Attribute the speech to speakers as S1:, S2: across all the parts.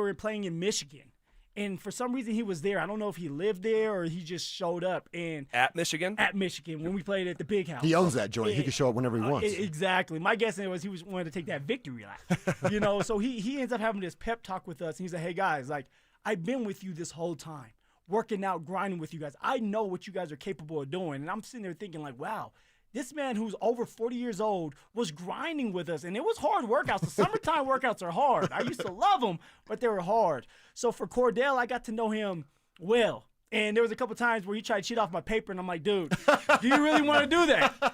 S1: were playing in Michigan. And for some reason, he was there. I don't know if he lived there or he just showed up. And
S2: At Michigan?
S1: At Michigan, when we played at the Big House.
S3: He owns that joint. He can show up whenever he wants.
S1: Exactly. My guess was he wanted to take that victory lap. So he ends up having this pep talk with us. And he's like, hey, guys, like, I've been with you this whole time, working out, grinding with you guys. I know what you guys are capable of doing. And I'm sitting there thinking, like, wow. This man who's over 40 years old was grinding with us, and it was hard workouts. The summertime workouts are hard. I used to love them, but they were hard. So for Cordell, I got to know him well. And there was a couple times where he tried to cheat off my paper, and I'm like, dude, do you really want to do that?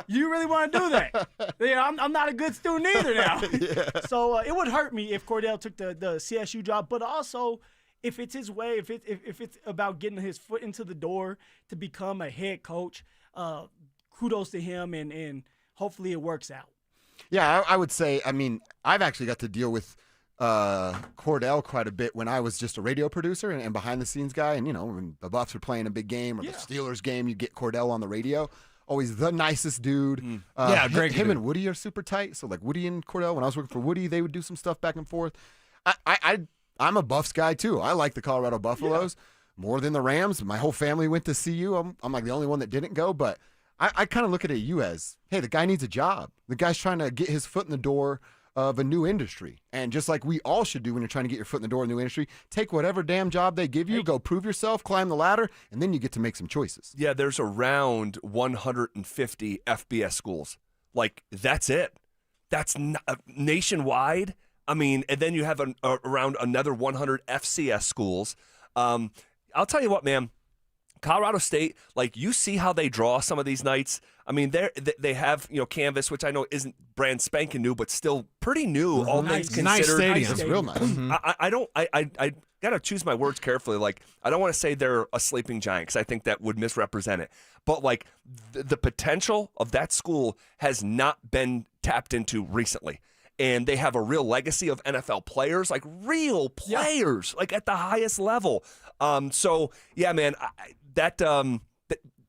S1: You really want to do that? Yeah, I'm not a good student either now. Yeah. So it would hurt me if Cordell took the CSU job, but also if it's his way, if it's about getting his foot into the door to become a head coach, kudos to him, and hopefully it works out.
S3: Yeah, I would say, I mean, I've actually got to deal with Cordell quite a bit when I was just a radio producer and behind-the-scenes guy. And, when the Buffs were playing a big game or the Steelers game, you get Cordell on the radio. Always the nicest dude.
S4: Great
S3: him
S4: dude.
S3: and Woody are super tight. So, like, Woody and Cordell, when I was working for Woody, they would do some stuff back and forth. I'm a Buffs guy, too. I like the Colorado Buffaloes more than the Rams. My whole family went to CU. I'm like the only one that didn't go, but I kind of look at you as, hey, the guy needs a job. The guy's trying to get his foot in the door of a new industry. And just like we all should do when you're trying to get your foot in the door of a new industry, take whatever damn job they give you, go prove yourself, climb the ladder, and then you get to make some choices.
S2: Yeah, there's around 150 FBS schools. Like, that's it. That's nationwide. I mean, and then you have around another 100 FCS schools. I'll tell you what, man. Colorado State, like, you see how they draw some of these nights. I mean, they have, Canvas, which I know isn't brand spanking new, but still pretty new, all things considered.
S4: Nice stadium.
S3: It's real nice.
S2: Mm-hmm. I got to choose my words carefully. Like, I don't want to say they're a sleeping giant because I think that would misrepresent it. But, like, the potential of that school has not been tapped into recently. And they have a real legacy of NFL players, like real players, like at the highest level. So, yeah, man, that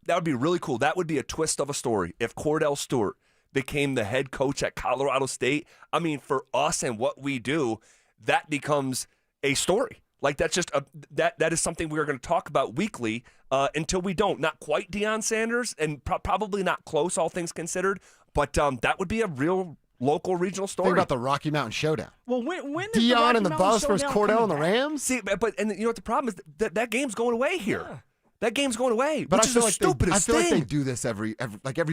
S2: would be really cool. That would be a twist of a story if Cordell Stewart became the head coach at Colorado State. I mean, for us and what we do, that becomes a story. Like, that's just that is something we're going to talk about weekly until we don't. Not quite Deion Sanders, and probably not close, all things considered. But that would be a real local regional story.
S3: Think about the Rocky Mountain Showdown.
S1: Well, when
S3: Deion and the Buffs versus Cordell and the Rams?
S2: See, but you know what the problem is? That game's going away here. Yeah. That game's going away,
S3: but
S2: which is the stupidest
S3: thing. I feel
S2: thing.
S3: like they do this every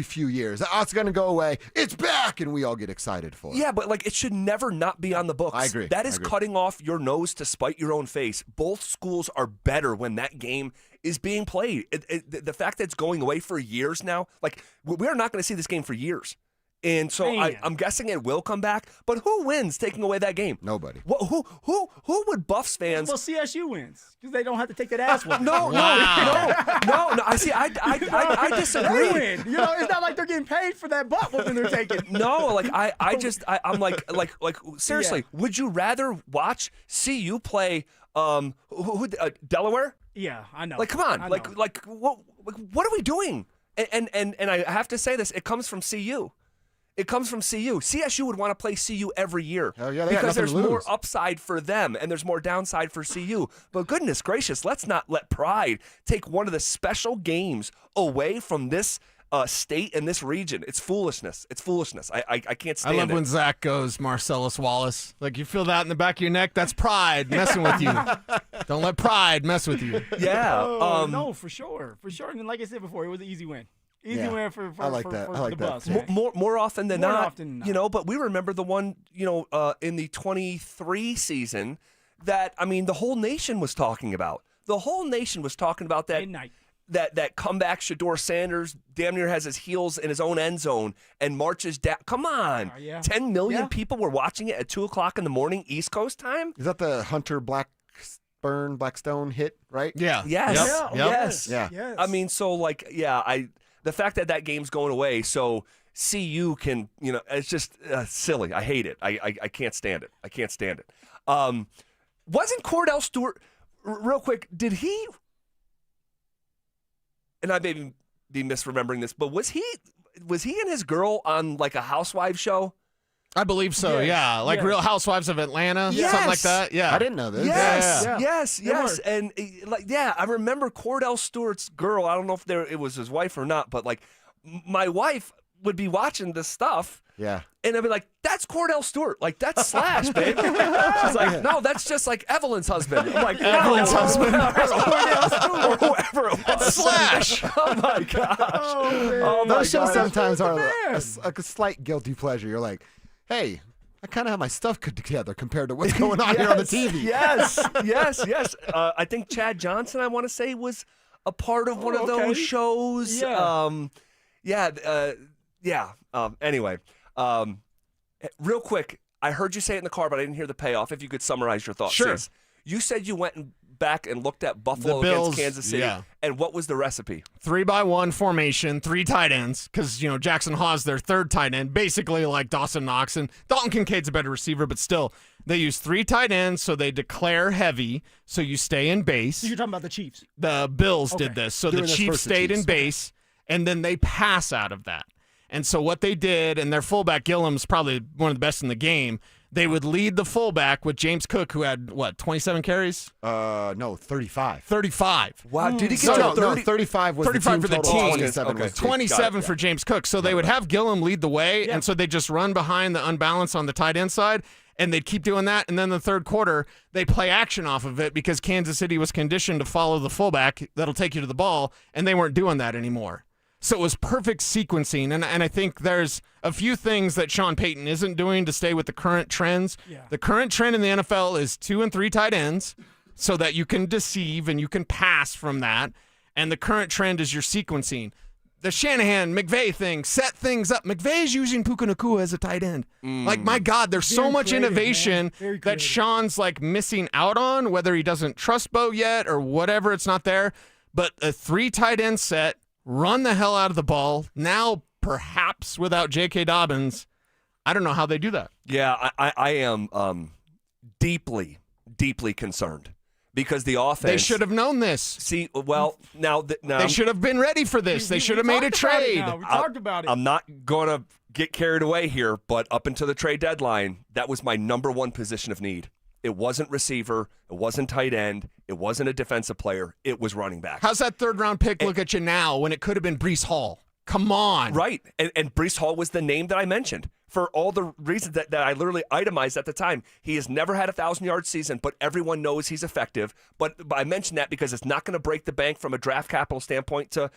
S3: few years. Oh, it's going to go away. It's back, and we all get excited for it.
S2: Yeah, but like, it should never not be on the books.
S3: I agree.
S2: That is cutting off your nose to spite your own face. Both schools are better when that game is being played. The fact that it's going away for years now, like, we are not going to see this game for years. And so I'm guessing it will come back. But who wins taking away that game?
S3: Nobody.
S2: Who would Buffs fans?
S1: Well, CSU wins because they don't have to take that ass one.
S2: No. I see. I disagree.
S1: They win. It's not like they're getting paid for that butt whooping they're taking.
S2: No, like I'm like seriously. Yeah. Would you rather watch CU play Delaware?
S1: Yeah, I know.
S2: Like, come on. Like what are we doing? And I have to say this. It comes from CU. It comes from CU. CSU would want to play CU every year because there's more upside for them and there's more downside for CU. But goodness gracious, let's not let pride take one of the special games away from this state and this region. It's foolishness. It's foolishness. I can't stand it.
S4: I love when Zach goes Marcellus Wallace. Like, you feel that in the back of your neck? That's pride messing with you. Don't let pride mess with you.
S2: Yeah.
S1: No, for sure. For sure. And like I said before, it was an easy win. Easy win for the Buffs.
S2: More often than not. But we remember the one, in the 23 season that, I mean, the whole nation was talking about. The whole nation was talking about that.
S1: Midnight.
S2: That comeback, Shedeur Sanders damn near has his heels in his own end zone and marches down. Come on. 10 million people were watching it at 2 o'clock in the morning, East Coast time.
S3: Is that the Hunter Blackstone hit, right?
S4: Yeah.
S2: Yes.
S4: Yep.
S2: Yes.
S3: Yeah.
S1: Yes.
S2: I mean, so the fact that game's going away, so CU can, it's just silly. I hate it. I can't stand it. I can't stand it. Wasn't Cordell Stewart, real quick, did he, and I may be misremembering this, but was he and his girl on like a housewives show?
S4: I believe so, yeah. Like Real Housewives of Atlanta, something like that. Yeah.
S3: I didn't know this.
S2: Yes. And I remember Cordell Stewart's girl. I don't know if it was his wife or not, but like my wife would be watching this stuff.
S3: Yeah.
S2: And I'd be like, that's Cordell Stewart. Like, that's Slash, babe. She's like, no, that's just like Evelyn's husband. I'm like,
S4: Evelyn's husband.
S2: Or whoever it was.
S4: Slash.
S2: Oh, my gosh. Oh, my
S3: Those shows
S2: gosh.
S3: sometimes are a slight guilty pleasure. You're like, hey, I kind of have my stuff put together compared to what's going on here on the TV.
S2: Yes. I think Chad Johnson, I want to say, was a part of one of those shows. Anyway, real quick, I heard you say it in the car, but I didn't hear the payoff. If you could summarize your thoughts.
S4: Sure.
S2: Sis. You said you went back and looked at Buffalo
S4: The Bills,
S2: against Kansas City. And what was the recipe?
S4: 3-by-1 formation, 3 tight ends, because, Jackson Hawes, their third tight end, basically like Dawson Knox. And Dalton Kincaid's a better receiver, but still, they use 3 tight ends, so they declare heavy, so you stay in base.
S1: So you're talking about the Chiefs.
S4: The Bills did this, so
S3: Doing
S4: the
S3: this
S4: Chiefs
S3: versus
S4: stayed
S3: Chiefs.
S4: in base, and then they pass out of that. And so what they did, and their fullback Gillum's probably one of the best in the game, they would lead the fullback with James Cook, who had, 27 carries?
S3: No, 35.
S4: 35.
S2: Wow, did he get
S3: No,
S2: to 30?
S3: 35 was
S4: 35
S3: the
S4: for the
S3: total.
S4: team.
S3: 27
S2: Okay.
S3: was
S4: 27
S2: Got it,
S4: for James Cook. So they would have Gillum lead the way, and so they'd just run behind the unbalance on the tight end side, and they'd keep doing that. And then the third quarter, they play action off of it because Kansas City was conditioned to follow the fullback that'll take you to the ball, and they weren't doing that anymore. So it was perfect sequencing, and I think there's a few things that Sean Payton isn't doing to stay with the current trends.
S1: Yeah.
S4: The current trend in the NFL is 2 and 3 tight ends so that you can deceive and you can pass from that, and the current trend is your sequencing. The Shanahan-McVay thing set things up. McVay's using Puka Nacua as a tight end. Like, my God, there's so
S1: Very
S4: much
S1: creative,
S4: innovation
S1: man. Very
S4: that
S1: creative.
S4: Sean's, missing out on, whether he doesn't trust Bo yet or whatever, it's not there. But a 3 tight end set, run the hell out of the ball. Now, perhaps without J.K. Dobbins, I don't know how they do that.
S2: Yeah, I am deeply, deeply concerned because the offense.
S4: They should have known this.
S2: See, well, now
S4: They should have been ready for this. They should have made a trade.
S1: We talked about it.
S2: I'm not going to get carried away here, but up until the trade deadline, that was my number one position of need. It wasn't receiver. It wasn't tight end. It wasn't a defensive player. It was running back.
S4: How's that third-round pick look at you now when it could have been Breece Hall? Come on.
S2: Right. And Breece Hall was the name that I mentioned for all the reasons that I literally itemized at the time. He has never had a 1,000-yard season, but everyone knows he's effective. But I mentioned that because it's not going to break the bank from a draft capital standpoint to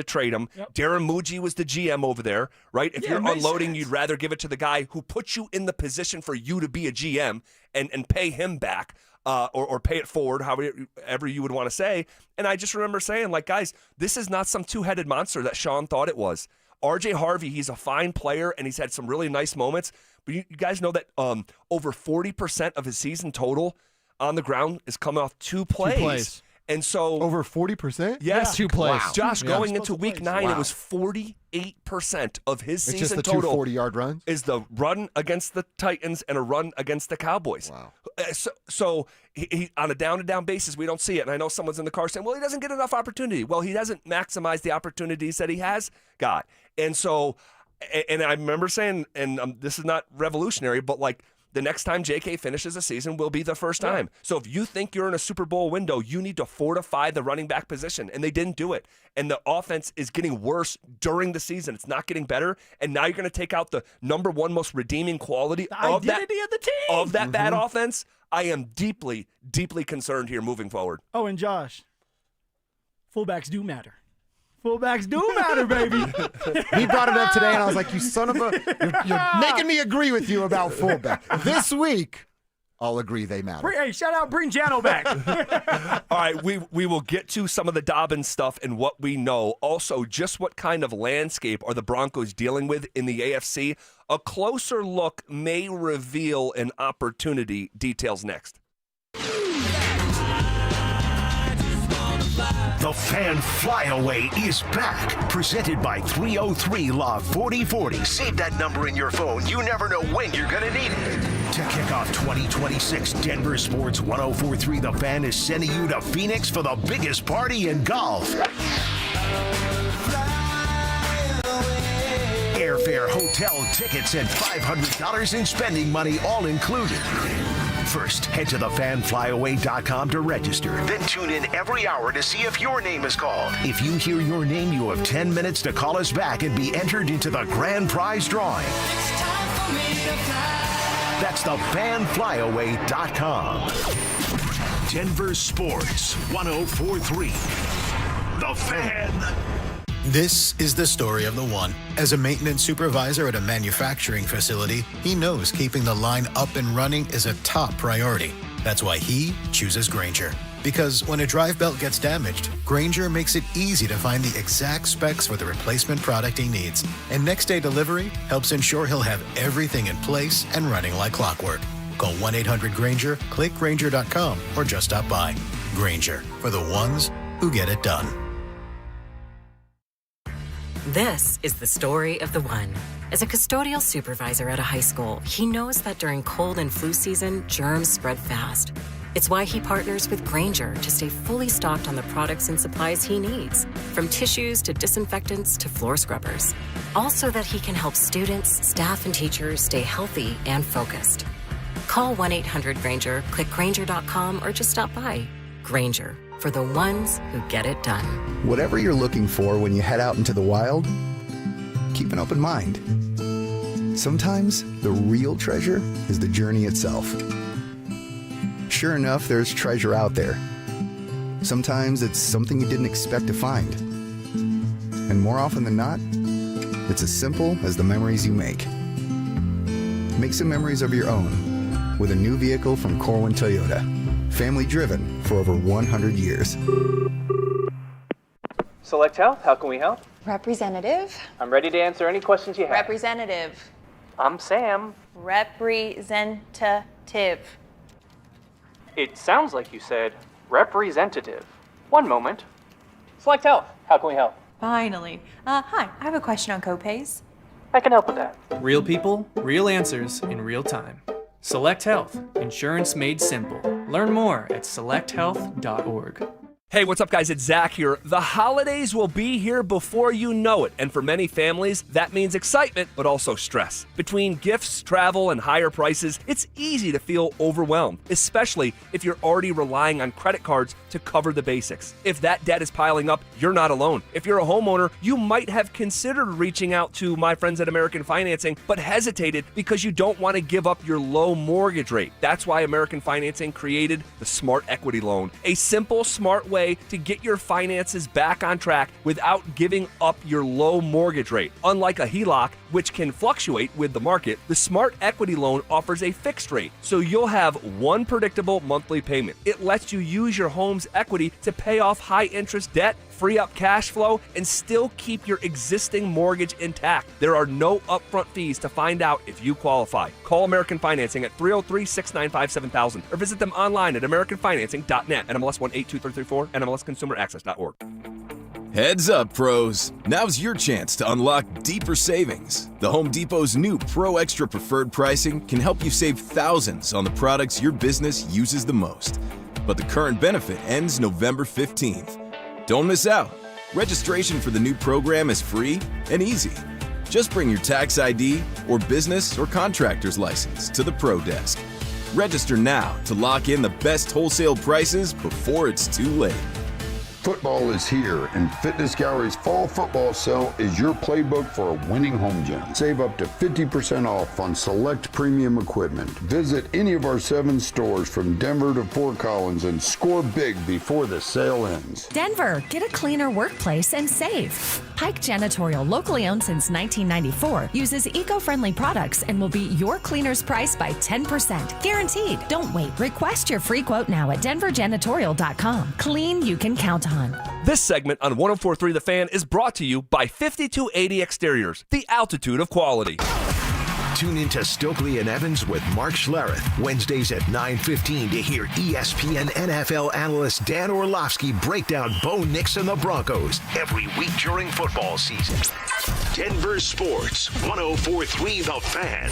S2: trade him. Yep. Darren Muji was the GM over there, right? If you're unloading, you'd rather give it to the guy who put you in the position for you to be a GM and pay him back. Or pay it forward, however you would want to say. And I just remember saying, guys, this is not some two-headed monster that Sean thought it was. R.J. Harvey, he's a fine player, and he's had some really nice moments. But you guys know that over 40% of his season total on the ground is coming off 2 plays. And so
S3: Over 40%?
S2: yes,
S4: 2 plays.
S3: Wow.
S2: Josh,
S3: Yeah.
S2: going into week 9,
S3: Wow.
S2: it was 48% of his
S3: It's
S2: season
S3: just the
S2: total
S3: 2 40-yard runs?
S2: is the run against the Titans and a run against the Cowboys.
S3: Wow.
S2: So he on a down-to-down basis, we don't see it. And I know someone's in the car saying, well, he doesn't get enough opportunity. Well, he doesn't maximize the opportunities that he has got. And so, and I remember saying, and this is not revolutionary, but the next time JK finishes a season will be the first time. So if you think you're in a Super Bowl window, you need to fortify the running back position. And they didn't do it. And the offense is getting worse during the season. It's not getting better. And now you're going to take out the number one most redeeming quality of
S1: Identity of the team.
S2: of that bad offense. I am deeply, deeply concerned here moving forward.
S1: Oh, and Josh, fullbacks do matter. Fullbacks do matter, baby.
S3: He brought it up today, and I was like, you son of a... You're making me agree with you about fullback. This week, I'll agree they matter.
S1: Hey, shout out, bring Jano back.
S2: All right, we will get to some of the Dobbins stuff and what we know. Also, just what kind of landscape are the Broncos dealing with in the AFC? A closer look may reveal an opportunity. Details next.
S5: The Fan Flyaway is back. Presented by 303 Law 4040.
S6: Save that number in your phone. You never know when you're going to need it.
S5: To kick off 2026, Denver Sports 1043 The Fan is sending you to Phoenix for the biggest party in golf. airfare, hotel, tickets, and $500 in spending money all included. First, head to thefanflyaway.com to register.
S6: Then tune in every hour to see if your name is called.
S5: If you hear your name, you have 10 minutes to call us back and be entered into the grand prize drawing. That's thefanflyaway.com. Denver Sports 104.3. The Fan.
S7: This is the story of the one. As a maintenance supervisor at a manufacturing facility, he knows keeping the line up and running is a top priority. That's why he chooses Grainger. Because when a drive belt gets damaged, Grainger makes it easy to find the exact specs for the replacement product he needs. And next day delivery helps ensure he'll have everything in place and running like clockwork. Call 1-800-GRAINGER, click Grainger.com, or just stop by. Grainger, for the ones who get it done.
S8: This is the story of the one. As a custodial supervisor at a high school, he knows that during cold and flu season, germs spread fast. It's why he partners with Grainger to stay fully stocked on the products and supplies he needs, from tissues to disinfectants to floor scrubbers. All so that he can help students, staff, and teachers stay healthy and focused. Call 1-800-GRAINGER, click Grainger.com, or just stop by. Grainger, for the ones who get it done.
S9: Whatever you're looking for when you head out into the wild, keep an open mind. Sometimes the real treasure is the journey itself. Sure enough, there's treasure out there. Sometimes it's something you didn't expect to find. And more often than not, it's as simple as the memories you make. Make some memories of your own with a new vehicle from Corwin Toyota. Family driven for over 100 years.
S10: Select Health, how can we help?
S11: Representative.
S10: I'm ready to answer any questions you have.
S11: Representative.
S10: I'm Sam.
S11: Representative.
S10: It sounds like you said representative. One moment. Select Health, how can we help?
S11: Finally. Hi, I have a question on copays.
S10: I can help with that. Real people, real answers in real time. Select Health, insurance made simple. Learn more at selecthealth.org.
S2: Hey, what's up, guys? It's Zach here. The holidays will be here before you know it, and for many families, that means excitement, but also stress. Between gifts, travel, and higher prices, it's easy to feel overwhelmed, especially if you're already relying on credit cards to cover the basics. If that debt is piling up, you're not alone. If you're a homeowner, you might have considered reaching out to my friends at American Financing, but hesitated because you don't want to give up your low mortgage rate. That's why American Financing created the Smart Equity Loan, a simple, smart way to get your finances back on track without giving up your low mortgage rate. Unlike a HELOC, which can fluctuate with the market, the Smart Equity Loan offers a fixed rate, so you'll have one predictable monthly payment. It lets you use your home's equity to pay off high-interest debt, free up cash flow, and still keep your existing mortgage intact. There are no upfront fees to find out if you qualify. Call American Financing at 303-695-7000 or visit them online at americanfinancing.net. NMLS 182334, NMLSconsumeraccess.org.
S12: Heads up, pros. Now's your chance to unlock deeper savings. The Home Depot's new Pro Extra Preferred pricing can help you save thousands on the products your business uses the most. But the current benefit ends November 15th. Don't miss out. Registration for the new program is free and easy. Just bring your tax ID or business or contractor's license to the Pro Desk. Register now to lock in the best wholesale prices before it's too late.
S13: Football is here, and Fitness Gallery's Fall Football Sale is your playbook for a winning home gym. Save up to 50% off on select premium equipment. Visit any of our 7 stores from Denver to Fort Collins and score big before the sale ends.
S14: Denver, get a cleaner workplace and save. Pike Janitorial, locally owned since 1994, uses eco-friendly products and will beat your cleaner's price by 10%. Guaranteed. Don't wait. Request your free quote now at denverjanitorial.com. Clean you can count on.
S2: This segment on 104.3 The Fan is brought to you by 5280 Exteriors, the altitude of quality.
S5: Tune in to Stokely and Evans with Mark Schlereth, Wednesdays at 9:15 to hear ESPN NFL analyst Dan Orlovsky break down Bo Nix and the Broncos every week during football season. Denver Sports 104.3 The Fan,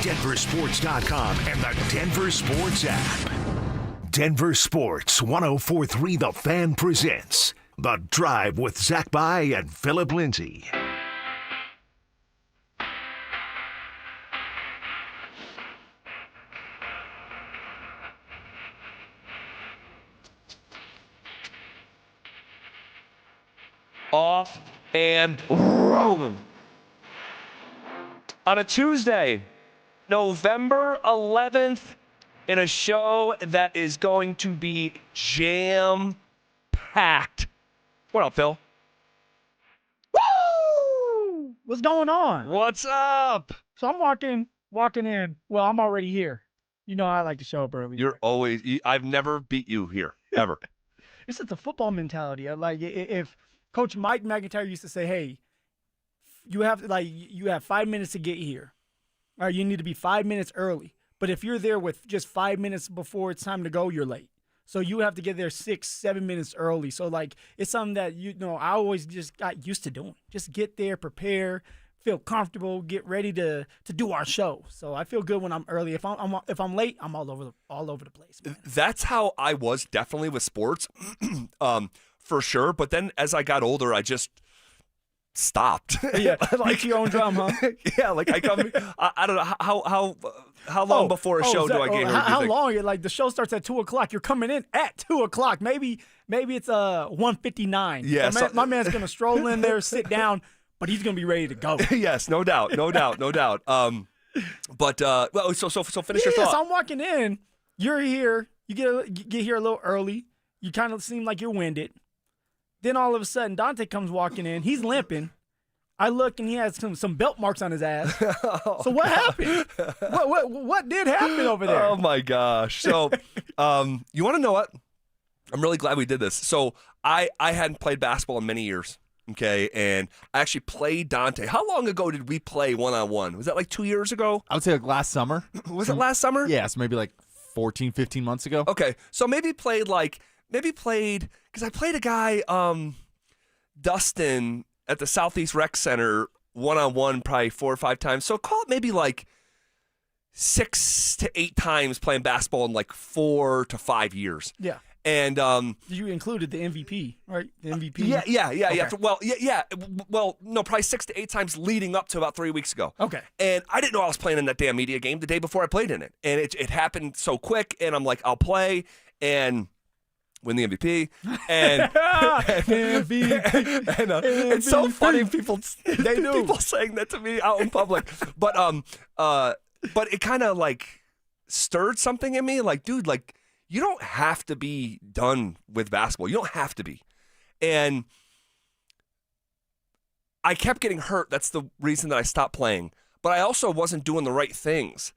S5: DenverSports.com, and the Denver Sports app. Denver Sports 104.3 The Fan presents The Drive with Zach By and Phillip Lindsay.
S2: off and rolling. On a Tuesday, November 11th, in a show that is going to be jam-packed. What up, Phil?
S1: Woo! What's going on?
S2: What's up?
S1: So I'm walking in. Well, I'm already here. You know I like to show up early.
S2: I've never beat you here, ever.
S1: It's just a football mentality. Like if Coach Mike McIntyre used to say, "Hey, you have 5 minutes to get here. All right, you need to be 5 minutes early. But if you're there with just 5 minutes before it's time to go, you're late. So you have to get there 6-7 minutes early. So like it's something that I always just got used to doing. Just get there, prepare, feel comfortable, get ready to do our show. So I feel good when I'm early. If I'm late, I'm all over the place, man.
S2: That's how I was definitely with sports, for sure. But then as I got older, I just stopped.
S1: Yeah, like your own drum, huh?
S2: Yeah, like I come. I don't know how long before a show do I get here?
S1: How long? Like the show starts at 2:00. You're coming in at 2:00. Maybe it's 1:59.
S2: Yeah,
S1: my man's gonna stroll in there, sit down, but he's gonna be ready to go.
S2: Yes, no doubt. But so finish your thought.
S1: So I'm walking in. You're here. You get here a little early. You kind of seem like you're winded. Then all of a sudden, Dante comes walking in. He's limping. I look, and he has some belt marks on his ass. So what happened? What did happen over there?
S2: Oh, my gosh. So you want to know what? I'm really glad we did this. So I hadn't played basketball in many years, okay? And I actually played Dante. How long ago did we play one-on-one? Was that like 2 years ago?
S15: I would say like last summer.
S2: Was it last summer?
S15: Yeah, so maybe like 14, 15 months ago.
S2: Okay, so maybe played, because I played a guy, Dustin, at the Southeast Rec Center one-on-one probably 4 or 5 times. So call it maybe like 6 to 8 times playing basketball in like 4 to 5 years.
S1: Yeah.
S2: And
S1: you included the MVP, right? The MVP.
S2: Yeah.
S1: Okay.
S2: Well, yeah. Well, no, probably 6 to 8 times leading up to about 3 weeks ago.
S1: Okay.
S2: And I didn't know I was playing in that damn media game the day before I played in it, and it happened so quick. And I'm like, I'll play and win the MVP. And
S1: MVP.
S2: and it's so funny people saying that to me out in public. But it kind of like stirred something in me. Like, dude, like, you don't have to be done with basketball. You don't have to be. And I kept getting hurt. That's the reason that I stopped playing. But I also wasn't doing the right things.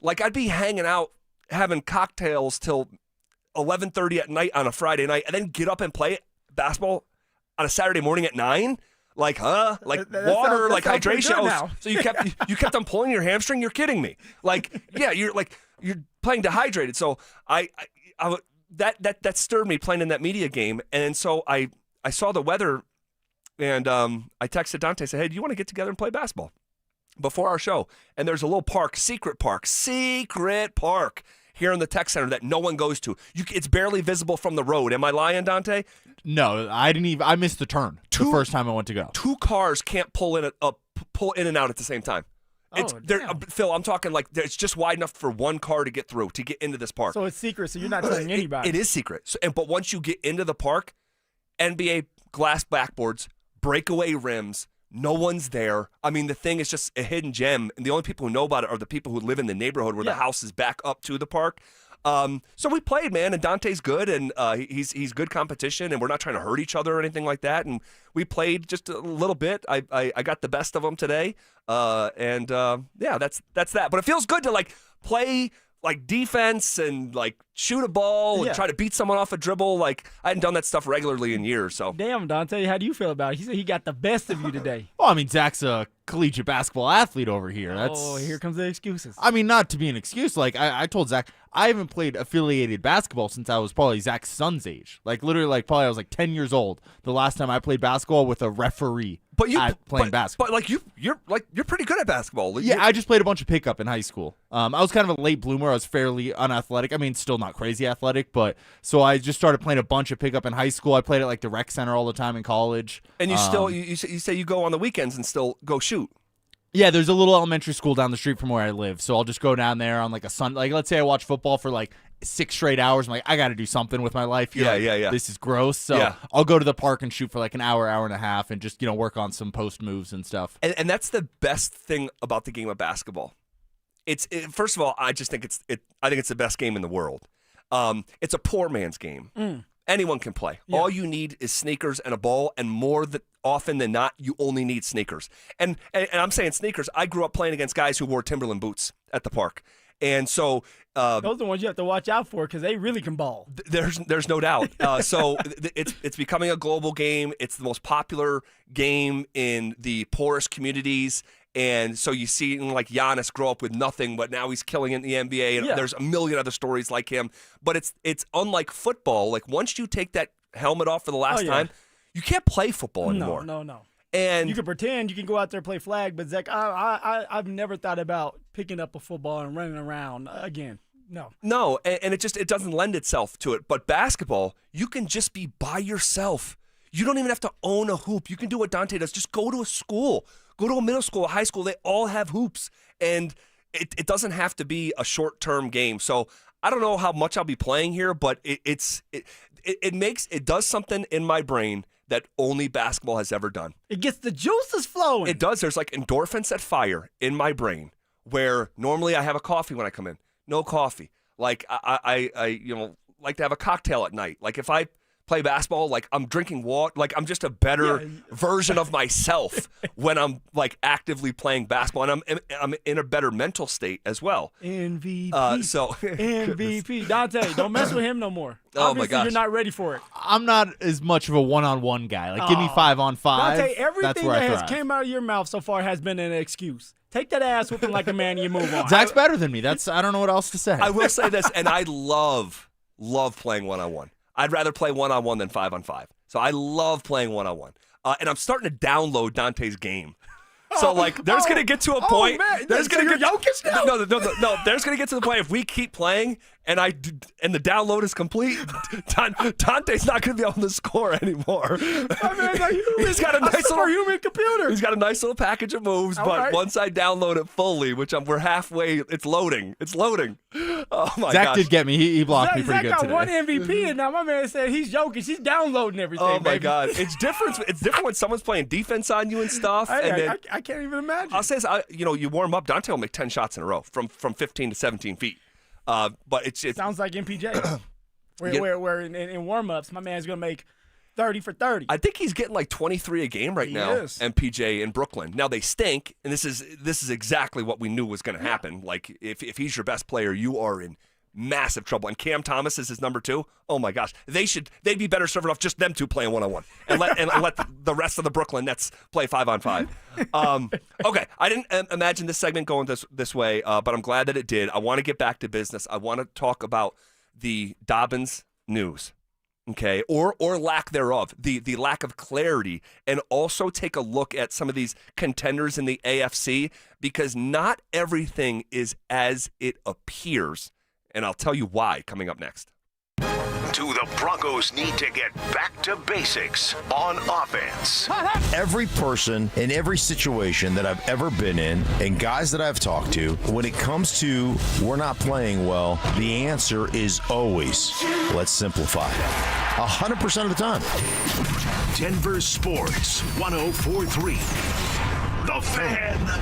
S2: Like, I'd be hanging out, having cocktails till 11:30 at night on a Friday night, and then get up and play basketball on a Saturday morning at 9. Like, huh? Like water, like hydration. So you kept on pulling your hamstring. You're kidding me? Like, yeah, you're playing dehydrated. So that stirred me playing in that media game, and so I saw the weather, and I texted Dante, said, hey, do you want to get together and play basketball before our show? And there's a little secret park here in the tech center that no one goes to. It's barely visible from the road. Am I lying, Dante?
S15: No, I didn't even. I missed the turn the first time I went to go.
S2: 2 cars can't pull in and out at the same time. Phil, I'm talking like it's just wide enough for 1 car to get through, to get into this park.
S1: So it's secret, so you're not telling anybody.
S2: It is secret. But once you get into the park, NBA glass backboards, breakaway rims, no one's there. I mean, the thing is just a hidden gem, and the only people who know about it are the people who live in the neighborhood where the house is back up to the park. So we played, man, and Dante's good, and he's good competition, and we're not trying to hurt each other or anything like that. And we played just a little bit. I got the best of them today, and that's that. But it feels good to like play like defense and like shoot a ball and try to beat someone off a dribble. Like, I hadn't done that stuff regularly in years. So
S1: damn, Dante, how do you feel about it? He said he got the best of you today.
S15: Well, I mean, Zach's a collegiate basketball athlete over here.
S1: Here comes the excuses.
S15: I mean, not to be an excuse. Like, I told Zach, I haven't played affiliated basketball since I was probably Zach's son's age. Like, literally, like, probably I was like 10 years old the last time I played basketball with a referee. Playing basketball.
S2: But like you're pretty good at basketball.
S15: Yeah, I just played a bunch of pickup in high school. I was kind of a late bloomer. I was fairly unathletic. I mean, still not crazy athletic, but so I just started playing a bunch of pickup in high school. I played at like the rec center all the time in college.
S2: And you still you say you go on the weekends and still go shoot.
S15: Yeah, there's a little elementary school down the street from where I live, so I'll just go down there on like a Sunday. Like, let's say I watch football for like 6 straight hours. I'm like, I got to do something with my life here.
S2: Yeah.
S15: This is gross. So I'll go to the park and shoot for like an hour and a half, and just work on some post moves and stuff.
S2: And that's the best thing about the game of basketball. First of all, I just think I think it's the best game in the world. It's a poor man's game. Anyone can play. Yeah. All you need is sneakers and a ball, and often than not, you only need sneakers. And I'm saying sneakers. I grew up playing against guys who wore Timberland boots at the park. And so
S1: those are the ones you have to watch out for because they really can ball.
S2: There's no doubt. So it's becoming a global game. It's the most popular game in the poorest communities. And so you see like Giannis grow up with nothing, but now he's killing it in the NBA. And there's a million other stories like him. But it's unlike football. Like once you take that helmet off for the last time, you can't play football anymore.
S1: No.
S2: And
S1: you can pretend you can go out there and play flag, but Zach, I've never thought about picking up a football and running around again. No,
S2: and it doesn't lend itself to it. But basketball, you can just be by yourself. You don't even have to own a hoop. You can do what Dante does. Just go to a school. Go to a middle school, a high school. They all have hoops. And it doesn't have to be a short-term game. So I don't know how much I'll be playing here, but it does something in my brain that only basketball has ever done.
S1: It gets the juices flowing.
S2: It does. There's like endorphins that fire in my brain where normally I have a coffee when I come in. No coffee. Like I like to have a cocktail at night. Like if I play basketball, like I'm drinking water, like I'm just a better version of myself when I'm like actively playing basketball, and I'm in a better mental state as well.
S1: MVP.
S2: MVP.
S1: Dante, don't mess with him no more.
S2: Oh
S1: Obviously,
S2: my gosh.
S1: you're not ready for it.
S15: I'm not as much of a one-on-one guy. Like, give me 5-on-5.
S1: Dante,
S15: That's
S1: everything
S15: where
S1: that
S15: I
S1: has
S15: thrive.
S1: came out of your mouth so far has been an excuse. Take that ass whooping like a man and you move on.
S15: Zach's better than me. I don't know what else to say.
S2: I will say this, and I love playing one-on-one. I'd rather play one-on-one than 5-on-5. So I love playing one-on-one. And I'm starting to download Dante's game. So, like, there's going to get to a point. There's going to get
S1: Jokic now?
S2: No. There's going to get to the point if we keep playing and the download is complete, Dante's not going to be able to score anymore. He's got a nice little
S1: human computer.
S2: He's got a nice little package of moves, but once I download it fully, which we're halfway, it's loading. It's loading. Oh my
S15: Zach
S2: gosh.
S15: did get me. He blocked me pretty good
S1: Zach got
S15: today.
S1: one MVP, and now my man said he's joking. He's downloading everything.
S2: Oh my
S1: baby.
S2: God, it's different. It's different when someone's playing defense on you and stuff.
S1: I can't even imagine.
S2: I'll say this, you warm up. Dante will make 10 shots in a row from 15 to 17 feet. But it
S1: sounds like MPJ. where in warm-ups, my man's gonna make 30 for 30.
S2: I think he's getting like 23 a game right now. MPJ in Brooklyn. Now they stink, and this is exactly what we knew was going to happen. Like if he's your best player, you are in massive trouble. And Cam Thomas is his number 2. Oh my gosh, they'd be better serving off just them two playing one-on-one and let the rest of the Brooklyn Nets play 5-on-5. Okay, I didn't imagine this segment going this way, but I'm glad that it did. I want to get back to business. I want to talk about the Dobbins news. Okay, or lack thereof, the lack of clarity, and also take a look at some of these contenders in the AFC, because not everything is as it appears, and I'll tell you why coming up next.
S6: Do the Broncos need to get back to basics on offense?
S16: Every person in every situation that I've ever been in and guys that I've talked to, when it comes to we're not playing well, the answer is always, let's simplify. 100% of the time.
S6: Denver Sports 104.3. The Fan.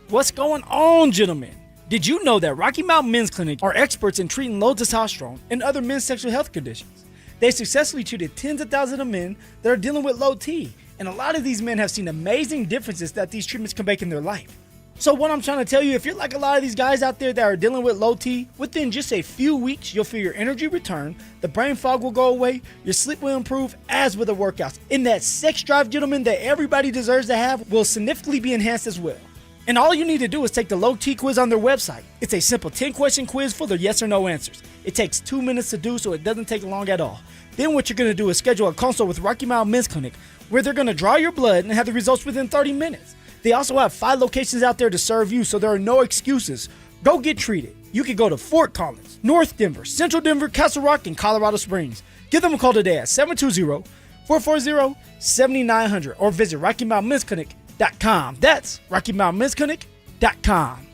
S1: What's going on, gentlemen? Did you know that Rocky Mountain Men's Clinic are experts in treating low testosterone and other men's sexual health conditions? They successfully treated tens of thousands of men that are dealing with low T, and a lot of these men have seen amazing differences that these treatments can make in their life. So what I'm trying to tell you, if you're like a lot of these guys out there that are dealing with low T, within just a few weeks, you'll feel your energy return, the brain fog will go away, your sleep will improve, as with the workouts. And that sex drive, gentlemen, that everybody deserves to have will significantly be enhanced as well. And all you need to do is take the low T quiz on their website. It's a simple 10-question quiz full of yes or no answers. It takes 2 minutes to do, so it doesn't take long at all. Then what you're going to do is schedule a consult with Rocky Mountain Men's Clinic, where they're going to draw your blood and have the results within 30 minutes. They also have 5 locations out there to serve you, so there are no excuses. Go get treated. You can go to Fort Collins, North Denver, Central Denver, Castle Rock, and Colorado Springs. Give them a call today at 720-440-7900 or visit RockyMountainMen'sClinic.com. RockyMountainMinsclinic.com. That's RockyMountainMinsclinic.com.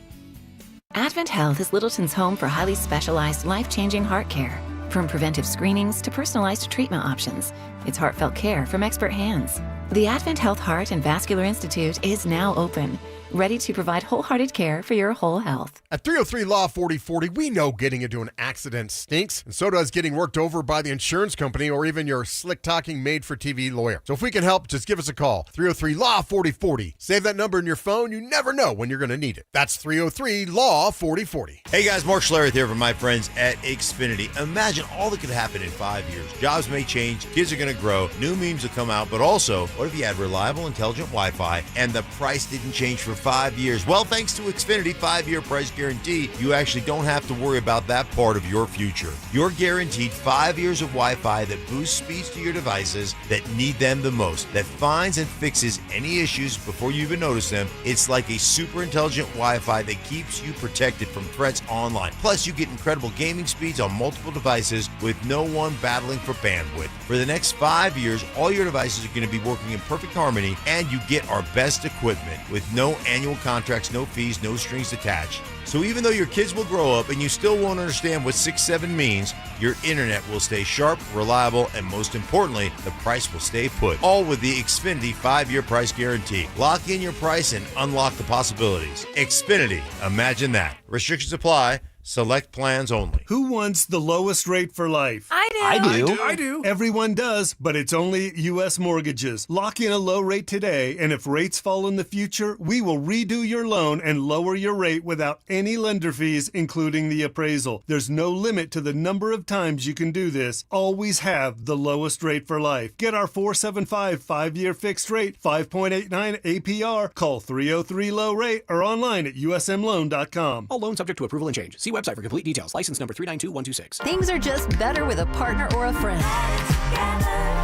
S17: Advent Health is Littleton's home for highly specialized, life-changing heart care. From preventive screenings to personalized treatment options, it's heartfelt care from expert hands. The Advent Health Heart and Vascular Institute is now open, ready to provide wholehearted care for your whole health.
S18: At 303 Law 4040, we know getting into an accident stinks, and so does getting worked over by the insurance company or even your slick-talking made-for-TV lawyer. So if we can help, just give us a call. 303 Law 4040. Save that number in your phone. You never know when you're going to need it. That's 303 Law 4040.
S16: Hey guys, Mark Schlereth here from my friends at Xfinity. Imagine all that could happen in 5 years. Jobs may change, kids are going to grow, new memes will come out, but also, what if you had reliable, intelligent Wi-Fi and the price didn't change for 5 years? Well, thanks to Xfinity 5-year price guarantee, you actually don't have to worry about that part of your future. You're guaranteed 5 years of Wi-Fi that boosts speeds to your devices that need them the most, that finds and fixes any issues before you even notice them. It's like a super intelligent Wi-Fi that keeps you protected from threats online. Plus, you get incredible gaming speeds on multiple devices with no one battling for bandwidth. For the next 5 years, all your devices are going to be working in perfect harmony, and you get our best equipment with no annual contracts, no fees, no strings attached. So even though your kids will grow up and you still won't understand what 6-7 means, your internet will stay sharp, reliable, and most importantly, the price will stay put. All with the Xfinity 5-year price guarantee. Lock in your price and unlock the possibilities. Xfinity, imagine that. Restrictions apply. Select plans only.
S19: Who wants the lowest rate for life?
S11: I do.
S19: I do. Everyone does, but it's only U.S. Mortgages. Lock in a low rate today, and if rates fall in the future, we will redo your loan and lower your rate without any lender fees, including the appraisal. There's no limit to the number of times you can do this. Always have the lowest rate for life. Get our 475 5-year fixed rate, 5.89 APR. Call 303-LOW-RATE or online at usmloan.com.
S20: All loans subject to approval and change. See website for complete details. License number 392126.
S14: Things are just better with a partner or a friend.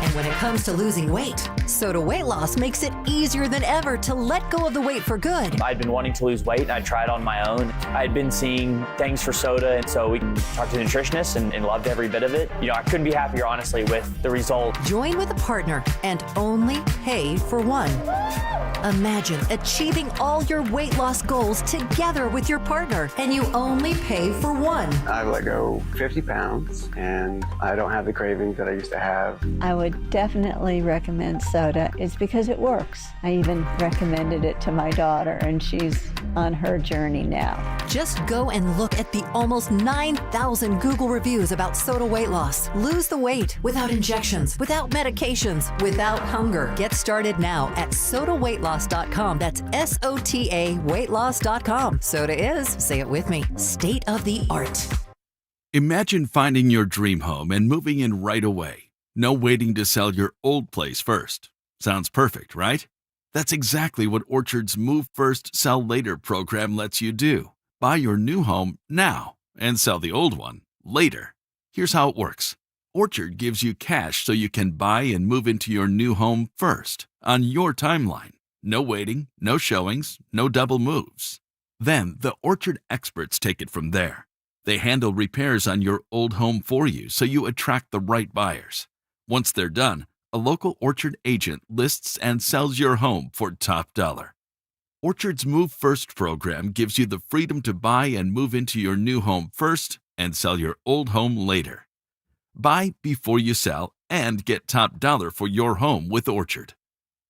S14: And when it comes to losing weight, Soda Weight Loss makes it easier than ever to let go of the weight for good.
S21: I'd been wanting to lose weight, and I tried on my own. I had been seeing things for soda, and so we talked to the nutritionist and loved every bit of it. You know, I couldn't be happier, honestly, with the result.
S14: Join with a partner and only pay for one. Imagine achieving all your weight loss goals together with your partner, and you only pay for one.
S22: I've let go 50 pounds, and I don't have the cravings that I used to have.
S23: I would definitely recommend soda. It's because it works. I even recommended it to my daughter, and she's on her journey now.
S14: Just go and look at the almost 9,000 Google reviews about soda weight loss. Lose the weight without injections, without medications, without hunger. Get started now at sodaweightloss.com. That's SOTA weightloss.com. Soda is, say it with me, state of the art.
S24: Imagine finding your dream home and moving in right away. No waiting to sell your old place first. Sounds perfect, right? That's exactly what Orchard's Move First, Sell Later program lets you do. Buy your new home now and sell the old one later. Here's how it works. Orchard gives you cash so you can buy and move into your new home first, on your timeline. No waiting, no showings, no double moves. Then the Orchard experts take it from there. They handle repairs on your old home for you so you attract the right buyers. Once they're done, a local Orchard agent lists and sells your home for top dollar. Orchard's Move First program gives you the freedom to buy and move into your new home first and sell your old home later. Buy before you sell and get top dollar for your home with Orchard.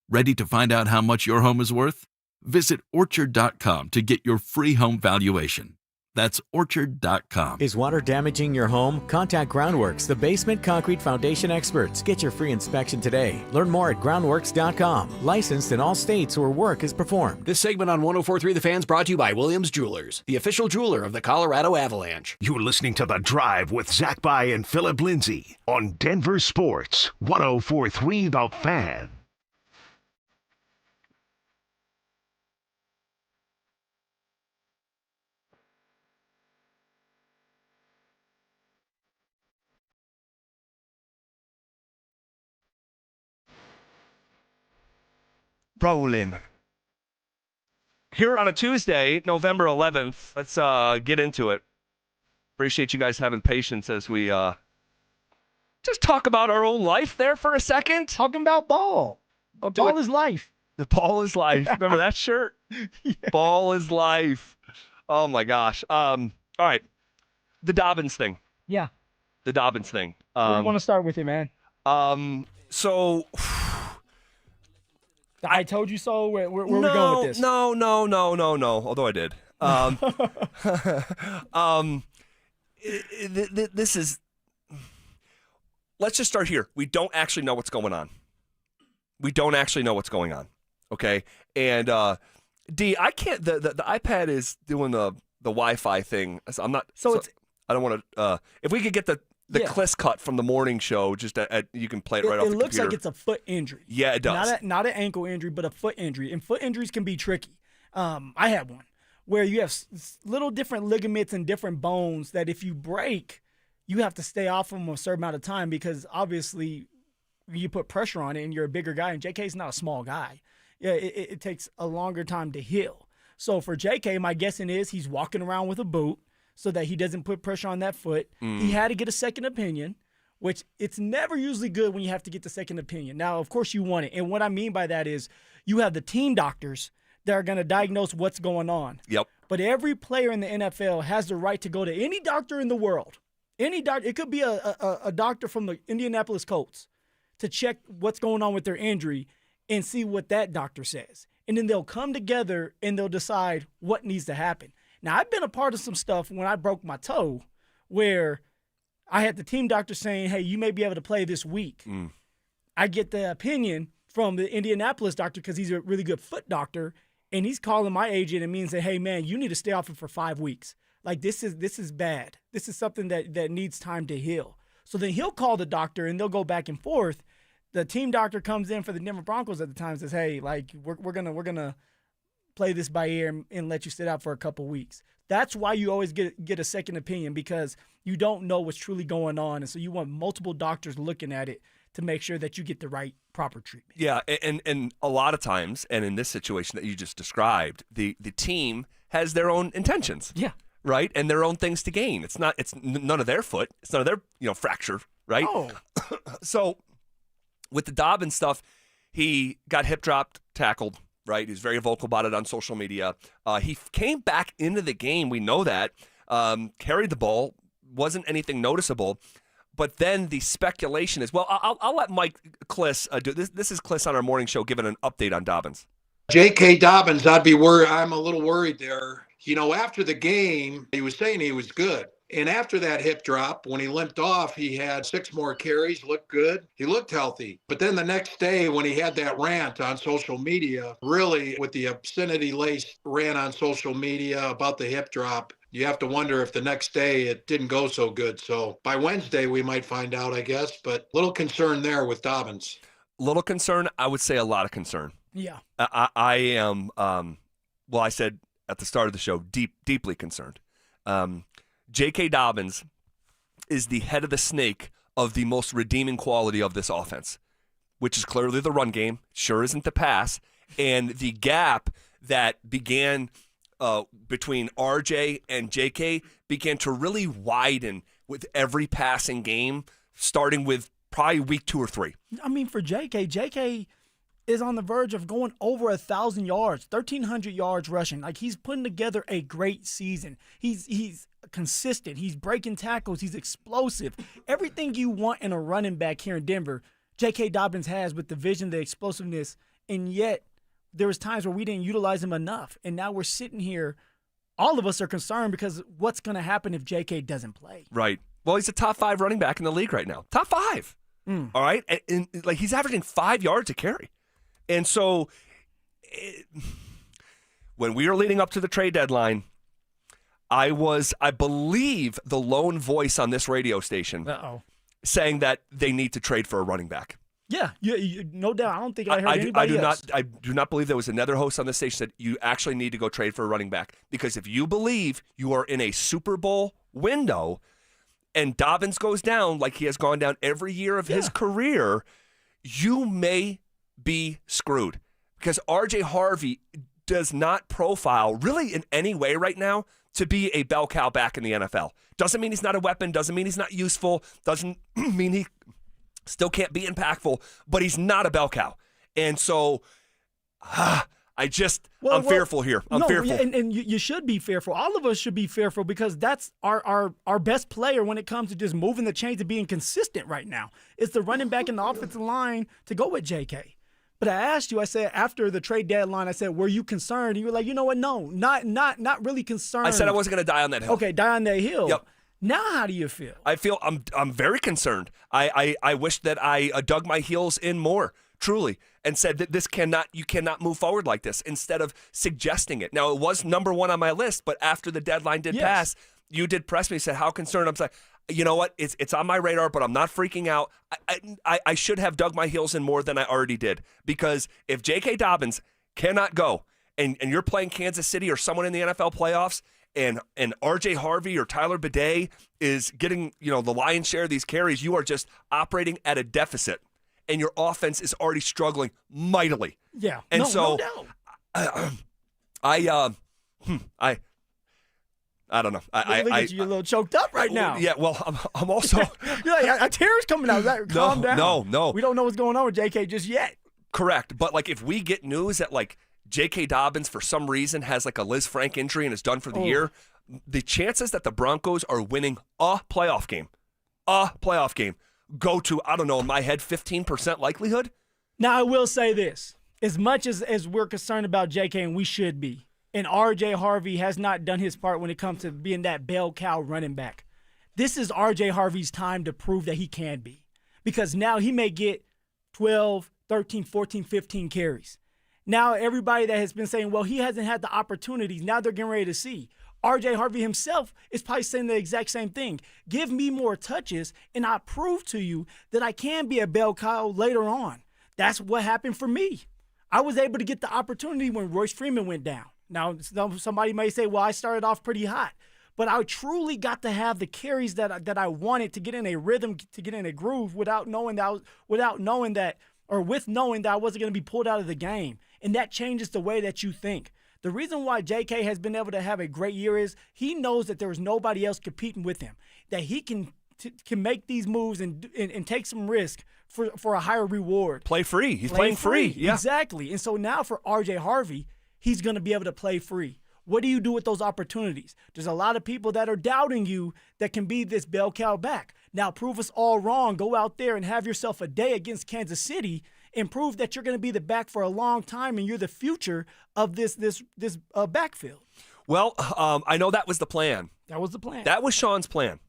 S24: Ready to find out how much your home is worth? Visit Orchard.com to get your free home valuation. That's Orchard.com.
S25: Is water damaging your home? Contact Groundworks, the basement concrete foundation experts. Get your free inspection today. Learn more at groundworks.com. Licensed in all states where work is performed.
S20: This segment on 104.3 The Fan's brought to you by Williams Jewelers, the official jeweler of the Colorado Avalanche.
S6: You're listening to The Drive with Zach By and Phillip Lindsay on Denver Sports 104.3 The Fan.
S2: Rolling. Here on a Tuesday, November 11th, let's get into it. Appreciate you guys having patience as we just talk about our own life there for a second.
S1: Talking about ball. Ball is life.
S2: The ball is life. Remember that shirt? Yeah. Ball is life. Oh my gosh. All right. The Dobbins thing.
S1: Yeah.
S2: The Dobbins thing.
S1: Where do you want to start with it, man?
S2: So
S1: I told you so. Where we going with this?
S2: No. Although I did. This is. Let's just start here. We don't actually know what's going on. Okay, and D, I can't. The iPad is doing the Wi-Fi thing. I'm not. So it's. I don't want to. If we could get the Kliss cut from the morning show, just you can play it right off the computer.
S1: It looks like it's a foot injury.
S2: Yeah, it does.
S1: Not an ankle injury, but a foot injury. And foot injuries can be tricky. I had one where you have little different ligaments and different bones that if you break, you have to stay off them a certain amount of time because obviously you put pressure on it and you're a bigger guy. And JK's not a small guy. Yeah, it takes a longer time to heal. So for JK, my guessing is he's walking around with a boot so that he doesn't put pressure on that foot. He had to get a second opinion, which it's never usually good when you have to get the second opinion. Now, of course, you want it. And what I mean by that is you have the team doctors that are going to diagnose what's going on.
S2: Yep.
S1: But every player in the NFL has the right to go to any doctor in the world. Any doctor. It could be a doctor from the Indianapolis Colts to check what's going on with their injury and see what that doctor says. And then they'll come together and they'll decide what needs to happen. Now, I've been a part of some stuff when I broke my toe where I had the team doctor saying, hey, you may be able to play this week. I get the opinion from the Indianapolis doctor because he's a really good foot doctor, and he's calling my agent and me and saying, hey, man, you need to stay off it for 5 weeks. Like, this is bad. This is something that needs time to heal. So then he'll call the doctor, and they'll go back and forth. The team doctor comes in for the Denver Broncos at the time and says, hey, like, we're gonna play this by ear and let you sit out for a couple weeks. That's why you always get a second opinion because you don't know what's truly going on. And so you want multiple doctors looking at it to make sure that you get the right proper treatment.
S2: Yeah, and a lot of times, and in this situation that you just described, the team has their own intentions.
S1: Yeah.
S2: Right? And their own things to gain. It's none of their foot. It's none of their fracture, right?
S1: Oh.
S2: So with the Dobbins stuff, he got hip dropped, tackled, right? He's very vocal about it on social media. He came back into the game. We know that. Carried the ball. Wasn't anything noticeable. But then the speculation is, well, I'll let Mike Kliss do this. This is Kliss on our morning show giving an update on Dobbins.
S3: J.K. Dobbins, I'd be worried. I'm a little worried there. You know, after the game, he was saying he was good. And after that hip drop, when he limped off, he had 6 more carries, looked good. He looked healthy. But then the next day when he had that rant on social media, really with the obscenity-laced rant on social media about the hip drop, you have to wonder if the next day it didn't go so good. So by Wednesday, we might find out, I guess. But little concern there with Dobbins.
S2: Little concern, I would say a lot of concern.
S1: Yeah.
S2: I am, well, I said at the start of the show, deeply concerned. J.K. Dobbins is the head of the snake of the most redeeming quality of this offense, which is clearly the run game, sure isn't the pass, and the gap that began between RJ and J.K. began to really widen with every passing game, starting with probably week 2 or 3.
S1: I mean, for J.K. is on the verge of going over 1,000 yards, 1,300 yards rushing. Like, he's putting together a great season. He's consistent. He's breaking tackles. He's explosive. Everything you want in a running back here in Denver, J.K. Dobbins has with the vision, the explosiveness, and yet there was times where we didn't utilize him enough. And now we're sitting here, all of us are concerned because what's going to happen if J.K. doesn't play?
S2: Right. Well, he's a top 5 running back in the league right now. Top 5. All right? And like, he's averaging 5 yards a carry. And so when we were leading up to the trade deadline, I believe, the lone voice on this radio station saying that they need to trade for a running back.
S1: Yeah, no doubt. I don't think I heard anybody else.
S2: I do not believe there was another host on the station that you actually need to go trade for a running back. Because if you believe you are in a Super Bowl window and Dobbins goes down like he has gone down every year of his career, you may be screwed. Because R.J. Harvey does not profile really in any way right now to be a bell cow back in the NFL. Doesn't mean he's not a weapon. Doesn't mean he's not useful. Doesn't mean he still can't be impactful. But he's not a bell cow. And so I'm fearful here. I'm fearful.
S1: And you should be fearful. All of us should be fearful because that's our best player when it comes to just moving the chains and being consistent right now. It's the running back in the offensive line to go with JK. But I asked you, I said, after the trade deadline, I said, were you concerned? And you were like, you know what? No, not really concerned.
S2: I said I wasn't going to die on that hill.
S1: Okay, die on that hill.
S2: Yep.
S1: Now how do you feel?
S2: I feel I'm very concerned. I wish that I dug my heels in more, truly, and said that you cannot move forward like this instead of suggesting it. Now, it was number one on my list, but after the deadline did pass, you did press me, said, how concerned? I'm like, you know what? It's on my radar, but I'm not freaking out. I should have dug my heels in more than I already did, because if J.K. Dobbins cannot go and you're playing Kansas City or someone in the NFL playoffs and R.J. Harvey or Tyler Bidet is getting the lion's share of these carries, you are just operating at a deficit, and your offense is already struggling mightily.
S1: Yeah,
S2: and
S1: no doubt.
S2: I don't know.
S1: Look at you, you're a little choked up right now.
S2: Yeah, well, I'm also.
S1: You're like, tears coming out. Calm down.
S2: No.
S1: We don't know what's going on with JK just yet.
S2: Correct, but if we get news that J.K. Dobbins for some reason has a Liz Frank injury and is done for the year, the chances that the Broncos are winning a playoff game, go to, I don't know, in my head, 15% likelihood.
S1: Now I will say this: as much as we're concerned about JK, and we should be. And R.J. Harvey has not done his part when it comes to being that bell cow running back. This is R.J. Harvey's time to prove that he can be. Because now he may get 12, 13, 14, 15 carries. Now everybody that has been saying, well, he hasn't had the opportunities, now they're getting ready to see. R.J. Harvey himself is probably saying the exact same thing. Give me more touches, and I prove to you that I can be a bell cow later on. That's what happened for me. I was able to get the opportunity when Royce Freeman went down. Now, somebody may say, well, I started off pretty hot. But I truly got to have the carries that I wanted to get in a rhythm, to get in a groove without knowing that I wasn't going to be pulled out of the game. And that changes the way that you think. The reason why JK has been able to have a great year is he knows that there's nobody else competing with him, that he can make these moves and take some risk for a higher reward.
S2: Play free. He's playing free. Yeah.
S1: Exactly. And so now for R.J. Harvey, he's going to be able to play free. What do you do with those opportunities? There's a lot of people that are doubting you that can be this bell cow back. Now, prove us all wrong. Go out there and have yourself a day against Kansas City and prove that you're going to be the back for a long time and you're the future of this backfield.
S2: Well, I know that was the plan.
S1: That was the plan.
S2: That was Sean's plan.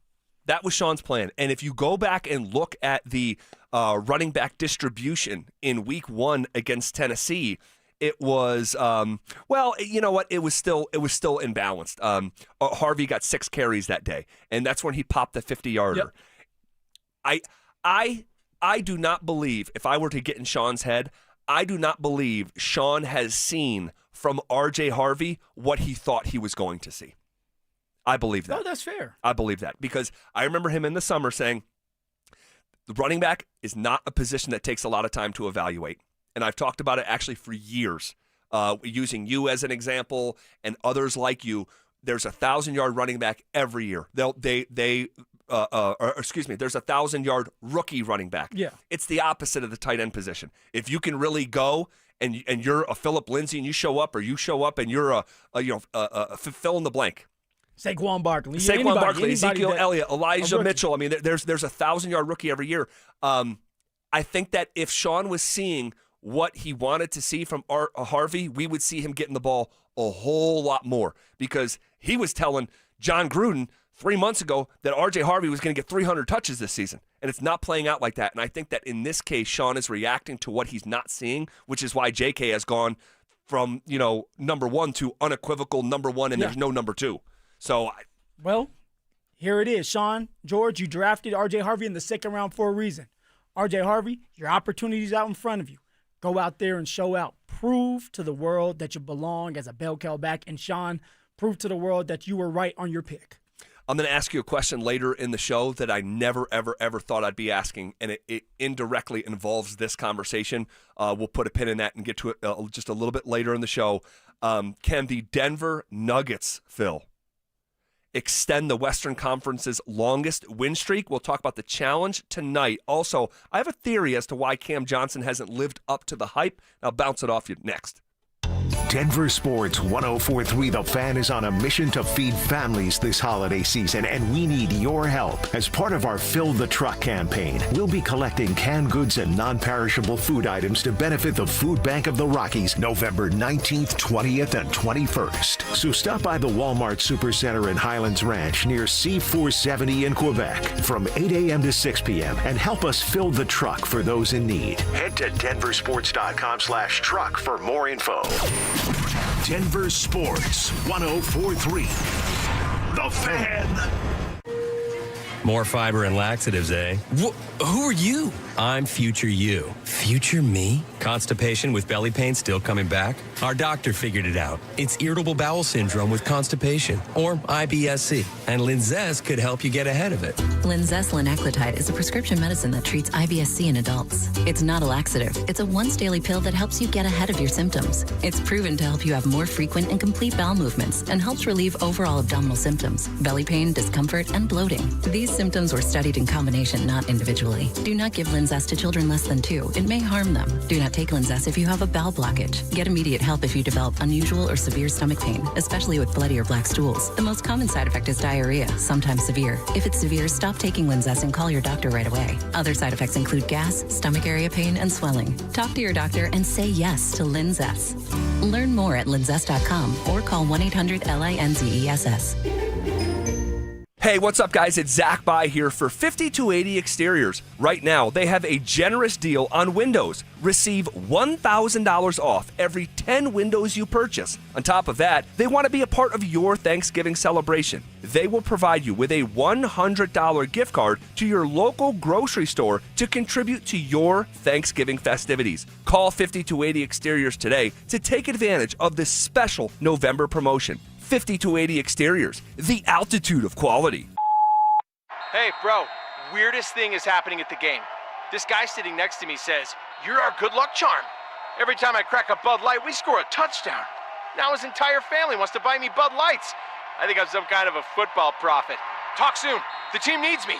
S2: And if you go back and look at the running back distribution in Week 1 against Tennessee, it was you know what? It was still imbalanced. Harvey got 6 carries that day, and that's when he popped the 50-yarder. Yep. I do not believe, if I were to get in Sean's head, I do not believe Sean has seen from R.J. Harvey what he thought he was going to see. I believe that.
S1: Oh, that's fair.
S2: I believe that because I remember him in the summer saying the running back is not a position that takes a lot of time to evaluate. And I've talked about it actually for years, using you as an example and others like you. There's a 1,000-yard running back every year. There's a 1,000-yard rookie running back.
S1: Yeah.
S2: It's the opposite of the tight end position. If you can really go and you're a Phillip Lindsay and you show up and you're a fill in the blank.
S1: Saquon Barkley,
S2: Ezekiel Elliott, Elijah Mitchell. I mean, there's a 1,000-yard rookie every year. I think that if Sean was seeing what he wanted to see from Harvey, we would see him getting the ball a whole lot more because he was telling John Gruden 3 months ago that R.J. Harvey was going to get 300 touches this season, and it's not playing out like that. And I think that in this case, Sean is reacting to what he's not seeing, which is why J.K. has gone from number 1 to unequivocal number 1, and there's no number 2. So,
S1: well, here it is, Sean George. You drafted R.J. Harvey in the 2nd round for a reason. R.J. Harvey, your opportunity's out in front of you. Go out there and show out. Prove to the world that you belong as a bell cow back. And Sean, prove to the world that you were right on your pick.
S2: I'm going to ask you a question later in the show that I never, ever, ever thought I'd be asking, and it indirectly involves this conversation. We'll put a pin in that and get to it just a little bit later in the show. Can the Denver Nuggets, Phil, extend the Western Conference's longest win streak? We'll talk about the challenge tonight. Also, I have a theory as to why Cam Johnson hasn't lived up to the hype. I'll bounce it off you next.
S5: Denver Sports 104.3 The Fan is on a mission to feed families this holiday season, and we need your help. As part of our Fill the Truck campaign, we'll be collecting canned goods and non-perishable food items to benefit the Food Bank of the Rockies November 19th, 20th, and 21st. So stop by the Walmart Supercenter in Highlands Ranch near C470 in Quebec from 8 a.m. to 6 p.m. and help us fill the truck for those in need. Head to denversports.com/truck for more info.
S6: Denver Sports 104.3 The Fan.
S4: More fiber and laxatives, eh? Who are you? I'm future you. Future me? Constipation with belly pain still coming back? Our doctor figured it out. It's irritable bowel syndrome with constipation, or IBS-C, and Linzess could help you get ahead of it.
S17: Linzess linaclotide is a prescription medicine that treats IBS-C in adults. It's not a laxative. It's a once-daily pill that helps you get ahead of your symptoms. It's proven to help you have more frequent and complete bowel movements and helps relieve overall abdominal symptoms, belly pain, discomfort, and bloating. These symptoms were studied in combination, not individually. Do not give Linzess to children less than 2. It may harm them. Do not take Linzess if you have a bowel blockage. Get immediate help if you develop unusual or severe stomach pain, especially with bloody or black stools. The most common side effect is diarrhea, sometimes severe. If it's severe, stop taking Linzess and call your doctor right away. Other side effects include gas, stomach area pain, and swelling. Talk to your doctor and say yes to Linzess. Learn more at linzess.com or call 1-800-LINZESS.
S2: Hey, what's up, guys? It's Zach By here for 5280 Exteriors. Right now, they have a generous deal on windows. Receive $1,000 off every 10 windows you purchase. On top of that, they want to be a part of your Thanksgiving celebration. They will provide you with a $100 gift card to your local grocery store to contribute to your Thanksgiving festivities. Call 5280 Exteriors today to take advantage of this special November promotion. 5280 Exteriors, the altitude of quality.
S7: Hey, bro, weirdest thing is happening at the game. This guy sitting next to me says, "You're our good luck charm." Every time I crack a Bud Light, we score a touchdown. Now his entire family wants to buy me Bud Lights. I think I'm some kind of a football prophet. Talk soon. The team needs me.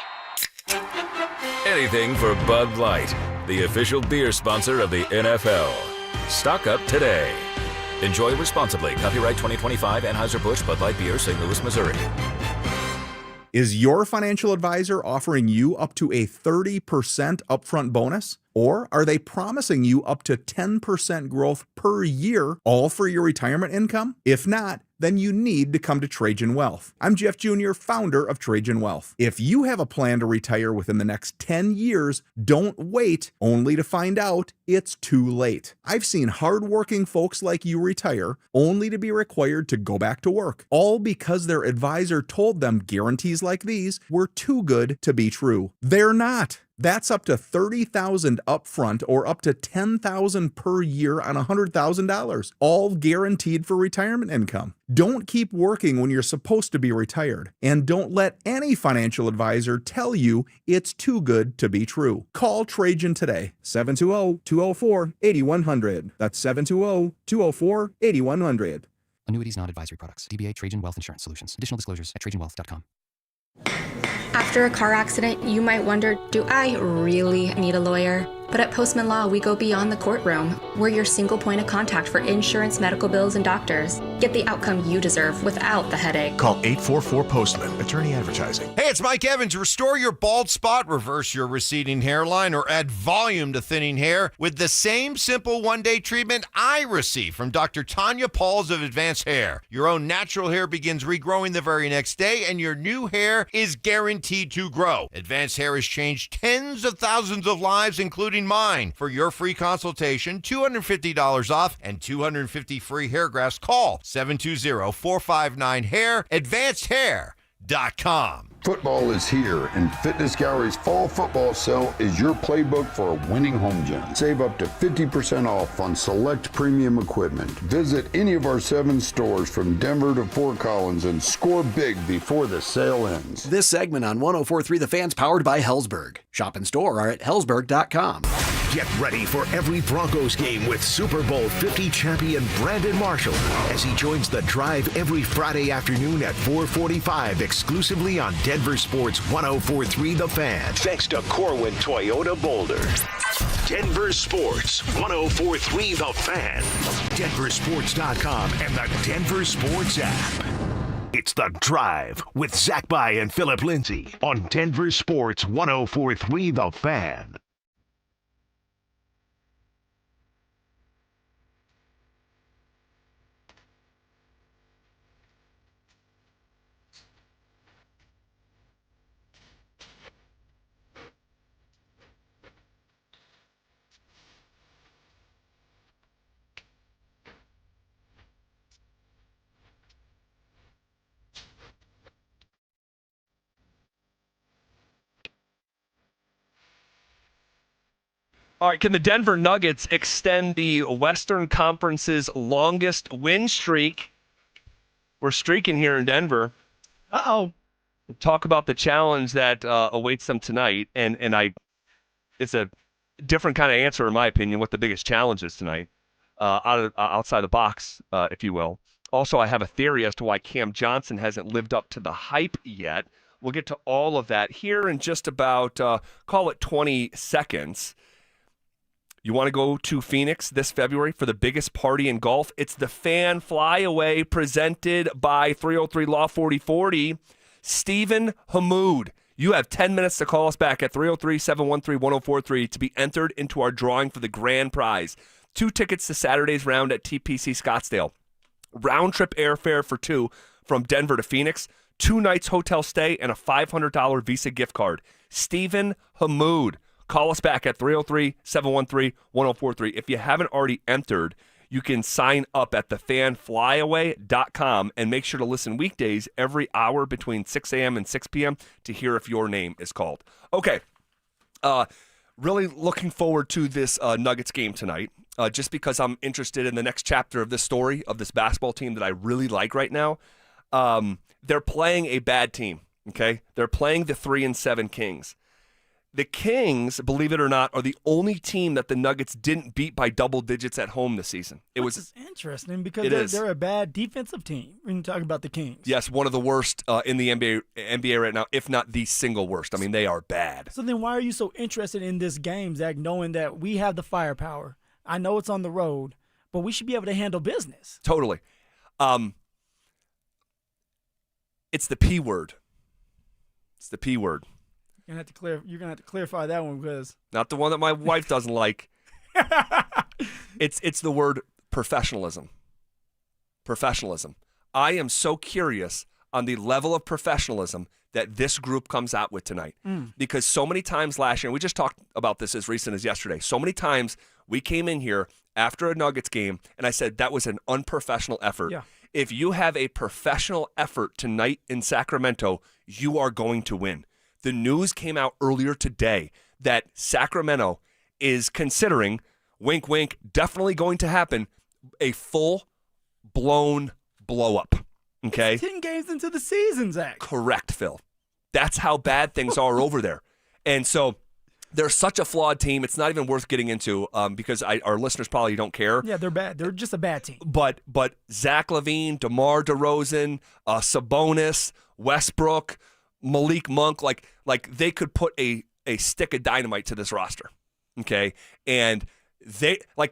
S8: Anything for Bud Light, the official beer sponsor of the NFL. Stock up today. Enjoy responsibly. Copyright 2025 Anheuser-Busch Bud Light Beer, St. Louis, Missouri.
S9: Is your financial advisor offering you up to a 30% upfront bonus? Or are they promising you up to 10% growth per year, all for your retirement income? If not, then you need to come to Trajan Wealth. I'm Jeff Jr., founder of Trajan Wealth. If you have a plan to retire within the next 10 years, don't wait only to find out it's too late. I've seen hardworking folks like you retire only to be required to go back to work, all because their advisor told them guarantees like these were too good to be true. They're not. That's up to $30,000 upfront or up to $10,000 per year on $100,000, all guaranteed for retirement income. Don't keep working when you're supposed to be retired, and don't let any financial advisor tell you it's too good to be true. Call Trajan today, 720-204-8100. That's 720-204-8100.
S10: Annuities, not advisory products. DBA Trajan Wealth Insurance Solutions. Additional disclosures at trajanwealth.com.
S26: After a car accident, you might wonder, do I really need a lawyer? But at Postman Law, we go beyond the courtroom. We're your single point of contact for insurance, medical bills, and doctors. Get the outcome you deserve without the headache.
S5: Call 844-POSTMAN. Attorney Advertising.
S27: Hey, it's Mike Evans. Restore your bald spot, reverse your receding hairline, or add volume to thinning hair with the same simple one-day treatment I receive from Dr. Tanya Pauls of Advanced Hair. Your own natural hair begins regrowing the very next day, and your new hair is guaranteed to grow. Advanced Hair has changed tens of thousands of lives, including mine. For your free consultation, $250 off and 250 free hair grafts, call 720-459-HAIR, advancedhair.com.
S13: Football is here, and Fitness Gallery's fall football sale is your playbook for a winning home gym. Save up to 50% off on select premium equipment. Visit any of our 7 stores from Denver to Fort Collins and score big before the sale ends.
S20: This segment on 104.3 The Fan's powered by Hellsberg. Shop and store are at hellsberg.com.
S5: Get ready for every Broncos game with Super Bowl 50 champion Brandon Marshall as he joins the drive every Friday afternoon at 4:45 exclusively on Denver Sports 104.3 The Fan. Thanks to Corwin Toyota Boulder. Denver Sports 104.3 The Fan. DenverSports.com and the Denver Sports app. It's The Drive with Zach By and Phillip Lindsay on Denver Sports 104.3 The Fan.
S2: All right, can the Denver Nuggets extend the Western Conference's longest win streak? We're streaking here in Denver.
S1: Uh-oh.
S2: Talk about the challenge that awaits them tonight, and it's a different kind of answer, in my opinion, what the biggest challenge is tonight, outside the box, if you will. Also, I have a theory as to why Cam Johnson hasn't lived up to the hype yet. We'll get to all of that here in just about, call it 20 seconds. You want to go to Phoenix this February for the biggest party in golf? It's the Fan Flyaway presented by 303 Law 4040. Stephen Hammoud. You have 10 minutes to call us back at 303-713-1043 to be entered into our drawing for the grand prize. 2 tickets to Saturday's round at TPC Scottsdale. Round trip airfare for 2 from Denver to Phoenix. 2 nights hotel stay and a $500 Visa gift card. Stephen Hammoud. Call us back at 303-713-1043. If you haven't already entered, you can sign up at thefanflyaway.com and make sure to listen weekdays every hour between 6 a.m. and 6 p.m. to hear if your name is called. Okay, really looking forward to this Nuggets game tonight, just because I'm interested in the next chapter of this story of this basketball team that I really like right now. They're playing a bad team, okay? They're playing the 3-7 Kings. The Kings, believe it or not, are the only team that the Nuggets didn't beat by double digits at home this season. Which
S1: is interesting because they're a bad defensive team when you talk about the Kings.
S2: Yes, one of the worst in the NBA right now, if not the single worst. I mean, they are bad.
S1: So then why are you so interested in this game, Zach, knowing that we have the firepower? I know it's on the road, but we should be able to handle business.
S2: Totally. It's the P word. It's the P word.
S1: You're gonna have to clarify that one because
S2: not the one that my wife doesn't like. It's the word professionalism. Professionalism. I am so curious on the level of professionalism that this group comes out with tonight. Because so many times last year, and we just talked about this as recent as yesterday, so many times we came in here after a Nuggets game and I said that was an unprofessional effort.
S1: Yeah.
S2: If you have a professional effort tonight in Sacramento, you are going to win. The news came out earlier today that Sacramento is considering, wink, wink, definitely going to happen, a full-blown blow-up. Okay?
S1: It's 10 games into the season, Zach.
S2: Correct, Phil. That's how bad things are over there. And so they're such a flawed team, it's not even worth getting into because our listeners probably don't care.
S1: Yeah, they're bad. They're just a bad team.
S2: But Zach LaVine, DeMar DeRozan, Sabonis, Westbrook, Malik Monk, like they could put a stick of dynamite to this roster, okay? And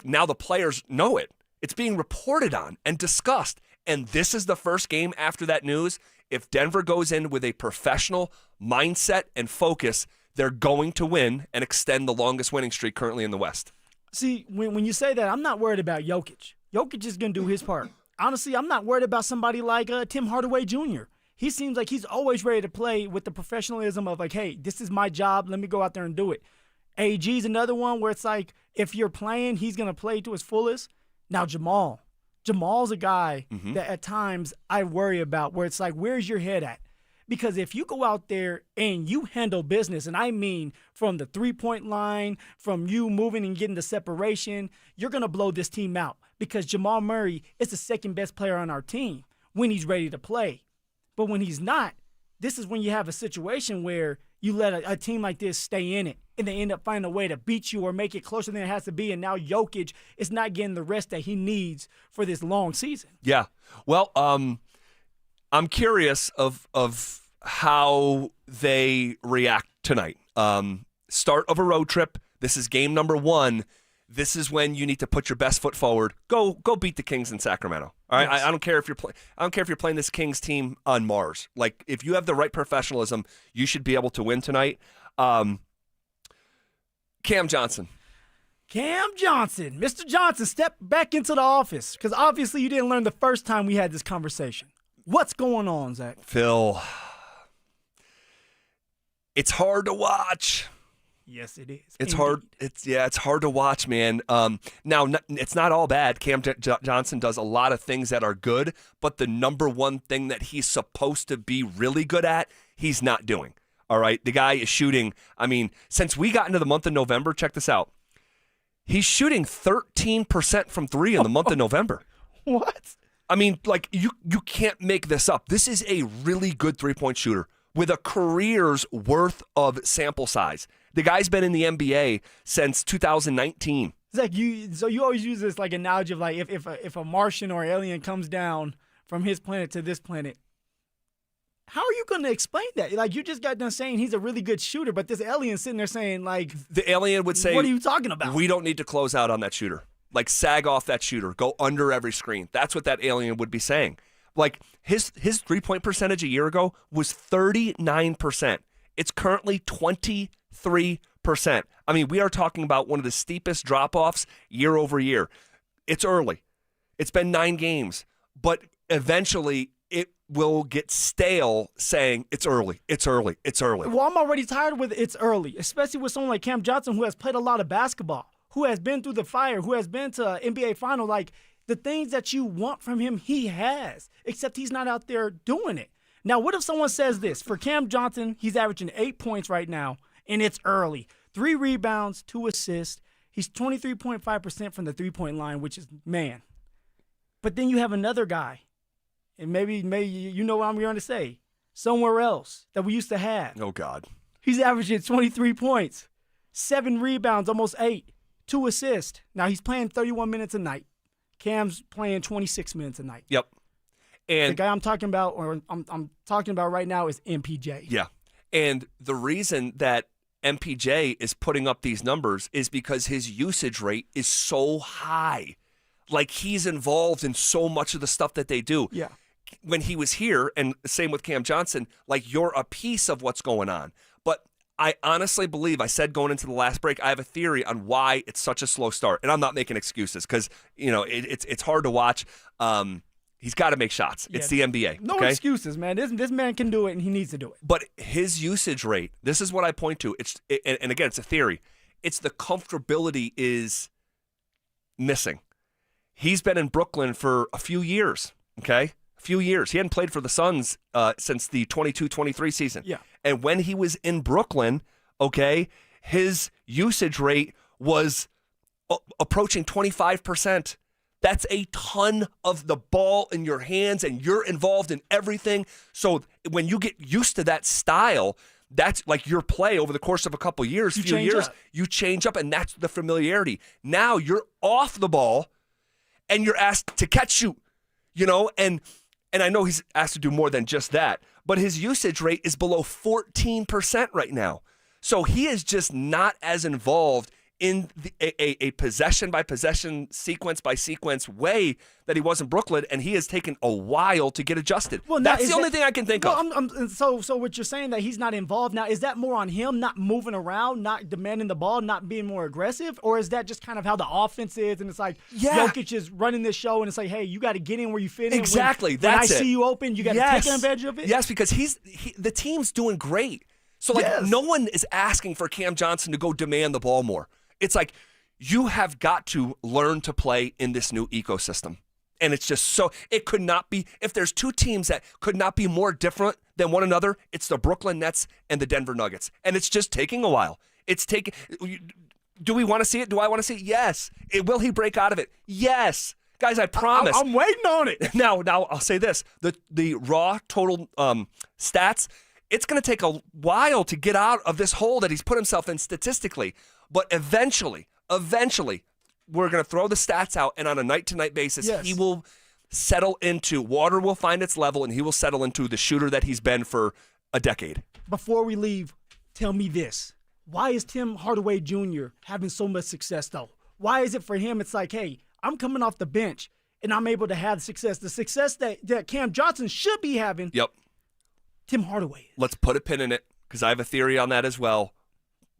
S2: now the players know it. It's being reported on and discussed. And this is the first game after that news. If Denver goes in with a professional mindset and focus, they're going to win and extend the longest winning streak currently in the West.
S1: See, when you say that, I'm not worried about Jokic. Jokic is going to do his part. Honestly, I'm not worried about somebody like Tim Hardaway Jr. He seems like he's always ready to play with the professionalism of like, hey, this is my job. Let me go out there and do it. AG's another one where it's like if you're playing, he's going to play to his fullest. Now, Jamal's a guy that at times I worry about where it's like, where's your head at? Because if you go out there and you handle business, and I mean from the three-point line, from you moving and getting the separation, you're going to blow this team out because Jamal Murray is the second best player on our team when he's ready to play. But when he's not, this is when you have a situation where you let a team like this stay in it and they end up finding a way to beat you or make it closer than it has to be. And now Jokic is not getting the rest that he needs for this long season.
S2: Yeah. Well, I'm curious of how they react tonight. Start of a road trip. This is game number 1. This is when you need to put your best foot forward. Go beat the Kings in Sacramento. All right.
S1: Yes.
S2: I don't care if you're playing this Kings team on Mars. Like, if you have the right professionalism, you should be able to win tonight. Cam Johnson.
S1: Mr. Johnson, step back into the office, because obviously you didn't learn the first time we had this conversation. What's going on, Zach?
S2: Phil, it's hard to watch.
S1: Yes, it is.
S2: It's hard. It's hard to watch, man. Now, it's not all bad. Cam Johnson does a lot of things that are good, but the number one thing that he's supposed to be really good at, he's not doing. All right, the guy is shooting. I mean, since we got into the month of November, check this out. He's shooting 13% from 3 in the month of November.
S1: What?
S2: I mean, like, you can't make this up. This is a really good three-point shooter with a career's worth of sample size. The guy's been in the NBA since 2019.
S1: Zach, you always use this like analogy of like if a Martian or alien comes down from his planet to this planet, how are you going to explain that? Like, you just got done saying he's a really good shooter, but this alien sitting there saying, like,
S2: the alien would say,
S1: what are you talking about?
S2: We don't need to close out on that shooter. Like, sag off that shooter. Go under every screen. That's what that alien would be saying. Like, his three-point percentage a year ago was 39%. It's currently 23%. I mean, we are talking about one of the steepest drop-offs year over year. It's early. It's been 9 games. But eventually, it will get stale saying it's early, it's early, it's early.
S1: Well, I'm already tired with it's early, especially with someone like Cam Johnson, who has played a lot of basketball, who has been through the fire, who has been to NBA final. Like, the things that you want from him, he has, except he's not out there doing it. Now, what if someone says this? For Cam Johnson, he's averaging 8 points right now, and it's early. 3 rebounds, 2 assists. He's 23.5% from the three-point line, which is, man. But then you have another guy, and maybe you know what I'm going to say, somewhere else that we used to have.
S2: Oh, God.
S1: He's averaging 23 points, 7 rebounds, almost 8, 2 assists. Now, he's playing 31 minutes a night. Cam's playing 26 minutes a night.
S2: Yep. And
S1: the guy I'm talking about, or I'm talking about right now, is MPJ.
S2: Yeah. And the reason that MPJ is putting up these numbers is because his usage rate is so high. Like, he's involved in so much of the stuff that they do.
S1: Yeah.
S2: When he was here, and same with Cam Johnson, like, you're a piece of what's going on. But I honestly believe, I said going into the last break, I have a theory on why it's such a slow start. And I'm not making excuses because, it's hard to watch. He's got to make shots.
S1: Yeah.
S2: It's the NBA.
S1: No
S2: okay?
S1: excuses, man. This man can do it, and he needs to do it.
S2: But his usage rate, this is what I point to. And again, it's a theory. It's the comfortability is missing. He's been in Brooklyn for a few years, okay? A few years. He hadn't played for the Suns since the 22-23 season.
S1: Yeah.
S2: And when he was in Brooklyn, okay, his usage rate was approaching 25%. That's a ton of the ball in your hands, and you're involved in everything. So when you get used to that style, that's like your play over the course of a couple years, you change up, and that's the familiarity. Now you're off the ball, and you're asked to catch shoot, and I know he's asked to do more than just that, but his usage rate is below 14% right now. So he is just not as involved in a possession-by-possession, sequence-by-sequence way that he was in Brooklyn, and he has taken a while to get adjusted. Well, that's the only thing I can think of.
S1: So what you're saying that he's not involved now, is that more on him, not moving around, not demanding the ball, not being more aggressive, or is that just kind of how the offense is, and it's like Jokic is running this show, and it's like, hey, you got to get in where you fit in.
S2: Exactly,
S1: when I see you open, you got to take advantage of it?
S2: Yes, because the team's doing great. So, no one is asking for Cam Johnson to go demand the ball more. It's like, you have got to learn to play in this new ecosystem. And it's just it could not be, if there's 2 teams that could not be more different than one another, it's the Brooklyn Nets and the Denver Nuggets. And it's just taking a while. Do we want to see it? Do I want to see it? Yes. Will he break out of it? Yes. Guys, I promise.
S1: I'm waiting on it.
S2: Now I'll say this. The raw total stats, it's going to take a while to get out of this hole that he's put himself in statistically. But eventually, we're going to throw the stats out, and on a night-to-night basis, he will settle into, water will find its level, and he will settle into the shooter that he's been for a decade.
S1: Before we leave, tell me this. Why is Tim Hardaway Jr. having so much success, though? Why is it for him it's like, hey, I'm coming off the bench, and I'm able to have success. The success that Cam Johnson should be having.
S2: Yep.
S1: Tim Hardaway.
S2: Let's put a pin in it, because I have a theory on that as well.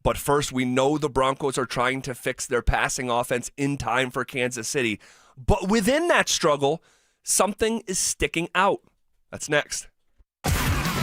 S2: But first, we know the Broncos are trying to fix their passing offense in time for Kansas City. But within that struggle, something is sticking out. That's next.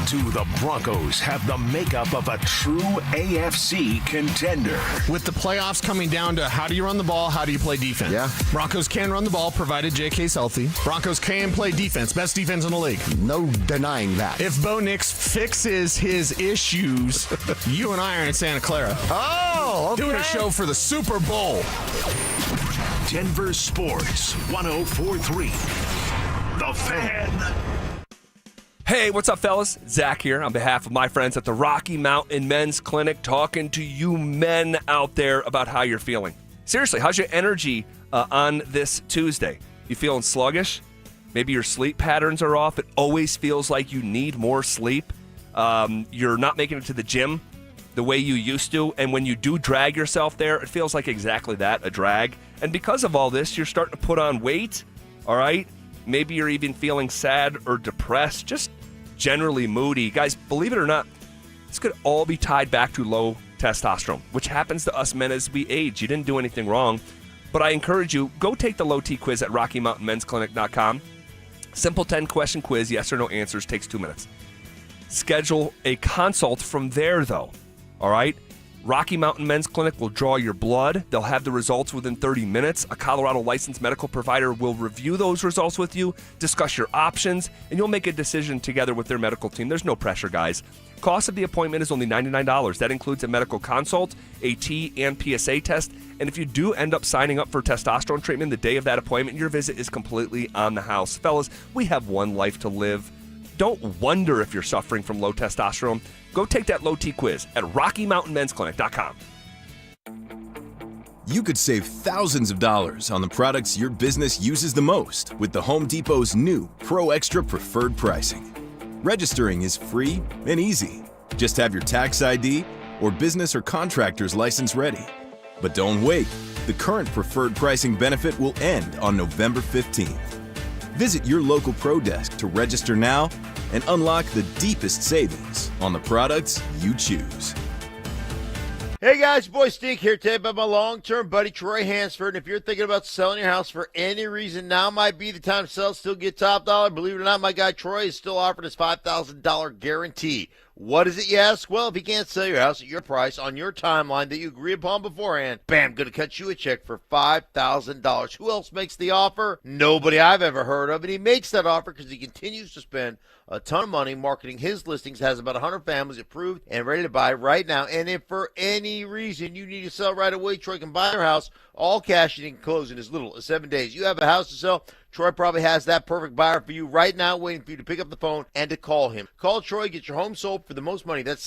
S5: Do the Broncos have the makeup of a true AFC contender?
S11: With the playoffs coming down to how do you run the ball, how do you play defense?
S12: Yeah.
S11: Broncos can run the ball, provided JK's healthy. Broncos can play defense, best defense in the league.
S12: No denying that.
S11: If Bo Nix fixes his issues, you and I are in Santa Clara.
S12: Oh, okay.
S11: Doing a show for the Super Bowl.
S5: Denver Sports 104.3. The Fan.
S2: Hey, what's up, fellas? Zach here on behalf of my friends at the Rocky Mountain Men's Clinic, talking to you men out there about how you're feeling. Seriously, how's your energy on this Tuesday? You feeling sluggish? Maybe your sleep patterns are off. It always feels like you need more sleep. You're not making it to the gym the way you used to, and when you do drag yourself there, it feels like exactly that, a drag. And because of all this, you're starting to put on weight, all right? Maybe you're even feeling sad or depressed, just generally moody. Guys, believe it or not, this could all be tied back to low testosterone, which happens to us men as we age. You didn't do anything wrong, but I encourage you, go take the low T quiz at RockyMountainMen'sClinic.com. Simple 10-question quiz, yes or no answers, takes 2 minutes. Schedule a consult from there, though, all right? Rocky Mountain Men's Clinic will draw your blood. They'll have the results within 30 minutes. A Colorado licensed medical provider will review those results with you, discuss your options, and you'll make a decision together with their medical team. There's no pressure, guys. Cost of the appointment is only $99. That includes a medical consult, a T and PSA test, and if you do end up signing up for testosterone treatment the day of that appointment, your visit is completely on the house. Fellas, we have one life to live. Don't wonder if you're suffering from low testosterone. Go take that low T quiz at RockyMountainMen'sClinic.com.
S15: You could save thousands of dollars on the products your business uses the most with the Home Depot's new Pro Extra Preferred Pricing. Registering is free and easy. Just have your tax ID or business or contractor's license ready. But don't wait. The current preferred pricing benefit will end on November 15th. Visit your local Pro Desk to register now and unlock the deepest savings on the products you choose.
S27: Hey guys, boy Stink here today about my long-term buddy Troy Hansford. And if you're thinking about selling your house for any reason, now might be the time to sell, still get top dollar. Believe it or not, my guy Troy is still offering his $5,000 guarantee. What is it, you ask? Well, if he can't sell your house at your price on your timeline that you agree upon beforehand, bam, going to cut you a check for $5,000. Who else makes the offer? Nobody I've ever heard of. And he makes that offer because he continues to spend a ton of money marketing his listings, has about 100 families approved and ready to buy right now. And if for any reason you need to sell right away, Troy can buy your house, all cash, and he can close in as little as 7 days. You have a house to sell, Troy probably has that perfect buyer for you right now, waiting for you to pick up the phone and to call him. Call Troy, get your home sold for the most money. That's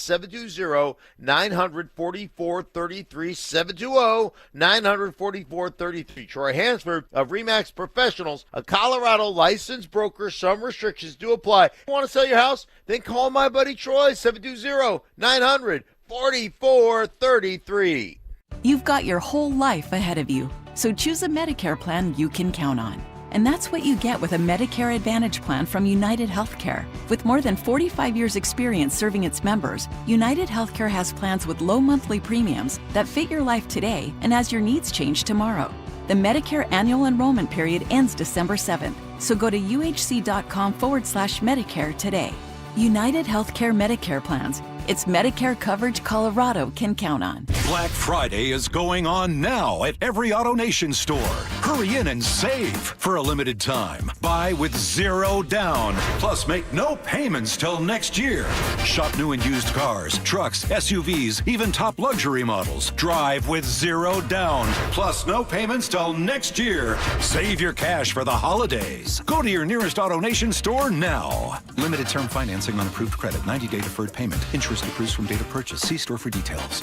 S27: 720-900-4433, 720-900-4433. Troy Hansford of RE/MAX Professionals, a Colorado licensed broker. Some restrictions do apply. Want to sell your house? Then call my buddy Troy, 720-900-4433.
S16: You've got your whole life ahead of you, so choose a Medicare plan you can count on. And that's what you get with a Medicare Advantage plan from United Healthcare. With more than 45 years' experience serving its members, United Healthcare has plans with low monthly premiums that fit your life today and as your needs change tomorrow. The Medicare annual enrollment period ends December 7th, so go to uhc.com/Medicare today. United Healthcare Medicare plans. It's Medicare coverage Colorado can count on.
S18: Black Friday is going on now at every AutoNation store. Hurry in and save for a limited time. Buy with $0 down. Plus, make no payments till next year. Shop new and used cars, trucks, SUVs, even top luxury models. Drive with $0 down. Plus, no payments till next year. Save your cash for the holidays. Go to your nearest AutoNation store now.
S19: Limited term financing on approved credit. 90-day deferred payment. Interest accrues from date of purchase. See store for details.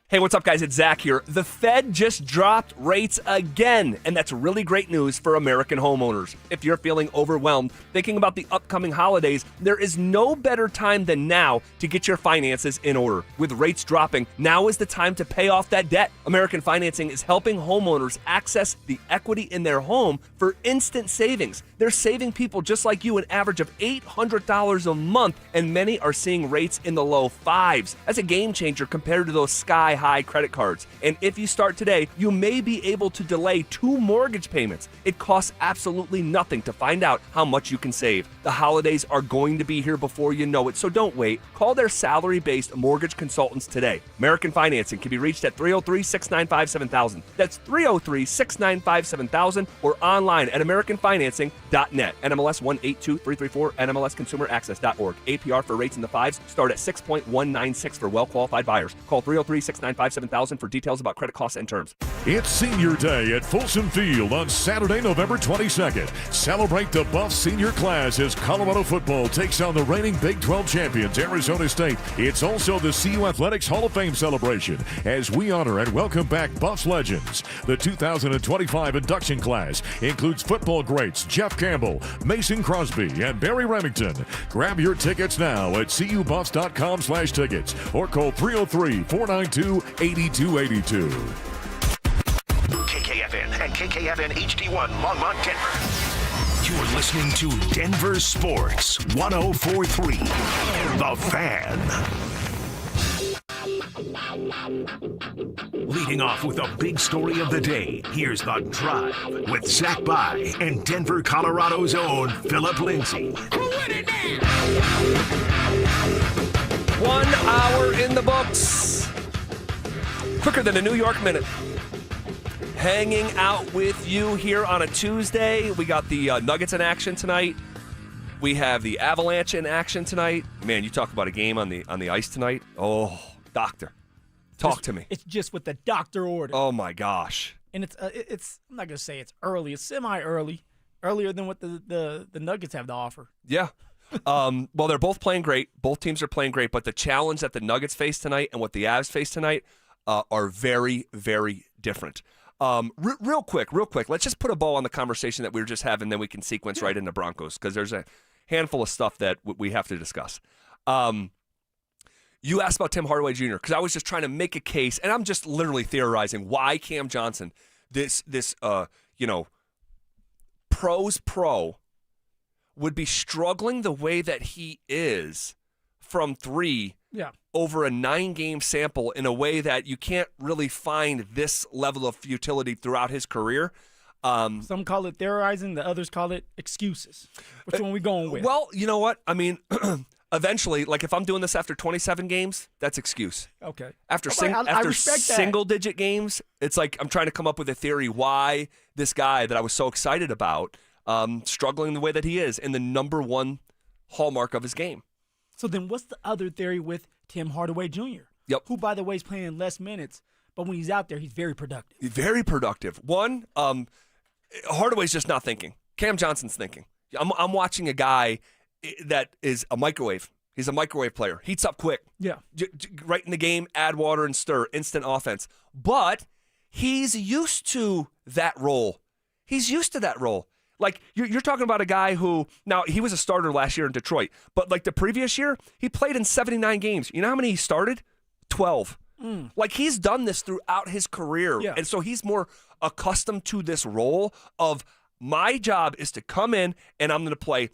S2: Hey, what's up, guys? It's Zach here. The Fed just dropped rates again, and that's really great news for American homeowners. If you're feeling overwhelmed, thinking about the upcoming holidays, there is no better time than now to get your finances in order. With rates dropping, now is the time to pay off that debt. American Financing is helping homeowners access the equity in their home for instant savings. They're saving people just like you an average of $800 a month, and many are seeing rates in the low fives. That's a game changer compared to those sky-high credit cards. And if you start today, you may be able to delay 2 mortgage payments. It costs absolutely nothing to find out how much you can save. The holidays are going to be here before you know it, so don't wait. Call their salary-based mortgage consultants today. American Financing can be reached at 303-695-7000. That's 303-695-7000 or online at AmericanFinancing.net. NMLS 182334, NMLSConsumerAccess.org. APR for rates in the 5s start at 6.196 for well-qualified buyers. Call 303-695-7000 for details about credit costs and terms.
S14: It's Senior Day at Folsom Field on Saturday, November 22nd. Celebrate the Buff senior class as Colorado football takes on the reigning Big 12 champions, Arizona State. It's also the CU Athletics Hall of Fame celebration as we honor and welcome back Buffs legends. The 2025 induction class includes football greats Jeff Campbell, Mason Crosby, and Barry Remington. Grab your tickets now at cubuffs.com/tickets or call 303-492-8282.
S6: KKFN and KKFN HD1 Longmont, Denver. You're listening to Denver Sports 104.3. The Fan. Leading off with a big story of the day, here's The Drive with Zach By and Denver, Colorado's own Phillip Lindsay.
S2: 1 hour in the books. Quicker than a New York minute. Hanging out with you here on a Tuesday. We got the Nuggets in action tonight. We have the Avalanche in action tonight. Man, you talk about a game on the ice tonight. Oh, doctor, talk to me.
S1: It's just what the doctor ordered.
S2: Oh my gosh.
S1: And it's I'm not gonna say it's early. It's semi-early, earlier than what the Nuggets have to offer.
S2: Yeah. Well, they're both playing great. Both teams are playing great, but the challenge that the Nuggets face tonight and what the Avs face tonight are very, very different. Real quick, let's just put a bow on the conversation that we were just having, then we can sequence right into Broncos, because there's a handful of stuff that we have to discuss. You asked about Tim Hardaway Jr., because I was just trying to make a case, and I'm just literally theorizing why Cam Johnson, this pro's pro, would be struggling the way that he is from 3 over a 9-game sample in a way that you can't really find this level of futility throughout his career.
S1: Some call it theorizing, the others call it excuses. Which one we going with?
S2: Well, you know what? I mean, eventually, like if I'm doing this after 27 games, that's excuse.
S1: Okay.
S2: After
S1: I respect that.
S2: single-digit games, it's like I'm trying to come up with a theory why this guy that I was so excited about struggling the way that he is in the number one hallmark of his game.
S1: So then what's the other theory with Tim Hardaway Jr.?
S2: Yep.
S1: Who, by the way, is playing less minutes, but when he's out there, he's very productive.
S2: Very productive. One, Hardaway's just not thinking. Cam Johnson's thinking. I'm watching a guy that is a microwave. He's a microwave player. Heats up quick.
S1: Yeah.
S2: Right in the game, add water and stir. Instant offense. But he's used to that role. He's used to that role. Like, you're talking about a guy who, now, he was a starter last year in Detroit, but like the previous year, he played in 79 games. You know how many he started? 12. Like, he's done this throughout his career.
S1: Yeah.
S2: And so he's more accustomed to this role of, my job is to come in and I'm going to play,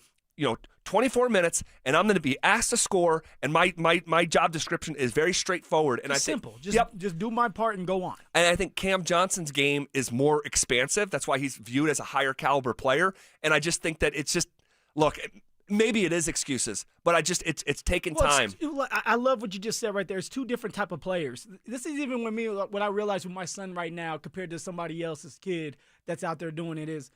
S2: 24 minutes, and I'm going to be asked to score, and my job description is very straightforward. And
S1: It's simple. Just do my part and go on.
S2: And I think Cam Johnson's game is more expansive. That's why he's viewed as a higher caliber player. And I just think that it's just, look, maybe it is excuses, but it's taken time.
S1: I love what you just said right there. It's 2 different type of players. This is even with me, what I realize with my son right now compared to somebody else's kid that's out there doing it is,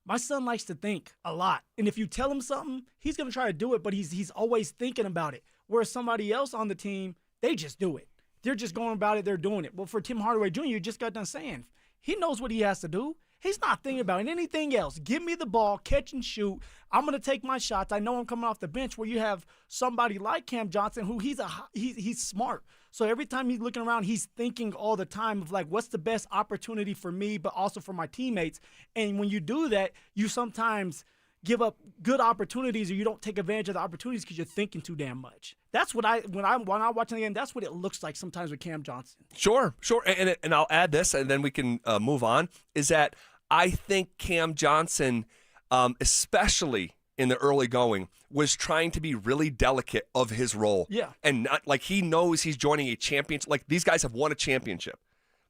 S1: my son likes to think a lot. And if you tell him something, he's going to try to do it, but he's always thinking about it. Whereas somebody else on the team, they just do it. They're just going about it. They're doing it. Well, for Tim Hardaway Jr., you just got done saying, he knows what he has to do. He's not thinking about anything else. Give me the ball, catch and shoot. I'm going to take my shots. I know I'm coming off the bench where you have somebody like Cam Johnson who he's smart. So every time he's looking around, he's thinking all the time of like, what's the best opportunity for me, but also for my teammates. And when you do that, you sometimes give up good opportunities or you don't take advantage of the opportunities because you're thinking too damn much. That's what when I'm watching the game, that's what it looks like sometimes with Cam Johnson.
S2: Sure. And I'll add this, and then we can move on, is that I think Cam Johnson, especially in the early going, was trying to be really delicate of his role.
S1: Yeah.
S2: And not like he knows he's joining a championship. Like these guys have won a championship.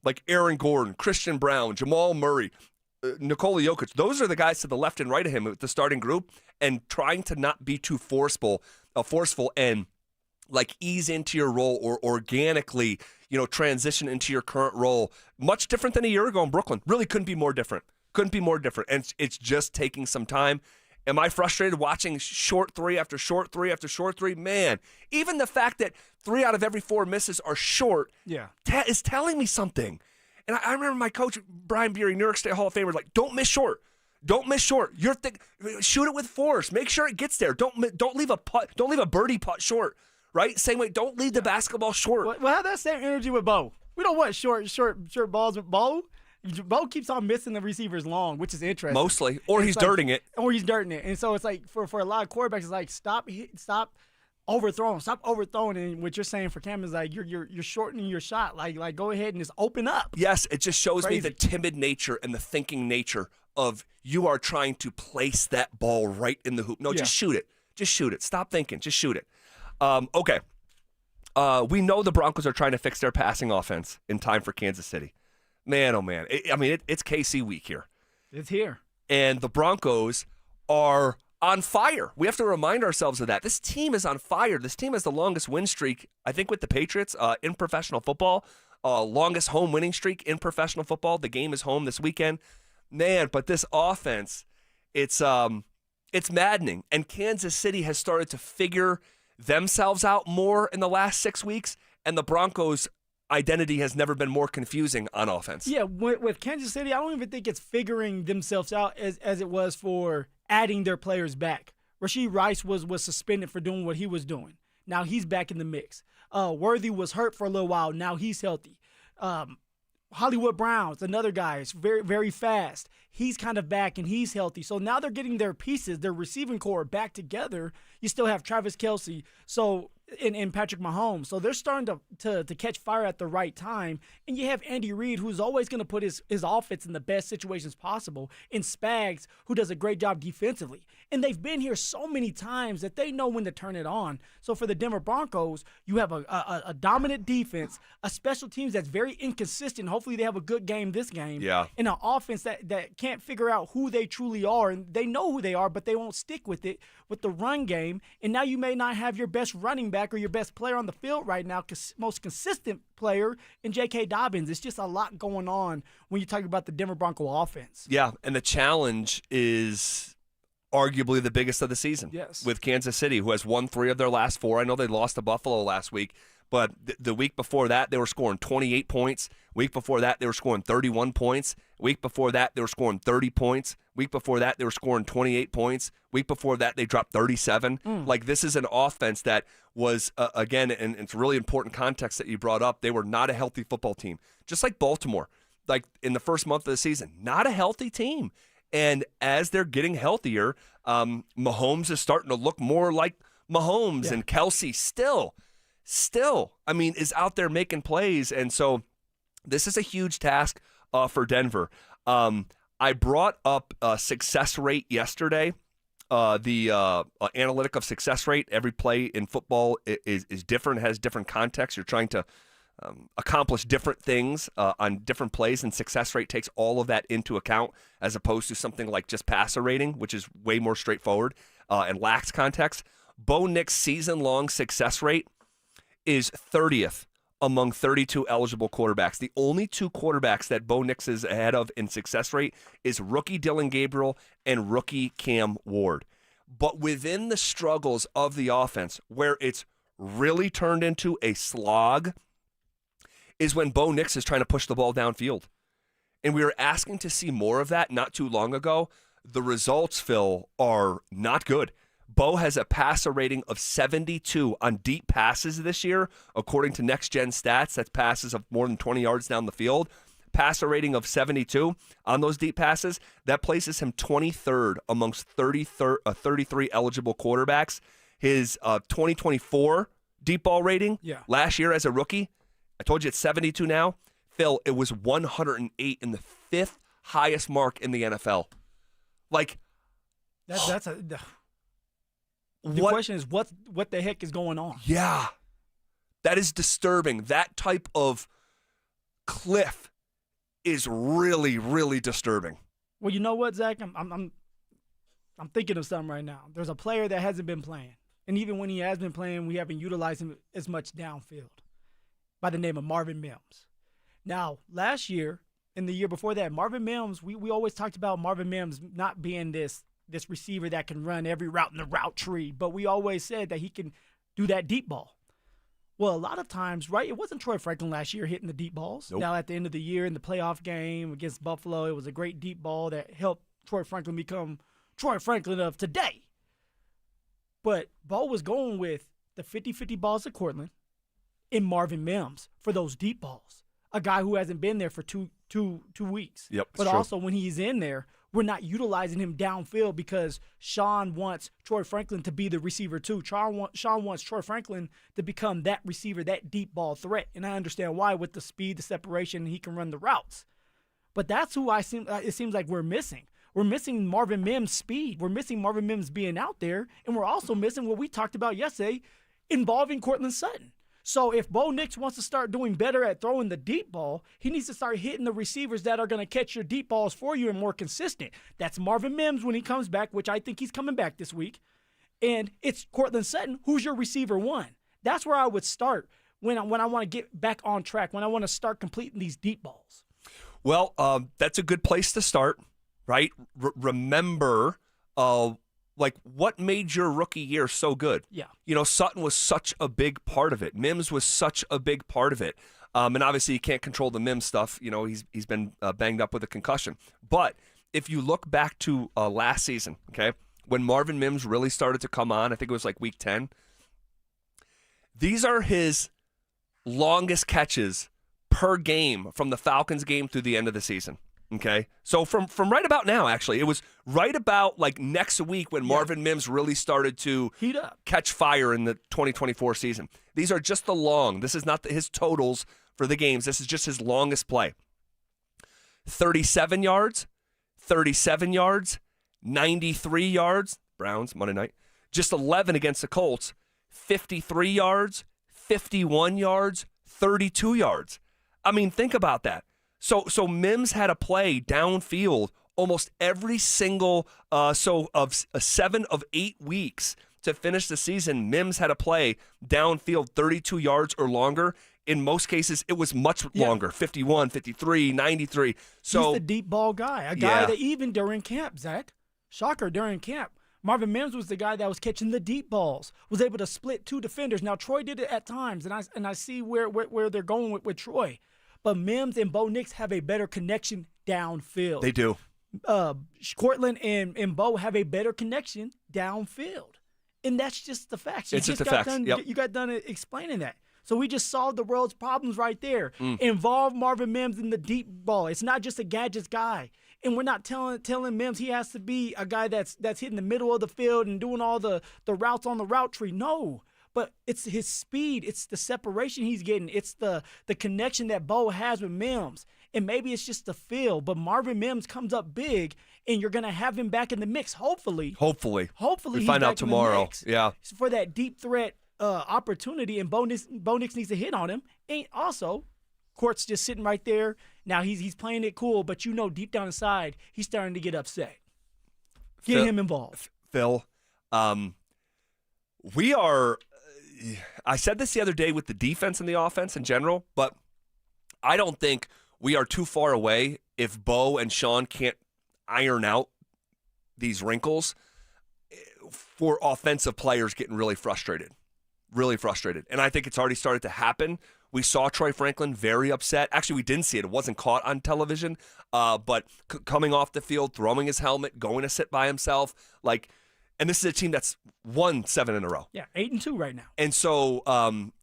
S2: Like Aaron Gordon, Christian Brown, Jamal Murray, Nikola Jokic. Those are the guys to the left and right of him with the starting group, and trying to not be too forceful and like ease into your role or organically, transition into your current role. Much different than a year ago in Brooklyn. Really couldn't be more different. And it's just taking some time. Am I frustrated watching short three after short three after short three? Man, even the fact that 3 out of every 4 misses are short is telling me something. And I remember my coach, Brian Bury, New York State Hall of Famer, was like, don't miss short. Don't miss short. Shoot it with force. Make sure it gets there. Don't leave a putt. Don't leave a birdie putt short. Right? Same way. Don't leave the basketball short.
S1: Well, have that same energy with Bo. We don't want short balls with Bo. Bo keeps on missing the receivers long, which is interesting.
S2: Mostly, or he's dirting it.
S1: And so it's like for a lot of quarterbacks, it's like stop overthrowing. Stop overthrowing. And what you're saying for Cam is like you're shortening your shot. Like go ahead and just open up.
S2: Yes, it just shows me the timid nature and the thinking nature of you are trying to place that ball right in the hoop. No, just shoot it. Just shoot it. Stop thinking. Just shoot it. Okay. We know the Broncos are trying to fix their passing offense in time for Kansas City. Man, oh man. It's KC week here.
S1: It's here.
S2: And the Broncos are on fire. We have to remind ourselves of that. This team is on fire. This team has the longest win streak, I think, with the Patriots in professional football. Longest home winning streak in professional football. The game is home this weekend. Man, but this offense, it's maddening. And Kansas City has started to figure themselves out more in the last 6 weeks, and the Broncos' identity has never been more confusing on offense.
S1: Yeah, with Kansas City, I don't even think it's figuring themselves out as it was for adding their players back. Rashee Rice was suspended for doing what he was doing. Now he's back in the mix. Worthy was hurt for a little while. Now he's healthy. Hollywood Brown's another guy. It's very, very fast. He's kind of back, and he's healthy. So now they're getting their pieces, their receiving core back together. You still have Travis Kelce and Patrick Mahomes. So they're starting to catch fire at the right time. And you have Andy Reid, who's always going to put his offense in the best situations possible, and Spags, who does a great job defensively. And they've been here so many times that they know when to turn it on. So for the Denver Broncos, you have a dominant defense, a special teams that's very inconsistent. Hopefully they have a good game this game.
S2: Yeah.
S1: And an offense that can't figure out who they truly are. And they know who they are, but they won't stick with it with the run game. And now you may not have your best running back or your best player on the field right now, most consistent player in J.K. Dobbins. It's just a lot going on when you talk about the Denver Bronco offense.
S2: Yeah, and the challenge is arguably the biggest of the season.
S1: Yes.
S2: With Kansas City, who has won 3 of their last 4. I know they lost to Buffalo last week, but the week before that, they were scoring 28 points. Week before that, they were scoring 31 points. Week before that, they were scoring 30 points. Week before that, they were scoring 28 points. Week before that, they dropped 37. Like, this is an offense that was, again, and it's really important context that you brought up, they were not a healthy football team. Just like Baltimore, like in the first month of the season, not a healthy team. And as they're getting healthier, Mahomes is starting to look more like Mahomes, and Kelce still, is out there making plays. And so this is a huge task for Denver. I brought up success rate yesterday. The analytic of success rate, every play in football is different, has different context. You're trying to accomplish different things on different plays, and success rate takes all of that into account, as opposed to something like just passer rating, which is way more straightforward and lacks context. Bo Nix's season-long success rate is 30th among 32 eligible quarterbacks. The only 2 quarterbacks that Bo Nix is ahead of in success rate is rookie Dylan Gabriel and rookie Cam Ward. But within the struggles of the offense, where it's really turned into a slog, is when Bo Nix is trying to push the ball downfield. And we were asking to see more of that not too long ago. The results, Phil, are not good. Bo has a passer rating of 72 on deep passes this year, according to Next Gen Stats. That's passes of more than 20 yards down the field. Passer rating of 72 on those deep passes. That places him 23rd amongst 33 eligible quarterbacks. His 2024 deep ball rating last year as a rookie, I told you it's 72 now. Phil, it was 108 in the 5th highest mark in the NFL. Like,
S1: the question is what the heck is going on?
S2: Yeah. That is disturbing. That type of cliff is really, really disturbing.
S1: Well, you know what, Zach? I'm thinking of something right now. There's a player that hasn't been playing. And even when he has been playing, we haven't utilized him as much downfield, by the name of Marvin Mims. Now, last year and the year before that, Marvin Mims, we always talked about Marvin Mims not being this receiver that can run every route in the route tree, but we always said that he can do that deep ball. Well, a lot of times, right, it wasn't Troy Franklin last year hitting the deep balls. Nope. Now, at the end of the year in the playoff game against Buffalo, it was a great deep ball that helped Troy Franklin become Troy Franklin of today. But Bo was going with the 50-50 balls to Cortland and Marvin Mims for those deep balls. A guy who hasn't been there for two weeks.
S2: Yep,
S1: but also when he's in there, we're not utilizing him downfield because Sean wants Troy Franklin to be the receiver too. Sean wants Troy Franklin to become that receiver, that deep ball threat. And I understand why with the speed, the separation, he can run the routes. But that's who it seems like we're missing. We're missing Marvin Mims' speed. We're missing Marvin Mims being out there. And we're also missing what we talked about yesterday involving Cortland Sutton. So if Bo Nix wants to start doing better at throwing the deep ball, he needs to start hitting the receivers that are going to catch your deep balls for you and more consistent. That's Marvin Mims when he comes back, which I think he's coming back this week. And it's Cortland Sutton, who's your receiver one. That's where I would start when I want to get back on track, when I want to start completing these deep balls.
S2: Well, that's a good place to start, right? Remember, like, what made your rookie year so good?
S1: Yeah.
S2: You know, Sutton was such a big part of it. Mims was such a big part of it. And obviously you can't control the Mims stuff. You know, he's been banged up with a concussion. But if you look back to last season, okay, when Marvin Mims really started to come on, I think it was like week 10, these are his longest catches per game from the Falcons game through the end of the season. Okay, so from right about now, actually, it was right about like next week when Marvin Mims really started to
S1: heat up,
S2: catch fire in the 2024 season. These are just the long. This is not his totals for the games. This is just his longest play. 37 yards, 37 yards, 93 yards. Browns Monday night. Just 11 against the Colts. 53 yards, 51 yards, 32 yards. I mean, think about that. So Mims had a play downfield almost every single, of 7 of 8 weeks to finish the season. Mims had a play downfield 32 yards or longer. In most cases, it was much longer, 51, 53, 93. So
S1: he's the deep ball guy, a guy that even during camp, Zach, shocker, during camp, Marvin Mims was the guy that was catching the deep balls, was able to split 2 defenders. Now, Troy did it at times, and I see where they're going with Troy. But Mims and Bo Nix have a better connection downfield.
S2: They do.
S1: Cortland and Bo have a better connection downfield. And that's just the facts.
S2: It's just the facts.
S1: You got done explaining that. So we just solved the world's problems right there. Involve Marvin Mims in the deep ball. It's not just a gadgets guy. And we're not telling Mims he has to be a guy that's hitting the middle of the field and doing all the routes on the route tree. No. But it's his speed. It's the separation he's getting. It's the connection that Bo has with Mims. And maybe it's just the feel. But Marvin Mims comes up big, and you're going to have him back in the mix, hopefully.
S2: Hopefully
S1: we
S2: find out tomorrow.
S1: Mix,
S2: yeah.
S1: For that deep threat opportunity, and Bo Nix needs to hit on him. And also, Court's just sitting right there. Now he's playing it cool, but you know deep down inside, he's starting to get upset. Get him involved.
S2: Phil, we are – I said this the other day with the defense and the offense in general, but I don't think we are too far away if Bo and Sean can't iron out these wrinkles for offensive players getting really frustrated. And I think it's already started to happen We saw Troy Franklin very upset. Actually, we didn't see it. It wasn't caught on television. But coming off the field, throwing his helmet, going to sit by himself, and this is a team that's won 7 in a row.
S1: Yeah, 8-2 right now.
S2: And so,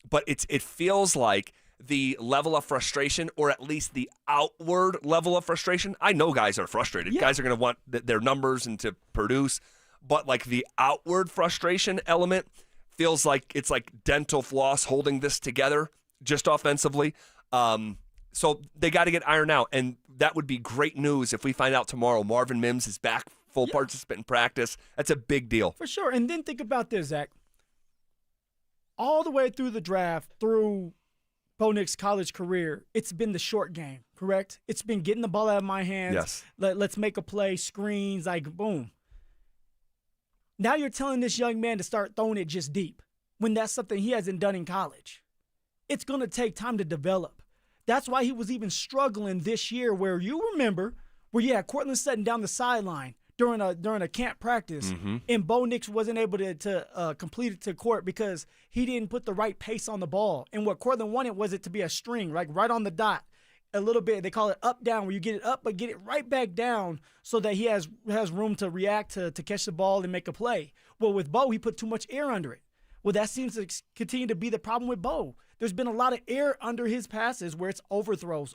S2: but it feels like the level of frustration, or at least the outward level of frustration. I know guys are frustrated.
S1: Yeah.
S2: Guys are going to want their numbers and to produce, but like the outward frustration element feels like it's like dental floss holding this together just offensively. So they got to get ironed out, and that would be great news if we find out tomorrow Marvin Mims is back, full participant in practice. That's a big deal.
S1: For sure. And then think about this, Zach. All the way through the draft, through Bo Nix's college career, it's been the short game, correct? It's been getting the ball out of my hands.
S2: Yes.
S1: Let's make a play, screens, boom. Now you're telling this young man to start throwing it just deep when that's something he hasn't done in college. It's going to take time to develop. That's why he was even struggling this year, where you remember where you had Cortland Sutton down the sideline during a camp practice, and Bo Nix wasn't able to complete it to court because he didn't put the right pace on the ball. And what Cortland wanted was it to be a string, right on the dot, a little bit. They call it up down, where you get it up but get it right back down so that he has room to react to catch the ball and make a play. Well, with Bo, he put too much air under it. Well, that seems to continue to be the problem with Bo. There's been a lot of air under his passes where it's overthrows.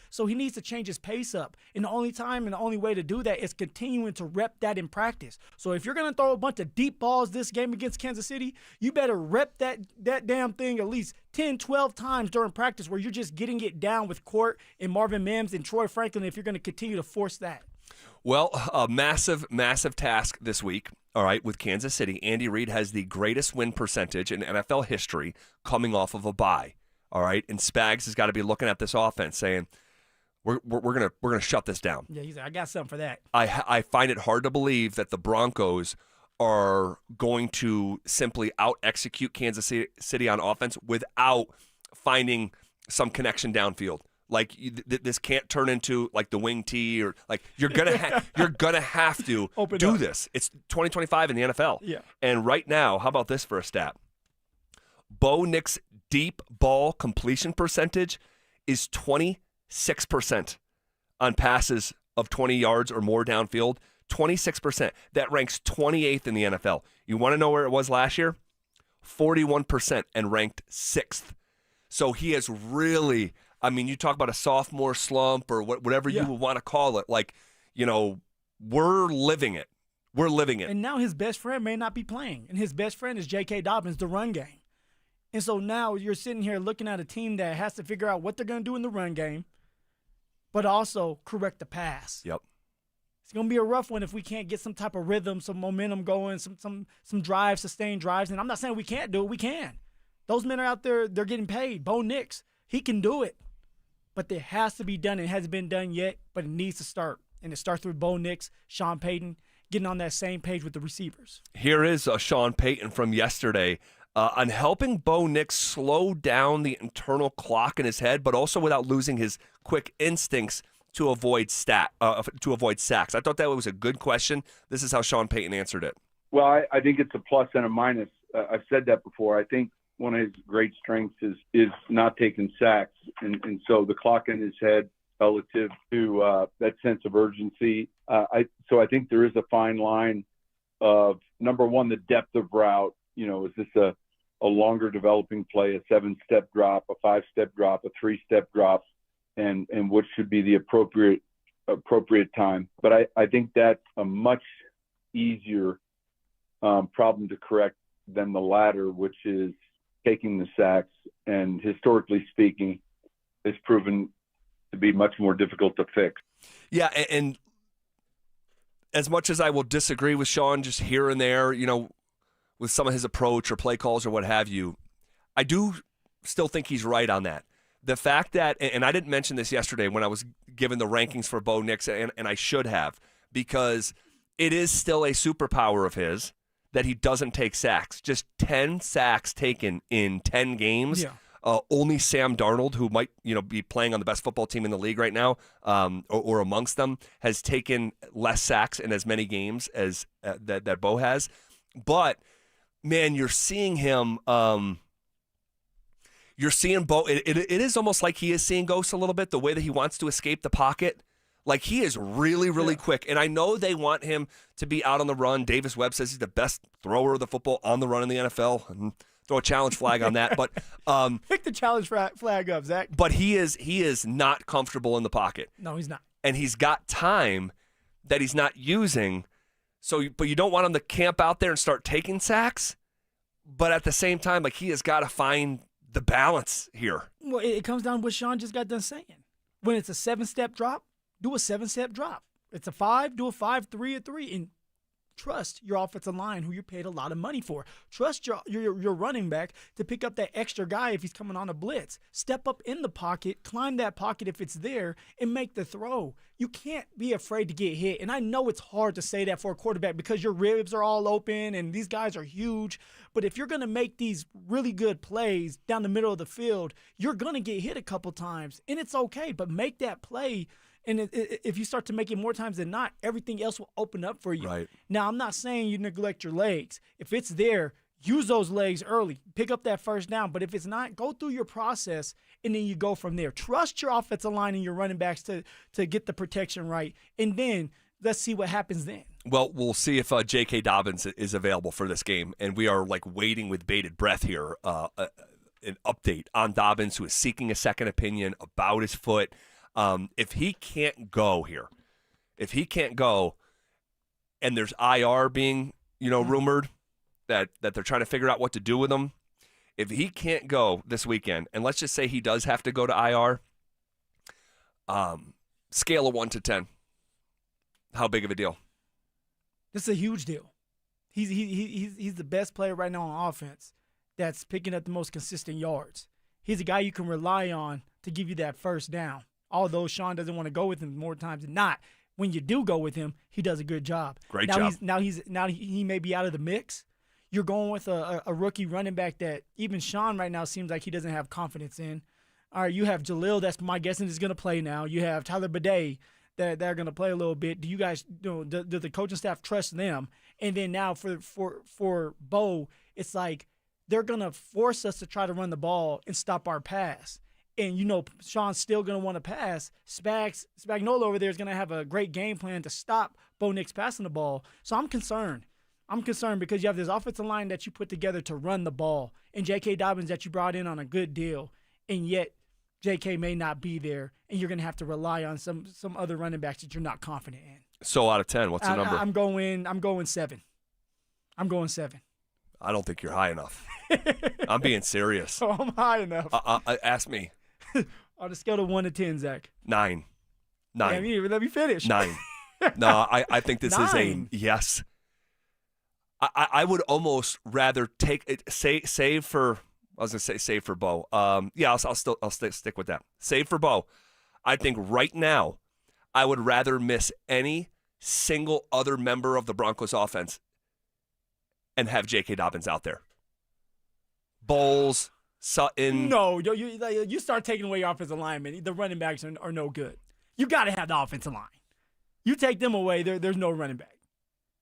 S1: So he needs to change his pace up. And the only time and the only way to do that is continuing to rep that in practice. So if you're going to throw a bunch of deep balls this game against Kansas City, you better rep that damn thing at least 10, 12 times during practice, where you're just getting it down with Court and Marvin Mims and Troy Franklin if you're going to continue to force that.
S2: Well, a massive, massive task this week, all right, with Kansas City. Andy Reid has the greatest win percentage in NFL history coming off of a bye, all right? And Spags has got to be looking at this offense saying, we're gonna shut this down.
S1: Yeah, he's like, I got something for that.
S2: I find it hard to believe that the Broncos are going to simply out-execute Kansas City on offense without finding some connection downfield. Like this can't turn into like the wing tee, or like you're gonna have to do this. It's 2025 in the NFL.
S1: Yeah.
S2: And right now, how about this for a stat? Bo Nix deep ball completion percentage is 26% on passes of 20 yards or more downfield. 26%. That ranks 28th in the NFL. You want to know where it was last year? 41% and ranked 6th. So he has really. I mean, you talk about a sophomore slump or whatever you would want to call it. Like, we're living it. We're living it.
S1: And now his best friend may not be playing. And his best friend is J.K. Dobbins, the run game. And so now you're sitting here looking at a team that has to figure out what they're going to do in the run game, but also correct the pass.
S2: Yep.
S1: It's going to be a rough one if we can't get some type of rhythm, some momentum going, some drives, sustained drives. And I'm not saying we can't do it. We can. Those men are out there. They're getting paid. Bo Nix, he can do it. But it has to be done. It hasn't been done yet, but it needs to start. And it starts with Bo Nix, Sean Payton, getting on that same page with the receivers.
S2: Here is Sean Payton from yesterday on helping Bo Nix slow down the internal clock in his head, but also without losing his quick instincts to avoid sacks. I thought that was a good question. This is how Sean Payton answered it.
S3: Well, I think it's a plus and a minus. I've said that before. I think one of his great strengths is not taking sacks. And so the clock in his head relative to that sense of urgency. So I think there is a fine line of, number one, the depth of route. Is this a longer developing play, a 7-step drop, a 5-step drop, a 3-step drop, and what should be the appropriate time. But I think that's a much easier problem to correct than the latter, which is taking the sacks, and historically speaking, it's proven to be much more difficult to fix.
S2: Yeah, and as much as I will disagree with Sean just here and there, with some of his approach or play calls or what have you, I do still think he's right on that. The fact that, and I didn't mention this yesterday when I was given the rankings for Bo Nix, and I should have, because it is still a superpower of his that he doesn't take sacks. Just 10 sacks taken in 10 games.
S1: Yeah.
S2: Only Sam Darnold, who might be playing on the best football team in the league right now, or amongst them, has taken less sacks in as many games as that Bo has. But man, you're seeing him. You're seeing Bo. It is almost like he is seeing ghosts a little bit, the way that he wants to escape the pocket. Like, he is really, really quick. And I know they want him to be out on the run. Davis Webb says he's the best thrower of the football on the run in the NFL. And throw a challenge flag on that. But
S1: pick the challenge flag up, Zach.
S2: But he is not comfortable in the pocket.
S1: No, he's not.
S2: And he's got time that he's not using. But you don't want him to camp out there and start taking sacks. But at the same time, like, he has got to find the balance here.
S1: Well, it comes down to what Sean just got done saying. When it's a 7-step drop, do a 7-step drop. It's a 5, do a 5, 3, a 3, and trust your offensive line, who you paid a lot of money for. Trust your running back to pick up that extra guy if he's coming on a blitz. Step up in the pocket, climb that pocket if it's there, and make the throw. You can't be afraid to get hit. And I know it's hard to say that for a quarterback because your ribs are all open and these guys are huge. But if you're going to make these really good plays down the middle of the field, you're going to get hit a couple times. And it's okay, but make that play. And if you start to make it more times than not, everything else will open up for you.
S2: Right.
S1: Now, I'm not saying you neglect your legs. If it's there, use those legs early. Pick up that first down. But if it's not, go through your process, and then you go from there. Trust your offensive line and your running backs to get the protection right. And then let's see what happens then.
S2: Well, we'll see if J.K. Dobbins is available for this game. And we are, like, waiting with bated breath here. An update on Dobbins, who is seeking a second opinion about his foot. If he can't go here, and there's IR being, rumored that they're trying to figure out what to do with him, if he can't go this weekend, and let's just say he does have to go to IR, scale of 1 to 10, how big of a deal?
S1: This is a huge deal. He's the best player right now on offense that's picking up the most consistent yards. He's a guy you can rely on to give you that first down. Although Sean doesn't want to go with him more times than not, when you do go with him, he does a good job.
S2: Great job.
S1: Now he may be out of the mix. You're going with a rookie running back that even Sean right now seems like he doesn't have confidence in. All right, you have Jalil, that's my guessing is going to play now. You have Tyler Bidet that they're going to play a little bit. Do you guys, do the coaching staff trust them? And then now for Bo, it's like they're going to force us to try to run the ball and stop our pass. And, Sean's still going to want to pass. Spagnuolo over there is going to have a great game plan to stop Bo Nix passing the ball. So I'm concerned. I'm concerned because you have this offensive line that you put together to run the ball and J.K. Dobbins that you brought in on a good deal, and yet J.K. may not be there, and you're going to have to rely on some other running backs that you're not confident in.
S2: So out of 10, what's the number?
S1: I'm going 7. I'm going 7.
S2: I don't think you're high enough. I'm being serious.
S1: Oh, I'm high enough.
S2: Ask me.
S1: On a scale of 1 to 10, Zach.
S2: 9.
S1: Let me finish.
S2: 9. No, I think this
S1: 9.
S2: is a yes. I would almost rather take it. Save for. I was gonna say save for Bo. Yeah, I'll stick with that. Save for Bo. I think right now, I would rather miss any single other member of the Broncos offense and have J.K. Dobbins out there. Bowles. Sutton.
S1: No, you start taking away your offensive linemen. The running backs are no good. You got to have the offensive line. You take them away, there's no running back.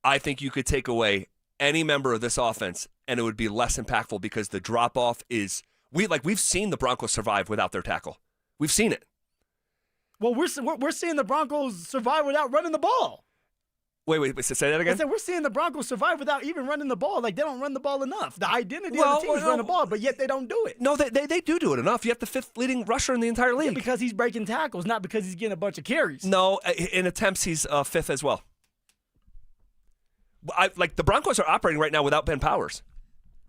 S2: I think you could take away any member of this offense, and it would be less impactful because the drop-off is we've seen the Broncos survive without their tackle. We've seen it.
S1: Well, we're seeing the Broncos survive without running the ball.
S2: Wait, say that again?
S1: I said we're seeing the Broncos survive without even running the ball. Like, they don't run the ball enough. The identity of the team is run the ball, but yet they don't do it.
S2: No, they do it enough. You have the 5th leading rusher in the entire league.
S1: Yeah, because he's breaking tackles, not because he's getting a bunch of carries.
S2: No, in attempts, he's 5th as well. The Broncos are operating right now without Ben Powers.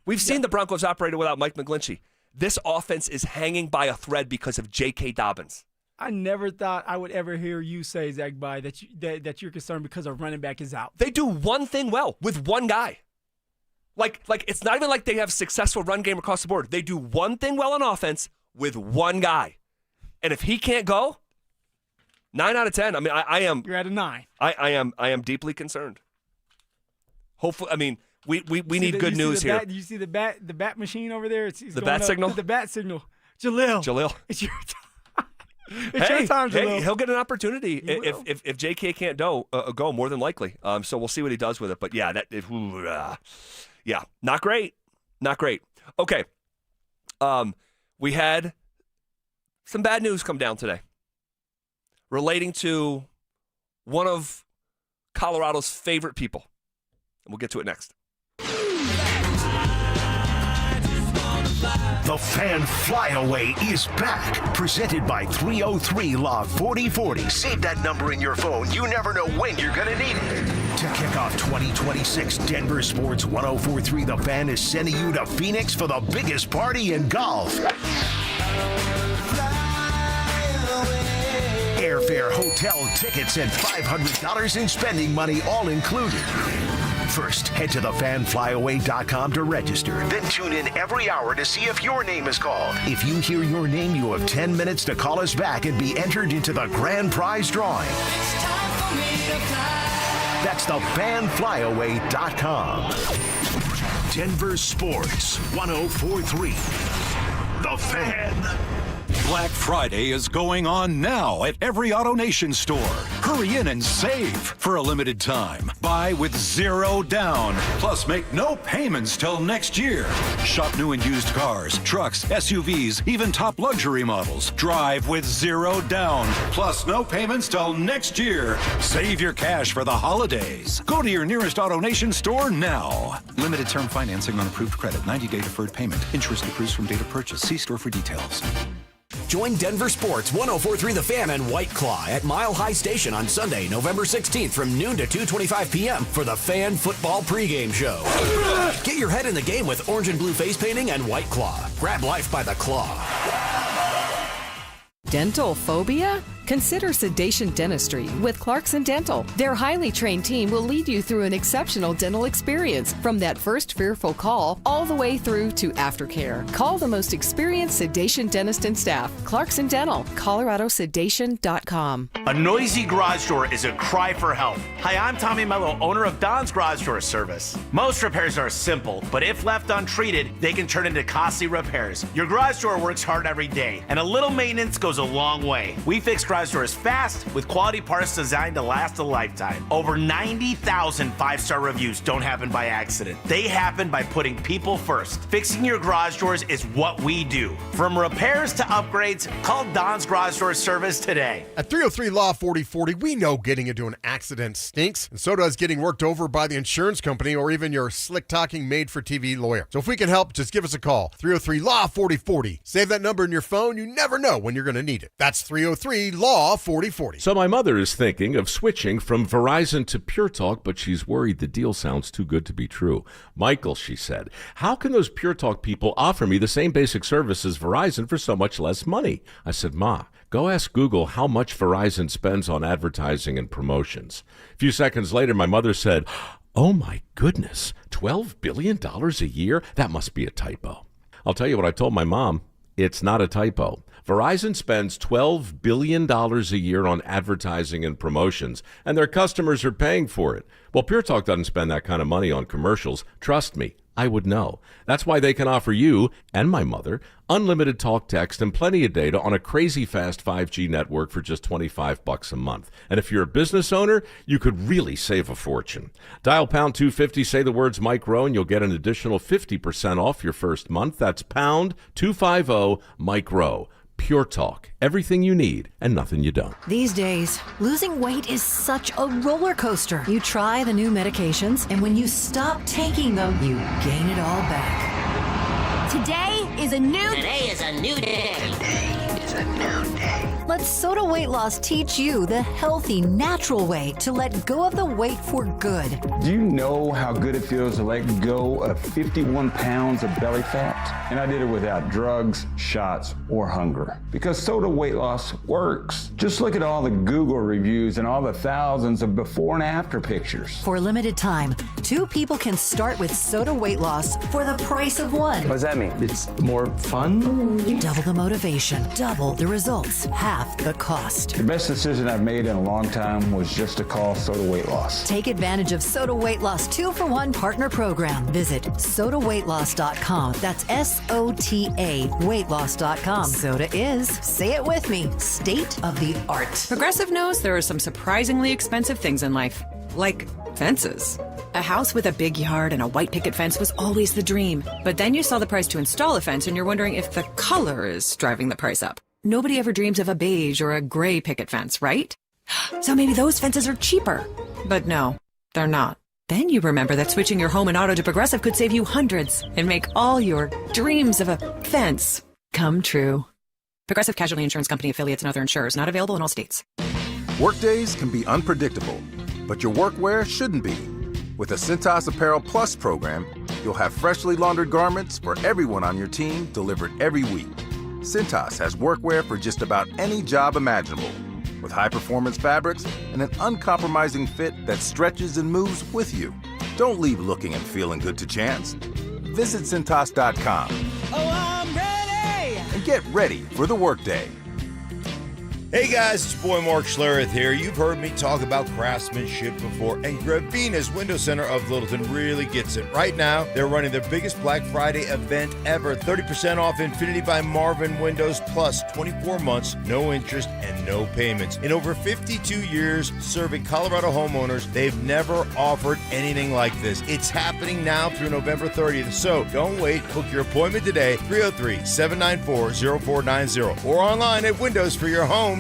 S2: We've seen the Broncos operated without Mike McGlinchey. This offense is hanging by a thread because of J.K. Dobbins.
S1: I never thought I would ever hear you say, Zach, that you're concerned because a running back is out.
S2: They do one thing well with one guy. Like it's not even like they have successful run game across the board. They do one thing well on offense with one guy. And if he can't go, 9 out of 10. I mean, I am.
S1: You're at a 9.
S2: I am deeply concerned. Hopefully, I mean, we need good news here.
S1: Do you see the bat machine over there? It's
S2: the bat signal?
S1: The bat signal. Jalil. It's your time. It's your time, Jalil.
S2: Hey, he'll get an opportunity if JK can't go more than likely. So we'll see what he does with it. But yeah, not great. Okay. we had some bad news come down today relating to one of Colorado's favorite people. And we'll get to it next.
S5: The Fan Flyaway is back. Presented by 303 Log 4040. Save that number in your phone. You never know when you're going to need it. To kick off 2026, Denver Sports 1043 The Fan is sending you to Phoenix for the biggest party in golf. Airfare, hotel, tickets, and $500 in spending money all included. First, head to thefanflyaway.com to register. Then tune in every hour to see if your name is called. If you hear your name, you have 10 minutes to call us back and be entered into the grand prize drawing. That's thefanflyaway.com. Denver Sports 1043. The Fan.
S18: Black Friday is going on now at every AutoNation store. Hurry in and save for a limited time. Buy with 0 down. Plus, make no payments till next year. Shop new and used cars, trucks, SUVs, even top luxury models. Drive with 0 down. Plus, no payments till next year. Save your cash for the holidays. Go to your nearest AutoNation store now. Limited term financing on approved credit. 90-day deferred payment. Interest accrues from date of purchase. See store for details.
S20: Join Denver Sports 1043 The Fan and White Claw at Mile High Station on Sunday, November 16th from noon to 2:25 p.m. for the Fan Football pregame show. Get your head in the game with orange and blue face painting and White Claw. Grab life by the claw.
S4: Dental phobia? Consider Sedation Dentistry with Clarkson Dental. Their highly trained team will lead you through an exceptional dental experience from that first fearful call all the way through to aftercare. Call the most experienced sedation dentist and staff. Clarkson Dental, coloradosedation.com.
S19: A noisy garage door is a cry for help. Hi, I'm Tommy Mello, owner of Don's Garage Door Service. Most repairs are simple, but if left untreated, they can turn into costly repairs. Your garage door works hard every day, and a little maintenance goes a long way. We fix garage doors fast with quality parts designed to last a lifetime. Over 90,000 5-star reviews don't happen by accident. They happen by putting people first. Fixing your garage doors is what we do. From repairs to upgrades, call Don's Garage Door Service today.
S11: At 303 Law 4040, we know getting into an accident stinks, and so does getting worked over by the insurance company or even your slick-talking made-for-TV lawyer. So if we can help, just give us a call. 303 Law 4040. Save that number in your phone. You never know when you're going to need it. That's 303 Law 4040.
S21: So my mother is thinking of switching from Verizon to Pure Talk, but she's worried the deal sounds too good to be true. Michael, she said, how can those Pure Talk people offer me the same basic service as Verizon for so much less money? I said, Ma, go ask Google how much Verizon spends on advertising and promotions. A few seconds later, my mother said, oh my goodness, $12 billion a year? That must be a typo. I'll tell you what I told my mom. It's not a typo. Verizon spends $12 billion a year on advertising and promotions, and their customers are paying for it. Well, Pure Talk doesn't spend that kind of money on commercials. Trust me, I would know. That's why they can offer you and my mother unlimited talk, text, and plenty of data on a crazy fast 5G network for just $25 a month. And if you're a business owner, you could really save a fortune. Dial pound 250, say the words Mike Rowe, and you'll get an additional 50% off your first month. That's pound 250 Mike Rowe. Pure Talk. Everything you need and nothing you don't.
S22: These days, losing weight is such a roller coaster. You try the new medications, and when you stop taking them, you gain it all back.
S23: Today is a new day.
S22: Today is a new day.
S23: Today is a new day.
S22: Let Soda Weight Loss teach you the healthy, natural way to let go of the weight for good.
S24: Do you know how good it feels to let go of 51 pounds of belly fat? And I did it without drugs, shots, or hunger. Because Soda Weight Loss works. Just look at all the Google reviews and all the thousands of before and after pictures.
S22: For a limited time, 2 people can start with Soda Weight Loss for the price of 1.
S24: What does that mean? It's more fun?
S22: Double the motivation, double the results, half the cost.
S24: The best decision I've made in a long time was just to call Soda Weight Loss.
S22: Take advantage of Soda Weight Loss 2-for-1 partner program. Visit sodaweightloss.com. That's SOTA weightloss.com. Soda is, say it with me, state of the art.
S25: Progressive knows there are some surprisingly expensive things in life.
S4: like fences. A house with a big yard and a white picket fence was always the dream. But then you saw the price to install a fence and you're wondering if the color is driving the price up. Nobody ever dreams of a beige or a gray picket fence, right? So maybe those fences are cheaper. But no, they're not. Then you remember that switching your home and auto to Progressive could save you hundreds and make all your dreams of a fence come true. Progressive Casualty Insurance Company affiliates and other insurers, not available in all states.
S7: Workdays can be unpredictable, but your workwear shouldn't be. With the Cintas Apparel Plus program, you'll have freshly laundered garments for everyone on your team delivered every week. Cintas has workwear for just about any job imaginable, with high-performance fabrics and an uncompromising fit that stretches and moves with you. Don't leave looking and feeling good to chance. Visit Cintas.com.
S8: Oh, I'm ready!
S7: And get ready for the workday.
S27: Hey guys, it's your boy Mark Schlereth here. You've heard me talk about craftsmanship before, and Gravina's Window Center of Littleton really gets it. Right now, they're running their biggest Black Friday event ever. 30% off Infinity by Marvin Windows, plus 24 months, no interest, and no payments. In over 52 years serving Colorado homeowners, they've never offered anything like this. It's happening now through November 30th, so don't wait. Book your appointment today, 303-794-0490, or online at windowsforyourhome.com.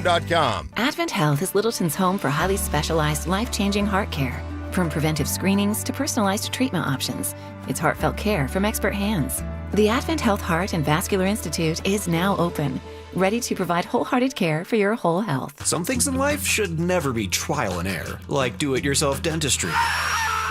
S9: Advent Health is Littleton's home for highly specialized, life-changing heart care. From preventive screenings to personalized treatment options, it's heartfelt care from expert hands. The Advent Health Heart and Vascular Institute is now open, ready to provide wholehearted care for your whole health.
S20: Some things in life should never be trial and error, like do-it-yourself dentistry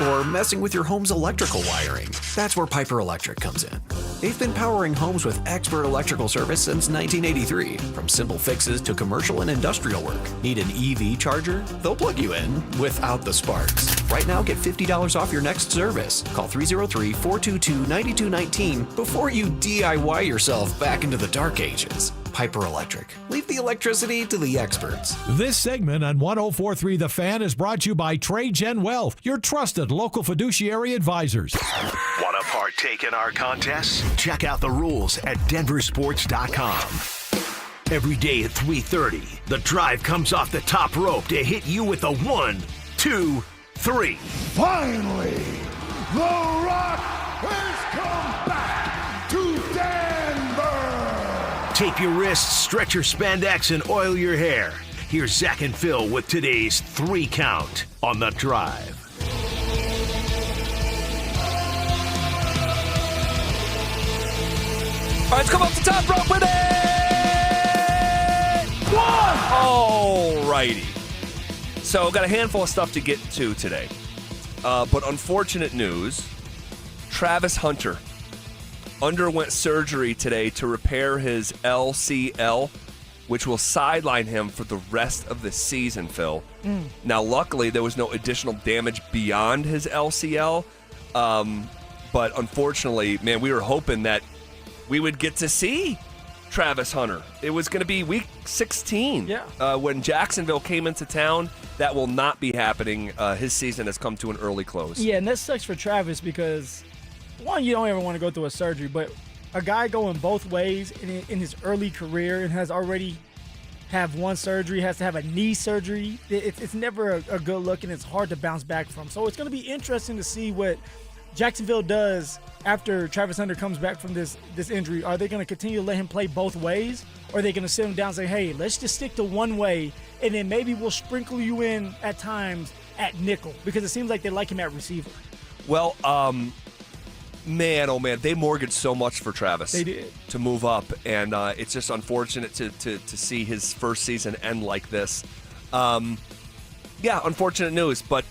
S20: or messing with your home's electrical wiring. That's where Piper Electric comes in. They've been powering homes with expert electrical service since 1983. From simple fixes to commercial and industrial work. Need an EV charger? They'll plug you in without the sparks. Right now, get $50 off your next service. Call 303-422-9219 before you DIY yourself back into the dark ages. Piper Electric. Leave the electricity to the experts.
S10: This segment on 104.3 The Fan is brought to you by TradeGen Wealth, your trusted local fiduciary advisors.
S6: Want to partake in our contests? Check out the rules at DenverSports.com. Every day at 3:30, the drive comes off the top rope to hit you with a 1, 2, 3.
S12: Finally, The Rock has come back to Denver.
S6: Tape your wrists, stretch your spandex, and oil your hair. Here's Zach and Phil with today's 3 count on the drive.
S2: All right, let's come up the top rope with it! 1! All righty. So, got a handful of stuff to get to today. But unfortunate news, Travis Hunter underwent surgery today to repair his LCL, which will sideline him for the rest of the season, Phil. Now, luckily, there was no additional damage beyond his LCL. But unfortunately, man, we were hoping that we would get to see Travis Hunter. It was going to be week 16 when Jacksonville came into town. That will not be happening. His season has come to an early close.
S1: Yeah, and that sucks for Travis because, one, you don't ever want to go through a surgery, but a guy going both ways in his early career and has already have one surgery, has to have a knee surgery, it's never a good look, and it's hard to bounce back from. So it's going to be interesting to see what Jacksonville does after Travis Hunter comes back from this injury. Are they going to continue to let him play both ways, or are they going to sit him down and say, hey, let's just stick to one way, and then maybe we'll sprinkle you in at times at nickel, because it seems like they like him at receiver.
S2: Well, man, oh man, they mortgaged so much for Travis.
S1: They did.
S2: To move up, and it's just unfortunate to see his first season end like this. Yeah, unfortunate news, but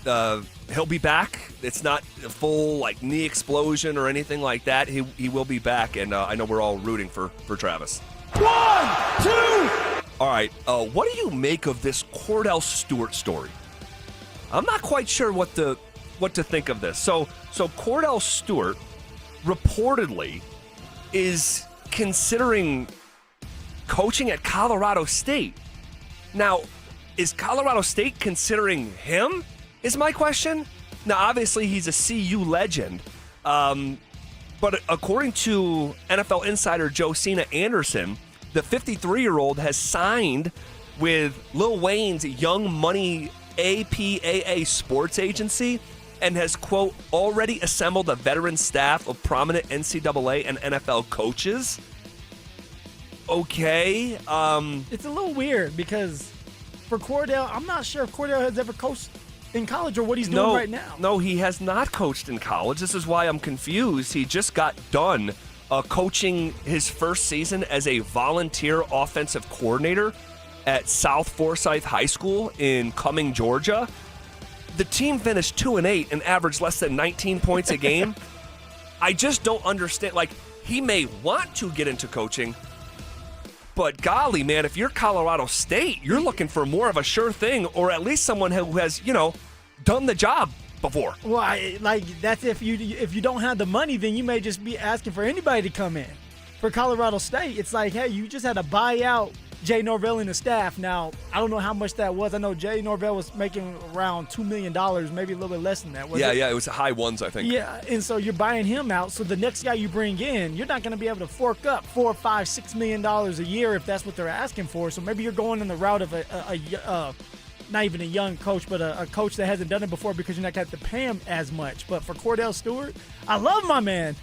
S2: he'll be back. It's not a full knee explosion or anything like that. He will be back, and I know we're all rooting for Travis.
S12: 1, 2.
S2: All right, what do you make of this Cordell Stewart story? I'm not quite sure what to think of this. So Cordell Stewart reportedly is considering coaching at Colorado State. Now, is Colorado State considering him, is my question? Now, obviously, he's a CU legend. But according to NFL insider Josina Anderson, the 53-year-old has signed with Lil Wayne's Young Money APAA sports agency and has, quote, already assembled a veteran staff of prominent NCAA and NFL coaches. Okay.
S1: It's a little weird because for Cordell, I'm not sure if Cordell has ever coached in college or what he's doing right now.
S2: No, he has not coached in college. This is why I'm confused. He just got done coaching his first season as a volunteer offensive coordinator at South Forsyth High School in Cumming, Georgia. The team finished 2-8 and averaged less than 19 points a game. I just don't understand. Like, he may want to get into coaching, but golly, man, if you're Colorado State, you're looking for more of a sure thing, or at least someone who has, done the job before.
S1: Well, that's if you don't have the money, then you may just be asking for anybody to come in. For Colorado State, it's like, hey, you just had to buy out Jay Norvell and the staff. Now, I don't know how much that was. I know Jay Norvell was making around $2 million, maybe a little bit less than that.
S2: It was high ones, I think.
S1: Yeah, and so you're buying him out. So the next guy you bring in, you're not going to be able to fork up $4, $5, $6 million a year if that's what they're asking for. So maybe you're going in the route of not even a young coach, but a coach that hasn't done it before because you're not going to have to pay him as much. But for Cordell Stewart, I love my man,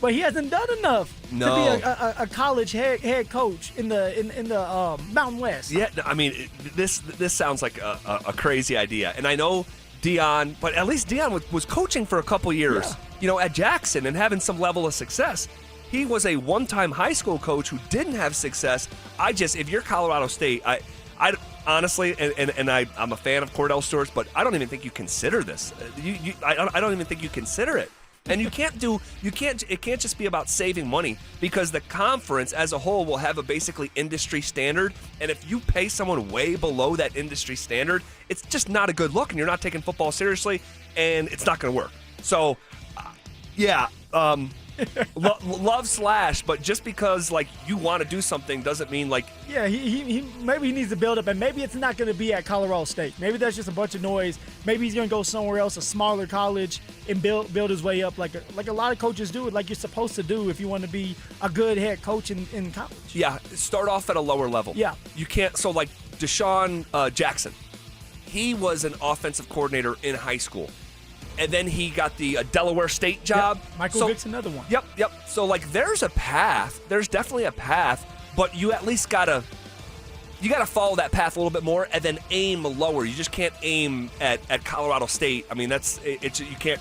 S1: but he hasn't done enough to be a college head coach in the Mountain West.
S2: Yeah, I mean, this sounds like a crazy idea. And I know Dion, but at least Dion was coaching for a couple years, at Jackson and having some level of success. He was a one-time high school coach who didn't have success. If you're Colorado State, I honestly, and I'm a fan of Cordell Stewart, but I don't even think you consider this. I don't even think you consider it. And it can't just be about saving money, because the conference as a whole will have a basically industry standard. And if you pay someone way below that industry standard, it's just not a good look, and you're not taking football seriously, and it's not going to work. So, love Slash, but just because you want to do something doesn't mean
S1: he maybe he needs to build up, and maybe it's not going to be at Colorado State. Maybe that's just a bunch of noise. Maybe he's going to go somewhere else, a smaller college, and build his way up like a lot of coaches do it, like you're supposed to do if you want to be a good head coach in college.
S2: Yeah, start off at a lower level.
S1: Yeah,
S2: you can't. So Deshaun Jackson, he was an offensive coordinator in high school. And then he got the Delaware State job.
S1: Yep. Michael Vick's another one.
S2: Yep. So there's a path. There's definitely a path, but you at least gotta follow that path a little bit more and then aim lower. You just can't aim at Colorado State. I mean, you can't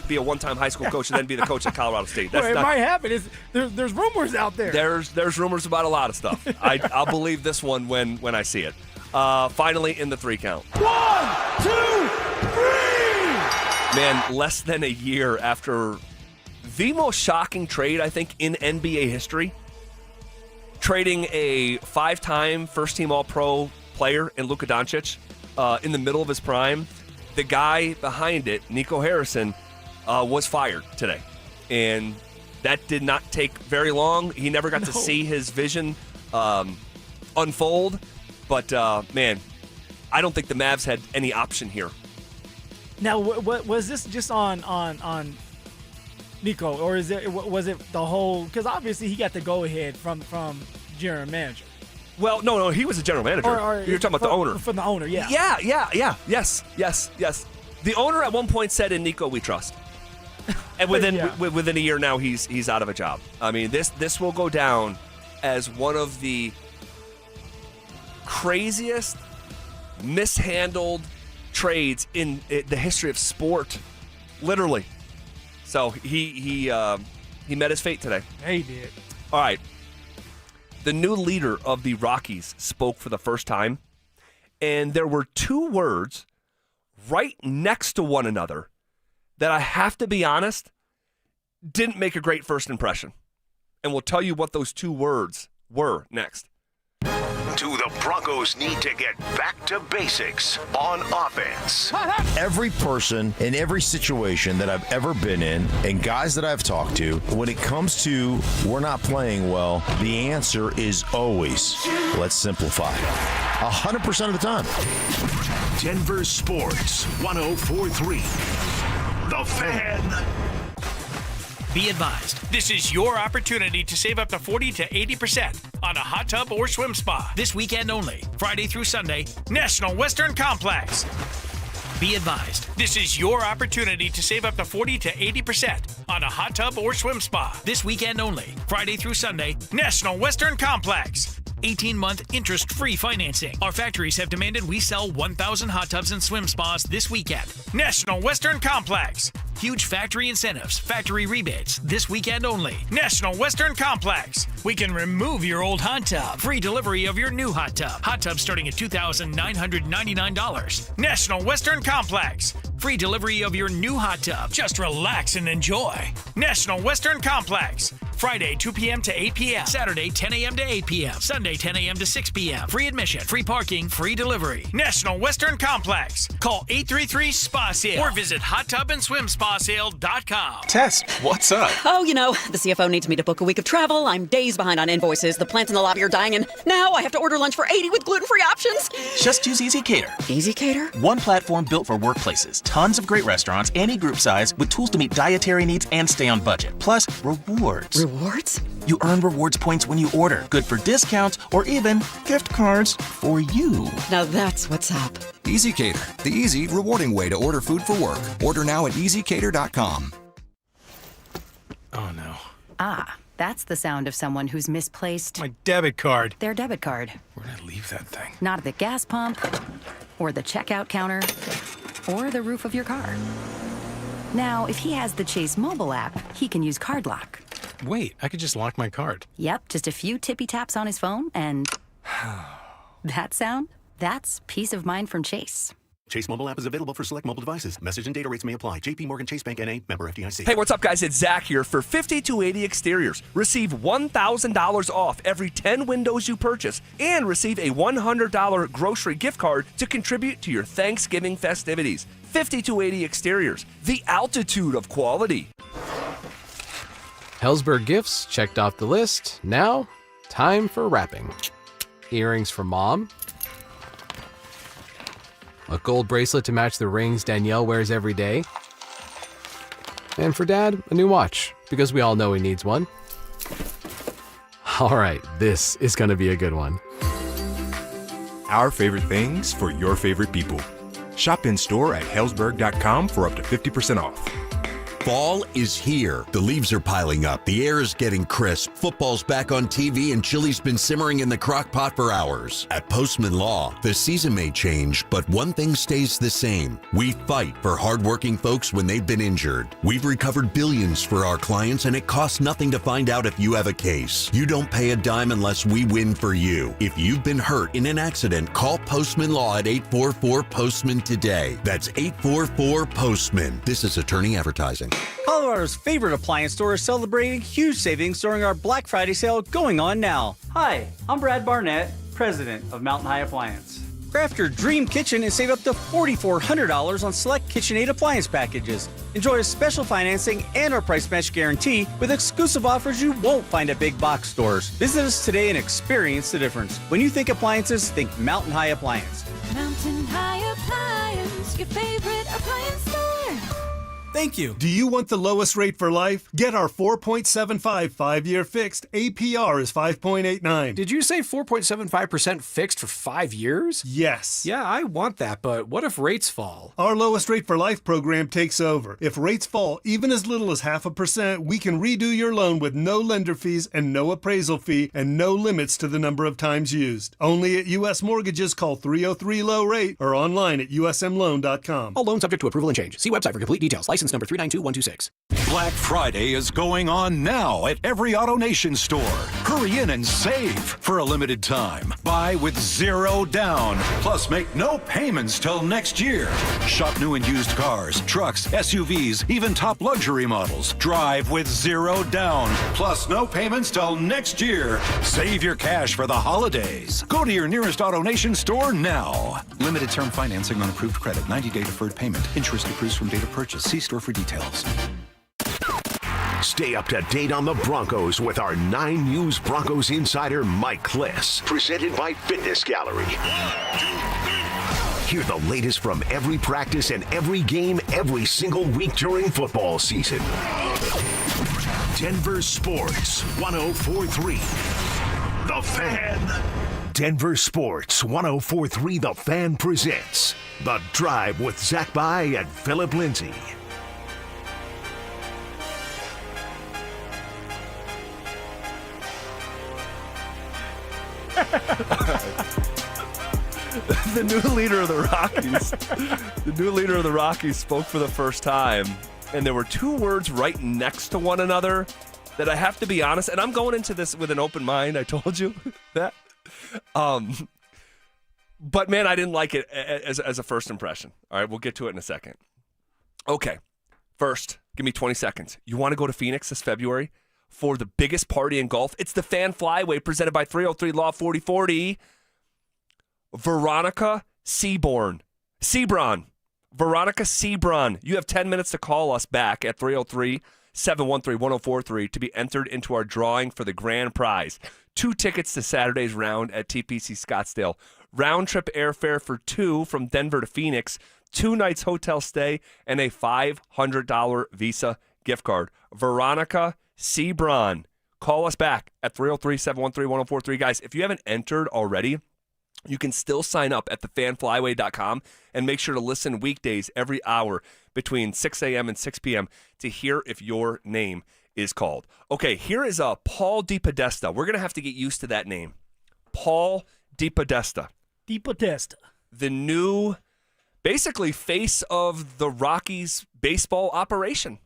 S2: be a one-time high school coach and then be the coach at Colorado State.
S1: It might happen. There's rumors out there.
S2: There's rumors about a lot of stuff. I'll believe this one when I see it. Finally, in the 3 count.
S12: 1, 2, 3.
S2: Man, less than a year after the most shocking trade, I think, in NBA history, trading a 5-time first-team All-Pro player in Luka Doncic in the middle of his prime, the guy behind it, Nico Harrison, was fired today. And that did not take very long. He never got to see his vision unfold. But, man, I don't think the Mavs had any option here.
S1: Now, what was this just on Nico, or was it the whole? Because obviously he got the go ahead from general manager.
S2: Well, no, he was a general manager.
S1: Or
S2: you're talking about the owner.
S1: From the owner, yeah.
S2: Yeah. Yes. The owner at one point said, "In Nico, we trust." And within a year now, he's out of a job. I mean, this will go down as one of the craziest, mishandled trades in the history of sport, literally. So he met his fate today.
S1: Yeah, he did.
S2: All right. The new leader of the Rockies spoke for the first time, and there were 2 words right next to one another that, I have to be honest, didn't make a great first impression. And we'll tell you what those 2 words were next.
S6: Do the Broncos need to get back to basics on offense?
S13: Every person in every situation that I've ever been in, and guys that I've talked to, when it comes to we're not playing well, the answer is always, let's simplify. 100% of the time.
S6: Denver Sports 104.3. The Fan.
S3: Be advised, this is your opportunity to save up to 40 to 80% on a hot tub or swim spa. This weekend only, Friday through Sunday, National Western Complex. Be advised, this is your opportunity to save up to 40 to 80% on a hot tub or swim spa. This weekend only, Friday through Sunday, National Western Complex. 18-month interest-free financing. Our factories have demanded we sell 1,000 hot tubs and swim spas this weekend. National Western Complex. Huge factory incentives, factory rebates, this weekend only. National Western Complex. We can remove your old hot tub. Free delivery of your new hot tub. Hot tub starting at $2,999. National Western Complex. Free delivery of your new hot tub. Just relax and enjoy. National Western Complex. Friday, 2 p.m. to 8 p.m. Saturday, 10 a.m. to 8 p.m. Sunday, 10 a.m. to 6 p.m. Free admission, free parking, free delivery. National Western Complex. Call 833-SPA-SALE or visit hottubandSwimSpaSale.com.
S14: Tess, what's up?
S15: Oh, the CFO needs me to book a week of travel. I'm days behind on invoices. The plants in the lobby are dying, and now I have to order lunch for 80 with gluten-free options.
S14: Just use EasyCater.
S15: EasyCater?
S14: One platform built for workplaces. Tons of great restaurants, any group size, with tools to meet dietary needs and stay on budget. Plus, rewards.
S15: Rewards?
S14: You earn rewards points when you order. Good for discounts or even gift cards for you.
S15: Now that's what's up.
S16: EasyCater, the easy, rewarding way to order food for work. Order now at easycater.com.
S17: Oh, no.
S25: Ah, that's the sound of someone who's misplaced
S17: my debit card.
S25: Their debit card.
S17: Where'd I leave that thing?
S25: Not at the gas pump, or the checkout counter, or the roof of your car. Now, if he has the Chase mobile app, he can use Card Lock.
S17: Wait, I could just lock my card.
S25: Yep, just a few tippy taps on his phone, and that sound? That's peace of mind from Chase.
S20: Chase mobile app is available for select mobile devices. Message and data rates may apply. JP Morgan Chase Bank N.A. member FDIC.
S2: Hey, what's up, guys? It's Zach here for 5280 Exteriors. Receive $1,000 off every 10 windows you purchase and receive a $100 grocery gift card to contribute to your Thanksgiving festivities. 5280 Exteriors, the altitude of quality.
S17: Hellsberg gifts checked off the list. Now, time for wrapping. Earrings for Mom. A gold bracelet to match the rings Danielle wears every day. And for Dad, a new watch, because we all know he needs one. All right, this is going to be a good one.
S26: Our favorite things for your favorite people. Shop in store at Hellsberg.com for up to 50% off.
S28: Fall is here. The leaves are piling up. The air is getting crisp. Football's back on TV and chili's been simmering in the crock pot for hours. At Postman Law, the season may change, but one thing stays the same. We fight for hardworking folks when they've been injured. We've recovered billions for our clients, and it costs nothing to find out if you have a case. You don't pay a dime unless we win for you. If you've been hurt in an accident, call Postman Law at 844-POSTMAN today. That's 844-POSTMAN. This is attorney advertising.
S29: Colorado's favorite appliance store is celebrating huge savings during our Black Friday sale going on now. Hi, I'm Brad Barnett, president of Mountain High Appliance. Craft your dream kitchen and save up to $4,400 on select KitchenAid appliance packages. Enjoy special financing and our price match guarantee with exclusive offers you won't find at big box stores. Visit us today and experience the difference. When you think appliances, think Mountain High Appliance.
S8: Mountain High Appliance, your favorite appliance store.
S30: Thank you. Do you want the lowest rate for life? Get our 4.75 5-year fixed. APR is 5.89.
S17: Did you say 4.75% fixed for 5 years?
S30: Yes.
S17: Yeah, I want that, but what if rates fall?
S30: Our lowest rate for life program takes over. If rates fall even as little as 0.5%, we can redo your loan with no lender fees and no appraisal fee and no limits to the number of times used. Only at U.S. Mortgages. Call 303-LOW-RATE or online at usmloan.com.
S20: All loans subject to approval and change. See website for complete details. License number 392126.
S18: Black Friday is going on now at every AutoNation store. Hurry in and save for a limited time. Buy with zero down. Plus, make no payments till next year. Shop new and used cars, trucks, SUVs, even top luxury models. Drive with zero down. Plus, no payments till next year. Save your cash for the holidays. Go to your nearest AutoNation store now. Limited term financing on approved credit. 90-day deferred payment. Interest accrues from date of purchase. See store for details.
S6: Stay up to date on the Broncos with our 9 News Broncos insider Mike Kliss. Presented by Fitness Gallery. Hear the latest from every practice and every game every single week during football season. Denver Sports 104.3. The Fan. Denver Sports 104.3 The Fan presents The Drive with Zach By and Phillip Lindsay.
S2: The new leader of the Rockies spoke for the first time, and there were two words right next to one another that I have to be honest, and I'm going into this with an open mind. I told you that. But man, I didn't like it as a first impression. All right, we'll get to it in a second. Okay, first, give me 20 seconds. You want to go to Phoenix this February for the biggest party in golf? It's the Fan Flyway presented by 303 Law 4040. Veronica Sebron. Veronica Sebron. You have 10 minutes to call us back at 303-713-1043 to be entered into our drawing for the grand prize. 2 tickets to Saturday's round at TPC Scottsdale. Round trip airfare for 2 from Denver to Phoenix. 2 nights hotel stay and a $500 Visa gift card. Veronica Sebron. Call us back at 303-713-1043. Guys, if you haven't entered already, you can still sign up at thefanflyway.com and make sure to listen weekdays every hour between 6 a.m. and 6 p.m. to hear if your name is called. Okay, here is Paul DePodesta. We're going to have to get used to that name. Paul DePodesta. The new, basically, face of the Rockies baseball operation.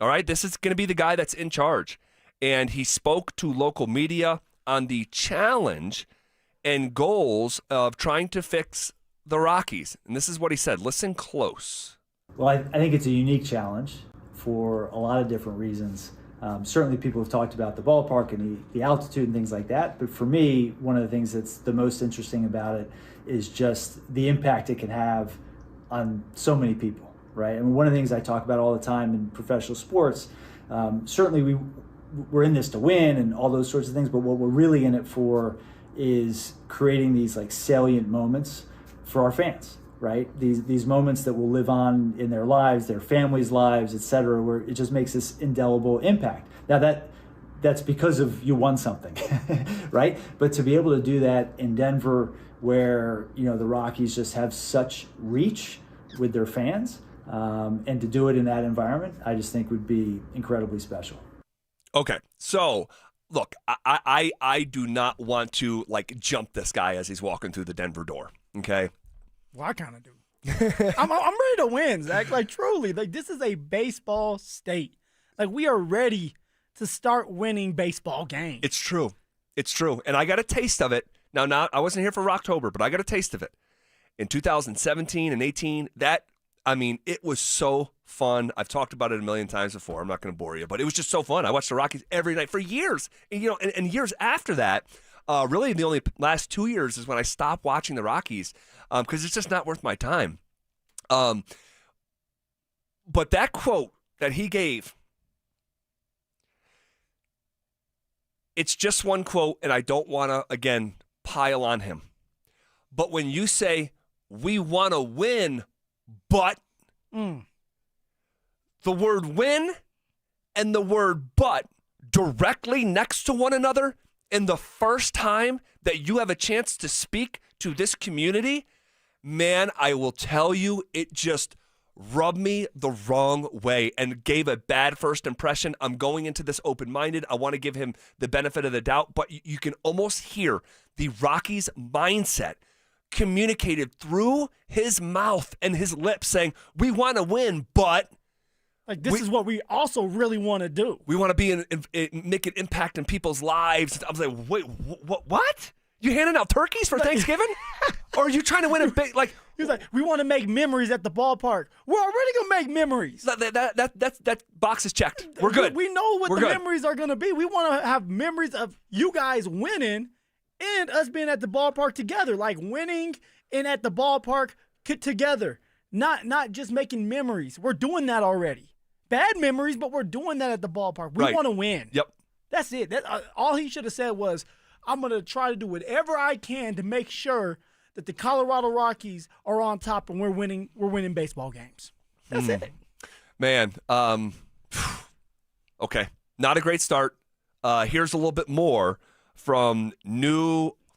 S2: All right, this is going to be the guy that's in charge. And he spoke to local media on the challenge and goals of trying to fix the Rockies. And this is what he said. Listen close.
S4: Well, I think it's a unique challenge for a lot of different reasons. Certainly people have talked about the ballpark and the altitude and things like that. But for me, one of the things that's the most interesting about it is just the impact it can have on so many people, right? And one of the things I talk about all the time in professional sports, certainly we're in this to win and all those sorts of things, but what we're really in it for is creating these like salient moments for our fans, right? These moments that will live on in their lives, their families' lives, et cetera, where it just makes this indelible impact. Now that's because of you won something, right? But to be able to do that in Denver, where the Rockies just have such reach with their fans, and to do it in that environment, I just think would be incredibly special.
S2: Okay, so look, I do not want to jump this guy as he's walking through the Denver door. Okay.
S1: Well, I kind of do. I'm ready to win, Zach. Truly, this is a baseball state. We are ready to start winning baseball games.
S2: It's true, and I got a taste of it. Now, I wasn't here for Rocktober, but I got a taste of it in 2017 and 18. It was so fun. I've talked about it a million times before. I'm not going to bore you, but it was just so fun. I watched the Rockies every night for years. And, and years after that, really the only last 2 years is when I stopped watching the Rockies because it's just not worth my time. But that quote that he gave, it's just one quote, and I don't want to, again, pile on him. But when you say, we want to win, but the word win and the word but directly next to one another, and the first time that you have a chance to speak to this community, man, I will tell you, it just rubbed me the wrong way and gave a bad first impression. I'm going into this open-minded. I want to give him the benefit of the doubt, but you can almost hear the Rockies' mindset communicated through his mouth and his lips saying, we want to win, but
S1: this is what we also really want to do.
S2: We want to be make an impact in people's lives. I was like, wait, what? You handing out turkeys for Thanksgiving? Or are you trying to win a big,
S1: He's like, we want to make memories at the ballpark. We're already going to make memories.
S2: That box is checked. We're good.
S1: We know what memories are going to be. We want to have memories of you guys winning and us being at the ballpark together, winning and at the ballpark together. Not just making memories. We're doing that already. Bad memories, but we're doing that at the ballpark. We want to win.
S2: Yep.
S1: That's it. All he should have said was, I'm going to try to do whatever I can to make sure that the Colorado Rockies are on top and we're winning baseball games. That's it.
S2: Man, okay. Not a great start. Here's a little bit more from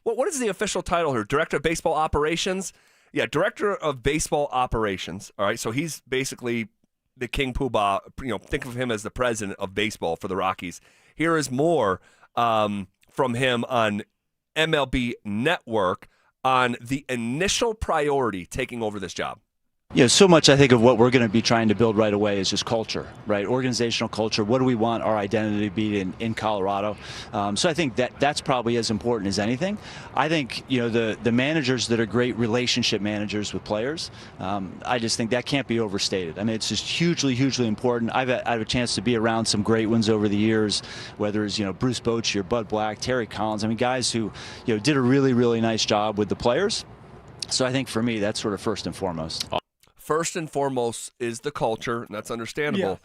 S2: what is the official title here? Director of Baseball Operations? Yeah, Director of Baseball Operations. All right, so he's basically the King Poobah. Think of him as the president of baseball for the Rockies. Here is more from him on MLB Network on the initial priority taking over this job.
S5: So much I think of what we're going to be trying to build right away is just culture, right? Organizational culture. What do we want our identity to be in Colorado? So I think that's probably as important as anything. I think, the managers that are great relationship managers with players, I just think that can't be overstated. I mean, it's just hugely, hugely important. I've had a chance to be around some great ones over the years, whether it's, Bruce Bochy, Bud Black, Terry Collins. I mean, guys who, did a really, really nice job with the players. So I think for me, that's sort of first and foremost.
S2: First and foremost is the culture, and that's understandable.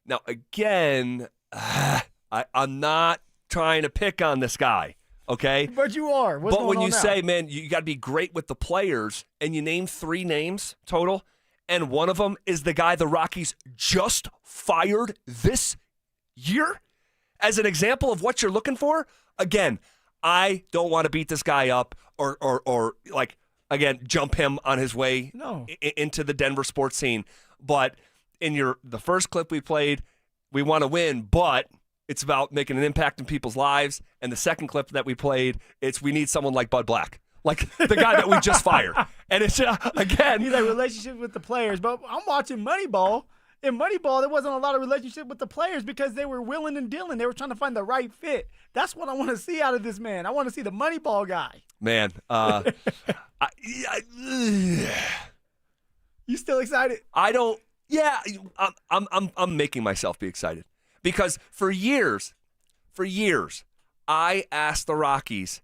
S2: Yeah. Now, again, I'm not trying to pick on this guy, okay?
S1: But you are.
S2: But when you say, man, you got to be great with the players, and you name 3 names total, and one of them is the guy the Rockies just fired this year, as an example of what you're looking for, again, I don't want to beat this guy up or like, again, jump him on his way into the Denver sports scene. But in the first clip we played, we want to win, but it's about making an impact in people's lives. And the second clip that we played, we need someone like Bud Black, like the guy that we just fired. And it's, again.
S1: He's like relationships with the players. But I'm watching Moneyball. In Moneyball, there wasn't a lot of relationship with the players because they were willing and dealing. They were trying to find the right fit. That's what I want to see out of this man. I want to see the Moneyball guy.
S2: Man,
S1: you still excited?
S2: I don't. Yeah, I'm making myself be excited because for years, I asked the Rockies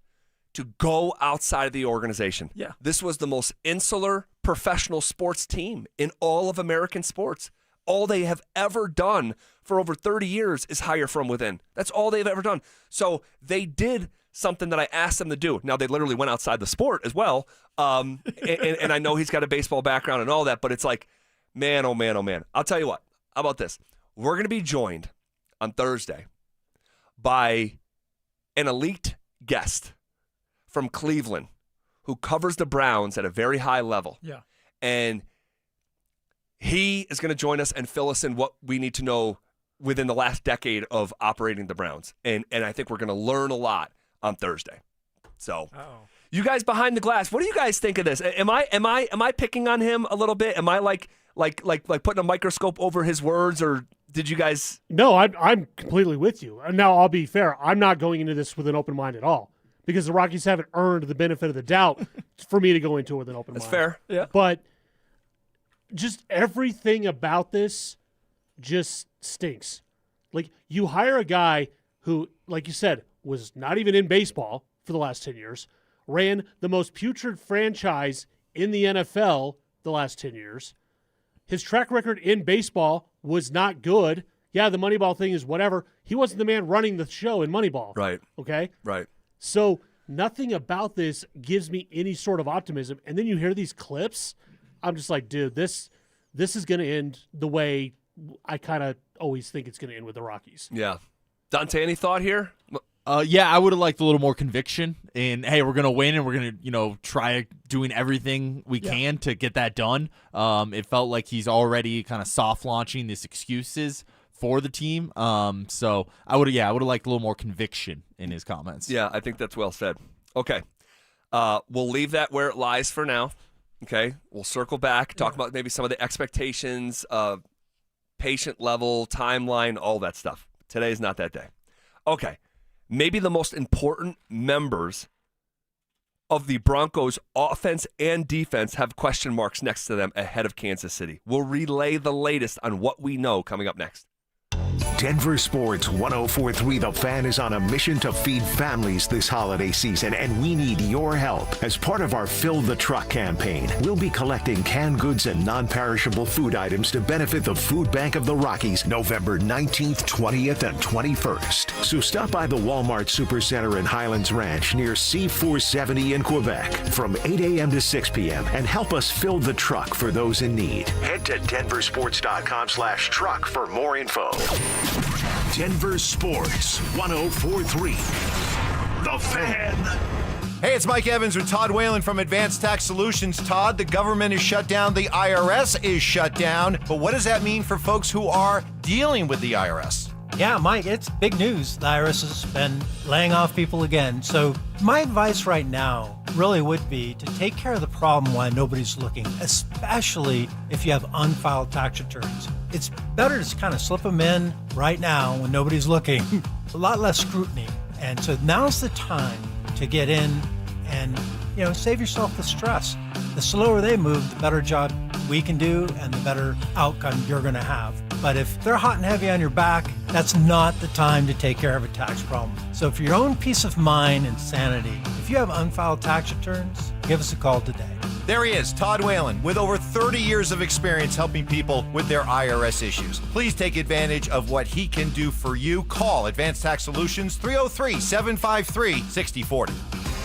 S2: to go outside of the organization.
S1: Yeah,
S2: this was the most insular professional sports team in all of American sports. All they have ever done for over 30 years is hire from within. That's all they've ever done. So they did something that I asked them to do. Now, they literally went outside the sport as well. And I know he's got a baseball background and all that, but it's like, man, oh, man, oh, man. I'll tell you what. How about this? We're going to be joined on Thursday by an elite guest from Cleveland who covers the Browns at a very high level.
S1: Yeah.
S2: And he is going to join us and fill us in what we need to know within the last decade of operating the Browns. And I think we're going to learn a lot on Thursday. So, You guys behind the glass, what do you guys think of this? Am I picking on him a little bit? Am I like putting a microscope over his words, or did you guys?
S7: No, I'm completely with you. Now, I'll be fair. I'm not going into this with an open mind at all because the Rockies haven't earned the benefit of the doubt for me to go into it with an open mind.
S2: That's fair. Yeah.
S7: But just everything about this just stinks. Like, you hire a guy who, like you said, was not even in baseball for the last 10 years, ran the most putrid franchise in the NFL the last 10 years. His track record in baseball was not good. Yeah, the Moneyball thing is whatever. He wasn't the man running the show in Moneyball.
S2: Right.
S7: Okay?
S2: Right.
S7: So nothing about this gives me any sort of optimism. And then you hear these clips, I'm just like, dude, this is going to end the way I kind of always think it's going to end with the Rockies.
S2: Yeah. Dante, any thought here?
S9: Yeah, I would have liked a little more conviction in, hey, we're going to win and we're going to, try doing everything we can to get that done. It felt like he's already kind of soft launching these excuses for the team. So I would have liked a little more conviction in his comments.
S2: Yeah, I think that's well said. Okay. We'll leave that where it lies for now. Okay. We'll circle back, talk about maybe some of the expectations, patient level, timeline, all that stuff. Today's not that day. Okay. Maybe the most important members of the Broncos offense and defense have question marks next to them ahead of Kansas City. We'll relay the latest on what we know coming up next.
S6: Denver Sports 104.3 The Fan is on a mission to feed families this holiday season, and we need your help. As part of our Fill the Truck campaign, we'll be collecting canned goods and non-perishable food items to benefit the Food Bank of the Rockies November 19th, 20th, and 21st. So stop by the Walmart Supercenter in Highlands Ranch near C470 in Quebec from 8 a.m. to 6 p.m. and help us fill the truck for those in need. Head to DenverSports.com/truck for more info. Denver Sports 104.3. The Fan.
S10: Hey, it's Mike Evans with Todd Whalen from Advanced Tax Solutions. Todd, the government is shut down. The IRS is shut down. But what does that mean for folks who are dealing with the IRS?
S11: Yeah, Mike, it's big news. The IRS has been laying off people again. So my advice right now really would be to take care of the problem while nobody's looking, especially if you have unfiled tax returns. It's better to kind of slip them in right now when nobody's looking. A lot less scrutiny. And so now's the time to get in and, save yourself the stress. The slower they move, the better job we can do and the better outcome you're going to have. But if they're hot and heavy on your back, that's not the time to take care of a tax problem. So for your own peace of mind and sanity, if you have unfiled tax returns, give us a call today.
S10: There he is, Todd Whalen, with over 30 years of experience helping people with their IRS issues. Please take advantage of what he can do for you. Call Advanced Tax Solutions 303-753-6040.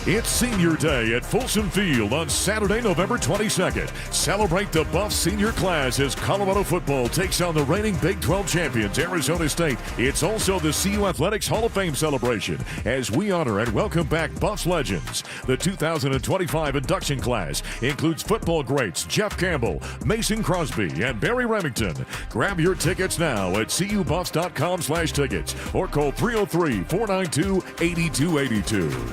S12: It's Senior Day at Folsom Field on Saturday, November 22nd. Celebrate the Buff senior class as Colorado football takes on the reigning Big 12 champions, Arizona State. It's also the CU Athletics Hall of Fame celebration as we honor and welcome back Buffs legends. The 2025 induction class includes football greats Jeff Campbell, Mason Crosby, and Barry Remington. Grab your tickets now at cubuffs.com/tickets or call 303-492-8282.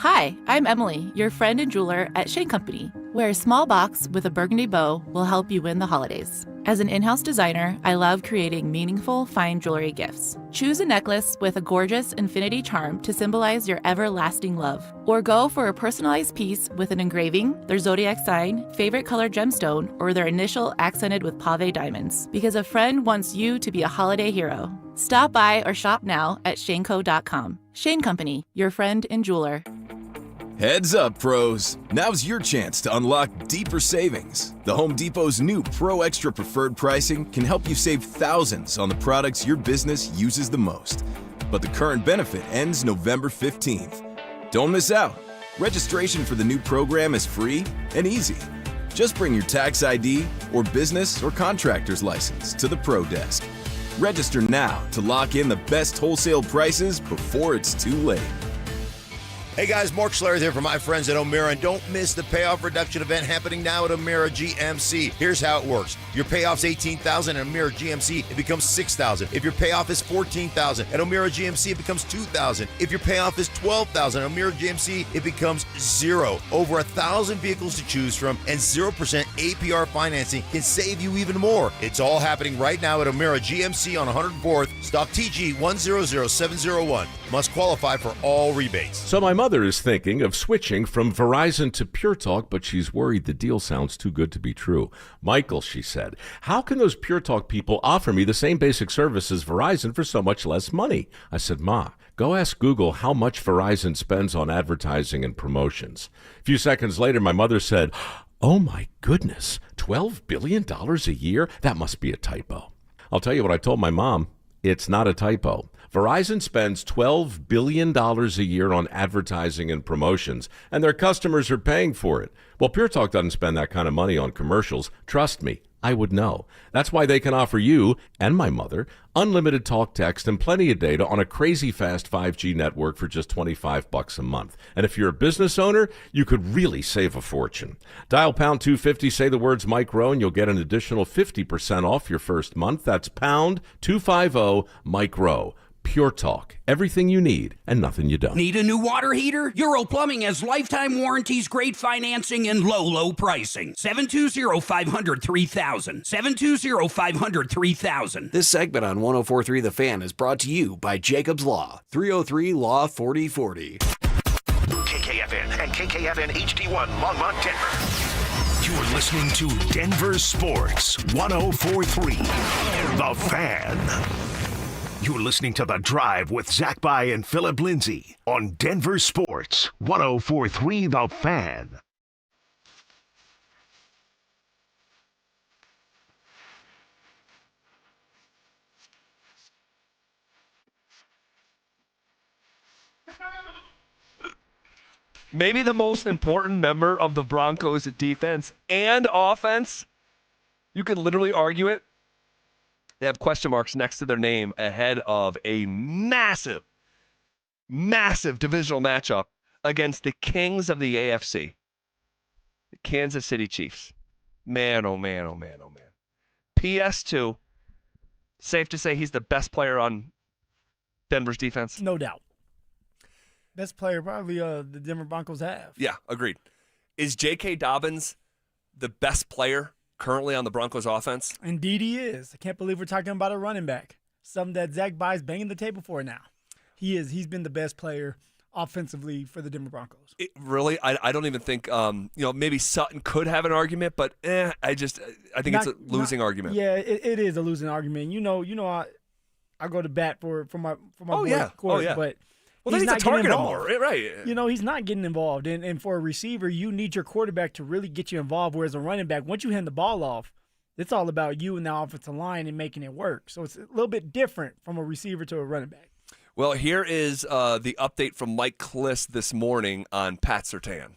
S13: Hi, I'm Emily, your friend and jeweler at Shane Company, where a small box with a burgundy bow will help you win the holidays. As an in-house designer, I love creating meaningful, fine jewelry gifts. Choose a necklace with a gorgeous infinity charm to symbolize your everlasting love. Or go for a personalized piece with an engraving, their zodiac sign, favorite color gemstone, or their initial accented with pave diamonds, because a friend wants you to be a holiday hero. Stop by or shop now at shaneco.com. Shane Company, your friend and jeweler.
S19: Heads up, pros. Now's your chance to unlock deeper savings. The Home Depot's new Pro Extra Preferred pricing can help you save thousands on the products your business uses the most. But the current benefit ends November 15th. Don't miss out. Registration for the new program is free and easy. Just bring your tax ID or business or contractor's license to the Pro Desk. Register now to lock in the best wholesale prices before it's too late.
S21: Hey guys, Mark Schler here from my friends at O'Meara, and don't miss the payoff reduction event happening now at O'Meara GMC. Here's how it works. Your payoff's $18,000 at O'Meara GMC, it becomes $6,000. If your payoff is $14,000 at O'Meara GMC, it becomes $2,000. If your payoff is $12,000 at O'Meara GMC, it becomes $0. Over 1,000 vehicles to choose from, and 0% APR financing can save you even more. It's all happening right now at O'Meara GMC on 104th, stock TG 100701. Must qualify for all rebates.
S22: So my mother is thinking of switching from Verizon to Pure Talk, but she's worried the deal sounds too good to be true. Michael, she said, how can those Pure Talk people offer me the same basic service as Verizon for so much less money? I said, Ma, go ask Google how much Verizon spends on advertising and promotions. A few seconds later, my mother said, oh my goodness, $12 billion a year? That must be a typo. I'll tell you what I told my mom. It's not a typo. Verizon spends $12 billion a year on advertising and promotions, and their customers are paying for it. Well, Pure Talk doesn't spend that kind of money on commercials. Trust me, I would know. That's why they can offer you and my mother unlimited talk, text, and plenty of data on a crazy fast 5G network for just $25 a month. And if you're a business owner, you could really save a fortune. Dial pound 250, say the words Mike Rowe, and you'll get an additional 50% off your first month. That's pound 250 Mike Rowe. Pure Talk. Everything you need and nothing you don't.
S23: Need a new water heater? Euro Plumbing has lifetime warranties, great financing, and low pricing. 720-500-3000. 720-500-3000.
S20: This segment on 104.3 The Fan is brought to you by Jacob's Law. 303-LAW-4040.
S6: KKFN and KKFN HD1 Longmont, Denver. You're listening to Denver Sports 104.3 The Fan. You're listening to The Drive with Zach By and Phillip Lindsay on Denver Sports 104.3 The Fan.
S2: Maybe the most important member of the Broncos defense and offense, you could literally argue it, They have question marks next to their name ahead of a massive divisional matchup against the kings of the AFC, the Kansas City Chiefs. Man, oh man, oh man, oh man. PS2, safe to say he's the best player on Denver's defense?
S1: No doubt. Best player probably the Denver Broncos have.
S2: Yeah, agreed. Is J.K. Dobbins the best player currently on the Broncos offense?
S1: Indeed he is. I can't believe we're talking about a running back. Something that Zach By's banging the table for now. He is. He's been the best player offensively for the Denver Broncos.
S2: Really? I don't even think, maybe Sutton could have an argument, but I think it's a losing argument.
S1: Yeah, it is a losing argument. I go to bat for my boy, Corey, but
S2: well,
S1: he's
S2: then
S1: not
S2: to target him
S1: involved.
S2: more, right?
S1: He's not getting involved. And for a receiver, you need your quarterback to really get you involved, whereas a running back, once you hand the ball off, it's all about you and the offensive line and making it work. So it's a little bit different from a receiver to a running back.
S2: Well, here is the update from Mike Kliss this morning on Pat Surtain.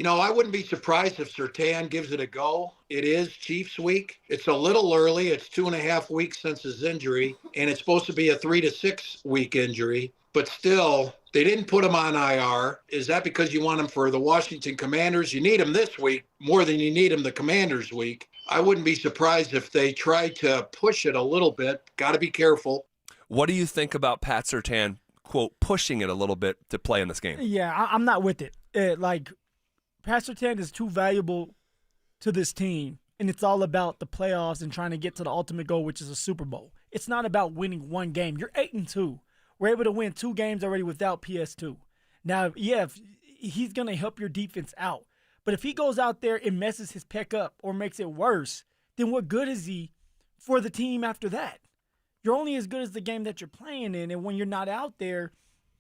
S3: I wouldn't be surprised if Surtain gives it a go. It is Chiefs week. It's a little early. It's 2.5 weeks since his injury, and it's supposed to be a 3 to 6 week injury. But still, they didn't put him on IR. Is that because you want him for the Washington Commanders? You need him this week more than you need him the Commanders week. I wouldn't be surprised if they try to push it a little bit. Got to be careful.
S2: What do you think about Pat Surtain, quote, pushing it a little bit to play in this game?
S1: Yeah, I'm not with it. Pat Surtain is too valuable to this team, and it's all about the playoffs and trying to get to the ultimate goal, which is a Super Bowl. It's not about winning one game. You're 8-2. We're able to win 2 games already without PS2. Now, if he's going to help your defense out. But if he goes out there and messes his pick up or makes it worse, then what good is he for the team after that? You're only as good as the game that you're playing in, and when you're not out there,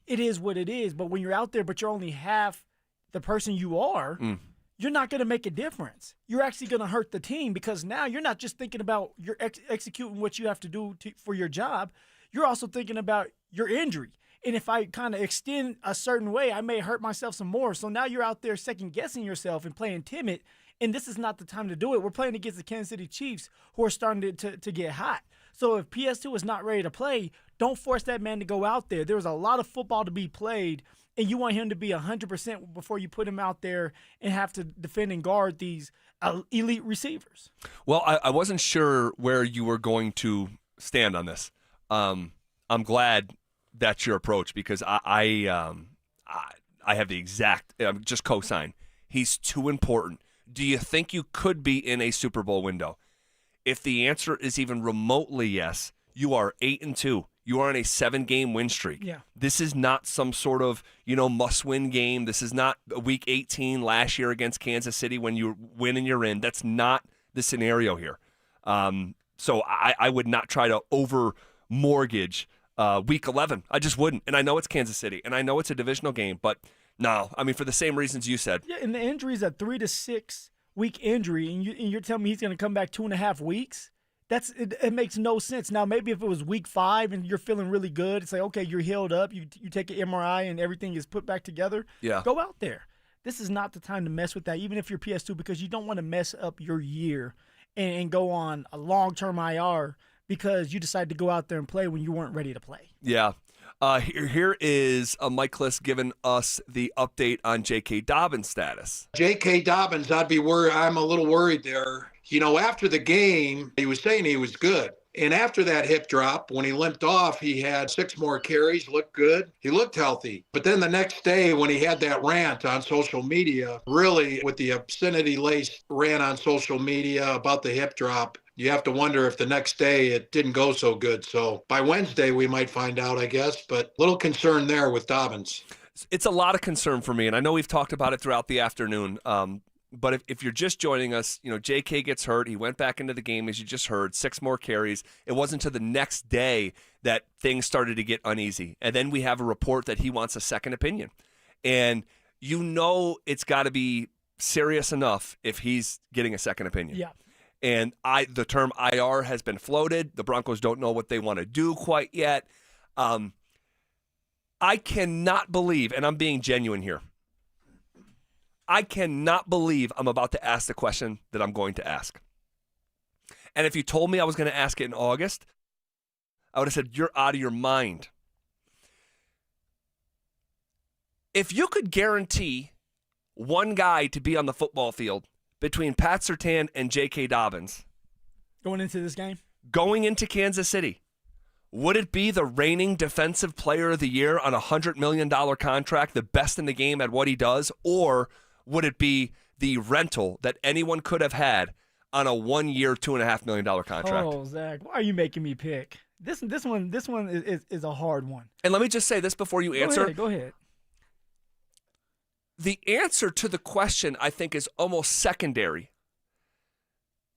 S1: it is what it is. But when you're out there but you're only half the person you are, you're not going to make a difference. You're actually going to hurt the team because now you're not just thinking about you're executing what you have to do for your job. You're also thinking about your injury. And if I kind of extend a certain way, I may hurt myself some more. So now you're out there second-guessing yourself and playing timid, and this is not the time to do it. We're playing against the Kansas City Chiefs who are starting to get hot. So if PS2 is not ready to play, don't force that man to go out there. There's a lot of football to be played, and you want him to be 100% before you put him out there and have to defend and guard these elite receivers.
S2: Well, I wasn't sure where you were going to stand on this. I'm glad that's your approach because I have the exact just co-sign. He's too important. Do you think you could be in a Super Bowl window? If the answer is even remotely yes, you are 8-2. You are on a 7-game win streak.
S1: Yeah.
S2: This is not some sort of, must-win game. This is not Week 18 last year against Kansas City when you win and you're in. That's not the scenario here. So I would not try to over-mortgage Week 11. I just wouldn't. And I know it's Kansas City, and I know it's a divisional game, but no. I mean, for the same reasons you said.
S1: Yeah, and the injury is a 3 to 6 week injury, and you're telling me he's going to come back 2.5 weeks? It makes no sense. Now, maybe if it was week 5 and you're feeling really good, it's like, okay, you're healed up, you take an MRI and everything is put back together.
S2: Yeah.
S1: Go out there. This is not the time to mess with that, even if you're PS2, because you don't want to mess up your year and go on a long-term IR because you decided to go out there and play when you weren't ready to play.
S2: Yeah. Here is Mike Kliss giving us the update on J.K. Dobbins' status.
S3: J.K. Dobbins, I'd be worried. I'm a little worried there. After the game, he was saying he was good. And after that hip drop, when he limped off, he had 6 more carries, looked good. He looked healthy. But then the next day when he had that rant on social media, really with the obscenity-laced rant on social media about the hip drop, you have to wonder if the next day it didn't go so good. So by Wednesday, we might find out, I guess. But little concern there with Dobbins.
S2: It's a lot of concern for me, and I know we've talked about it throughout the afternoon. But if you're just joining us, J.K. gets hurt. He went back into the game, as you just heard, 6 more carries. It wasn't until the next day that things started to get uneasy. And then we have a report that he wants a second opinion. And it's got to be serious enough if he's getting a second opinion.
S1: Yeah.
S2: And the term IR has been floated. The Broncos don't know what they want to do quite yet. I cannot believe, and I'm being genuine here, I cannot believe I'm about to ask the question that I'm going to ask. And if you told me I was going to ask it in August, I would have said, you're out of your mind. If you could guarantee one guy to be on the football field between Pat Surtain and J.K. Dobbins
S1: going into this game,
S2: going into Kansas City, would it be the reigning defensive player of the year on a $100 million contract, the best in the game at what he does, or would it be the rental that anyone could have had on a 1 year, $2.5 million contract?
S1: Oh, Zach, why are you making me pick? This one is a hard one.
S2: And let me just say this before you answer.
S1: Go ahead.
S2: The answer to the question, I think, is almost secondary.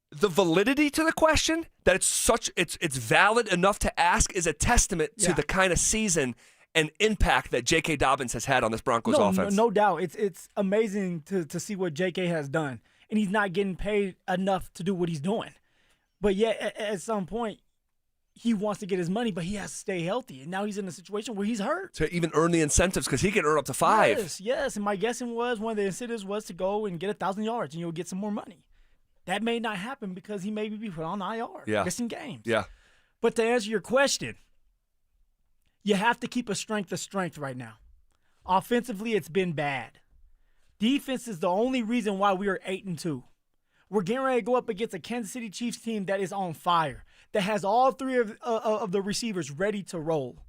S2: The validity to the question, that it's valid enough to ask, is a testament to the kind of season and impact that J.K. Dobbins has had on this Broncos offense.
S1: No doubt. It's amazing to see what J.K. has done. And he's not getting paid enough to do what he's doing. But yet, at some point, he wants to get his money, but he has to stay healthy. And now he's in a situation where he's hurt.
S2: To even earn the incentives, because he can earn up to 5.
S1: Yes. And my guessing was one of the incentives was to go and get 1,000 yards, and you'll get some more money. That may not happen because he may be put on IR, missing games.
S2: Yeah.
S1: But to answer your question, you have to keep a strength of strength right now. Offensively, it's been bad. Defense is the only reason why we are 8-2. We're getting ready to go up against a Kansas City Chiefs team that is on fire, that has all 3 of the receivers ready to roll.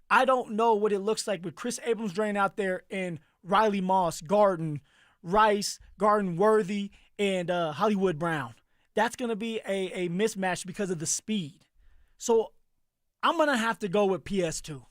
S1: I don't know what it looks like with Chris Abrams-Drain out there and Riley Moss, Garden, Rice, Garden Worthy, and Hollywood Brown. That's going to be a mismatch because of the speed. So I'm going to have to go with PS2.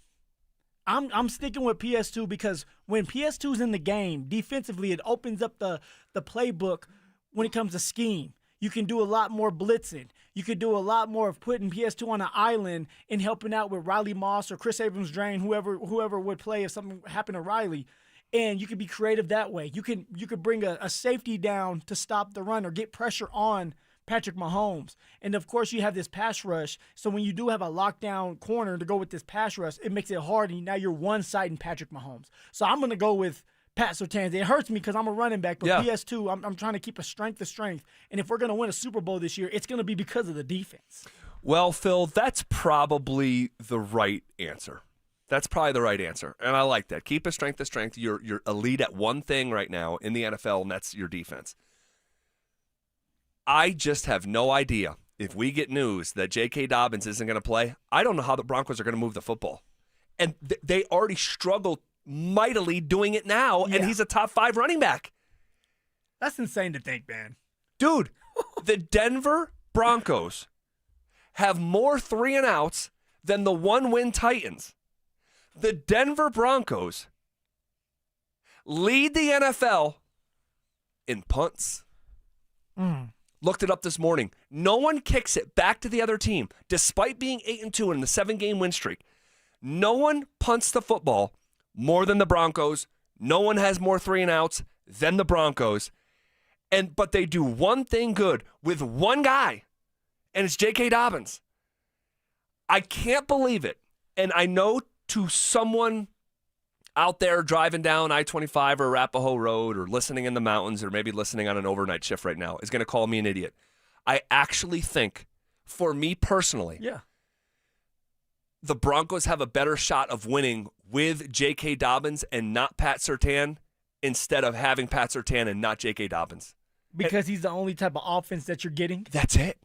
S1: I'm sticking with PS2 because when PS2's in the game, defensively, it opens up the playbook when it comes to scheme. You can do a lot more blitzing. You could do a lot more of putting PS2 on an island and helping out with Riley Moss or Chris Abrams-Drain, whoever would play if something happened to Riley. And you could be creative that way. You could bring a safety down to stop the run or get pressure on Patrick Mahomes. And, of course, you have this pass rush. So when you do have a lockdown corner to go with this pass rush, it makes it hard, and now you're one-siding Patrick Mahomes. So I'm going to go with Pat Surtain. It hurts me because I'm a running back, but PS2, I'm trying to keep a strength to strength. And if we're going to win a Super Bowl this year, it's going to be because of the defense.
S2: Well, Phil, that's probably the right answer. That's probably the right answer, and I like that. Keep a strength to strength. You're elite at one thing right now in the NFL, and that's your defense. I just have no idea if we get news that J.K. Dobbins isn't going to play. I don't know how the Broncos are going to move the football. And they already struggle mightily doing it now, and he's a top 5 running back.
S1: That's insane to think, man.
S2: Dude, the Denver Broncos have more 3-and-outs than the 1-win Titans. The Denver Broncos lead the NFL in punts. Looked it up this morning. No one kicks it back to the other team, despite being 8-2 in the 7-game win streak. No one punts the football more than the Broncos. No one has more 3-and-outs than the Broncos. But they do one thing good with one guy, and it's J.K. Dobbins. I can't believe it. And I know to someone out there driving down I-25 or Arapahoe Road or listening in the mountains or maybe listening on an overnight shift right now is going to call me an idiot. I actually think, for me personally, the Broncos have a better shot of winning with J.K. Dobbins and not Pat Surtain instead of having Pat Surtain and not J.K. Dobbins.
S1: Because he's the only type of offense that you're getting?
S2: That's it.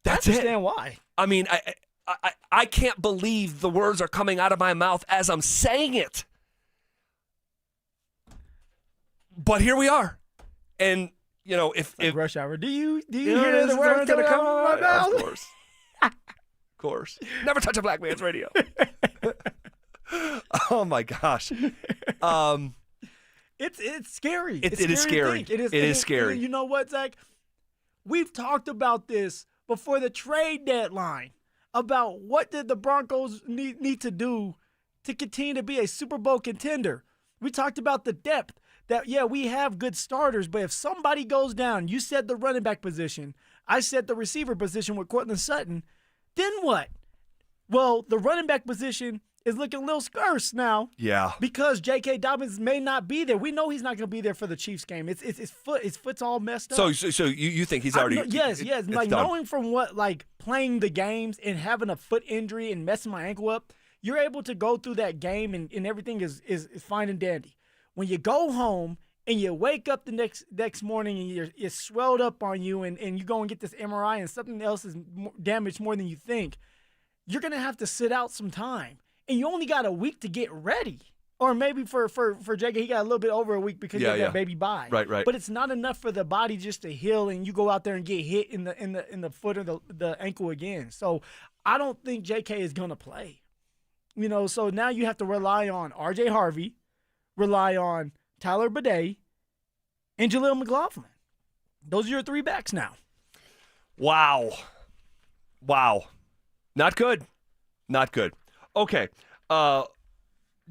S2: That's
S1: I understand why.
S2: I mean, I can't believe the words are coming out of my mouth as I'm saying it. But here we are. And, you know, if
S1: rush hour, do you hear the words that are coming out of my mouth?
S2: Of course. Of course. Never touch a black man's radio. Oh my gosh.
S1: It's scary.
S2: It is scary. It is scary.
S1: You know what, Zach? We've talked about this before the trade deadline. About what did the Broncos need to do to continue to be a Super Bowl contender. We talked about the depth, that, we have good starters, but if somebody goes down, you said the running back position, I said the receiver position with Cortland Sutton, then what? Well, the running back position is looking a little scarce now.
S2: Yeah.
S1: Because J.K. Dobbins may not be there. We know he's not going to be there for the Chiefs game. His foot's all messed up.
S2: So you think he's already?
S1: Yes.
S2: It's
S1: Like
S2: done.
S1: knowing from what playing the games and having a foot injury and messing my ankle up, you're able to go through that game and everything is fine and dandy. When you go home and you wake up the next morning and it's swelled up on you and you go and get this MRI and something else is damaged more than you think, you're going to have to sit out some time. And you only got a week to get ready. Or maybe for JK, he got a little bit over a week because he had that baby bye.
S2: Right.
S1: But it's not enough for the body just to heal and you go out there and get hit in the foot or the ankle again. So I don't think JK is going to play. So now you have to rely on RJ Harvey, rely on Tyler Bidet, and Jaleel McLaughlin. Those are your three backs now.
S2: Wow. Not good. Okay.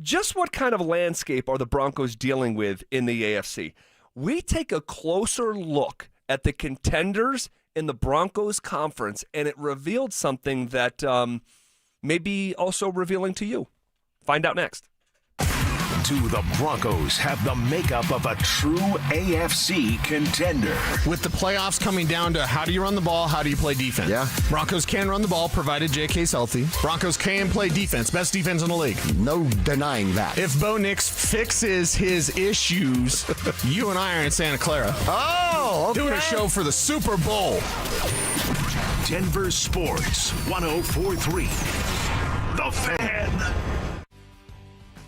S2: Just what kind of landscape are the Broncos dealing with in the AFC? We take a closer look at the contenders in the Broncos conference, and it revealed something that may be also revealing to you. Find out next.
S6: Do the Broncos have the makeup of a true AFC contender?
S8: With the playoffs coming down to how do you run the ball, how do you play defense? Yeah. Broncos can run the ball, provided JK's healthy. Broncos can play defense, best defense in the league. No denying that. If Bo Nix fixes his issues, you and I are in Santa Clara. Oh, okay. Doing a show for the Super Bowl.
S6: Denver Sports 104.3. The Fan.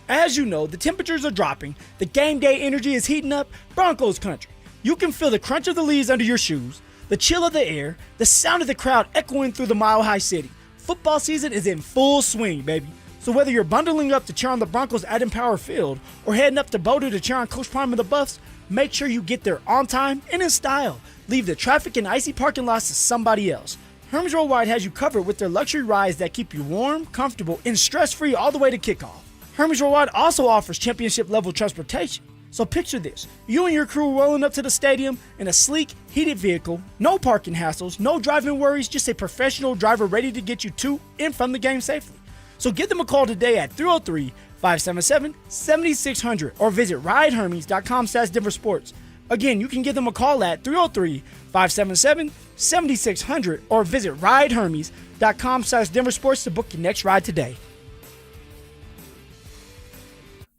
S1: As you know, the temperatures are dropping, the game day energy is heating up, Broncos country. You can feel the crunch of the leaves under your shoes, the chill of the air, the sound of the crowd echoing through the mile-high city. Football season is in full swing, baby. So whether you're bundling up to cheer on the Broncos at Empower Field or heading up to Boulder to cheer on Coach Prime and the Buffs, make sure you get there on time and in style. Leave the traffic and icy parking lots to somebody else. Hermes Worldwide has you covered with their luxury rides that keep you warm, comfortable, and stress-free all the way to kickoff. Hermes Worldwide also offers championship-level transportation. So picture this, you and your crew rolling up to the stadium in a sleek, heated vehicle, no parking hassles, no driving worries, just a professional driver ready to get you to and from the game safely. So give them a call today at 303-577-7600 or visit ridehermes.com/DenverSports. Again, you can give them a call at 303-577-7600 or visit ridehermes.com/DenverSports to book your next ride today.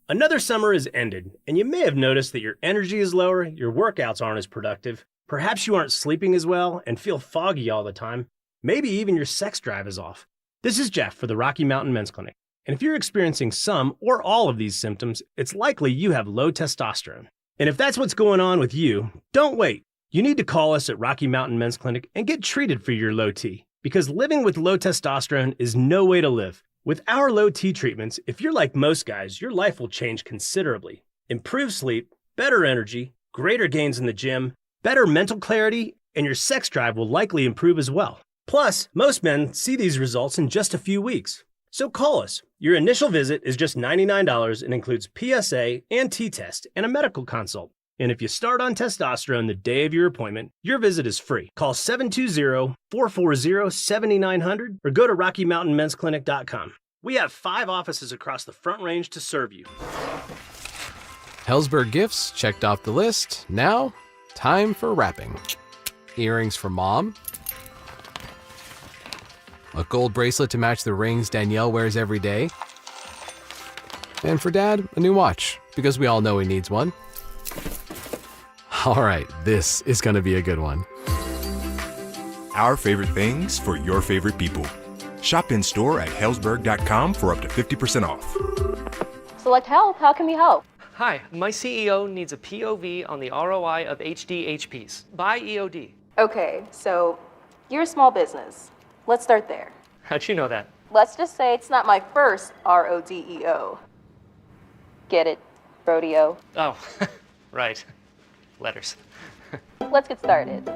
S14: Another summer has ended, and you may have noticed that your energy is lower, your workouts aren't as productive, perhaps you aren't sleeping as well and feel foggy all the time, maybe even your sex drive is off. This is Jeff for the Rocky Mountain Men's Clinic, and if you're experiencing some or all of these symptoms, it's likely you have low testosterone. And if that's what's going on with you, don't wait. You need to call us at Rocky Mountain Men's Clinic and get treated for your low T, because living with low testosterone is no way to live. With our low T treatments, if you're like most guys, your life will change considerably. Improved sleep, better energy, greater gains in the gym, better mental clarity, and your sex drive will likely improve as well. Plus, most men see these results in just a few weeks. So call us. Your initial visit is just $99 and includes PSA and T-test and a medical consult. And if you start on testosterone the day of your appointment, your visit is free. Call 720-440-7900 or go to RockyMountainMen'sClinic.com. We have 5 offices across the Front Range to serve you.
S17: Hellsberg gifts checked off the list. Now, time for wrapping. Earrings for mom. A gold bracelet to match the rings Danielle wears every day. And for dad, a new watch, because we all know he needs one. All right, this is going to be a good one.
S15: Our favorite things for your favorite people. Shop in store at Hellsberg.com for up to 50% off.
S16: Select Health, how can we help?
S24: Hi, my CEO needs a POV on the ROI of HDHPs. Buy EOD.
S16: Okay, so you're a small business. Let's start there.
S24: How'd you know that?
S16: Let's just say it's not my first RODEO. Get it? Rodeo.
S24: Oh, right. Letters.
S16: Let's get started.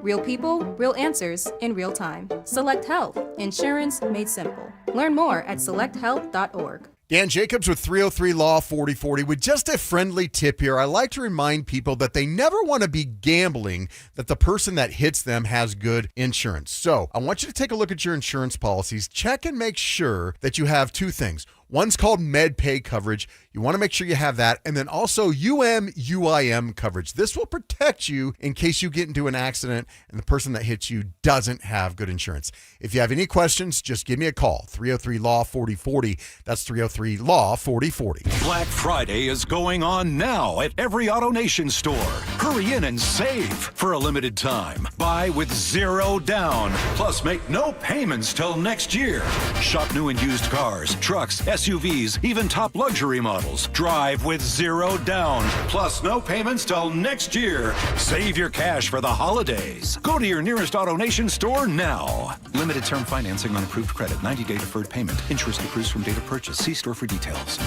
S25: Real people, real answers in real time. Select Health. Insurance made simple. Learn more at selecthealth.org.
S26: Dan Jacobs with 303 Law 4040. With just a friendly tip here, I like to remind people that they never want to be gambling that the person that hits them has good insurance. So I want you to take a look at your insurance policies. Check and make sure that you have 2 things. One's called MedPay coverage. You want to make sure you have that. And then also UM/UIM coverage. This will protect you in case you get into an accident and the person that hits you doesn't have good insurance. If you have any questions, just give me a call. 303-LAW-4040. That's 303-LAW-4040.
S4: Black Friday is going on now at every AutoNation store. Hurry in and save for a limited time. Buy with 0 down. Plus, make no payments till next year. Shop new and used cars, trucks, SUVs, even top luxury models. Drive with 0 down. Plus, no payments till next year. Save your cash for the holidays. Go to your nearest AutoNation store now. Limited term financing on approved credit. 90-day deferred payment. Interest accrues from date of purchase. See store for details.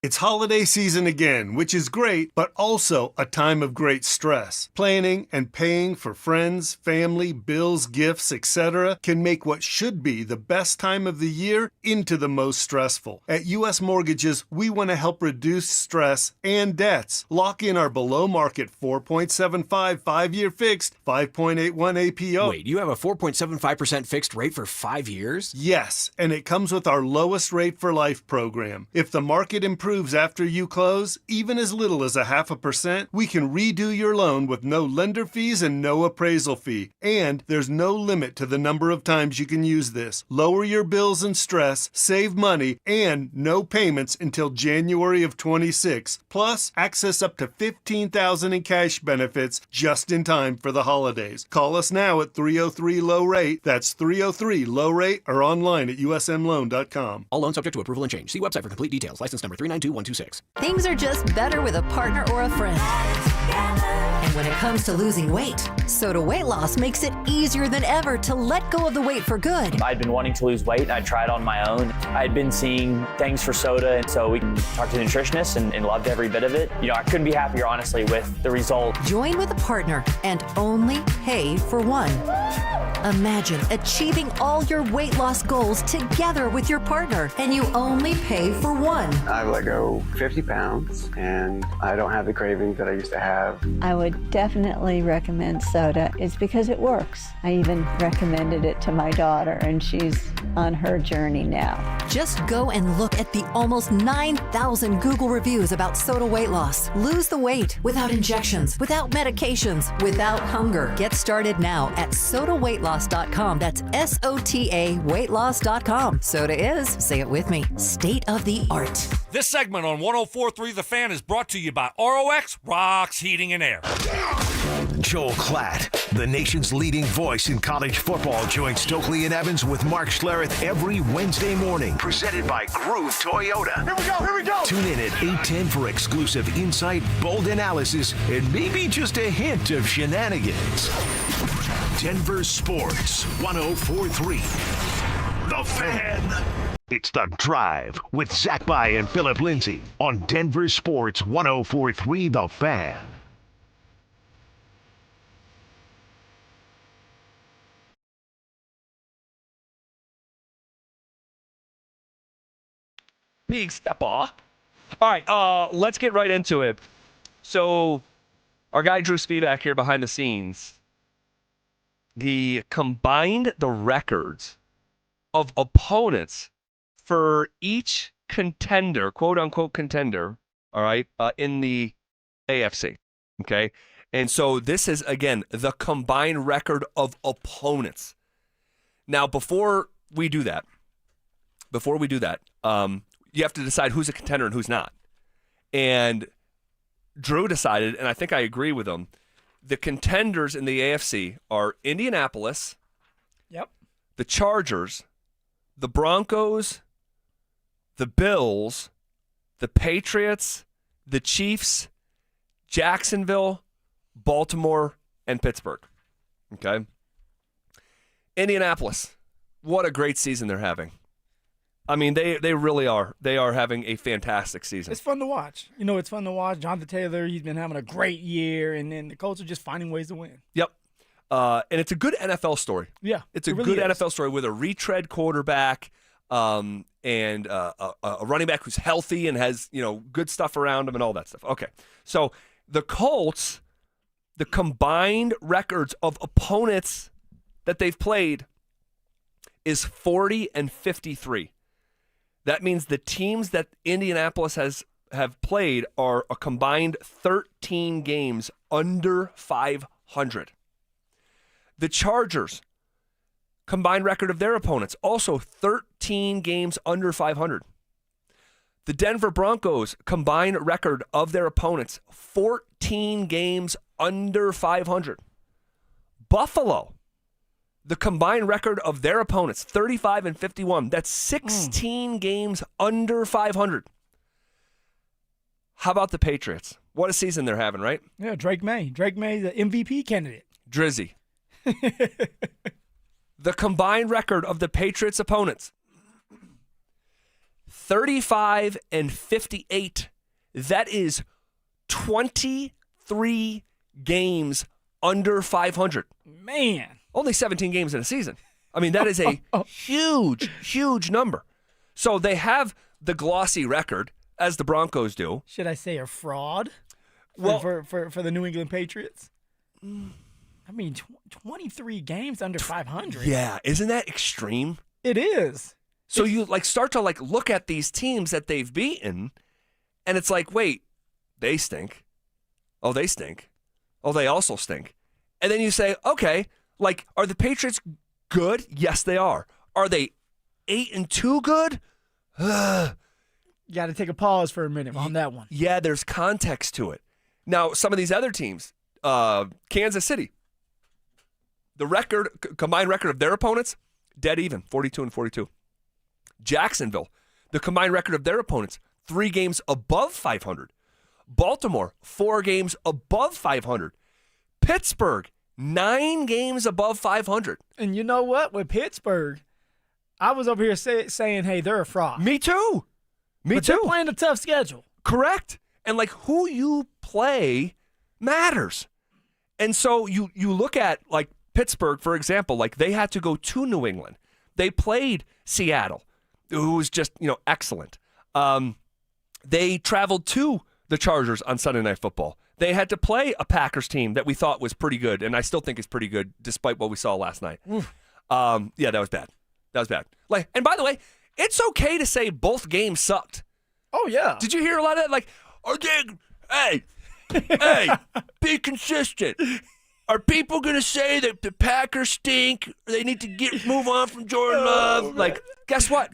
S5: It's holiday season again, which is great, but also a time of great stress. Planning and paying for friends, family, bills, gifts, etc. can make what should be the best time of the year into the most stressful. At U.S. Mortgages, we want to help reduce stress and debts. Lock in our below-market 4.75 5-year fixed, 5.81 APO.
S20: Wait, you have a 4.75% fixed rate for 5 years?
S5: Yes, and it comes with our lowest rate for life program. If the market improves after you close, even as little as 0.5%, we can redo your loan with no lender fees and no appraisal fee. And there's no limit to the number of times you can use this. Lower your bills and stress, save money, and no payments until January of 26. Plus, access up to $15,000 in cash benefits just in time for the holidays. Call us now at 303-LOW-RATE. That's 303-LOW-RATE or online at usmloan.com.
S20: All loans subject to approval and change. See website for complete details. License number 392126.
S7: Things are just better with a partner or a friend. And when it comes to losing weight, Soda Weight Loss makes it easier than ever to let go of the weight for good.
S24: I'd been wanting to lose weight, and I tried on my own. I had been seeing things for soda, and so we talked to the nutritionist and loved every bit of it. You know, I couldn't be happier, honestly, with the result.
S7: Join with a partner and only pay for one. Imagine achieving all your weight loss goals together with your partner, and you only pay for one.
S9: I've let go 50 pounds, and I don't have the cravings that I used to have.
S11: I would definitely recommend soda. It's because it works. I even recommended it to my daughter, and she's on her journey now.
S7: Just go and look at the almost 9,000 Google reviews about soda weight loss. Lose the weight without injections, without medications, without hunger. Get started now at sodaweightloss.com. That's SOTA weightloss.com. Soda is, say it with me, state of the art.
S18: This segment on 104.3 The Fan is brought to you by ROX Rocks Heating and Air.
S6: Joel Klatt, the nation's leading voice in college football, joins Stokely and Evans with Mark Schlereth every Wednesday morning. Presented by Groove Toyota. Here we go. Tune in at 8:10 for exclusive insight, bold analysis, and maybe just a hint of shenanigans. Denver Sports 104.3 The Fan. It's The Drive with Zach By and Phillip Lindsay on Denver Sports 104.3 The Fan.
S2: Big step off. All right, let's get right into it. So, our guy Drew Spivak here behind the scenes. The records of opponents for each contender, quote unquote contender, all right, in the AFC. Okay. And so this is, again, the combined record of opponents. Now, before we do that, you have to decide who's a contender and who's not. And Drew decided, and I think I agree with him, the contenders in the AFC are Indianapolis,
S1: yep,
S2: the Chargers, the Broncos, the Bills, the Patriots, the Chiefs, Jacksonville, Baltimore, and Pittsburgh. Okay? Indianapolis, what a great season they're having. I mean, they really are. They are having a fantastic season.
S1: It's fun to watch. You know, it's fun to watch. Jonathan Taylor, he's been having a great year, and then the Colts are just finding ways to win.
S2: Yep. And it's a good NFL story.
S1: Yeah.
S2: It's a really good NFL story with a retread quarterback and a running back who's healthy and has, you know, good stuff around him and all that stuff. Okay. So the Colts, the combined records of opponents that they've played is 40-53. That means the teams that Indianapolis have played are a combined 13 games under 500. The Chargers, combined record of their opponents, also 13 games under 500. The Denver Broncos, combined record of their opponents, 14 games under 500. Buffalo, the combined record of their opponents, 35 and 51. That's 16 games under 500. How about the Patriots? What a season they're having, right?
S1: Yeah, Drake May, the MVP candidate.
S2: Drizzy. The combined record of the Patriots' opponents, 35 and 58. That is 23 games under 500.
S1: Man.
S2: Only 17 games in a season. I mean, that is a huge, huge number. So they have the glossy record, as the Broncos do.
S1: Should I say a fraud
S2: Well,
S1: for the New England Patriots? I mean, 23 games under 500.
S2: Yeah, isn't that extreme?
S1: It is.
S2: So you start to look at these teams that they've beaten, and it's like, wait, they stink. Oh, they stink. Oh, they also stink. And then you say, okay, are the Patriots good? Yes, they are. Are they 8-2 good?
S1: You got to take a pause for a minute on that one.
S2: Yeah, there's context to it. Now, some of these other teams, Kansas City, the combined record of their opponents, dead even, 42 and 42. Jacksonville, the combined record of their opponents, 3 games above 500. Baltimore, 4 games above 500. Pittsburgh, 9 games above 500.
S1: And you know what? With Pittsburgh, I was over here saying, hey, they're a fraud.
S2: Me too.
S1: But they're playing a tough schedule.
S2: Correct. And who you play matters. And so you look at Pittsburgh, for example, they had to go to New England. They played Seattle, who was just, excellent. They traveled to the Chargers on Sunday Night Football. They had to play a Packers team that we thought was pretty good, and I still think is pretty good despite what we saw last night. Yeah, that was bad. That was bad. And by the way, it's okay to say both games sucked.
S1: Oh, yeah.
S2: Did you hear a lot of that? Hey, be consistent. Are people going to say that the Packers stink? They need to move on from Jordan Love? Guess what?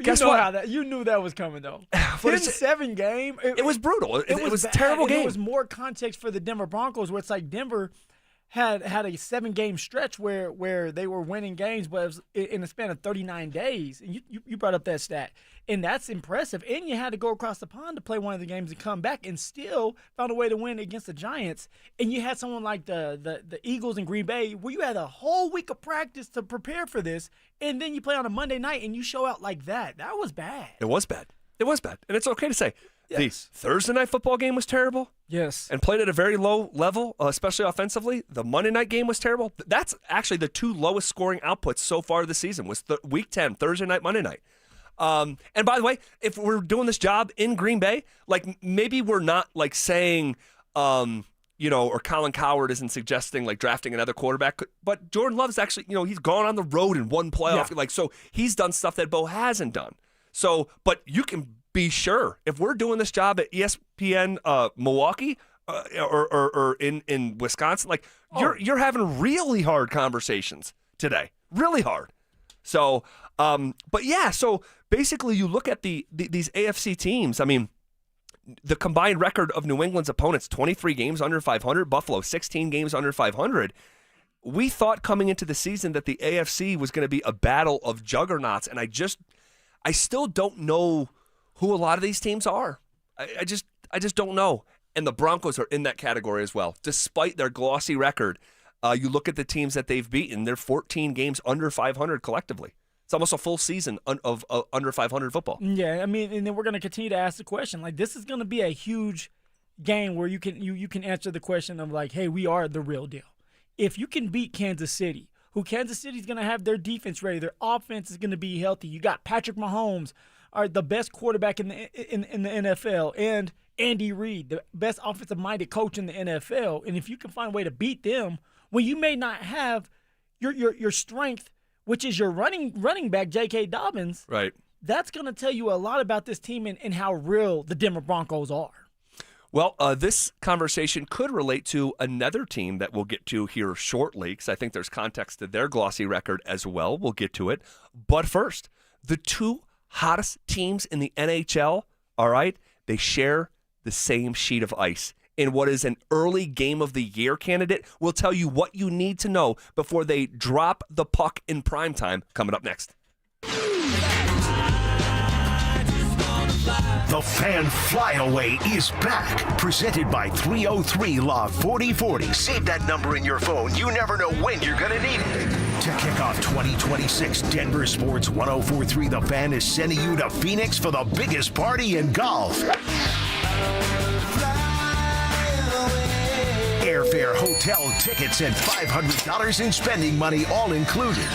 S1: You knew that was coming, though. 10-7 game.
S2: It was brutal. It was a terrible game.
S1: It was more context for the Denver Broncos, where it's Denver had a 7-game stretch where they were winning games, but it was in a span of 39 days. And you brought up that stat. And that's impressive. And you had to go across the pond to play one of the games and come back and still found a way to win against the Giants. And you had someone like the Eagles in Green Bay, where you had a whole week of practice to prepare for this, and then you play on a Monday night and you show out like that. That was bad.
S2: It was bad. It was bad. And it's okay to say.
S1: Yes.
S2: The Thursday night football game was terrible.
S1: Yes.
S2: And played at a very low level, especially offensively. The Monday night game was terrible. That's actually the 2 lowest scoring outputs so far this season was Week 10, Thursday night, Monday night. And by the way, if we're doing this job in Green Bay, maybe we're not saying, or Colin Cowherd isn't suggesting drafting another quarterback, but Jordan Love's actually, he's gone on the road in one playoff.
S1: Yeah.
S2: So he's done stuff that Bo hasn't done. So, but you can be sure if we're doing this job at ESPN Milwaukee or in Wisconsin, you're having really hard conversations today, really hard. So, but yeah, so basically you look at these AFC teams. I mean, the combined record of New England's opponents, 23 games under 500, Buffalo, 16 games under 500. We thought coming into the season that the AFC was going to be a battle of juggernauts, and I still don't know who a lot of these teams are. I just don't know. And the Broncos are in that category as well. Despite their glossy record, you look at the teams that they've beaten, they're 14 games under 500 collectively. It's almost a full season of under 500 football.
S1: Yeah, I mean, and then we're going to continue to ask the question. This is going to be a huge game where you can answer the question of hey, we are the real deal. If you can beat Kansas City, who Kansas City's going to have their defense ready, their offense is going to be healthy. You got Patrick Mahomes, the best quarterback in the NFL, and Andy Reid, the best offensive-minded coach in the NFL. And if you can find a way to beat them, when you may not have your strength, which is your running back, J.K. Dobbins,
S2: right?
S1: that's going to tell you a lot about this team and how real the Denver Broncos are.
S2: Well, this conversation could relate to another team that we'll get to here shortly, because I think there's context to their glossy record as well. We'll get to it. But first, the two hottest teams in the NHL, all right, they share the same sheet of ice. In what is an early game of the year candidate, we'll tell you what you need to know before they drop the puck in primetime. Coming up next.
S6: The Fan Flyaway is back. Presented by 303 Log 4040. Save that number in your phone. You never know when you're going to need it. To kick off 2026, Denver Sports 1043 The Fan is sending you to Phoenix for the biggest party in golf. Airfare, hotel, tickets, and $500 in spending money all included.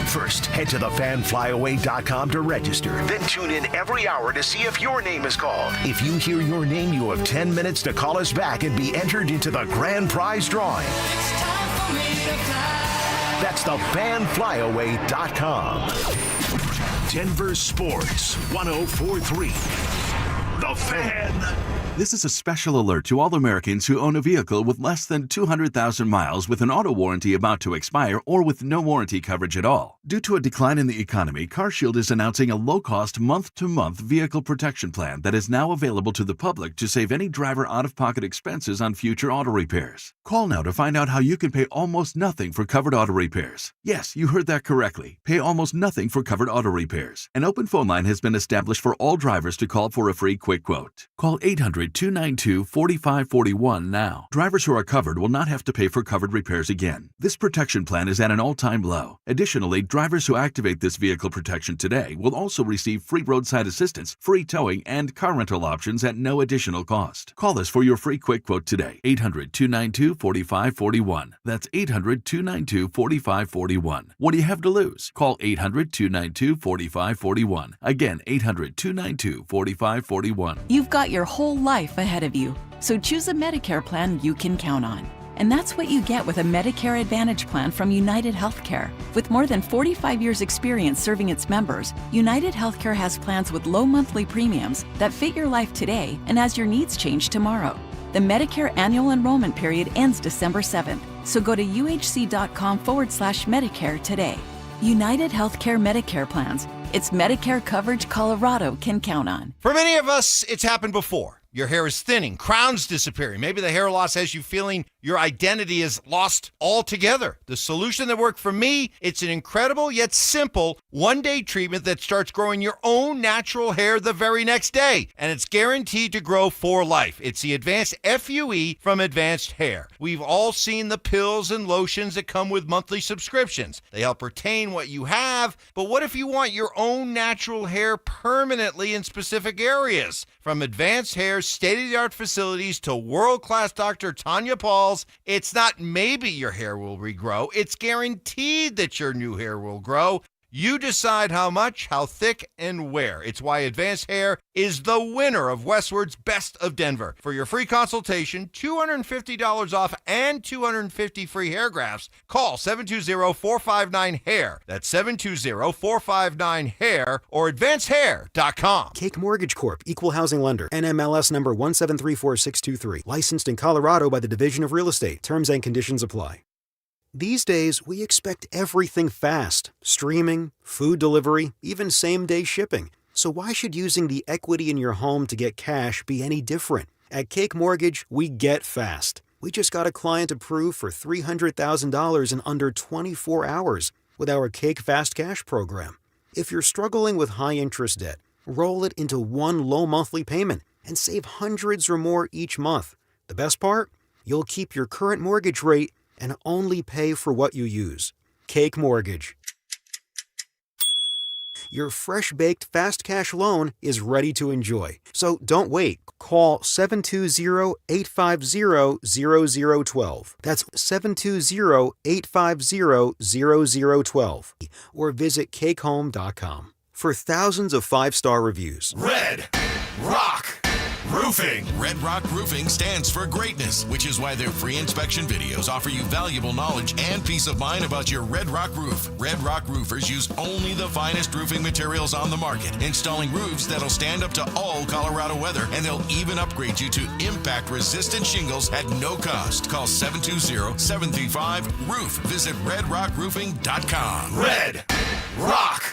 S6: First, head to thefanflyaway.com to register. Then tune in every hour to see if your name is called. If you hear your name, you have 10 minutes to call us back and be entered into the grand prize drawing. That's thefanflyaway.com. Denver Sports 1043. The Fan.
S10: This is a special alert to all Americans who own a vehicle with less than 200,000 miles with an auto warranty about to expire or with no warranty coverage at all. Due to a decline in the economy, CarShield is announcing a low-cost month-to-month vehicle protection plan that is now available to the public to save any driver out-of-pocket expenses on future auto repairs. Call now to find out how you can pay almost nothing for covered auto repairs. Yes, you heard that correctly. Pay almost nothing for covered auto repairs. An open phone line has been established for all drivers to call for a free quick quote. Call 800-292-4541 now. Drivers who are covered will not have to pay for covered repairs again. This protection plan is at an all-time low. Additionally, drivers who activate this vehicle protection today will also receive free roadside assistance, free towing, and car rental options at no additional cost. Call us for your free quick quote today. 800-292-4541. That's 800-292-4541. What do you have to lose? Call 800-292-4541. Again, 800-292-4541.
S12: You've got your whole life ahead of you, so choose a Medicare plan you can count on. And that's what you get with a Medicare Advantage plan from United Healthcare. With more than 45 years' experience serving its members, United Healthcare has plans with low monthly premiums that fit your life today and as your needs change tomorrow. The Medicare annual enrollment period ends December 7th, so go to uhc.com/Medicare today. United Healthcare Medicare plans. It's Medicare coverage Colorado can count on.
S13: For many of us, it's happened before. Your hair is thinning, crowns disappearing. Maybe the hair loss has you feeling your identity is lost altogether. The solution that worked for me, it's an incredible yet simple one-day treatment that starts growing your own natural hair the very next day. And it's guaranteed to grow for life. It's the Advanced FUE from Advanced Hair. We've all seen the pills and lotions that come with monthly subscriptions. They help retain what you have, but what if you want your own natural hair permanently in specific areas? From Advanced Hair's state-of-the-art facilities to world-class Dr. Tanya Paul's, it's not maybe your hair will regrow, it's guaranteed that your new hair will grow. You decide how much, how thick, and where. It's why Advanced Hair is the winner of Westward's Best of Denver. For your free consultation, $250 off and 250 free hair grafts, call 720-459-HAIR. That's 720-459-HAIR or advancedhair.com.
S19: Cake Mortgage Corp. Equal Housing Lender. NMLS number 1734623. Licensed in Colorado by the Division of Real Estate. Terms and conditions apply. These days, we expect everything fast. Streaming, food delivery, even same-day shipping. So why should using the equity in your home to get cash be any different? At Cake Mortgage, we get fast. We just got a client approved for $300,000 in under 24 hours with our Cake Fast Cash program. If you're struggling with high-interest debt, roll it into one low monthly payment and save hundreds or more each month. The best part? You'll keep your current mortgage rate and only pay for what you use. Cake Mortgage. Your fresh-baked fast cash loan is ready to enjoy. So don't wait. Call 720-850-0012. That's 720-850-0012. Or visit cakehome.com for thousands of 5-star reviews.
S6: Red Rock
S4: Roofing. Red Rock Roofing stands for greatness, which is why their free inspection videos offer you valuable knowledge and peace of mind about your Red Rock roof. Red Rock roofers use only the finest roofing materials on the market, installing roofs that'll stand up to all Colorado weather, and they'll even upgrade you to impact-resistant shingles at no cost. Call 720-735-ROOF. Visit redrockroofing.com. Red Rock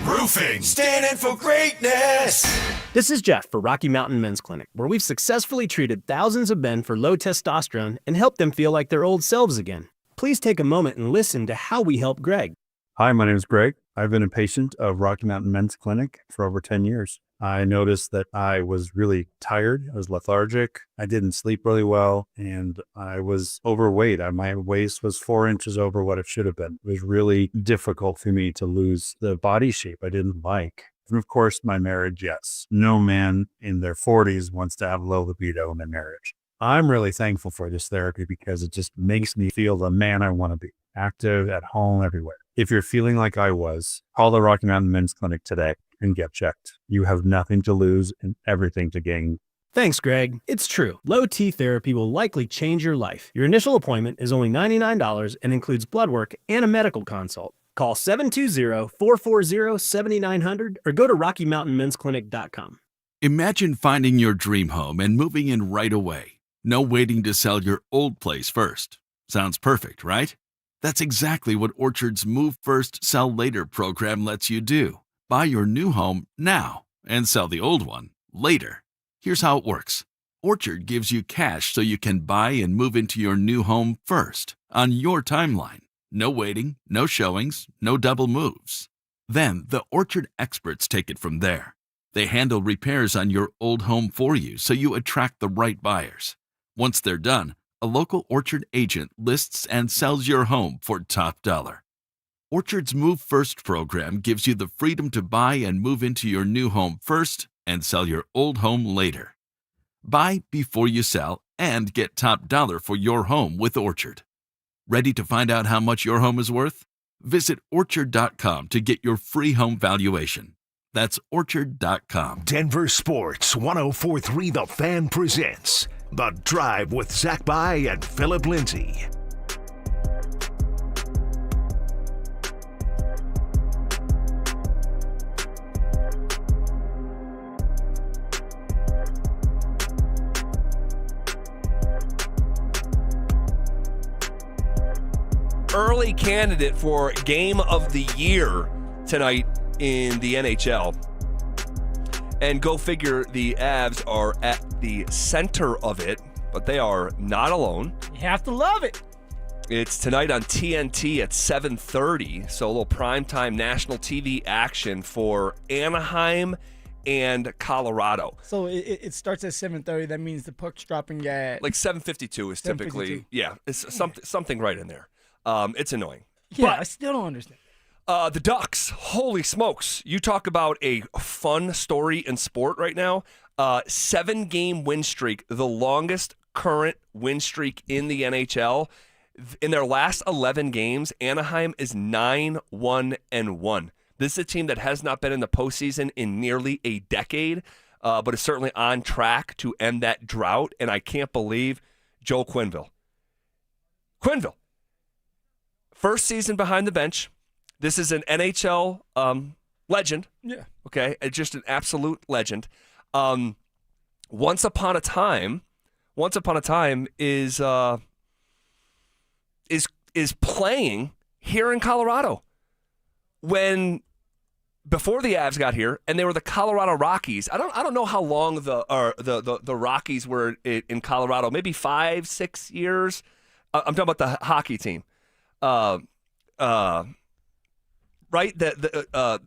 S4: Roofing.
S6: Standing for greatness.
S3: This is Jeff for Rocky Mountain Men's Clinic, where we've successfully treated thousands of men for low testosterone and helped them feel like their old selves again. Please take a moment and listen to how we help Greg.
S8: Hi, my name is Greg. I've been a patient of Rocky Mountain Men's Clinic for over 10 years. I noticed that I was really tired. I was lethargic. I didn't sleep really well, and I was overweight. My waist was 4 inches over what it should have been. It was really difficult for me to lose the body shape I didn't like. And of course, my marriage, yes. No man in their 40s wants to have low libido in their marriage. I'm really thankful for this therapy because it just makes me feel the man I want to be, active, at home, everywhere. If you're feeling like I was, call the Rocky Mountain Men's Clinic today and get checked. You have nothing to lose and everything to gain.
S3: Thanks, Greg. It's true. Low T therapy will likely change your life. Your initial appointment is only $99 and includes blood work and a medical consult. Call 720-440-7900 or go to RockyMountainMen'sClinic.com.
S10: Imagine finding your dream home and moving in right away. No waiting to sell your old place first. Sounds perfect, right? That's exactly what Orchard's Move First, Sell Later program lets you do. Buy your new home now and sell the old one later. Here's how it works. Orchard gives you cash so you can buy and move into your new home first on your timeline. No waiting, no showings, no double moves. Then the Orchard experts take it from there. They handle repairs on your old home for you so you attract the right buyers. Once they're done, a local Orchard agent lists and sells your home for top dollar. Orchard's Move First program gives you the freedom to buy and move into your new home first and sell your old home later. Buy before you sell and get top dollar for your home with Orchard. Ready to find out how much your home is worth? Visit Orchard.com to get your free home valuation. That's Orchard.com.
S6: Denver Sports 104.3 The Fan presents The Drive with Zach By and Phillip Lindsay.
S2: Early candidate for Game of the Year tonight in the NHL. And go figure, the Avs are at the center of it, but they are not alone.
S1: You have to love it.
S2: It's tonight on TNT at 7:30, so a little primetime national TV action for Anaheim and Colorado.
S1: So it starts at 7:30. That means the puck's dropping at
S2: like 7:52 is typically
S1: 7:52.
S2: Yeah, it's something right in there. It's annoying.
S1: Yeah,
S2: but
S1: I still don't understand.
S2: The Ducks, holy smokes. You talk about a fun story in sport right now. 7-game win streak, the longest current win streak in the NHL. In their last 11 games, Anaheim is 9-1-1. This is a team that has not been in the postseason in nearly a decade, but is certainly on track to end that drought. And I can't believe Joel Quenneville. First season behind the bench. This is an NHL legend.
S1: Yeah.
S2: Okay, it's just an absolute legend. Once Upon a Time is playing here in Colorado. Before the Avs got here, and they were the Colorado Rockies. I don't know how long the Rockies were in Colorado. Maybe 5-6 years. I'm talking about the hockey team. Right? The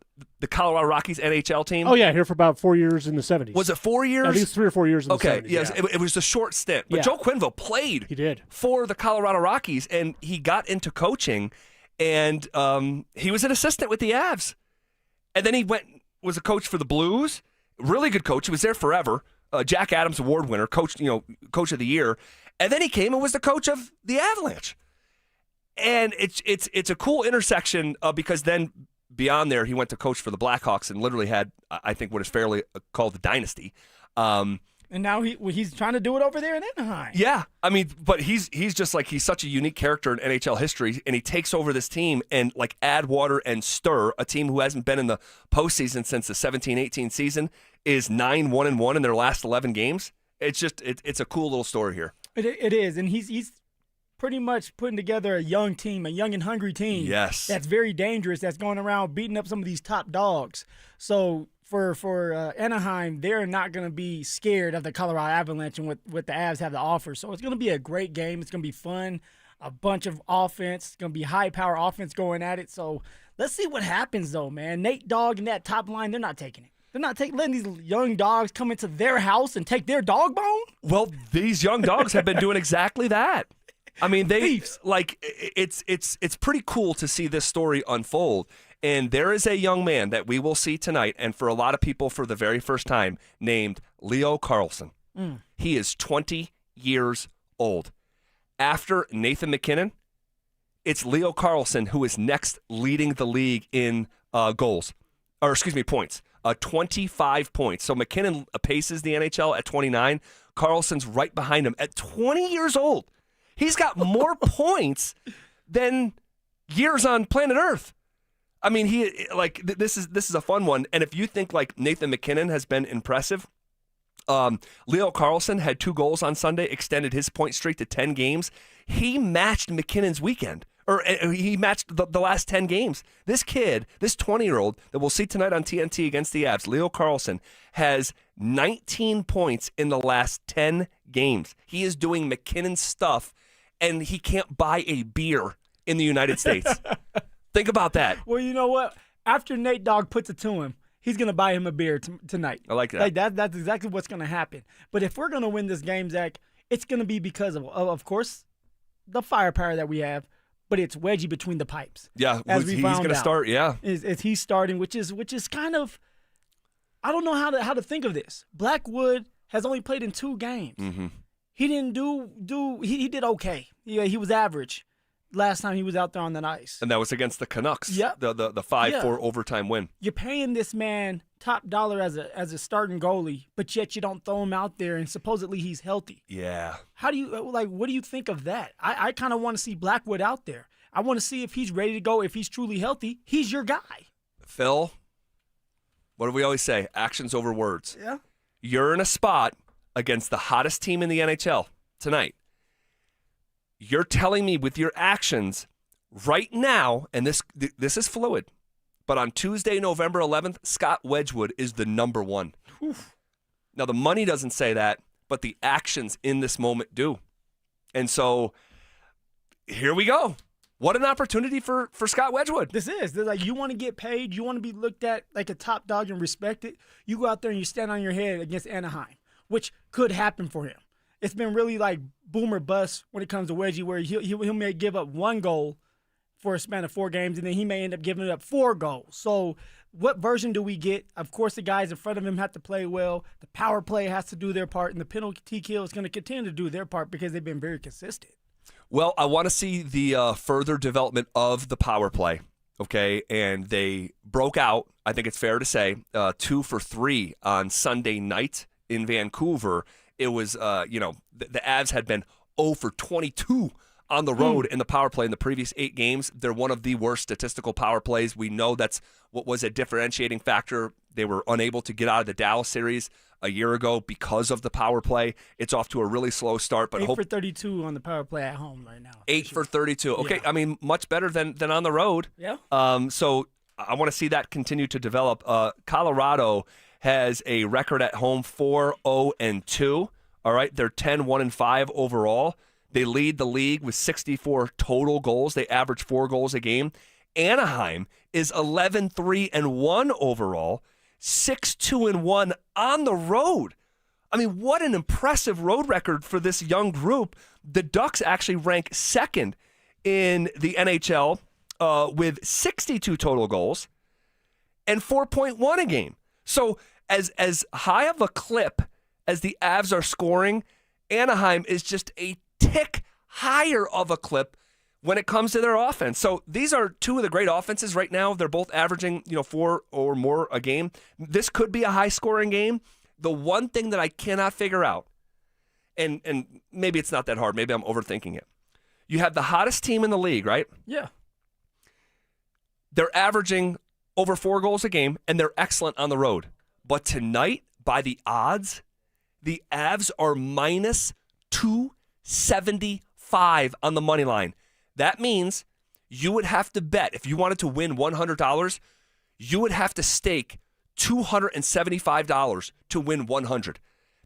S2: Colorado Rockies NHL team?
S14: Oh, yeah, here for about 4 years in the 70s.
S2: Was it 4 years?
S14: I think it's 3 or 4 years in the 70s.
S2: Okay, yes, yeah. It was a short stint. But Joe Quenneville played for the Colorado Rockies, and he got into coaching, and he was an assistant with the Avs. And then he was a coach for the Blues. Really good coach. He was there forever. Jack Adams Award winner, coach of the year. And then he came and was the coach of the Avalanche. And it's a cool intersection because then beyond there, he went to coach for the Blackhawks and literally had, I think, what is fairly called the dynasty.
S1: And now he's trying to do it over there in Anaheim.
S2: Yeah, I mean, but he's just like, he's such a unique character in NHL history, and he takes over this team and like add water and stir a team who hasn't been in the postseason since the 17-18 season, is 9-1-1 in their last 11 games. It's just it's a cool little story here.
S1: It is, and he's pretty much putting together a young team, a young and hungry team.
S2: Yes,
S1: that's very dangerous. That's going around beating up some of these top dogs. So for Anaheim, they're not going to be scared of the Colorado Avalanche and what the Avs have to offer. So it's going to be a great game. It's going to be fun. A bunch of offense. It's going to be high-power offense going at it. So let's see what happens, though, man. Nate Dogg and that top line, they're not taking it. They're not letting these young dogs come into their house and take their dog bone?
S2: Well, these young dogs have been doing exactly that. I mean, it's pretty cool to see this story unfold. And there is a young man that we will see tonight, and for a lot of people for the very first time, named Leo Carlsson. He is 20 years old. After Nathan McKinnon, it's Leo Carlsson who is next leading the league in points. 25 points. So McKinnon paces the NHL at 29. Carlson's right behind him at 20 years old. He's got more points than years on planet Earth. I mean, this is a fun one. And if you think like Nathan McKinnon has been impressive, Leo Carlsson had 2 goals on Sunday, extended his point streak to 10 games. He matched McKinnon's weekend, or he matched the last 10 games. This kid, this 20-year-old that we'll see tonight on TNT against the Avs, Leo Carlsson, has 19 points in the last 10 games. He is doing McKinnon stuff, and he can't buy a beer in the United States. Think about that.
S1: Well, you know what? After Nate Dogg puts it to him, he's going to buy him a beer tonight.
S2: I like that.
S1: That's exactly what's going to happen. But if we're going to win this game, Zach, it's going to be because of course, the firepower that we have, but it's wedgie between the pipes.
S2: Yeah, he's going to start, yeah.
S1: Is he's starting, which is kind of, I don't know how to think of this. Blackwood has only played in 2 games.
S2: Mm-hmm.
S1: He didn't he did okay. Yeah, he was average last time he was out there on the ice.
S2: And that was against the Canucks.
S1: Yep.
S2: The 5-4 overtime win.
S1: You're paying this man top dollar as a starting goalie, but yet you don't throw him out there and supposedly he's healthy.
S2: Yeah.
S1: How do you what do you think of that? I kind of want to see Blackwood out there. I want to see if he's ready to go, if he's truly healthy. He's your guy.
S2: Phil, what do we always say? Actions over words.
S1: Yeah.
S2: You're in a spot against the hottest team in the NHL tonight. You're telling me with your actions right now, and this is fluid, but on Tuesday, November 11th, Scott Wedgwood is the number 1.
S1: Oof.
S2: Now, the money doesn't say that, but the actions in this moment do. And so here we go. What an opportunity for Scott Wedgwood.
S1: This is. They're like, you want to get paid, you want to be looked at like a top dog and respected, you go out there and you stand on your head against Anaheim, which could happen for him. It's been really like boom or bust when it comes to Wedgie, where he may give up 1 goal for a span of 4 games, and then he may end up giving up 4 goals. So what version do we get? Of course, the guys in front of him have to play well. The power play has to do their part, and the penalty kill is going to continue to do their part because they've been very consistent.
S2: Well, I want to see the further development of the power play, okay? And they broke out, I think it's fair to say, 2 for 3 on Sunday night in Vancouver. It was, the Avs had been 0 for 22 on the road in the power play in the previous 8 games. They're one of the worst statistical power plays. We know that's what was a differentiating factor. They were unable to get out of the Dallas series a year ago because of the power play. It's off to a really slow start. But
S1: 8 for 32 on the power play at home right now.
S2: 8 for 32. Okay,
S1: Yeah.
S2: I mean, much better than on the road.
S1: Yeah.
S2: So I want to see that continue to develop. Colorado has a record at home 4-0-2. All right, they're 10-1-5 overall. They lead the league with 64 total goals. They average 4 goals a game. Anaheim is 11-3-1 overall, 6-2-1 on the road. I mean, what an impressive road record for this young group. The Ducks actually rank 2nd in the NHL with 62 total goals and 4.1 a game. So as high of a clip as the Avs are scoring, Anaheim is just a tick higher of a clip when it comes to their offense. So these are 2 of the great offenses right now. They're both averaging, 4 or more a game. This could be a high-scoring game. The one thing that I cannot figure out, and maybe it's not that hard, maybe I'm overthinking it. You have the hottest team in the league, right?
S1: Yeah.
S2: They're averaging over 4 goals a game, and they're excellent on the road. But tonight, by the odds, the Avs are minus 275 on the money line. That means you would have to bet, if you wanted to win $100, you would have to stake $275 to win $100.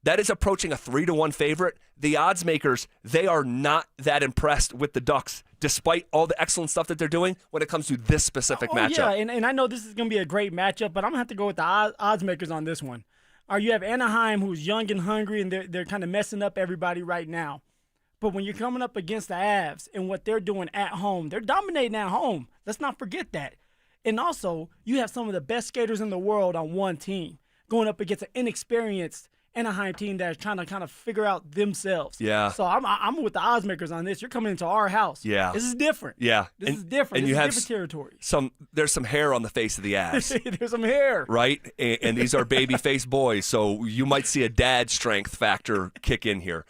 S2: That is approaching a 3-1 favorite. The odds makers, they are not that impressed with the Ducks, despite all the excellent stuff that they're doing when it comes to this specific matchup.
S1: Yeah, and I know this is going to be a great matchup, but I'm going to have to go with the odds makers on this one. You have Anaheim, who's young and hungry, and they're kind of messing up everybody right now. But when you're coming up against the Avs and what they're doing at home, they're dominating at home. Let's not forget that. And also, you have some of the best skaters in the world on one team going up against an inexperienced Anaheim team that is trying to kind of figure out themselves.
S2: Yeah.
S1: So I'm with the odds makers on this. You're coming into our house.
S2: Yeah.
S1: This is different.
S2: Yeah.
S1: This is different.
S2: And
S1: this
S2: you
S1: is
S2: have
S1: different territory.
S2: There's some hair on the face of the Avs.
S1: There's some hair.
S2: Right? And these are baby-faced boys, so you might see a dad strength factor kick in here.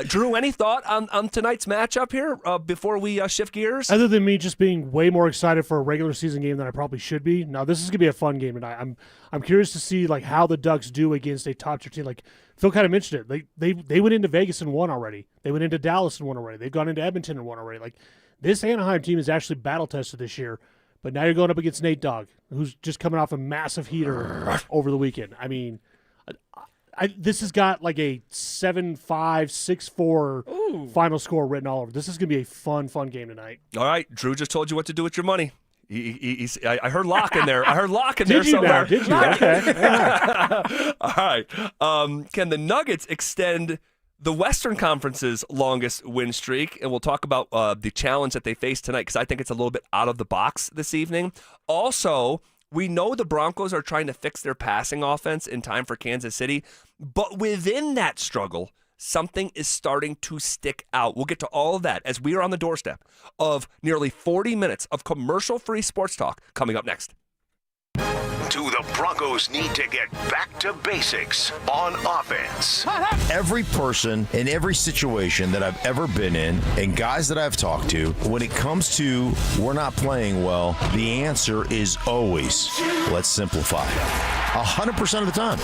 S2: Drew, any thought on tonight's matchup here before we shift gears?
S14: Other than me just being way more excited for a regular season game than I probably should be. Now, this is going to be a fun game tonight. I'm curious to see like how the Ducks do against a top-tier team. Like Phil kind of mentioned it. They went into Vegas and won already. They went into Dallas and won already. They've gone into Edmonton and won already. Like this Anaheim team is actually battle-tested this year. But now you're going up against Nate Dogg, who's just coming off a massive heater over the weekend. I mean, this has got like a 7-5, 6-4 final score written all over. This is going to be a fun game tonight.
S2: All right, Drew just told you what to do with your money. I heard lock in there. I heard lock in there
S14: Did you
S2: somewhere.
S14: now? Did you? Okay.
S2: All right. Can the Nuggets extend the Western Conference's longest win streak? And we'll talk about the challenge that they face tonight because I think it's a little bit out of the box this evening. Also, we know the Broncos are trying to fix their passing offense in time for Kansas City, but within that struggle, something is starting to stick out. We'll get to all of that as we are on the doorstep of nearly 40 minutes of commercial-free sports talk coming up next.
S6: Do the Broncos need to get back to basics on offense?
S13: Every person in every situation that I've ever been in and guys that I've talked to, when it comes to we're not playing well, the answer is always, let's simplify. 100% of the time.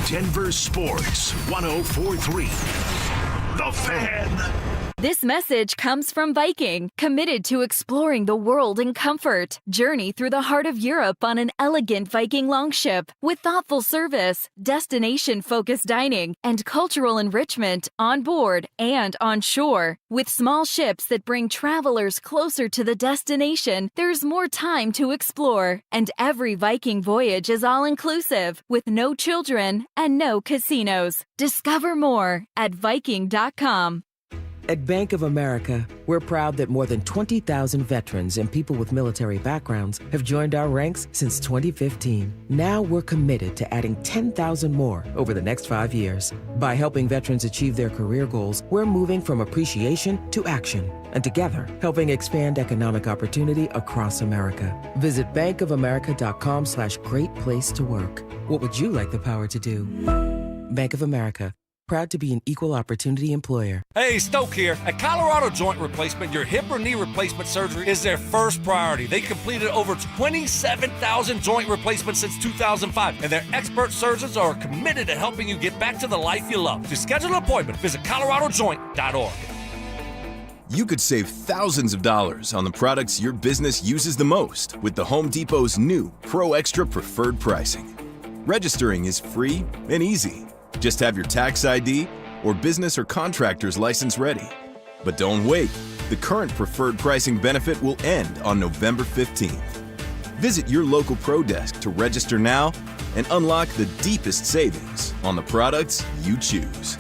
S6: Denver Sports 104.3. The Fan.
S15: This message comes from Viking, committed to exploring the world in comfort. Journey through the heart of Europe on an elegant Viking longship with thoughtful service, destination-focused dining, and cultural enrichment on board and on shore. With small ships that bring travelers closer to the destination, there's more time to explore. And every Viking voyage is all-inclusive, with no children and no casinos. Discover more at Viking.com.
S16: At Bank of America, we're proud that more than 20,000 veterans and people with military backgrounds have joined our ranks since 2015. Now we're committed to adding 10,000 more over the next 5 years. By helping veterans achieve their career goals, we're moving from appreciation to action. And together, helping expand economic opportunity across America. Visit bankofamerica.com/great place to work. What would you like the power to do? Bank of America. Proud to be an equal opportunity employer.
S18: Hey, Stoke here. At Colorado Joint Replacement, your hip or knee replacement surgery is their first priority. They completed over 27,000 joint replacements since 2005, and their expert surgeons are committed to helping you get back to the life you love. To schedule an appointment, visit coloradojoint.org.
S17: You could save thousands of dollars on the products your business uses the most with the Home Depot's new Pro Extra Preferred Pricing. Registering is free and easy. Just have your tax ID or business or contractor's license ready. But don't wait. The current preferred pricing benefit will end on November 15th. Visit your local Pro Desk to register now and unlock the deepest savings on the products you choose.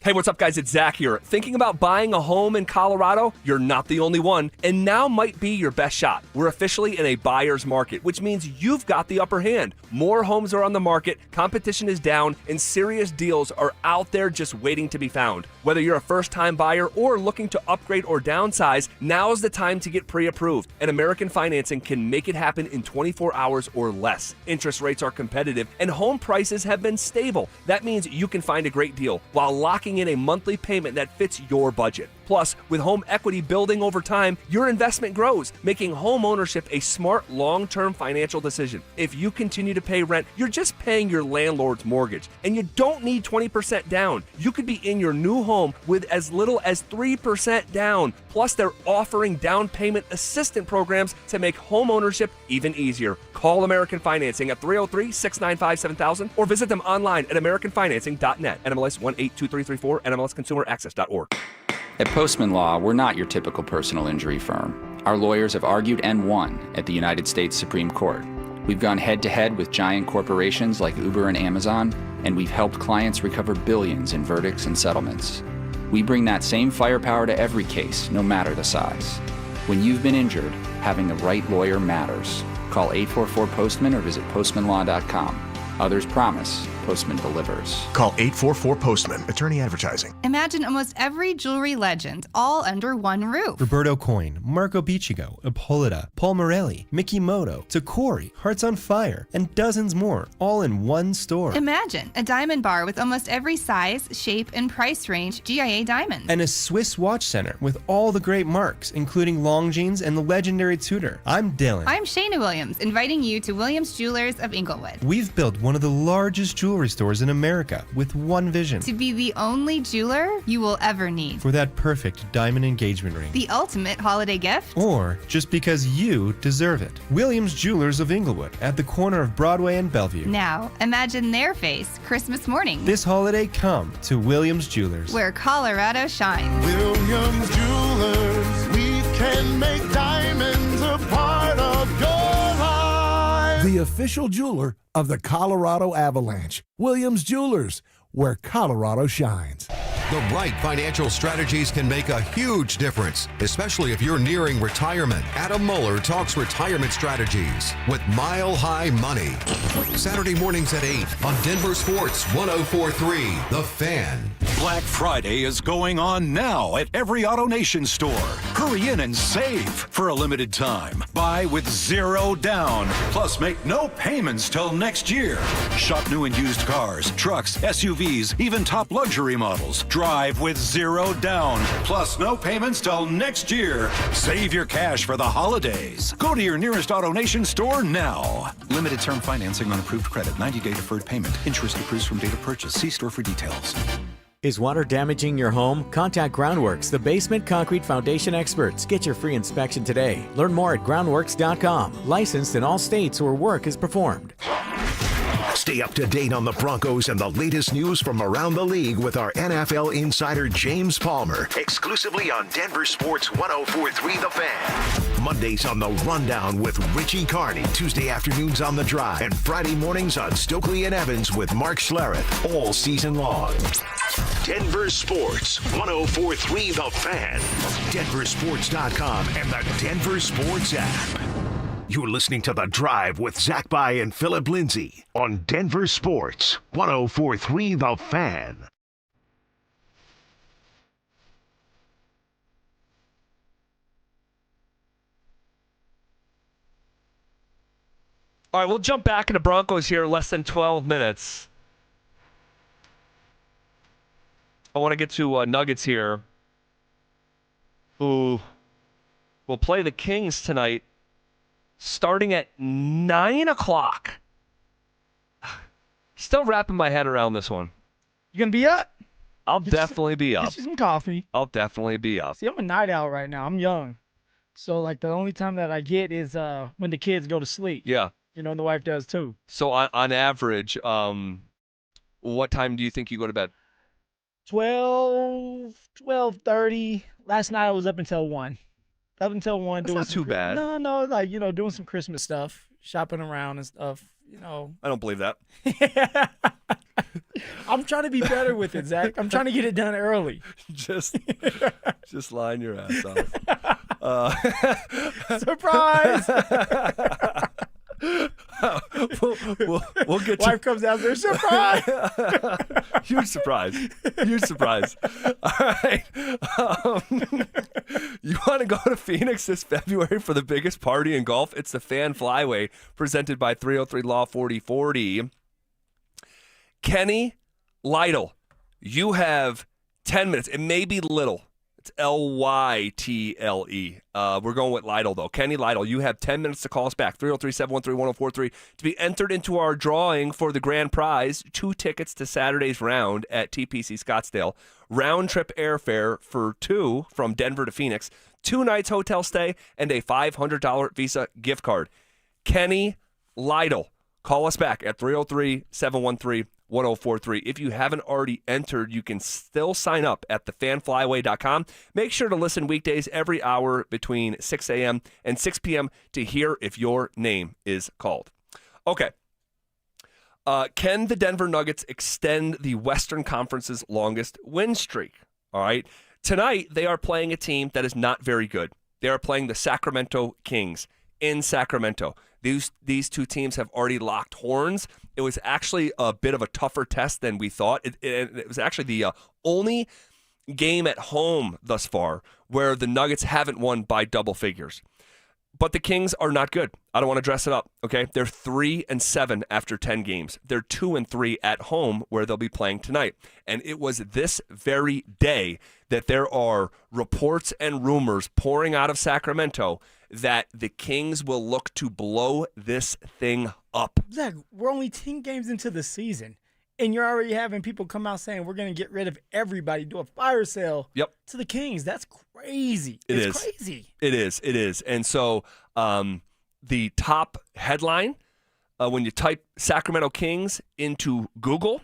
S2: Hey, what's up, guys? It's Zach here. Thinking about buying a home in Colorado? You're not the only one, and now might be your best shot. We're officially in a buyer's market, which means you've got the upper hand. More homes are on the market, competition is down, and serious deals are out there just waiting to be found. Whether you're a first-time buyer or looking to upgrade or downsize, now's the time to get pre-approved. And American Financing can make it happen in 24 hours or less. Interest rates are competitive, and home prices have been stable. That means you can find a great deal while locking in a monthly payment that fits your budget. Plus, with home equity building over time, your investment grows, making home ownership a smart, long-term financial decision. If you continue to pay rent, you're just paying your landlord's mortgage, and you don't need 20% down. You could be in your new home with as little as 3% down. Plus, they're offering down payment assistance programs to make home ownership even easier. Call American Financing at 303-695-7000 or visit them online at americanfinancing.net. NMLS 182334, NMLSconsumeraccess.org.
S5: At Postman Law, we're not your typical personal injury firm. Our lawyers have argued and won at the United States Supreme Court. We've gone head-to-head with giant corporations like Uber and Amazon, and we've helped clients recover billions in verdicts and settlements. We bring that same firepower to every case, no matter the size. When you've been injured, having the right lawyer matters. Call 844-POSTMAN or visit postmanlaw.com. Others promise, Postman delivers.
S6: Call 844-POSTMAN. Attorney advertising.
S21: Imagine almost every jewelry legend all under one roof.
S22: Roberto Coin, Marco Biccigo, Ippolita, Paul Morelli, Mickey Moto, Tacori, Hearts on Fire, and dozens more, all in one store.
S21: Imagine a diamond bar with almost every size, shape, and price range GIA diamonds.
S22: And a Swiss watch center with all the great marks, including Longines and the legendary Tudor. I'm Dylan.
S21: I'm Shayna Williams, inviting you to Williams Jewelers of Inglewood.
S22: We've built one of the largest jewelry stores in America with one vision.
S21: To be the only jeweler you will ever need.
S22: For that perfect diamond engagement ring.
S21: The ultimate holiday gift.
S22: Or just because you deserve it. Williams Jewelers of Inglewood at the corner of Broadway and Bellevue.
S21: Now, imagine their face Christmas morning.
S22: This holiday, come to Williams Jewelers.
S21: Where Colorado shines.
S23: Williams Jewelers, we can make diamonds a part of your life.
S25: The official jeweler of the Colorado Avalanche. Williams Jewelers, where Colorado shines.
S26: The right financial strategies can make a huge difference, especially if you're nearing retirement. Adam Mueller talks retirement strategies with Mile High Money. Saturday mornings at 8 on Denver Sports 104.3, The Fan.
S4: Black Friday is going on now at every AutoNation store. Hurry in and save for a limited time. Buy with 0 down, plus make no payments till next year. Shop new and used cars, trucks, SUVs, even top luxury models. Drive with 0 down, plus no payments till next year. Save your cash for the holidays. Go to your nearest AutoNation store now. Limited term financing on approved credit, 90-day deferred payment. Interest accrues from date of purchase. See store for details.
S27: Is water damaging your home? Contact Groundworks, the basement concrete foundation experts. Get your free inspection today. Learn more at groundworks.com. Licensed in all states where work is performed.
S6: Stay up to date on the Broncos and the latest news from around the league with our NFL insider James Palmer, exclusively on Denver Sports 104.3 The Fan. Mondays on The Rundown with Richie Carney, Tuesday afternoons on The Drive, and Friday mornings on Stokely and Evans with Mark Schlereth, all season long. Denver Sports 104.3 The Fan, DenverSports.com, and the Denver Sports app. You're listening to The Drive with Zach By and Phillip Lindsay on Denver Sports 104.3 The Fan.
S2: All right, we'll jump back into Broncos here in less than 12 minutes. I want to get to Nuggets here, who will play the Kings tonight, starting at 9 o'clock. Still wrapping my head around this one.
S1: You gonna be up?
S2: I'll definitely be up.
S1: Get you some coffee.
S2: I'll definitely be up.
S1: See, I'm a night owl right now. I'm young. So, like, the only time that I get is when the kids go to sleep.
S2: Yeah.
S1: You know, and the wife does too.
S2: So, on average, what time do you think you go to bed?
S1: 12:30. Last night I was up until 1. Up until 1.
S2: That's not too bad.
S1: No, like, you know, doing some Christmas stuff, shopping around and stuff, you know.
S2: I don't believe that.
S1: I'm trying to be better with it, Zach. I'm trying to get it done early.
S2: Just line your ass off.
S1: Surprise!
S2: We'll get
S1: Wife comes out there, surprise!
S2: Huge surprise. Huge surprise. All right. You want to go to Phoenix this February for the biggest party in golf? It's the Fan Flyway presented by 303 Law 4040. Kenny Lytle, you have 10 minutes. It may be little. It's Lytle. We're going with Lytle, though. Kenny Lytle, you have 10 minutes to call us back. 303-713-1043 to be entered into our drawing for the grand prize, 2 tickets to Saturday's round at TPC Scottsdale. Round trip airfare for 2 from Denver to Phoenix, 2 nights hotel stay, and a $500 Visa gift card. Kenny Lytle, call us back at 303-713-1043. If you haven't already entered, you can still sign up at thefanflyway.com. Make sure to listen weekdays every hour between 6 a.m. and 6 p.m. to hear if your name is called. Okay. Can the Denver Nuggets extend the Western Conference's longest win streak? All right. Tonight, they are playing a team that is not very good. They are playing the Sacramento Kings in Sacramento. These two teams have already locked horns. It was actually a bit of a tougher test than we thought. It was actually the only game at home thus far where the Nuggets haven't won by double figures. But the Kings are not good. I don't want to dress it up, okay? They're 3-7 after 10 games. They're 2-3 at home where they'll be playing tonight. And it was this very day that there are reports and rumors pouring out of Sacramento that the Kings will look to blow this thing up.
S1: Zach, we're only 10 games into the season, and you're already having people come out saying we're going to get rid of everybody, do a fire sale to the Kings. That's crazy. It's crazy.
S2: It is. And so the top headline, when you type Sacramento Kings into Google,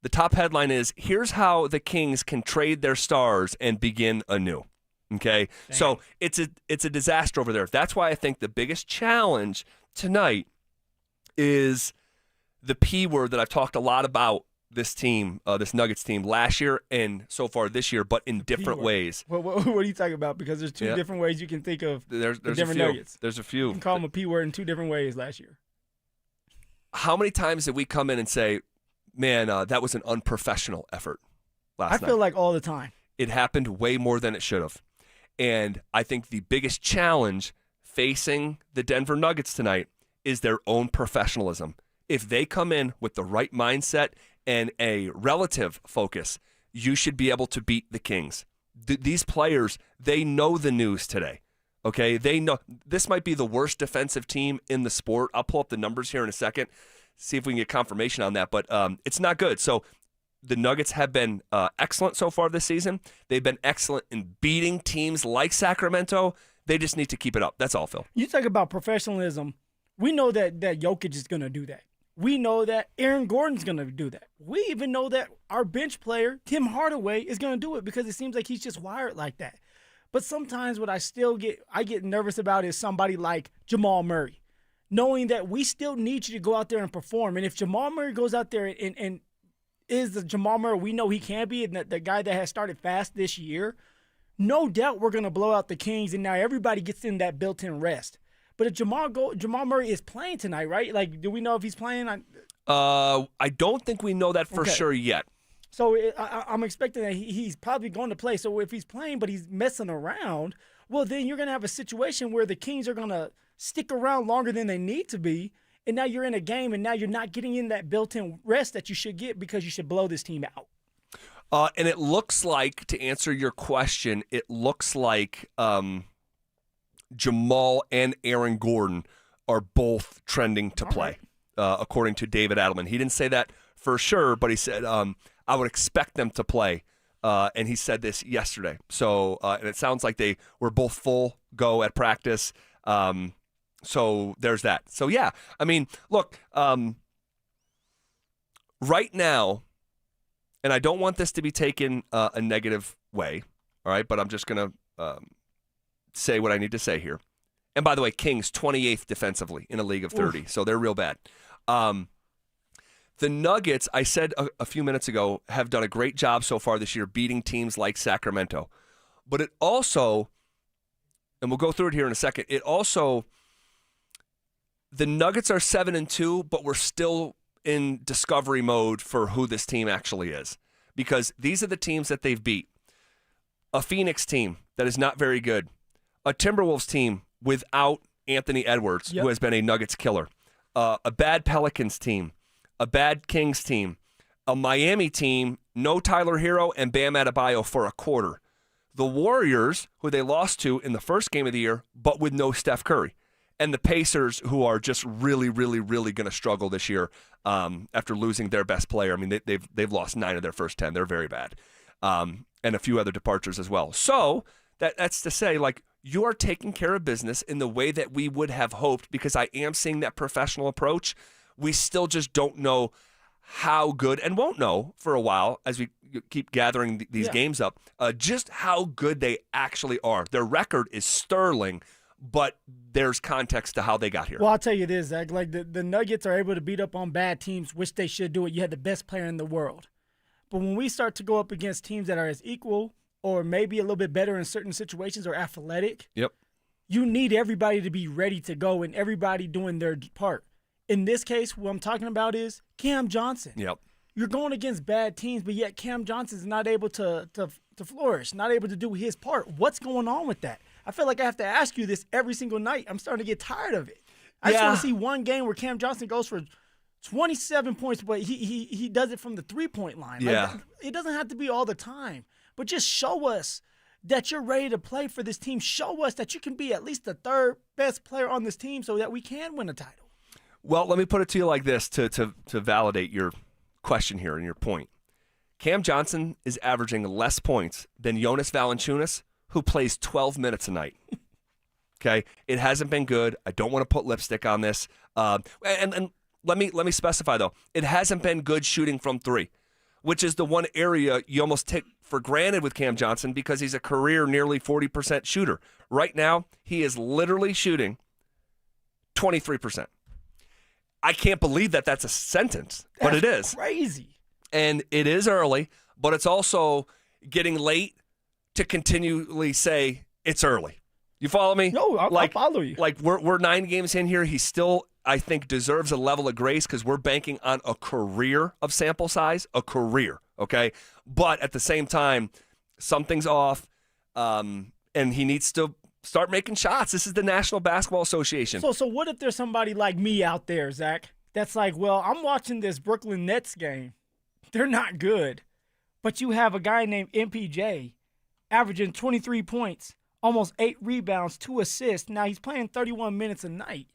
S2: the top headline is, here's how the Kings can trade their stars and begin anew. Okay, dang. So it's a disaster over there. That's why I think the biggest challenge tonight is the P word that I've talked a lot about this team, this Nuggets team last year and so far this year, but in different ways.
S1: What are you talking about? Because there's two different ways you can think of
S2: there's
S1: the Denver
S2: a few.
S1: Nuggets.
S2: There's a few.
S1: You can call them a P word in 2 different ways last year.
S2: How many times did we come in and say, man, that was an unprofessional effort last night?
S1: I feel like all the time.
S2: It happened way more than it should have. And I think the biggest challenge facing the Denver Nuggets tonight is their own professionalism. If they come in with the right mindset and a relative focus, you should be able to beat the Kings. These players, they know the news today. Okay? They know this might be the worst defensive team in the sport. I'll pull up the numbers here in a second, see if we can get confirmation on that. But it's not good. So the Nuggets have been excellent so far this season. They've been excellent in beating teams like Sacramento. They just need to keep it up. That's all, Phil.
S1: You talk about professionalism. We know that Jokic is going to do that. We know that Aaron Gordon's going to do that. We even know that our bench player, Tim Hardaway, is going to do it because it seems like he's just wired like that. But sometimes what I get nervous about is somebody like Jamal Murray, knowing that we still need you to go out there and perform. And if Jamal Murray goes out there and is the Jamal Murray we know he can be, and the guy that has started fast this year, no doubt we're going to blow out the Kings, and now everybody gets in that built-in rest. But if Jamal Murray is playing tonight, right? Like, do we know if he's playing?
S2: I don't think we know that for sure yet.
S1: So I'm expecting that he's probably going to play. So if he's playing but he's messing around, well, then you're going to have a situation where the Kings are going to stick around longer than they need to be. And now you're in a game, and now you're not getting in that built-in rest that you should get because you should blow this team out.
S2: And it looks like, to answer your question, it looks like Jamal and Aaron Gordon are both trending to play, according to David Adelman. He didn't say that for sure, but he said, I would expect them to play. And he said this yesterday. So, and it sounds like they were both full go at practice. So there's that. So, yeah, I mean, look, right now, and I don't want this to be taken a negative way, all right, but I'm just going to say what I need to say here. And by the way, Kings 28th defensively in a league of 30, so they're real bad. The Nuggets, I said a few minutes ago, have done a great job so far this year beating teams like Sacramento. But it also, and we'll go through it here in a second, the Nuggets are 7-2, but we're still in discovery mode for who this team actually is. Because these are the teams that they've beat. A Phoenix team that is not very good. A Timberwolves team without Anthony Edwards, who has been a Nuggets killer. A bad Pelicans team. A bad Kings team. A Miami team, no Tyler Hero and Bam Adebayo for a quarter. The Warriors, who they lost to in the first game of the year, but with no Steph Curry. And the Pacers, who are just really, really, really going to struggle this year after losing their best player. I mean, they've lost 9 of their first 10. They're very bad. And a few other departures as well. So that's to say, like, you are taking care of business in the way that we would have hoped, because I am seeing that professional approach. We still just don't know how good, and won't know for a while as we keep gathering these games up, just how good they actually are. Their record is sterling, but there's context to how they got here.
S1: Well, I'll tell you this, Zach. Like the Nuggets are able to beat up on bad teams, which they should do it. You had the best player in the world. But when we start to go up against teams that are as equal or maybe a little bit better in certain situations or athletic, you need everybody to be ready to go and everybody doing their part. In this case, what I'm talking about is Cam Johnson. You're going against bad teams, but yet Cam Johnson's not able to flourish, not able to do his part. What's going on with that? I feel like I have to ask you this every single night. I'm starting to get tired of it. I just want to see one game where Cam Johnson goes for 27 points, but he does it from the three-point line. Like, it doesn't have to be all the time, but just show us that you're ready to play for this team. Show us that you can be at least the third best player on this team so that we can win a title.
S2: Well, let me put it to you like this to validate your question here and your point. Cam Johnson is averaging less points than Jonas Valanciunas, who plays 12 minutes a night. Okay? It hasn't been good. I don't want to put lipstick on this. And let me specify, though. It hasn't been good shooting from three, which is the one area you almost take for granted with Cam Johnson because he's a career nearly 40% shooter. Right now, he is literally shooting 23%. I can't believe that that's a sentence, but it is.
S1: Crazy.
S2: And it is early, but it's also getting late to continually say it's early. You follow me?
S1: No, I follow you.
S2: Like we're 9 games in here. He still, I think, deserves a level of grace because we're banking on a career of sample size, a career, okay? But at the same time, something's off, and he needs to start making shots. This is the National Basketball Association.
S1: So what if there's somebody like me out there, Zach, that's like, well, I'm watching this Brooklyn Nets game. They're not good. But you have a guy named MPJ averaging 23 points, almost 8 rebounds, 2 assists. Now, he's playing 31 minutes a night,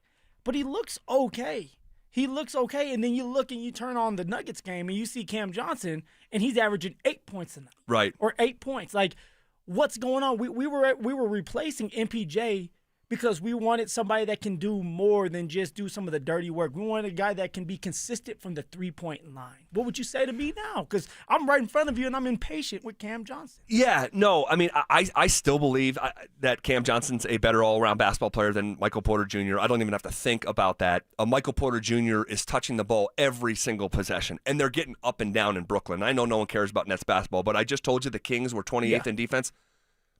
S1: but he looks okay. He looks okay, and then you look and you turn on the Nuggets game, and you see Cam Johnson, and he's averaging 8 points a night.
S2: Right.
S1: Or 8 points. Like, what's going on? We were replacing MPJ because we wanted somebody that can do more than just do some of the dirty work. We wanted a guy that can be consistent from the three-point line. What would you say to me now? Because I'm right in front of you, and I'm impatient with Cam Johnson.
S2: Yeah, no, I mean, I still believe that Cam Johnson's a better all-around basketball player than Michael Porter Jr. I don't even have to think about that. Michael Porter Jr. is touching the ball every single possession, and they're getting up and down in Brooklyn. I know no one cares about Nets basketball, but I just told you the Kings were 28th in defense.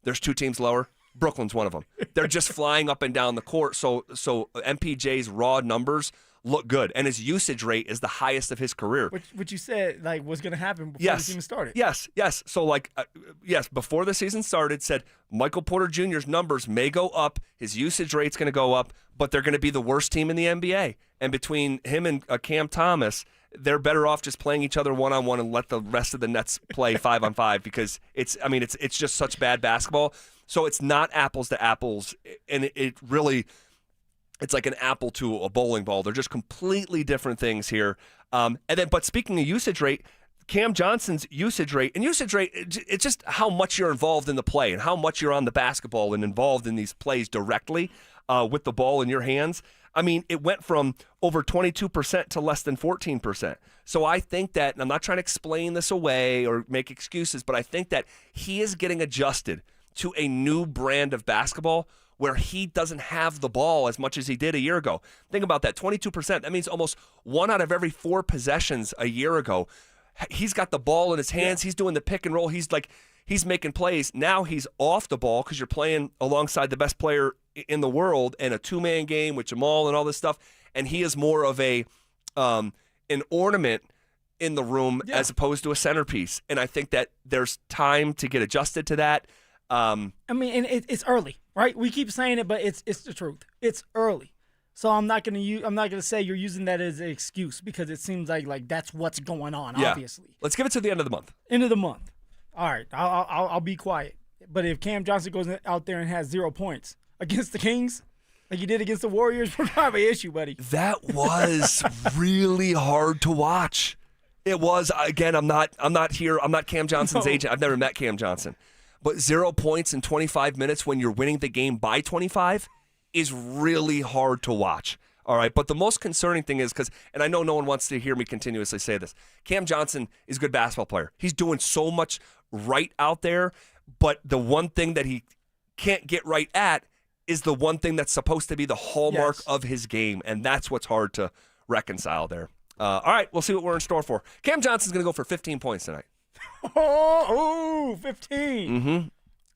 S2: There's 2 teams lower. Brooklyn's one of them. They're just flying up and down the court. So MPJ's raw numbers look good, and his usage rate is the highest of his career.
S1: Which you said like was going to happen before the season started.
S2: Yes. So before the season started, said Michael Porter Jr.'s numbers may go up, his usage rate's going to go up, but they're going to be the worst team in the NBA. And between him and Cam Thomas, they're better off just playing each other one-on-one and let the rest of the Nets play 5-on-5 because it's just such bad basketball. So it's not apples to apples, and it really it's like an apple to a bowling ball. They're just completely different things here. But speaking of usage rate, Cam Johnson's usage rate, it's just how much you're involved in the play and how much you're on the basketball and involved in these plays directly with the ball in your hands. I mean, it went from over 22% to less than 14%. So I think that, and I'm not trying to explain this away or make excuses, but I think that he is getting adjusted to a new brand of basketball where he doesn't have the ball as much as he did a year ago. Think about that, 22%. That means almost 1 out of every 4 possessions a year ago. He's got the ball in his hands. He's doing the pick and roll. He's making plays. Now he's off the ball because you're playing alongside the best player in the world in a 2-man game with Jamal and all this stuff. And he is more of an ornament in the room as opposed to a centerpiece. And I think that there's time to get adjusted to that.
S1: I mean, and it's early, right? We keep saying it, but it's the truth. It's early. So I'm not gonna say you're using that as an excuse because it seems like that's what's going on.
S2: Yeah.
S1: Obviously,
S2: let's give it to the end of the month.
S1: End of the month. All right, I'll be quiet. But if Cam Johnson goes out there and has 0 points against the Kings, like you did against the Warriors, we're gonna have an issue, buddy.
S2: That was really hard to watch. It was. Again, I'm not Cam Johnson's agent. I've never met Cam Johnson. But 0 points in 25 minutes when you're winning the game by 25 is really hard to watch. All right, but the most concerning thing is and I know no one wants to hear me continuously say this, Cam Johnson is a good basketball player. He's doing so much right out there, but the one thing that he can't get right at is the one thing that's supposed to be the hallmark of his game, and that's what's hard to reconcile there. All right, we'll see what we're in store for. Cam Johnson's going to go for 15 points tonight.
S1: 15.
S2: Mm-hmm.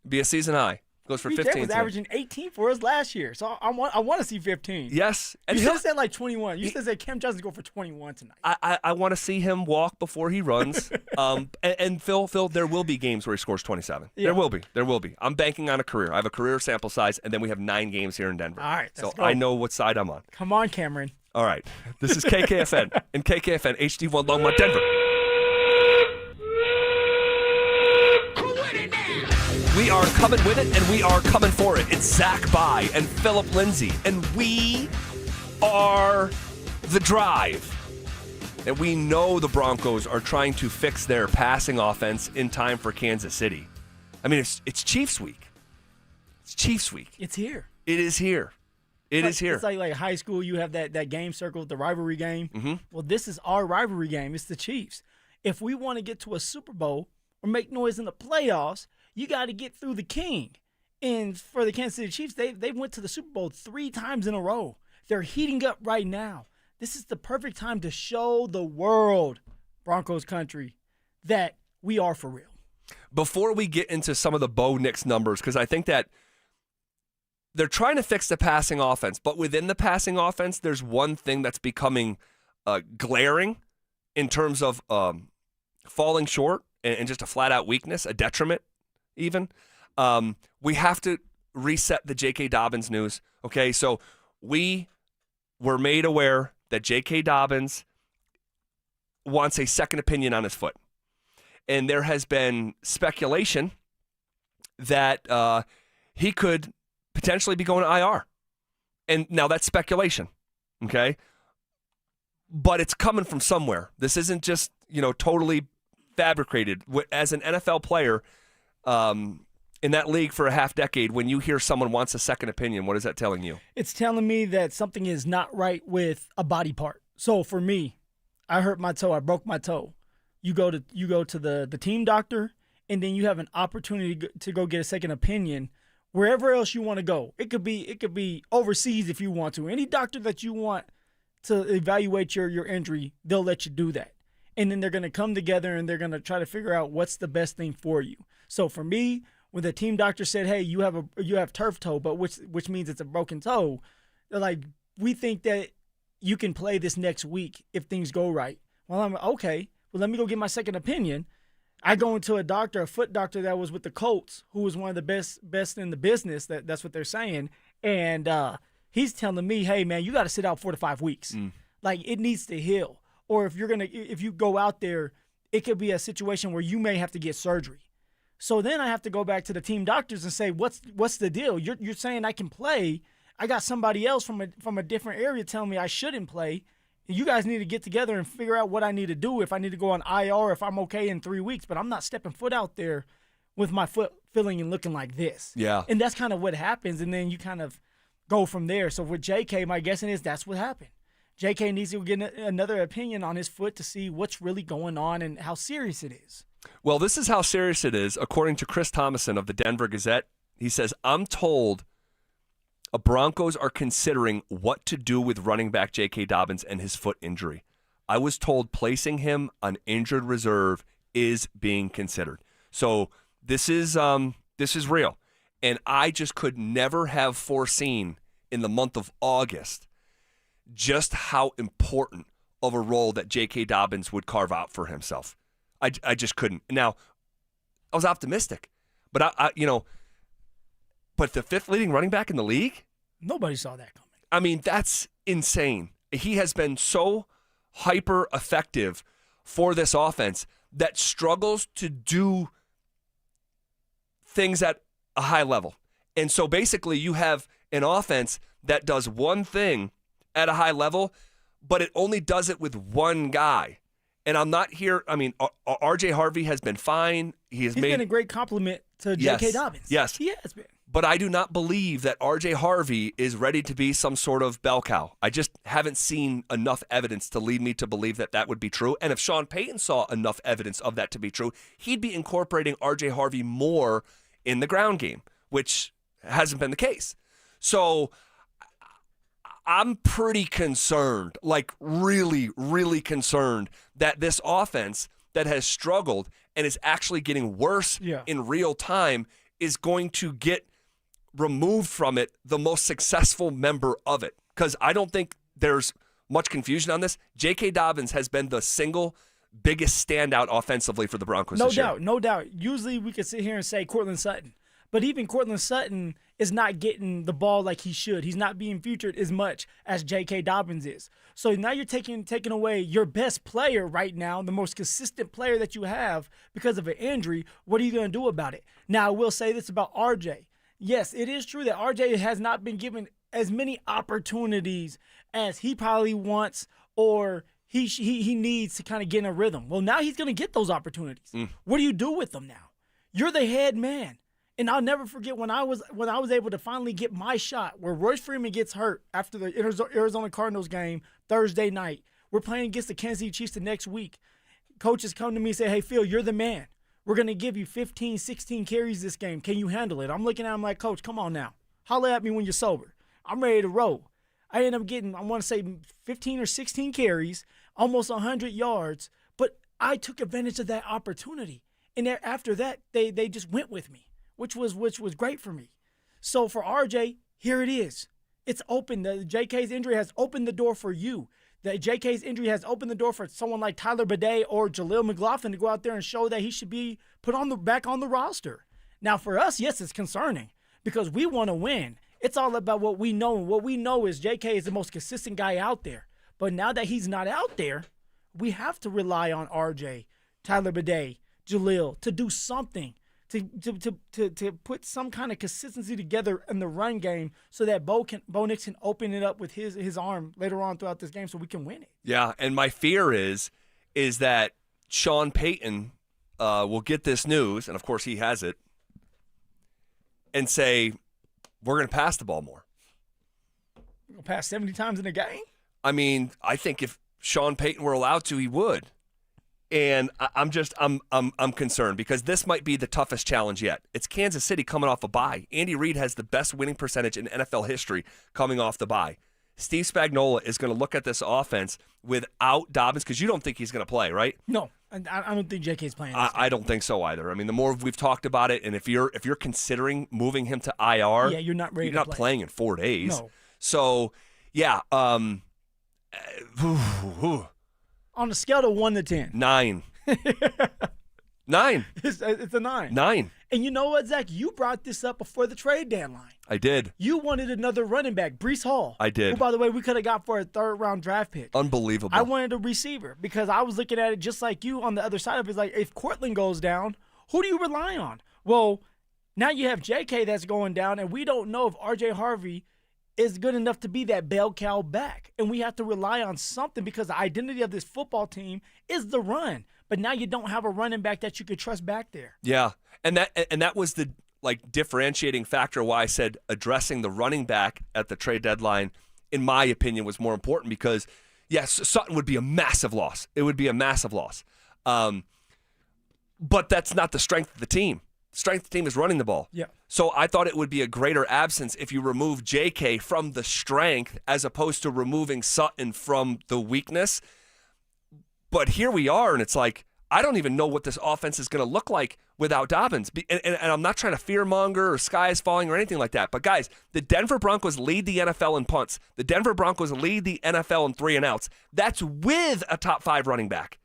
S2: Be a season high. Goes for 15.
S1: He was averaging 18 for us last year, so I want to see 15.
S2: Yes.
S1: And you should have said like 21. You should have said Cam Johnson's go for 21 tonight.
S2: I want to see him walk before he runs. And Phil, there will be games where he scores 27. Yeah. There will be. I'm banking on a career. I have a career sample size, and then we have 9 games here in Denver.
S1: All right,
S2: so
S1: go.
S2: I know what side I'm on.
S1: Come on, Cameron.
S2: All right. This is KKFN and KKFN HD1 Longmont, Denver. We are coming with it, and we are coming for it. It's Zach By and Phillip Lindsay, and we are The Drive. And we know the Broncos are trying to fix their passing offense in time for Kansas City. I mean, it's Chiefs week. It's Chiefs week.
S1: It's here.
S2: It is here. It is here.
S1: It's like high school. You have that game circle, the rivalry game.
S2: Mm-hmm.
S1: Well, this is our rivalry game. It's the Chiefs. If we want to get to a Super Bowl or make noise in the playoffs, you got to get through the king. And for the Kansas City Chiefs, they went to the Super Bowl 3 times in a row. They're heating up right now. This is the perfect time to show the world, Broncos country, that we are for real.
S2: Before we get into some of the Bo Nix numbers, because I think that they're trying to fix the passing offense, but within the passing offense, there's one thing that's becoming glaring in terms of falling short and just a flat-out weakness, a detriment even. We have to reset the J.K. Dobbins news, okay? So we were made aware that J.K. Dobbins wants a second opinion on his foot. And there has been speculation that he could potentially be going to IR. And now that's speculation, okay? But it's coming from somewhere. This isn't just, totally fabricated. As an NFL player in that league for a half decade, when you hear someone wants a second opinion, what is that telling you?
S1: It's telling me that something is not right with a body part. So for me, I hurt my toe. I broke my toe. You go to the team doctor, and then you have an opportunity to go get a second opinion wherever else you want to go. It could be overseas if you want to. Any doctor that you want to evaluate your injury, they'll let you do that. And then they're going to come together and they're going to try to figure out what's the best thing for you. So for me, when the team doctor said, "Hey, you have turf toe, but which means it's a broken toe," they're like, "We think that you can play this next week if things go right." Well, I'm okay. Well, let me go get my second opinion. I go into a foot doctor that was with the Colts, who was one of the best in the business. That's what they're saying, and he's telling me, "Hey, man, you got to sit out 4 to 5 weeks. Like it needs to heal." Or if you go out there, it could be a situation where you may have to get surgery. So then I have to go back to the team doctors and say, what's the deal? You're saying I can play. I got somebody else from a different area telling me I shouldn't play. You guys need to get together and figure out what I need to do, if I need to go on IR, if I'm okay in 3 weeks. But I'm not stepping foot out there with my foot feeling and looking like this.
S2: Yeah.
S1: And that's kind of what happens. And then you kind of go from there. So with JK, my guessing is that's what happened. JK needs to get another opinion on his foot to see what's really going on and how serious it is.
S2: Well, this is how serious it is, according to Chris Thomason of the Denver Gazette. He says, "I'm told Broncos are considering what to do with running back J.K. Dobbins and his foot injury. I was told placing him on injured reserve is being considered. So this is real. And I just could never have foreseen in the month of August just how important of a role that J.K. Dobbins would carve out for himself. I just couldn't. Now, I was optimistic, but but the 5th leading running back in the league?
S1: Nobody saw that coming.
S2: I mean, that's insane. He has been so hyper effective for this offense that struggles to do things at a high level. And so basically you have an offense that does one thing at a high level, but it only does it with one guy. And I'm not here. I mean, R.J. Harvey has been fine. He's
S1: been a great compliment to J.K. Dobbins.
S2: Yes.
S1: He has been.
S2: But I do not believe that R.J. Harvey is ready to be some sort of bell cow. I just haven't seen enough evidence to lead me to believe that that would be true. And if Sean Payton saw enough evidence of that to be true, he'd be incorporating R.J. Harvey more in the ground game, which hasn't been the case. So I'm pretty concerned, like really, really concerned that this offense that has struggled and is actually getting worse in real time is going to get removed from it the most successful member of it. Because I don't think there's much confusion on this. J.K. Dobbins has been the single biggest standout offensively for the Broncos this year.
S1: No doubt. Usually we could sit here and say Cortland Sutton. But even Cortland Sutton is not getting the ball like he should. He's not being featured as much as J.K. Dobbins is. So now you're taking away your best player right now, the most consistent player that you have because of an injury. What are you going to do about it? Now, I will say this about R.J. Yes, it is true that R.J. has not been given as many opportunities as he probably wants or he needs to kind of get in a rhythm. Well, now he's going to get those opportunities. What do you do with them now? You're the head man. And I'll never forget when I was able to finally get my shot where Royce Freeman gets hurt after the Arizona Cardinals game Thursday night. We're playing against the Kansas City Chiefs the next week. Coaches come to me and say, hey, Phil, you're the man. We're going to give you 15, 16 carries this game. Can you handle it? I'm looking at him like, Coach, come on now. Holler at me when you're sober. I'm ready to roll. I end up getting, I want to say 15 or 16 carries, almost 100 yards. But I took advantage of that opportunity. And after that, they just went with me. Which was great for me. So for RJ, here it is. It's open. The JK's injury has opened the door for you. The JK's injury has opened the door for someone like Tyler Bidet or Jaleel McLaughlin to go out there and show that he should be put back on the roster. Now for us, yes, it's concerning because we want to win. It's all about what we know. And what we know is JK is the most consistent guy out there. But now that he's not out there, we have to rely on RJ, Tyler Bidet, Jaleel to do something. To put some kind of consistency together in the run game so that Bo Nix can open it up with his arm later on throughout this game so we can win it.
S2: Yeah, and my fear is that Sean Payton will get this news, and of course he has it, and say, we're going to pass the ball more.
S1: We're going to pass 70 times in a game?
S2: I mean, I think if Sean Payton were allowed to, he would. And I'm concerned because this might be the toughest challenge yet. It's Kansas City coming off a bye. Andy Reid has the best winning percentage in NFL history coming off the bye. Steve Spagnuolo is going to look at this offense without Dobbins because you don't think he's going to play, right?
S1: No, I don't think JK's playing.
S2: I don't think so either. I mean, the more we've talked about it, and if you're considering moving him to IR,
S1: yeah, you're not ready.
S2: You're not playing in 4 days.
S1: No.
S2: So yeah.
S1: On a scale of 1 to 10.
S2: 9. 9.
S1: It's a 9.
S2: 9.
S1: And you know what, Zach? You brought this up before the trade deadline.
S2: I did.
S1: You wanted another running back, Breece Hall.
S2: I did.
S1: Who, by the way, we could have got for a third-round draft pick.
S2: Unbelievable.
S1: I wanted a receiver because I was looking at it just like you on the other side of it. It's like, if Cortland goes down, who do you rely on? Well, now you have JK that's going down, and we don't know if R.J. Harvey is good enough to be that bell cow back. And we have to rely on something because the identity of this football team is the run. But now you don't have a running back that you could trust back there.
S2: Yeah. And that was the differentiating factor why I said addressing the running back at the trade deadline, in my opinion, was more important because, yes, Sutton would be a massive loss. It would be a massive loss. But that's not the strength of the team. The strength of the team is running the ball.
S1: Yeah.
S2: So I thought it would be a greater absence if you remove JK from the strength as opposed to removing Sutton from the weakness. But here we are, and it's like, I don't even know what this offense is going to look like without Dobbins. And I'm not trying to fearmonger or sky is falling or anything like that. But, guys, the Denver Broncos lead the NFL in punts. The Denver Broncos lead the NFL in 3-and-outs. That's with a top 5 running back.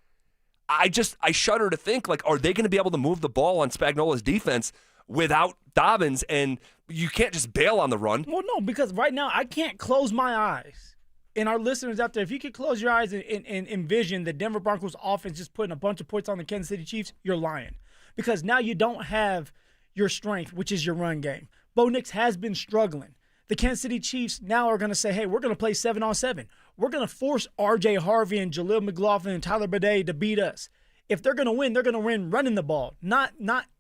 S2: I shudder to think, like, are they going to be able to move the ball on Spagnuolo's defense without Dobbins? And you can't just bail on the run.
S1: Well, no, because right now I can't close my eyes. And our listeners out there, if you could close your eyes and envision the Denver Broncos offense just putting a bunch of points on the Kansas City Chiefs, you're lying. Because now you don't have your strength, which is your run game. Bo Nix has been struggling. The Kansas City Chiefs now are going to say, hey, we're going to play 7-on-7. We're going to force R.J. Harvey and Jaleel McLaughlin and Tyler Bidet to beat us. If they're going to win, they're going to win running the ball, not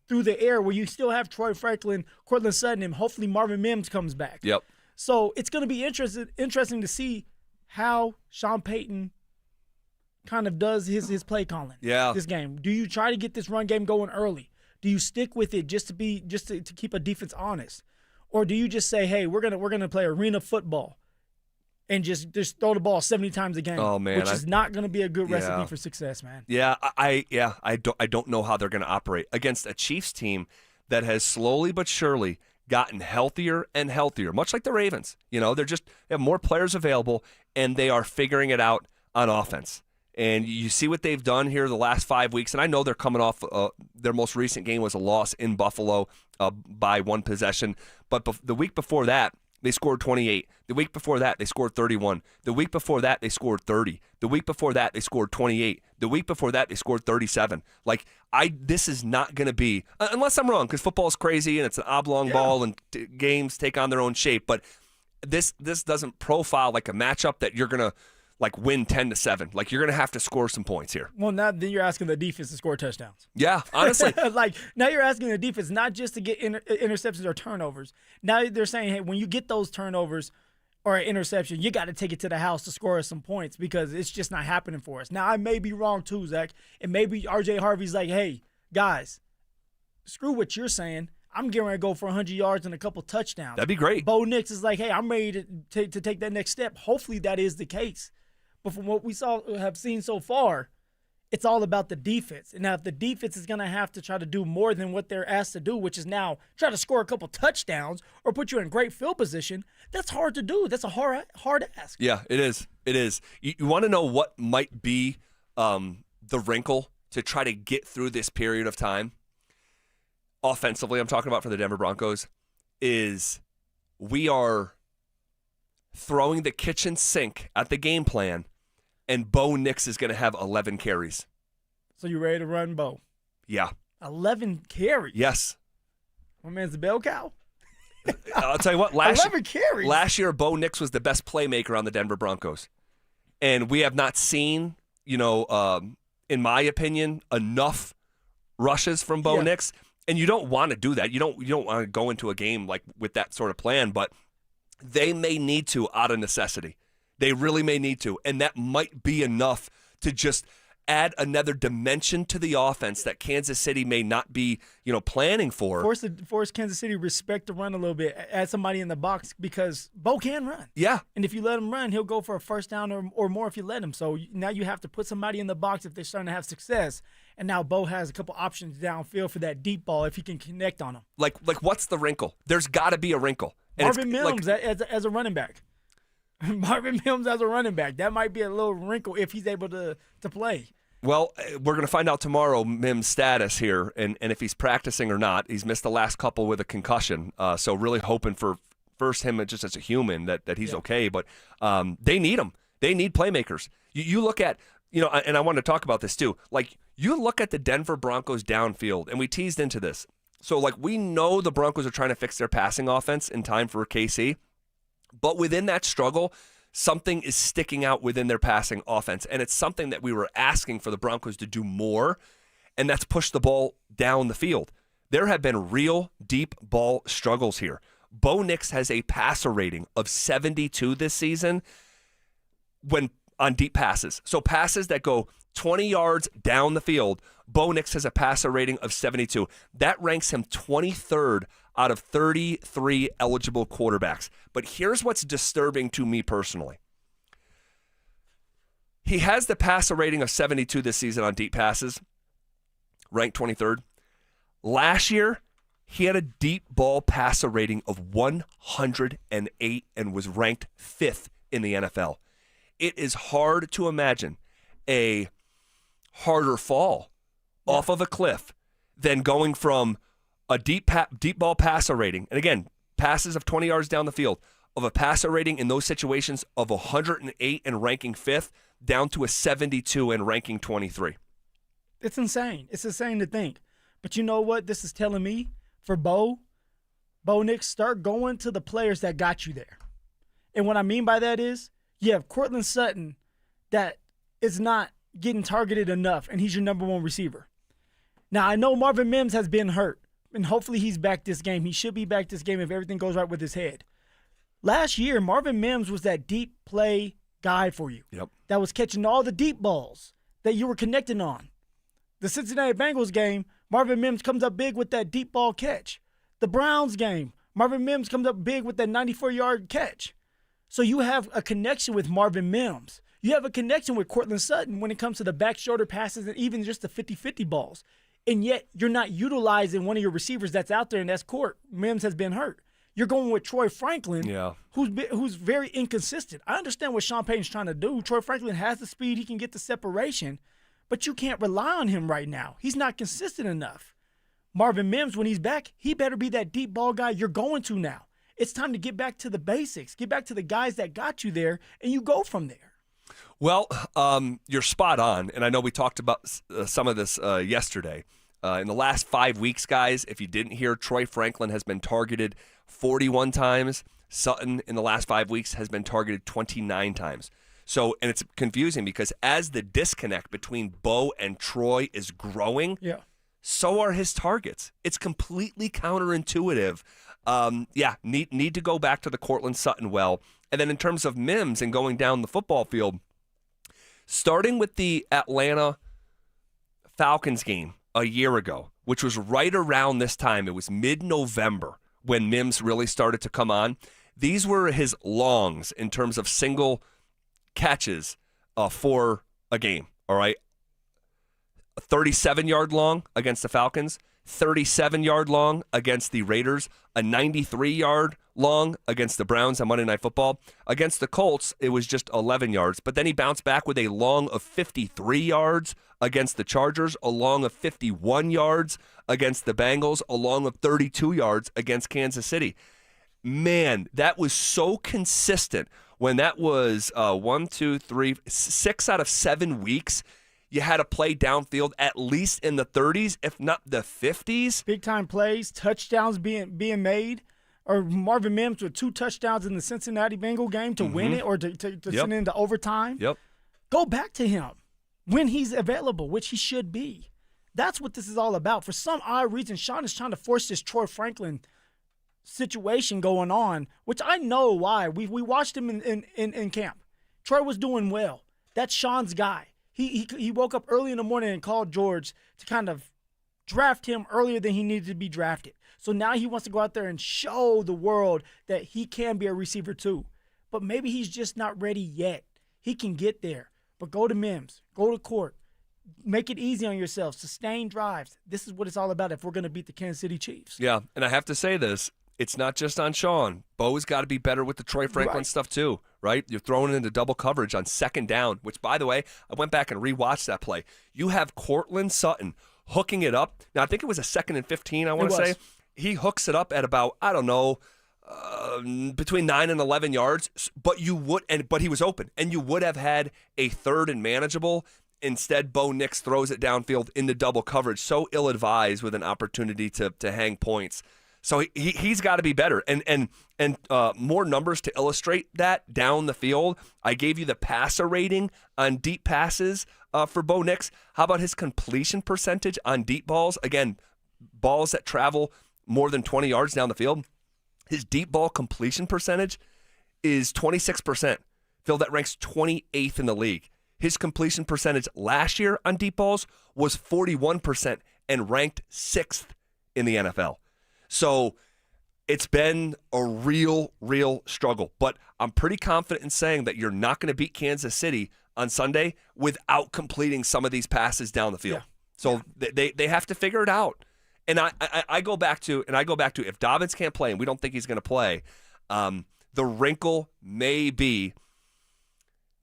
S1: through the air where you still have Troy Franklin, Cortland Sutton, and hopefully Marvin Mims comes back.
S2: Yep.
S1: So it's going to be interesting to see how Sean Payton kind of does his play calling.
S2: Yeah.
S1: This game. Do you try to get this run game going early? Do you stick with it just to keep a defense honest? Or do you just say, hey, we're gonna play arena football and just throw the ball 70 times a game?
S2: Oh, man,
S1: which is not gonna be a good recipe for success, man.
S2: Yeah, I don't know how they're gonna operate against a Chiefs team that has slowly but surely gotten healthier and healthier, much like the Ravens. You know, they have more players available and they are figuring it out on offense. And you see what they've done here the last 5 weeks. And I know they're coming off their most recent game was a loss in Buffalo by 1 possession. But the week before that, they scored 28. The week before that, they scored 31. The week before that, they scored 30. The week before that, they scored 28. The week before that, they scored 37. Like, this is not going to be, unless I'm wrong, because football is crazy and it's an oblong ball and games take on their own shape. But this doesn't profile like a matchup that you're going to, like, win 10-7. Like, you're going to have to score some points here.
S1: Well, now then you're asking the defense to score touchdowns.
S2: Yeah, honestly.
S1: Like, now you're asking the defense not just to get interceptions or turnovers. Now they're saying, hey, when you get those turnovers or an interception, you got to take it to the house to score us some points because it's just not happening for us. Now, I may be wrong too, Zach. And maybe R.J. Harvey's like, hey, guys, screw what you're saying. I'm getting ready to go for 100 yards and a couple touchdowns.
S2: That'd be great.
S1: Bo Nix is like, hey, I'm ready to take that next step. Hopefully that is the case. But from what we have seen so far, it's all about the defense. And now if the defense is going to have to try to do more than what they're asked to do, which is now try to score a couple touchdowns or put you in great field position, that's hard to do. That's a hard ask.
S2: Yeah, it is. It is. You want to know what might be the wrinkle to try to get through this period of time? Offensively, I'm talking about for the Denver Broncos, is we are throwing the kitchen sink at the game plan, and Bo Nix is going to have 11 carries.
S1: So you ready to run Bo?
S2: Yeah.
S1: 11 carries?
S2: Yes.
S1: My man's the bell cow?
S2: I'll tell you what.
S1: 11 carries?
S2: Last year, Bo Nix was the best playmaker on the Denver Broncos. And we have not seen, in my opinion, enough rushes from Bo Nix. And you don't want to do that. You don't want to go into a game like with that sort of plan, but they may need to out of necessity. They really may need to. And that might be enough to just add another dimension to the offense that Kansas City may not be, planning for.
S1: Force Kansas City respect the run a little bit. Add somebody in the box because Bo can run.
S2: Yeah.
S1: And if you let him run, he'll go for a first down or more if you let him. So now you have to put somebody in the box if they're starting to have success. And now Bo has a couple options downfield for that deep ball if he can connect on them.
S2: Like what's the wrinkle? There's got to be a wrinkle. And
S1: Marvin Mims as a running back. Marvin Mims as a running back. That might be a little wrinkle if he's able to play.
S2: Well, we're going to find out tomorrow Mims' status here and if he's practicing or not. He's missed the last couple with a concussion. So really hoping for first him just as a human that he's okay. But they need him. They need playmakers. You look at, and I want to talk about this too. Like, you look at the Denver Broncos downfield, and we teased into this. So, we know the Broncos are trying to fix their passing offense in time for KC. But within that struggle, something is sticking out within their passing offense. And it's something that we were asking for the Broncos to do more, and that's push the ball down the field. There have been real deep ball struggles here. Bo Nix has a passer rating of 72 this season when on deep passes. So passes that go 20 yards down the field, Bo Nix has a passer rating of 72. That ranks him 23rd out of 33 eligible quarterbacks. But here's what's disturbing to me personally. He has the passer rating of 72 this season on deep passes, ranked 23rd. Last year, he had a deep ball passer rating of 108 and was ranked 5th in the NFL. It is hard to imagine a harder fall off of a cliff than going from a deep ball passer rating, and again, passes of 20 yards down the field, of a passer rating in those situations of 108 and ranking 5th, down to a 72 and ranking 23.
S1: It's insane. It's insane to think. But you know what this is telling me? For Bo Nix, start going to the players that got you there. And what I mean by that is you have Cortland Sutton that is not getting targeted enough, and he's your number one receiver. Now, I know Marvin Mims has been hurt, and hopefully he's back this game. He should be back this game if everything goes right with his head. Last year, Marvin Mims was that deep play guy for you.
S2: Yep.
S1: That was catching all the deep balls that you were connecting on. The Cincinnati Bengals game, Marvin Mims comes up big with that deep ball catch. The Browns game, Marvin Mims comes up big with that 94-yard catch. So you have a connection with Marvin Mims. You have a connection with Cortland Sutton when it comes to the back shoulder passes and even just the 50-50 balls. And yet you're not utilizing one of your receivers that's out there, and that's Court. Mims has been hurt. You're going with Troy Franklin, who's very inconsistent. I understand what Sean Payton's trying to do. Troy Franklin has the speed. He can get the separation. But you can't rely on him right now. He's not consistent enough. Marvin Mims, when he's back, he better be that deep ball guy you're going to now. It's time to get back to the basics. Get back to the guys that got you there, and you go from there.
S2: Well, you're spot on, and I know we talked about some of this yesterday. In the last 5 weeks, guys, if you didn't hear, Troy Franklin has been targeted 41 times. Sutton, in the last 5 weeks, has been targeted 29 times. So, and it's confusing because as the disconnect between Bo and Troy is growing, so are his targets. It's completely counterintuitive. Need to go back to the Cortland Sutton well. And then in terms of Mims and going down the football field, starting with the Atlanta Falcons game a year ago, which was right around this time, it was mid-November when Mims really started to come on. These were his longs in terms of single catches for a game, all right? A 37-yard long against the Falcons, 37-yard long against the Raiders, a 93-yard long against the Browns on Monday Night Football. Against the Colts, it was just 11 yards, but then he bounced back with a long of 53 yards against the Chargers, a long of 51 yards against the Bengals, a long of 32 yards against Kansas City. Man, that was so consistent. When that was 6 out of 7 weeks, you had to play downfield at least in the 30s, if not the 50s.
S1: Big-time plays, touchdowns being made, or Marvin Mims with 2 touchdowns in the Cincinnati Bengal game to win it or to send it into overtime. Go back to him when he's available, which he should be. That's what this is all about. For some odd reason, Sean is trying to force this Troy Franklin situation going on, which I know why. We watched him in camp. Troy was doing well. That's Sean's guy. He woke up early in the morning and called George to kind of draft him earlier than he needed to be drafted. So now he wants to go out there and show the world that he can be a receiver too. But maybe he's just not ready yet. He can get there. But go to Mims. Go to Court. Make it easy on yourself. Sustain drives. This is what it's all about if we're going to beat the Kansas City Chiefs.
S2: Yeah, and I have to say this. It's not just on Sean. Bo's got to be better with the Troy Franklin stuff too, right? You're throwing into double coverage on second down, which, by the way, I went back and rewatched that play. You have Cortland Sutton hooking it up. Now, I think it was a 2nd and 15, I want to say. He hooks it up at about, I don't know, between 9 and 11 yards, but he was open, and you would have had a 3rd and manageable. Instead, Bo Nix throws it downfield into double coverage, so ill-advised with an opportunity to hang points. So he's got to be better. And more numbers to illustrate that down the field. I gave you the passer rating on deep passes for Bo Nix. How about his completion percentage on deep balls? Again, balls that travel more than 20 yards down the field. His deep ball completion percentage is 26%. Phil, that ranks 28th in the league. His completion percentage last year on deep balls was 41% and ranked 6th in the NFL. So it's been a real struggle. But I'm pretty confident in saying that you're not going to beat Kansas City on Sunday without completing some of these passes down the field. So they have to figure it out. And I go back to if Dobbins can't play, and we don't think he's going to play, the wrinkle may be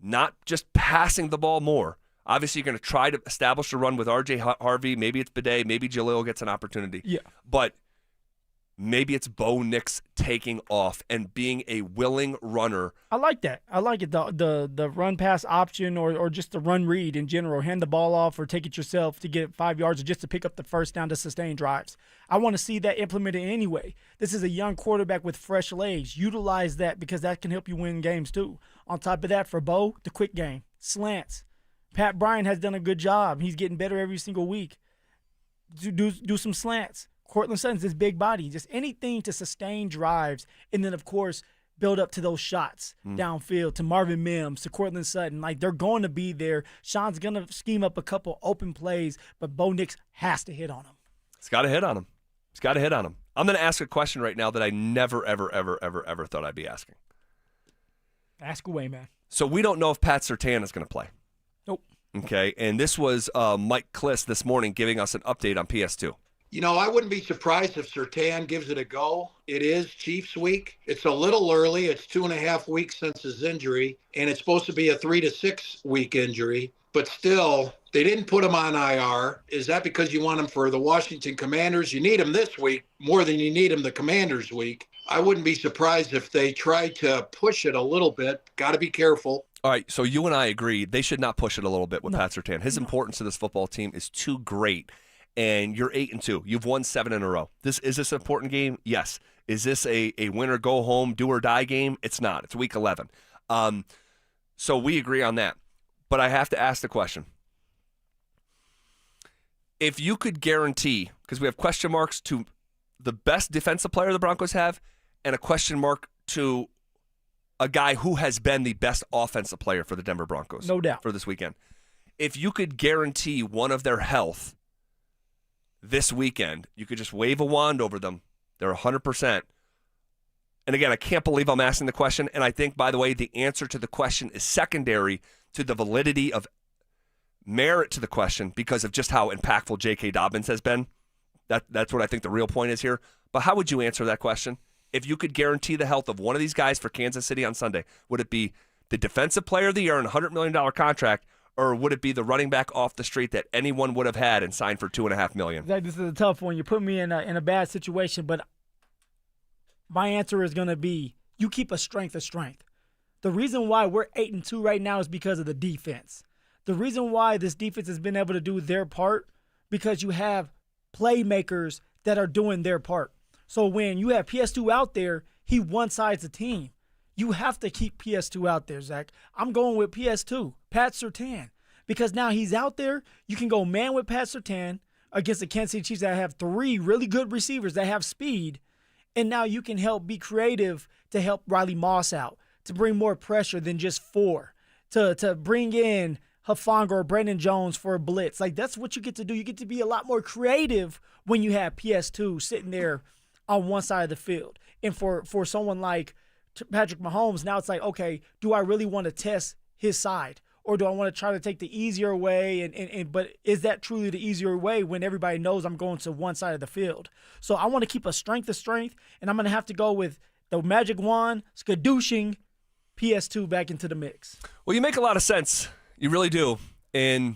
S2: not just passing the ball more. Obviously, you're going to try to establish a run with R.J. Harvey. Maybe it's Bidet. Maybe Jalil gets an opportunity.
S1: Yeah.
S2: But maybe it's Bo Nix taking off and being a willing runner.
S1: I like that. I like it. The run pass option or just the run read in general. Hand the ball off or take it yourself to get 5 yards or just to pick up the first down to sustain drives. I want to see that implemented anyway. This is a young quarterback with fresh legs. Utilize that because that can help you win games too. On top of that, for Bo, the quick game, slants. Pat Bryant has done a good job. He's getting better every single week. Do some slants. Cortland Sutton's this big body. Just anything to sustain drives. And then, of course, build up to those shots downfield to Marvin Mims, to Cortland Sutton. Like, they're going to be there. Sean's going to scheme up a couple open plays, but Bo Nix has to hit on him.
S2: He's got to hit on him. I'm going to ask a question right now that I never, ever thought I'd be asking.
S1: Ask away, man.
S2: So we don't know if Pat Surtain is going to play.
S1: Nope.
S2: Okay, and this was Mike Kliss this morning giving us an update on PS2.
S7: You know, I wouldn't be surprised if Surtain gives it a go. It is Chiefs week. It's a little early. It's 2.5 weeks since his injury, and it's supposed to be a 3 to 6 week injury. But still, they didn't put him on IR. Is that because you want him for the Washington Commanders? You need him this week more than you need him the Commanders week. I wouldn't be surprised if they tried to push it a little bit. Got to be careful.
S2: All right, so you and I agree they should not push it a little bit with Pat Surtain. His importance to this football team is too great. And you're 8-2. You've won 7 in a row. Is this an important game? Yes. Is this a win or go home, do or die game? It's not. It's week 11. So we agree on that. But I have to ask the question. If you could guarantee, because we have question marks to the best defensive player the Broncos have and a question mark to a guy who has been the best offensive player for the Denver Broncos.
S1: No doubt.
S2: For this weekend. If you could guarantee one of their health this weekend, you could just wave a wand over them. They're 100%. And again, I can't believe I'm asking the question. And I think, by the way, the answer to the question is secondary to the validity of merit to the question because of just how impactful J.K. Dobbins has been. That's what I think the real point is here. But how would you answer that question? If you could guarantee the health of one of these guys for Kansas City on Sunday, would it be the defensive player of the year and a $100 million contract, or would it be the running back off the street that anyone would have had and signed for $2.5 million?
S1: This is a tough one. You put me in a bad situation, but my answer is going to be you keep a strength. The reason why we're 8-2 right now is because of the defense. The reason why this defense has been able to do their part because you have playmakers that are doing their part. So when you have PS2 out there, he one-sides the team. You have to keep PS2 out there, Zach. I'm going with PS2, Pat Surtain. Because now he's out there, you can go man with Pat Surtain against the Kansas City Chiefs that have 3 really good receivers that have speed. And now you can help be creative to help Riley Moss out, to bring more pressure than just 4, to bring in Hufanga or Brandon Jones for a blitz. Like, that's what you get to do. You get to be a lot more creative when you have PS2 sitting there on one side of the field. And for someone like Patrick Mahomes, now it's like, okay, do I really want to test his side? Or do I want to try to take the easier way? But is that truly the easier way when everybody knows I'm going to one side of the field? So I want to keep a strength, and I'm going to have to go with the magic wand, skadooshing PS2 back into the mix.
S2: Well, you make a lot of sense. You really do. And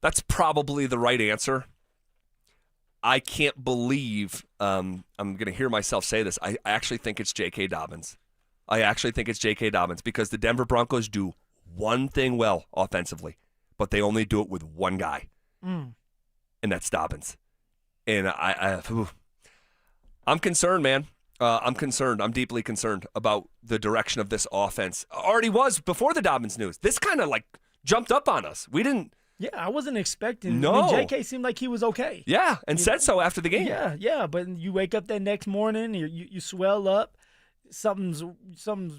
S2: that's probably the right answer. I can't believe I'm going to hear myself say this. I actually think it's J.K. Dobbins. Because the Denver Broncos do one thing well offensively, but they only do it with one guy, and that's Dobbins. And I'm concerned, man. I'm concerned. I'm deeply concerned about the direction of this offense. Already was before the Dobbins news. This kind of like jumped up on us. We didn't.
S1: Yeah, I wasn't expecting.
S2: No.
S1: I mean, J.K. seemed like he was okay.
S2: Yeah, and said so after the game.
S1: Yeah, but you wake up that next morning, you swell up. Something's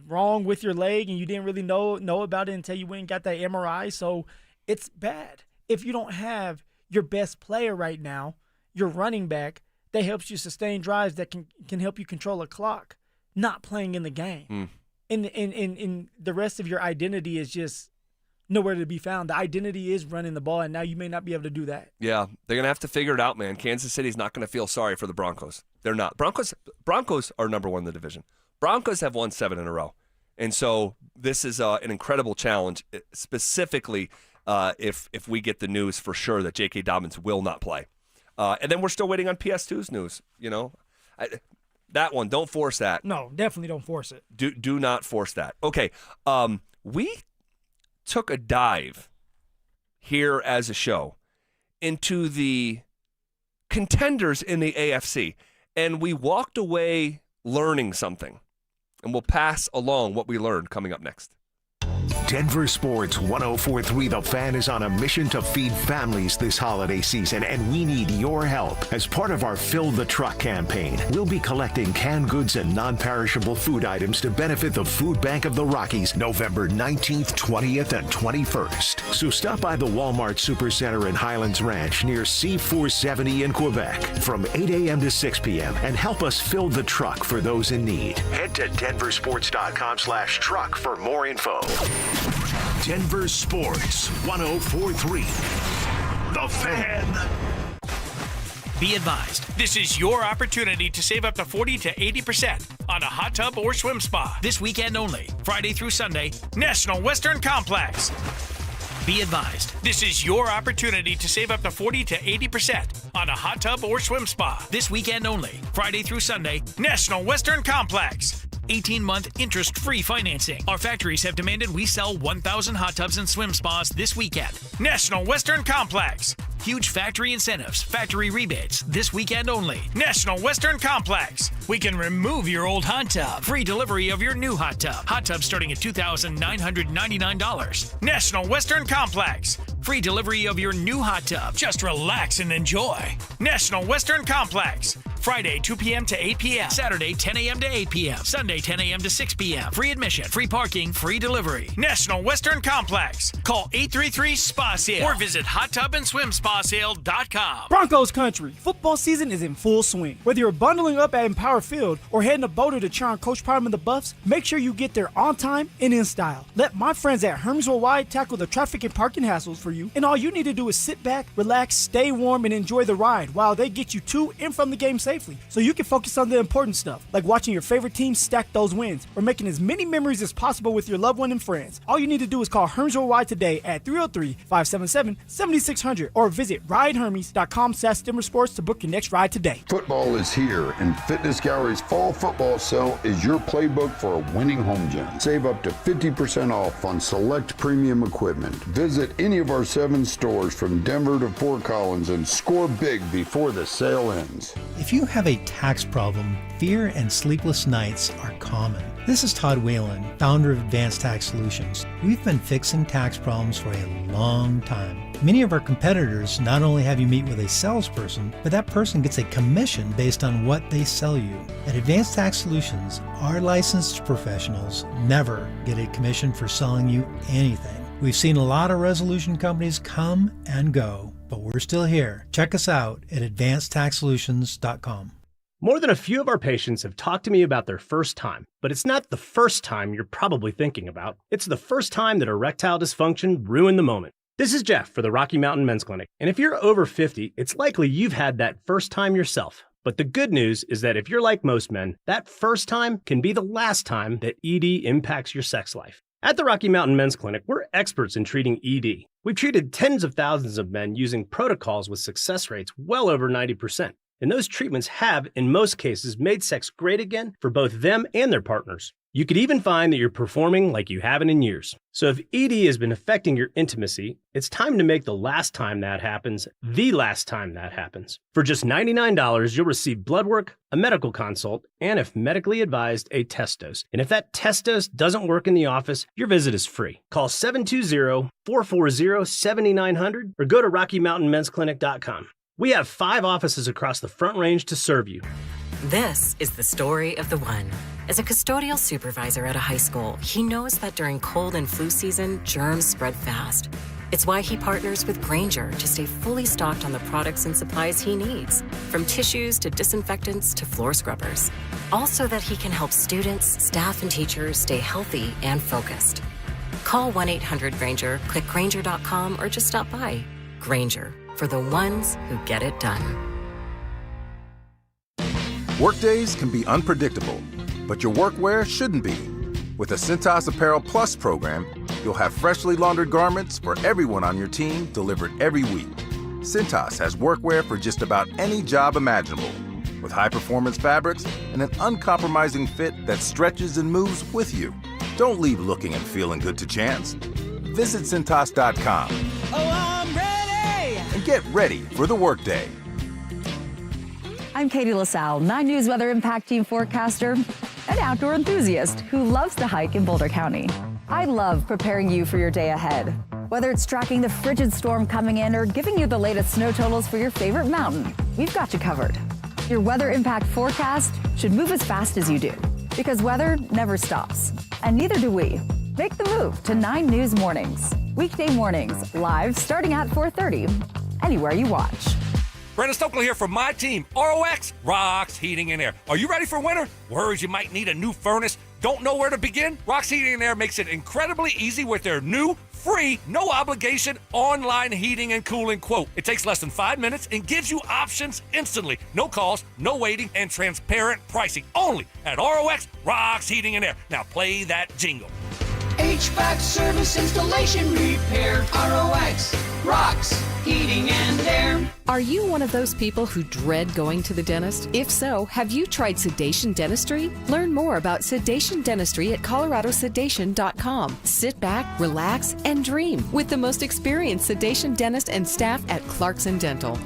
S1: wrong with your leg, and you didn't really know about it until you went and got that MRI. So it's bad. If you don't have your best player right now, your running back, that helps you sustain drives that can help you control a clock, not playing in the game. And the rest of your identity is just nowhere to be found. The identity is running the ball, and now you may not be able to do that.
S2: Yeah, they're going to have to figure it out, man. Kansas City's not going to feel sorry for the Broncos. They're not. Broncos are number one in the division. Broncos have won 7 in a row. And so this is an incredible challenge, specifically if we get the news for sure that J.K. Dobbins will not play. And then we're still waiting on PS2's news, that one, don't force that.
S1: No, definitely don't force it.
S2: Do not force that. Okay, we took a dive here as a show into the contenders in the AFC, and we walked away learning something. And we'll pass along what we learned coming up next.
S6: Denver Sports 104.3 The Fan is on a mission to feed families this holiday season, and we need your help. As part of our Fill the Truck campaign, we'll be collecting canned goods and non-perishable food items to benefit the Food Bank of the Rockies November 19th, 20th, and 21st. So stop by the Walmart Supercenter in Highlands Ranch near C470 in Quebec from 8 a.m. to 6 p.m. and help us fill the truck for those in need. Head to denversports.com/truck for more info. Denver Sports 104.3 The Fan.
S8: Be advised, this is your opportunity to save up to 40 to 80% on a hot tub or swim spa. This weekend only, Friday through Sunday, National Western Complex. Be advised, this is your opportunity to save up to 40 to 80% on a hot tub or swim spa. This weekend only, Friday through Sunday, National Western Complex. 18-month interest-free financing. Our factories have demanded we sell 1,000 hot tubs and swim spas this weekend. National Western Complex. Huge factory incentives, factory rebates, this weekend only. National Western Complex. We can remove your old hot tub. Free delivery of your new hot tub. Hot tub starting at $2,999. National Western Complex. Free delivery of your new hot tub. Just relax and enjoy. National Western Complex. Friday, 2 p.m. to 8 p.m. Saturday, 10 a.m. to 8 p.m. Sunday, 10 a.m. to 6 p.m. Free admission, free parking, free delivery. National Western Complex. Call 833-SPA-SALE or visit hottubandSwimSpaSale.com.
S1: Broncos country, football season is in full swing. Whether you're bundling up at Empower Field or heading to Boulder to cheer on Coach Prime and the Buffs, make sure you get there on time and in style. Let my friends at Hermes Worldwide tackle the traffic and parking hassles for you, and all you need to do is sit back, relax, stay warm, and enjoy the ride while they get you to and from the game safely, so you can focus on the important stuff, like watching your favorite team stack those wins or making as many memories as possible with your loved one and friends. All you need to do is call Hermes Worldwide today at 303-577-7600 or visit ridehermes.com/DenverSports to book your next ride today.
S9: Football is here, and Fitness Gallery's fall football sale is your playbook for a winning home gym. Save up to 50% off on select premium equipment. Visit any of our 7 stores from Denver to Fort Collins and score big before the sale ends.
S11: If you have a tax problem, fear and sleepless nights are common. This is Todd Whalen, founder of Advanced Tax Solutions. We've been fixing tax problems for a long time. Many of our competitors not only have you meet with a salesperson, but that person gets a commission based on what they sell you. At Advanced Tax Solutions, our licensed professionals never get a commission for selling you anything. We've seen a lot of resolution companies come and go, but we're still here. Check us out at advancedtaxsolutions.com.
S3: More than a few of our patients have talked to me about their first time, but it's not the first time you're probably thinking about. It's the first time that erectile dysfunction ruined the moment. This is Jeff for the Rocky Mountain Men's Clinic, and if you're over 50, it's likely you've had that first time yourself. But the good news is that if you're like most men, that first time can be the last time that ED impacts your sex life. At the Rocky Mountain Men's Clinic, we're experts in treating ED. We've treated tens of thousands of men using protocols with success rates well over 90%. And those treatments have, in most cases, made sex great again for both them and their partners. You could even find that you're performing like you haven't in years. So if ED has been affecting your intimacy, it's time to make the last time that happens the last time that happens. For just $99, you'll receive blood work, a medical consult, and if medically advised, a test dose. And if that test dose doesn't work in the office, your visit is free. Call 720-440-7900 or go to RockyMountainMen'sClinic.com. We have 5 offices across the Front Range to serve you.
S12: This is the story of the one. As a custodial supervisor at a high school, he knows that during cold and flu season, germs spread fast. It's why he partners with Grainger to stay fully stocked on the products and supplies he needs, from tissues to disinfectants to floor scrubbers. All so that he can help students, staff, and teachers stay healthy and focused. Call 1-800-GRAINGER, click Grainger.com, or just stop by. Grainger, for the ones who get it done.
S10: Workdays can be unpredictable, but your workwear shouldn't be. With the Cintas Apparel Plus program, you'll have freshly laundered garments for everyone on your team delivered every week. Cintas has workwear for just about any job imaginable, with high-performance fabrics and an uncompromising fit that stretches and moves with you. Don't leave looking and feeling good to chance. Visit Cintas.com.
S23: Oh, I'm ready!
S10: And get ready for the workday.
S13: I'm Katie LaSalle, 9 News Weather Impact Team forecaster, an outdoor enthusiast who loves to hike in Boulder County. I love preparing you for your day ahead. Whether it's tracking the frigid storm coming in or giving you the latest snow totals for your favorite mountain, we've got you covered. Your weather impact forecast should move as fast as you do, because weather never stops, and neither do we. Make the move to 9 News Mornings. Weekday mornings, live starting at 4:30, anywhere you watch.
S18: Brandon Stokely here from my team, ROX Rocks Heating and Air. Are you ready for winter? Worries you might need a new furnace? Don't know where to begin? Rocks Heating and Air makes it incredibly easy with their new, free, no obligation online heating and cooling quote. It takes less than 5 minutes and gives you options instantly. No calls, no waiting, and transparent pricing only at ROX Rocks Heating and Air. Now play that jingle.
S14: HVAC service, installation, repair, ROX Rocks Heating and Air.
S15: Are you one of those people who dread going to the dentist? If so, have you tried sedation dentistry? Learn more about sedation dentistry at coloradosedation.com. Sit back, relax, and dream with the most experienced sedation dentist and staff at Clarkson Dental.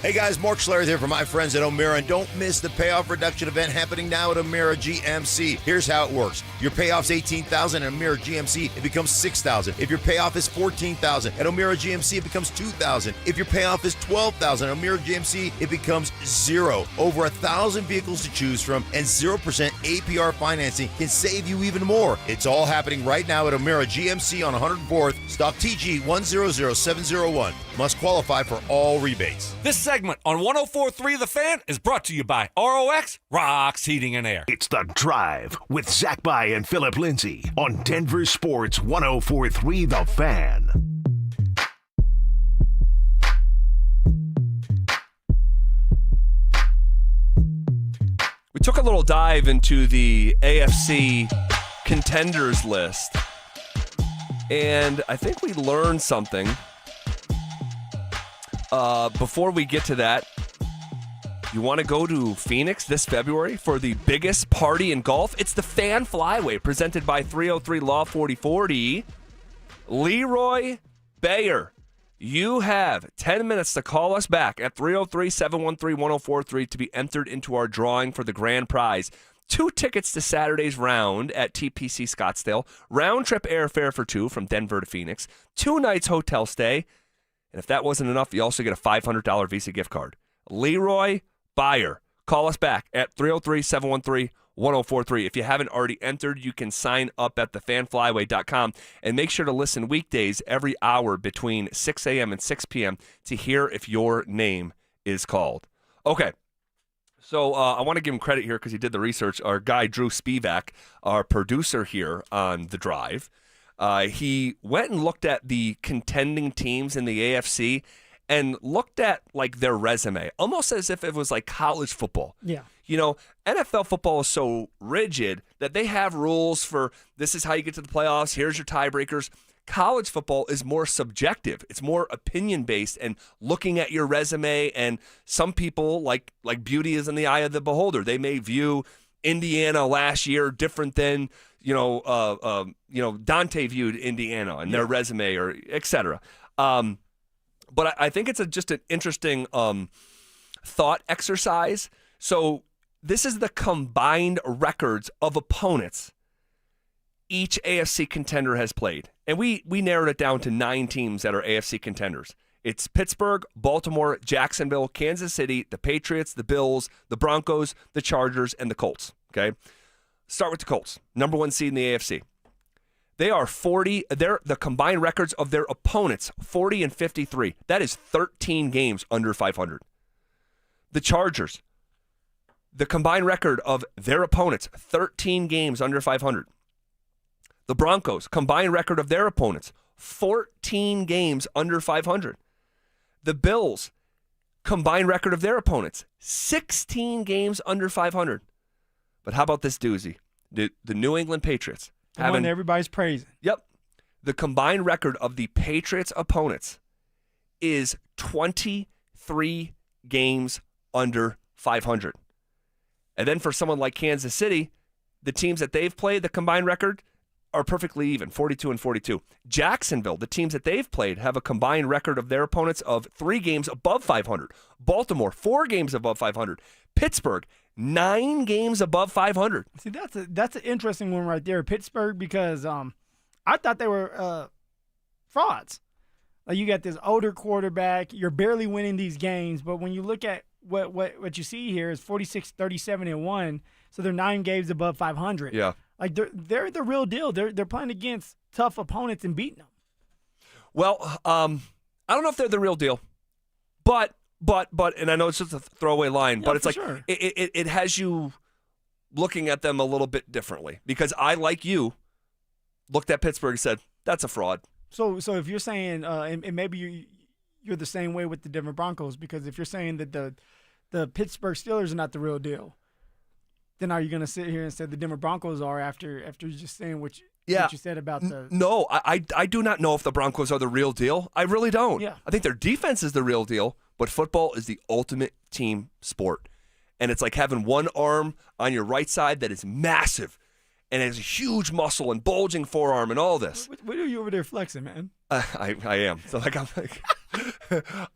S19: Hey guys, Mark Schlereth here from my friends at O'Meara, and don't miss the payoff reduction event happening now at O'Meara GMC. Here's how it works. Your payoff's $18,000 at O'Meara GMC, it becomes $6,000. If your payoff is $14,000 at O'Meara GMC, it becomes $2,000. If your payoff is $12,000 at O'Meara GMC, it becomes $0. Over 1,000 vehicles to choose from, and 0% APR financing can save you even more. It's all happening right now at O'Meara GMC on 104th, stock TG 100701. Must qualify for all rebates.
S18: This segment on 104.3 The Fan is brought to you by ROX Rocks Heating and Air.
S6: It's The Drive with Zach By and Phillip Lindsay on Denver Sports 104.3 The Fan.
S2: We took a little dive into the AFC contenders list, and I think we learned something. Before we get to that, you want to go to Phoenix this February for the biggest party in golf? It's the Fan Flyway, presented by 303 Law 4040. Leroy Bayer, you have 10 minutes to call us back at 303-713-1043 to be entered into our drawing for the grand prize. 2 tickets to Saturday's round at TPC Scottsdale, round-trip airfare for 2 from Denver to Phoenix, 2 nights hotel stay, and if that wasn't enough, you also get a $500 Visa gift card. Leroy Bayer. Call us back at 303-713-1043. If you haven't already entered, you can sign up at thefanflyway.com and make sure to listen weekdays every hour between 6 a.m. and 6 p.m. to hear if your name is called. Okay. So I want to give him credit here because he did the research. Our guy, Drew Spivak, our producer here on The Drive, he went and looked at the contending teams in the AFC and looked at like their resume, almost as if it was like college football.
S1: Yeah.
S2: You know, NFL football is so rigid that they have rules for this is how you get to the playoffs, here's your tiebreakers. College football is more subjective. It's more opinion-based and looking at your resume, and some people, like beauty is in the eye of the beholder. They may view Indiana last year different than Dante viewed Indiana and their resume, or et cetera. But I think it's just an interesting thought exercise. So this is the combined records of opponents each AFC contender has played. And we narrowed it down to 9 teams that are AFC contenders. It's Pittsburgh, Baltimore, Jacksonville, Kansas City, the Patriots, the Bills, the Broncos, the Chargers, and the Colts. Okay? Start with the Colts, number 1 seed in the AFC. They are 40. The combined records of their opponents, 40 and 53. That is 13 games under 500. The Chargers, the combined record of their opponents, 13 games under 500. The Broncos, combined record of their opponents, 14 games under 500. The Bills, combined record of their opponents, 16 games under 500. But how about this doozy? The New England Patriots.
S1: The one everybody's praising.
S2: Yep. The combined record of the Patriots' opponents is 23 games under 500. And then for someone like Kansas City, the teams that they've played, the combined record, are perfectly even, 42 and 42. Jacksonville, the teams that they've played, have a combined record of their opponents of 3 games above 500. Baltimore, 4 games above 500. Pittsburgh, 9 games above 500.
S1: See, that's an interesting one right there, Pittsburgh, because I thought they were frauds. Like, you got this older quarterback, you're barely winning these games, but when you look at what you see here is 46, 37, and 1, so they're 9 games above 500.
S2: Yeah.
S1: Like, they're the real deal. They're playing against tough opponents and beating them.
S2: Well, I don't know if they're the real deal, but, and I know it's just a throwaway line, but it's like
S1: sure.
S2: it has you looking at them a little bit differently, because I, like you, looked at Pittsburgh and said, that's a fraud.
S1: So if you're saying, and maybe you're the same way with the Denver Broncos, because if you're saying that the Pittsburgh Steelers are not the real deal, then are you going to sit here and say the Denver Broncos are after just saying what you said about the...
S2: No, I do not know if the Broncos are the real deal. I really don't.
S1: Yeah.
S2: I think their defense is the real deal, but football is the ultimate team sport. And it's like having one arm on your right side that is massive and has a huge muscle and bulging forearm and all this.
S1: What are you over there flexing, man?
S2: I am. So I'm like...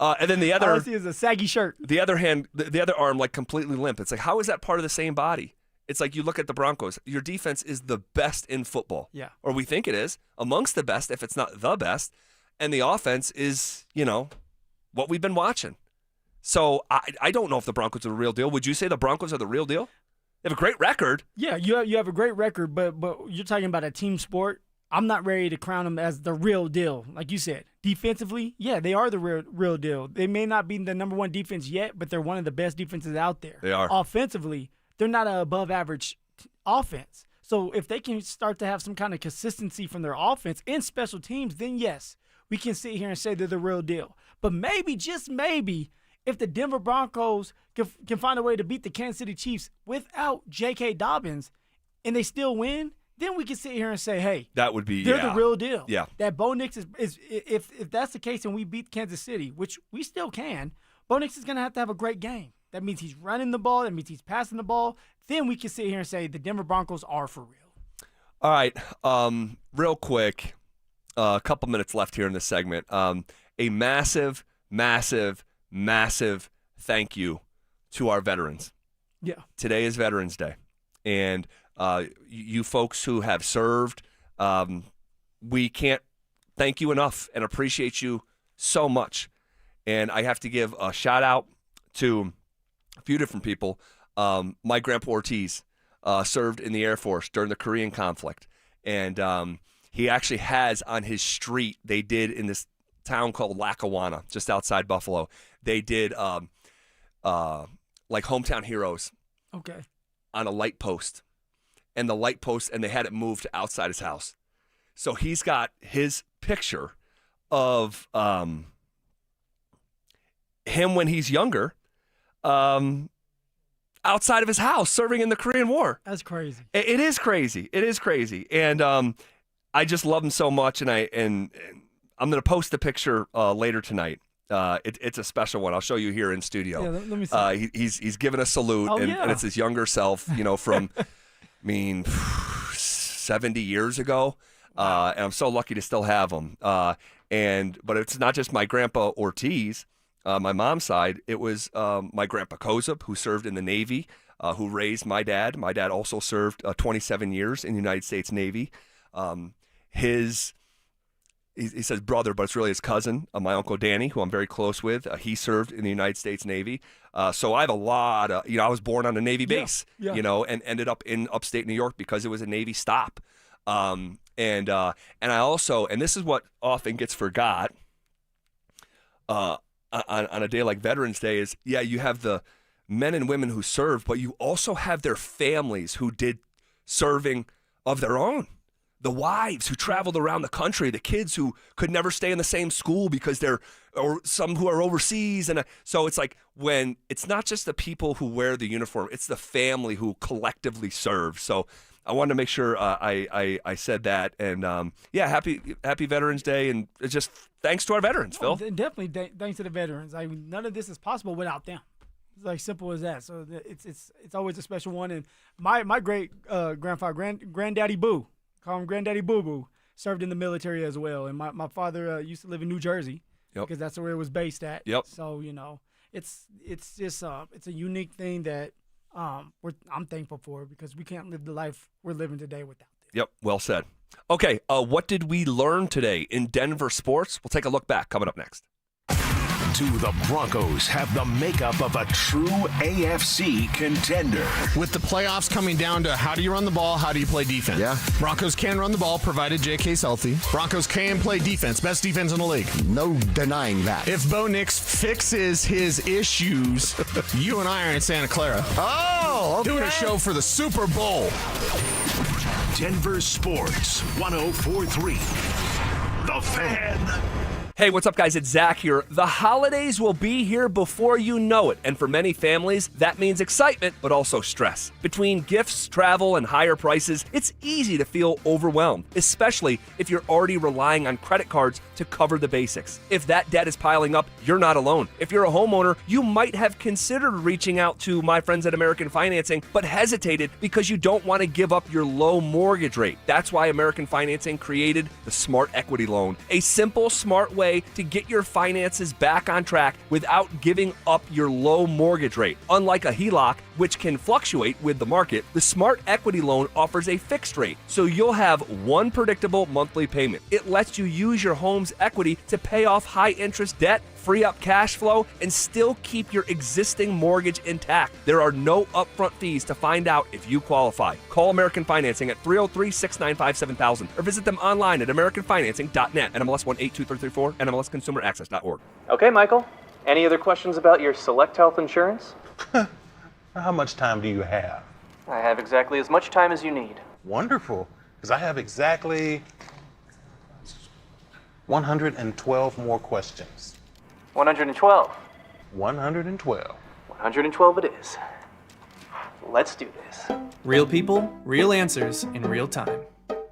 S2: and then the other...
S1: All I see is a saggy shirt.
S2: The other hand, the other arm, like, completely limp. It's like, how is that part of the same body? It's like, you look at the Broncos. Your defense is the best in football.
S1: Yeah.
S2: Or we think it is. Amongst the best, if it's not the best. And the offense is, what we've been watching. So I don't know if the Broncos are the real deal. Would you say the Broncos are the real deal? They have a great record.
S1: Yeah, you have a great record, but you're talking about a team sport. I'm not ready to crown them as the real deal. Like you said, defensively, yeah, they are the real deal. They may not be the number one defense yet, but they're one of the best defenses out there.
S2: They are.
S1: Offensively, they're not an above-average offense. So if they can start to have some kind of consistency from their offense and special teams, then yes, we can sit here and say they're the real deal. But maybe, just maybe, if the Denver Broncos can find a way to beat the Kansas City Chiefs without J.K. Dobbins and they still win, then we can sit here and say, hey,
S2: that would be
S1: they're the real deal.
S2: Yeah.
S1: That Bo Nix is if that's the case and we beat Kansas City, which we still can, Bo Nix is going to have a great game. That means he's running the ball. That means he's passing the ball. Then we can sit here and say the Denver Broncos are for real.
S2: All right. Real quick, a couple minutes left here in this segment. A massive, massive, massive thank you to our veterans.
S1: Yeah.
S2: Today is Veterans Day. And you folks who have served, we can't thank you enough and appreciate you so much. And I have to give a shout out to a few different people. My grandpa Ortiz served in the Air Force during the Korean conflict. And he actually has on his street, they did in this town called Lackawanna, just outside Buffalo, they did like hometown heroes.
S1: Okay.
S2: On a light post. And the light post, and they had it moved to outside his house. So he's got his picture of him when he's younger, outside of his house, serving in the Korean War.
S1: That's crazy.
S2: It is crazy. It is crazy. And I just love him so much, and I'm going to post the picture later tonight. It's a special one. I'll show you here in studio.
S1: Yeah, let me see.
S2: He's giving a salute, and it's his younger self, from, 70 years ago. And I'm so lucky to still have him. But it's not just my grandpa Ortiz, my mom's side. It was my grandpa Kozub, who served in the Navy, who raised my dad. My dad also served 27 years in the United States Navy. He says brother, but it's really his cousin, my Uncle Danny, who I'm very close with. He served in the United States Navy. So I have a lot of, I was born on a Navy base,
S1: Yeah.
S2: and ended up in upstate New York because it was a Navy stop. And I also, and this is what often gets forgot on a day like Veterans Day is, you have the men and women who serve, but you also have their families who did serving of their own. The wives who traveled around the country, the kids who could never stay in the same school because or some who are overseas. And so it's like when it's not just the people who wear the uniform, it's the family who collectively serve. So I wanted to make sure I said that. And happy Veterans Day. And just thanks to our veterans, Phil.
S1: Definitely thanks to the veterans. I mean, none of this is possible without them. It's like simple as that. So it's always a special one. And my great grandfather, Granddaddy Boo, call him Granddaddy Boo Boo, served in the military as well. And my father used to live in New Jersey because that's where it was based at.
S2: Yep.
S1: So it's just it's a unique thing that I'm thankful for because we can't live the life we're living today without this.
S2: Yep. Well said. Okay. What did we learn today in Denver sports? We'll take a look back coming up next.
S6: The Broncos have the makeup of a true AFC contender.
S5: With the playoffs coming down to how do you run the ball, how do you play defense?
S16: Yeah.
S5: Broncos can run the ball, provided JK's healthy. Broncos can play defense, best defense in the league.
S16: No denying that.
S5: If Bo Nix fixes his issues, you and I are in Santa Clara.
S16: Oh, okay.
S5: Doing a show for the Super Bowl.
S6: Denver Sports 104.3. The Fan.
S2: Hey, what's up, guys? It's Zach here. The holidays will be here before you know it, and for many families, that means excitement, but also stress. Between gifts, travel, and higher prices, it's easy to feel overwhelmed, especially if you're already relying on credit cards to cover the basics. If that debt is piling up, you're not alone. If you're a homeowner, you might have considered reaching out to my friends at American Financing, but hesitated because you don't want to give up your low mortgage rate. That's why American Financing created the Smart Equity Loan, a simple, smart way to get your finances back on track without giving up your low mortgage rate. Unlike a HELOC, which can fluctuate with the market, the Smart Equity Loan offers a fixed rate, so you'll have one predictable monthly payment. It lets you use your home's equity to pay off high-interest debt, free up cash flow, and still keep your existing mortgage intact. There are no upfront fees to find out if you qualify. Call American Financing at 303-695-7000 or visit them online at americanfinancing.net. NMLS 182334, NMLSconsumeraccess.org.
S17: Okay, Michael. Any other questions about your Select Health insurance?
S20: How much time do you have?
S17: I have exactly as much time as you need.
S20: Wonderful, because I have exactly 112 more questions.
S17: 112.
S20: 112.
S17: 112 it is. Let's do this.
S21: Real people, real answers in real time.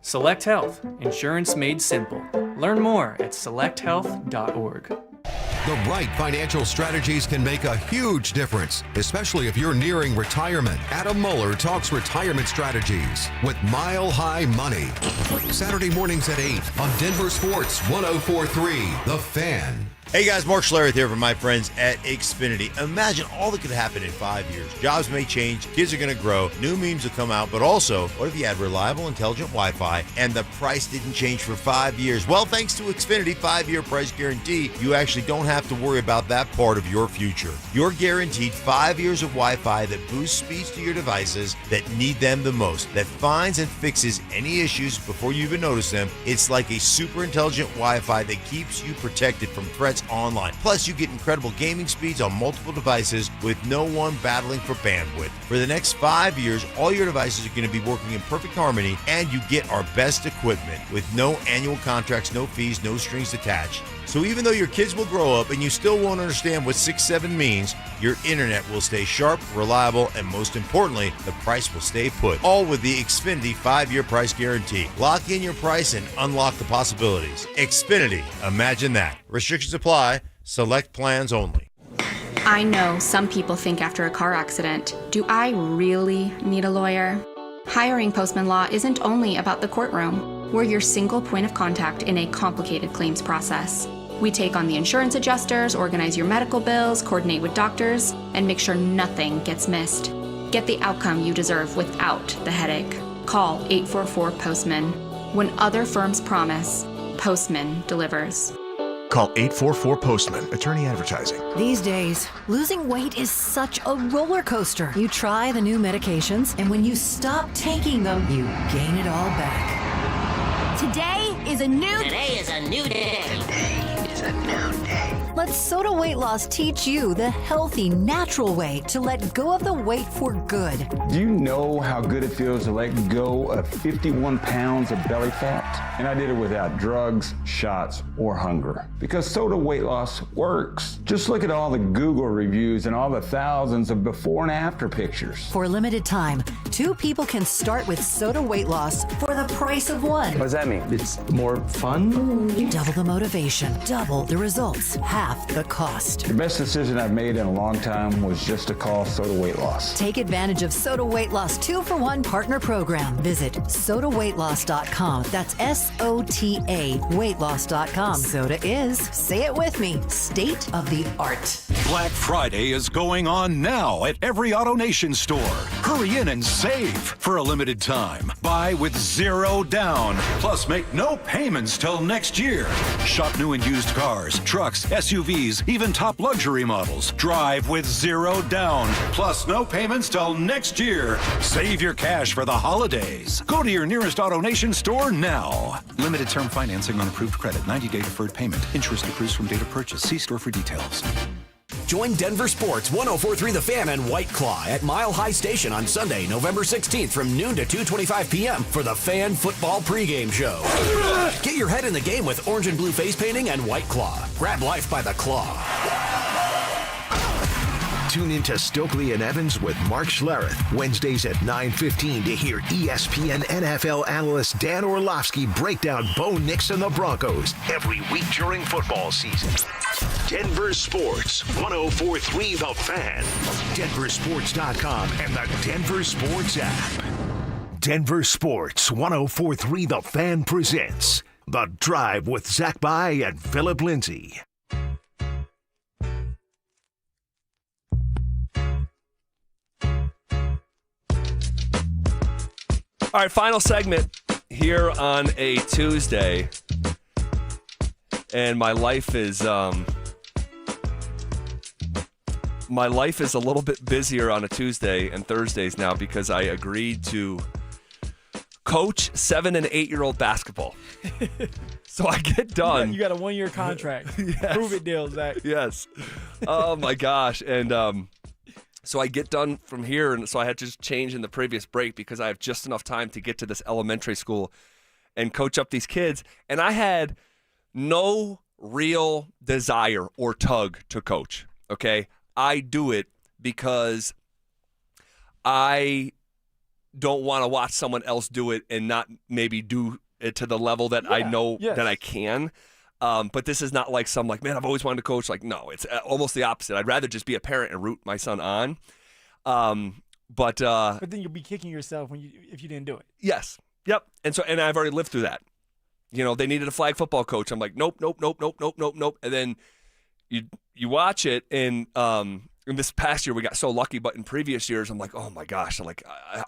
S21: Select Health, insurance made simple. Learn more at selecthealth.org.
S26: The right financial strategies can make a huge difference, especially if you're nearing retirement. Adam Mueller talks retirement strategies with Mile High Money. Saturday mornings at 8 on Denver Sports 104.3, The Fan.
S19: Hey guys, Mark Schlereth here from my friends at Xfinity. Imagine all that could happen in 5 years. Jobs may change, kids are going to grow, new memes will come out, but also, what if you had reliable, intelligent Wi-Fi and the price didn't change for 5 years? Well, thanks to Xfinity 5-year price guarantee, you actually don't have to worry about that part of your future. You're guaranteed 5 years of Wi-Fi that boosts speeds to your devices that need them the most, that finds and fixes any issues before you even notice them. It's like a super intelligent Wi-Fi that keeps you protected from threats online. Plus, you get incredible gaming speeds on multiple devices with no one battling for bandwidth. For the next 5 years, all your devices are going to be working in perfect harmony, and you get our best equipment with no annual contracts, no fees, no strings attached. So even though your kids will grow up and you still won't understand what 6-7 means, your internet will stay sharp, reliable, and most importantly, the price will stay put. All with the Xfinity 5-year price guarantee. Lock in your price and unlock the possibilities. Xfinity, imagine that. Restrictions apply. Select plans only.
S22: I know some people think after a car accident, do I really need a lawyer? Hiring Postman Law isn't only about the courtroom. We're your single point of contact in a complicated claims process. We take on the insurance adjusters, organize your medical bills, coordinate with doctors, and make sure nothing gets missed. Get the outcome you deserve without the headache. Call 844-POSTMAN. When other firms promise, Postman delivers.
S6: Call 844-POSTMAN. Attorney Advertising.
S24: These days, losing weight is such a roller coaster. You try the new medications, and when you stop taking them, you gain it all back.
S4: Today is a new day.
S14: Today is a new day. Today is a new day.
S24: Let Soda Weight Loss teach you the healthy, natural way to let go of the weight for good.
S7: Do you know how good it feels to let go of 51 pounds of belly fat? And I did it without drugs, shots, or hunger. Because Soda Weight Loss works. Just look at all the Google reviews and all the thousands of before and after pictures.
S24: For a limited time, 2 people can start with Soda Weight Loss for the price of 1.
S7: What does that mean? It's more fun?
S24: Double the motivation, double the results, half the cost.
S7: The best decision I've made in a long time was just to call Soda Weight Loss.
S24: Take advantage of Soda Weight Loss 2-for-1 partner program. Visit sodaweightloss.com. That's SOTA weightloss.com. Soda is, say it with me, state of the art.
S8: Black Friday is going on now at every AutoNation store. Hurry in and save for a limited time. Buy with 0 down. Plus, make no payments till next year. Shop new and used cars, trucks, SUVs, even top luxury models. Drive with 0 down. Plus, no payments till next year. Save your cash for the holidays. Go to your nearest AutoNation store now. Limited term financing on approved credit. 90-day deferred payment. Interest accrues from date of purchase. See store for details.
S9: Join Denver Sports 104.3 The Fan and White Claw at Mile High Station on Sunday, November 16th from noon to 2:25 p.m. for the Fan Football pregame show. Get your head in the game with orange and blue face painting and White Claw. Grab life by the claw.
S6: Tune in to Stokely and Evans with Mark Schlereth, Wednesdays at 9:15 to hear ESPN NFL analyst Dan Orlovsky break down Bo Nix and the Broncos every week during football season. Denver Sports 104.3 The Fan, DenverSports.com, and the Denver Sports app. Denver Sports 104.3 The Fan presents The Drive with Zach By and Phillip Lindsay.
S2: All right, final segment here on a Tuesday, and my life is a little bit busier on a Tuesday and Thursdays now because I agreed to coach 7- and 8-year-old basketball. So I get done.
S1: You got a 1-year contract.
S2: Yes.
S1: Prove it deal, Zach.
S2: Yes. Oh my gosh, and so I get done from here, and so I had to just change in the previous break because I have just enough time to get to this elementary school and coach up these kids. And I had no real desire or tug to coach, okay? I do it because I don't want to watch someone else do it and not maybe do it to the level that I know that I can. But this is not like man, I've always wanted to coach. Like, no, it's almost the opposite. I'd rather just be a parent and root my son on. But
S1: then you'll be kicking yourself if you didn't do it.
S2: Yes. Yep. And I've already lived through that. You know, they needed a flag football coach. I'm like, nope. And then you watch it, and in this past year we got so lucky, but in previous years I'm like, oh my gosh,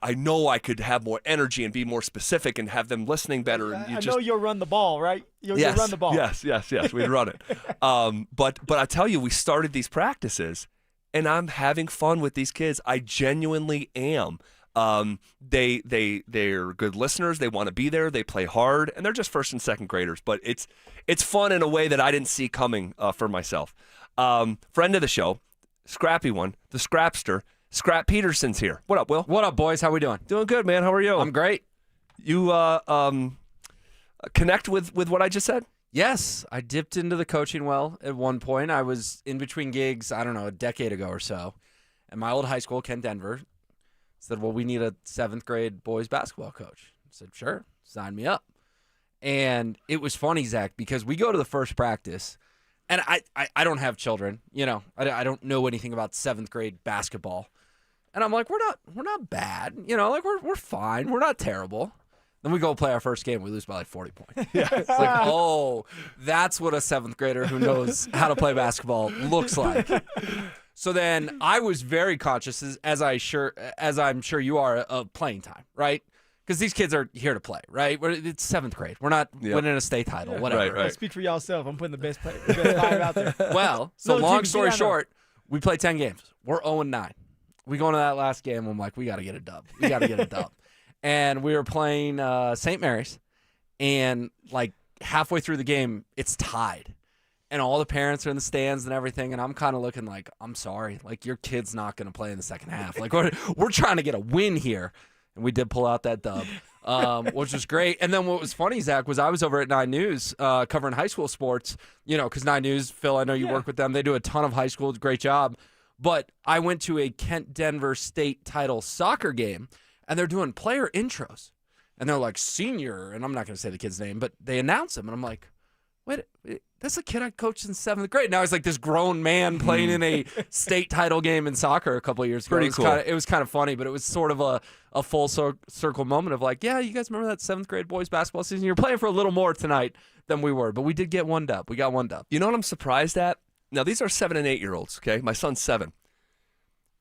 S2: I know I could have more energy and be more specific and have them listening better. And
S1: I know you'll run the ball, right? You'll run the ball.
S2: Yes, we'd run it. But I tell you, we started these practices, and I'm having fun with these kids. I genuinely am. They're good listeners. They want to be there. They play hard, and they're just first and second graders. But it's fun in a way that I didn't see coming for myself. Friend of the show, scrappy one, the Scrapster, Scrap Peterson's here. What up, Will?
S11: What up, boys? How we doing?
S2: Doing good, man. How are you?
S11: I'm great.
S2: You connect with what I just said?
S11: Yes, I dipped into the coaching well at one point. I was in between gigs, I don't know, a decade ago or so. And my old high school, Kent Denver, said, well, we need a 7th grade boys basketball coach. I said, sure, sign me up. And it was funny, Zach, because we go to the first practice, and I don't have children, you know. I don't know anything about 7th grade basketball. And I'm like, we're not bad, you know, like we're fine. We're not terrible. Then we go play our first game. We lose by like 40 points. Yeah. It's like, oh, that's what a 7th grader who knows how to play basketball looks like. So then I was very conscious, as I'm sure you are, of playing time, right? Because these kids are here to play, right? It's 7th grade. We're not winning a state title, whatever.
S2: Right.
S1: Speak for yourself. I'm putting the best five out there.
S11: Well, so long story short, we play 10 games. We're 0-9. We go into that last game. I'm like, we got to get a dub. And we were playing St. Mary's, and like halfway through the game, it's tied. And all the parents are in the stands and everything, and I'm kind of looking like, I'm sorry, like your kid's not going to play in the second half. Like we're trying to get a win here, and we did pull out that dub, which was great. And then what was funny, Zach, was I was over at 9 News covering high school sports, because 9 News, Phil, I know you work with them. They do a ton of high school, great job. But I went to a Kent-Denver state title soccer game, and they're doing player intros. And they're like, senior, and I'm not going to say the kid's name, but they announce him, and I'm like, wait, that's a kid I coached in 7th grade. Now he's like this grown man playing in a state title game in soccer a couple of years ago.
S2: Pretty cool.
S11: It was kind of funny, but it was sort of a full circle moment of like, yeah, you guys remember that 7th grade boys basketball season? You're playing for a little more tonight than we were, but we did get one dub. We got one dub.
S2: You know what I'm surprised at? Now, these are 7 and 8 year olds, okay? My son's 7.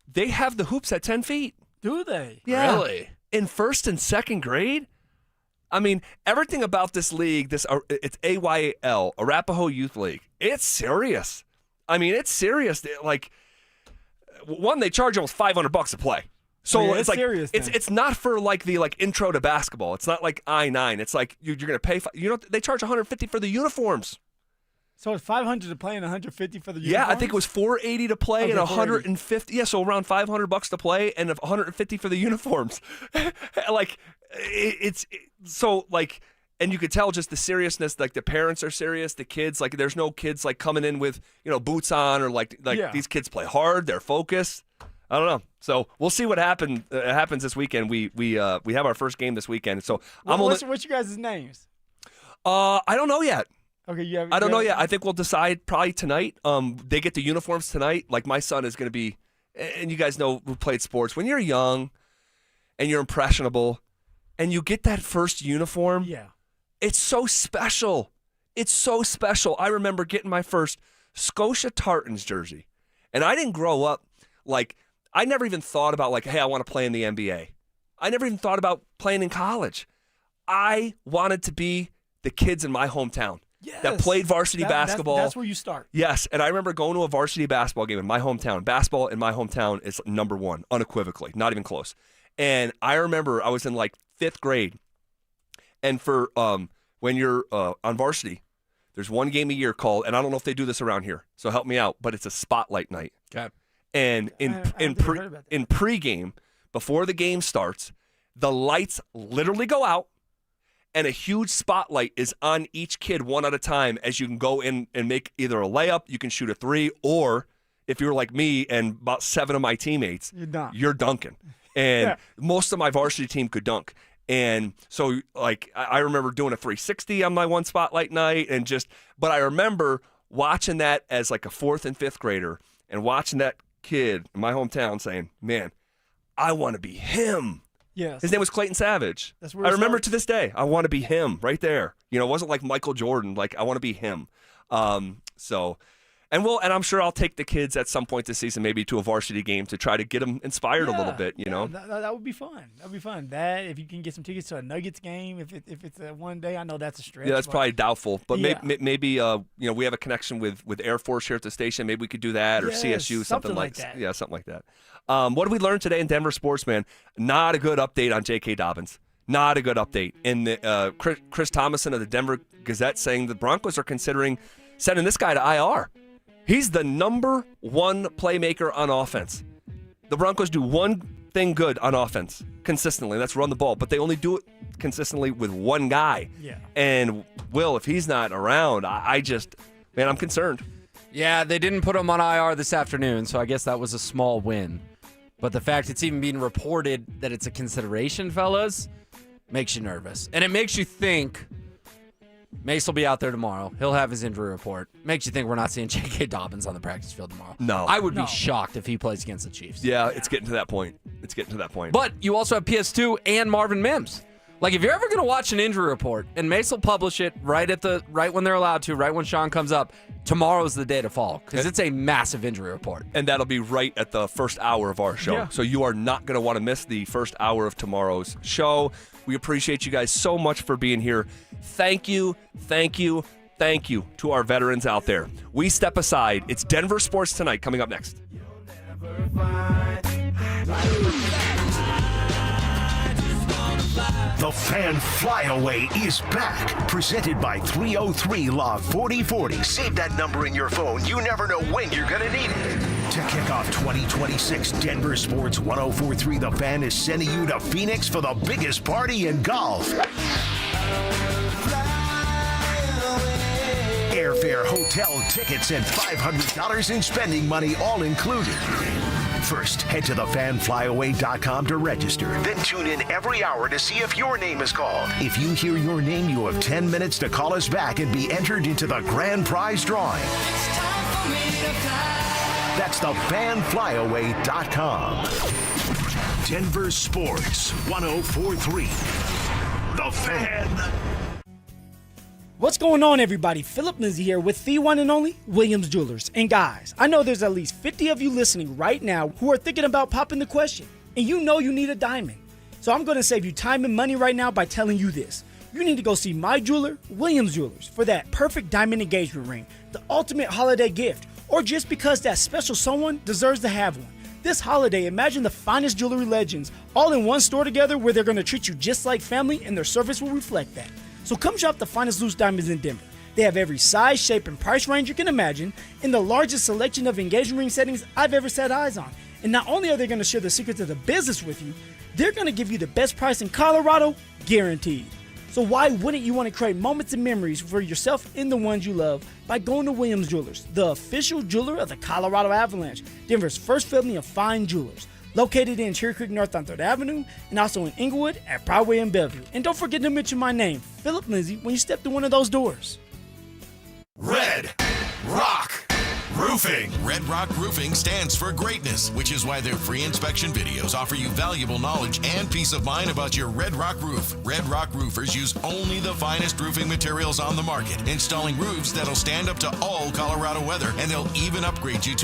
S2: They have the hoops at 10 feet.
S1: Do they?
S2: Yeah.
S11: Really?
S2: In 1st and 2nd grade? I mean, everything about this league, it's AYL, Arapahoe Youth League. It's serious. I mean, it's serious. Like, one, they charge almost $500 to play. So it's like
S1: serious,
S2: it's not for like the intro to basketball. It's not like I-9. It's like you're going to pay. They charge $150 for the uniforms.
S1: So it's $500 to play and $150 for the uniforms?
S2: Yeah, I think it was $480 to play and $150. Yeah, so around $500 to play and $150 for the uniforms. Like and you could tell just the seriousness. Like the parents are serious, the kids. Like there's no kids like coming in with boots on or like these kids play hard. They're focused. I don't know. So we'll see what happens this weekend. We have our first game this weekend. So
S1: what's you guys' names?
S2: I don't know yet.
S1: Okay,
S2: I don't know yet. I think we'll decide probably tonight. They get the uniforms tonight. Like my son is going to be, and you guys know who played sports. When you're young and you're impressionable and you get that first uniform, it's so special. It's so special. I remember getting my first Scotia Tartans jersey. And I didn't grow up I never even thought about hey, I want to play in the NBA. I never even thought about playing in college. I wanted to be the kids in my hometown. That played varsity basketball.
S1: That's where you start.
S2: Yes, and I remember going to a varsity basketball game in my hometown. Basketball in my hometown is number one, unequivocally, not even close. And I remember I was in 5th grade, and for when you're on varsity, there's one game a year called, and I don't know if they do this around here, so help me out, but it's a spotlight night.
S11: Okay.
S2: And in pregame, before the game starts, the lights literally go out. And a huge spotlight is on each kid one at a time as you can go in and make either a layup, you can shoot a 3, or if you're like me and about 7 of my teammates, you're dunking. And most of my varsity team could dunk. And so I remember doing a 360 on my one spotlight night but I remember watching that as a 4th and 5th grader and watching that kid in my hometown saying, man, I want to be him.
S1: Yes.
S2: His name was Clayton Savage.
S1: That's where
S2: I remember to this day. I want to be him right there. It wasn't like Michael Jordan. I want to be him. And I'm sure I'll take the kids at some point this season, maybe to a varsity game to try to get them inspired a little bit.
S1: That would be fun. That would be fun. That if you can get some tickets to a Nuggets game, if it's a one day, I know that's a stretch.
S2: Yeah, that's probably doubtful. But maybe we have a connection with Air Force here at the station. Maybe we could do that or CSU, something like that. Yeah, something like that. What did we learn today in Denver Sports, man? Not a good update on J.K. Dobbins. Not a good update. And Chris Thomason of the Denver Gazette saying the Broncos are considering sending this guy to IR. He's the number one playmaker on offense. The Broncos do one thing good on offense consistently, and that's run the ball, but they only do it consistently with one guy.
S1: Yeah.
S2: And, if he's not around, I'm concerned.
S11: Yeah, they didn't put him on IR this afternoon, so I guess that was a small win. But the fact it's even being reported that it's a consideration, fellas, makes you nervous. And it makes you think Mace will be out there tomorrow. He'll have his injury report. Makes you think we're not seeing J.K. Dobbins on the practice field tomorrow.
S2: No.
S11: I would be shocked if he plays against the Chiefs.
S2: Yeah, it's getting to that point.
S11: But you also have PS2 and Marvin Mims. If you're ever going to watch an injury report, and Mace will publish it right when they're allowed to, right when Sean comes up, tomorrow's the day to fall because it's a massive injury report.
S2: And that'll be right at the first hour of our show. Yeah. So you are not going to want to miss the first hour of tomorrow's show. We appreciate you guys so much for being here. Thank you to our veterans out there. We step aside. It's Denver Sports Tonight coming up next.
S6: The Fan Flyaway is back. Presented by 303 Law 4040.
S19: Save that number in your phone. You never know when you're going to need it.
S6: To kick off 2026, Denver Sports 1043 The Fan is sending you to Phoenix for the biggest party in golf. Airfare, hotel, tickets, and $500 in spending money all included. First, head to thefanflyaway.com to register.
S19: Then tune in every hour to see if your name is called.
S6: If you hear your name, you have 10 minutes to call us back and be entered into the grand prize drawing. That's thefanflyaway.com. Denver Sports 1043. The Fan.
S1: What's going on, everybody? Phillip Lindsay here with the one and only Williams Jewelers. And guys, I know there's at least 50 of you listening right now who are thinking about popping the question. And you know you need a diamond. So I'm going to save you time and money right now by telling you this. You need to go see my jeweler, Williams Jewelers, for that perfect diamond engagement ring, the ultimate holiday gift, or just because that special someone deserves to have one. This holiday, imagine the finest jewelry legends all in one store together where they're going to treat you just like family and their service will reflect that. So come shop the finest loose diamonds in Denver. They have every size, shape, and price range you can imagine in the largest selection of engagement ring settings I've ever set eyes on. And not only are they going to share the secrets of the business with you, they're going to give you the best price in Colorado, guaranteed. So why wouldn't you want to create moments and memories for yourself and the ones you love by going to Williams Jewelers, the official jeweler of the Colorado Avalanche, Denver's first family of fine jewelers. Located in Cherry Creek North on 3rd Avenue, and also in Inglewood at Broadway and Bellevue. And don't forget to mention my name, Phillip Lindsay, when you step through one of those doors.
S3: Red Rock Roofing. Red Rock Roofing stands for greatness, which is why their free inspection videos offer you valuable knowledge and peace of mind about your Red Rock roof. Red Rock roofers use only the finest roofing materials on the market, installing roofs that'll stand up to all Colorado weather, and they'll even upgrade you to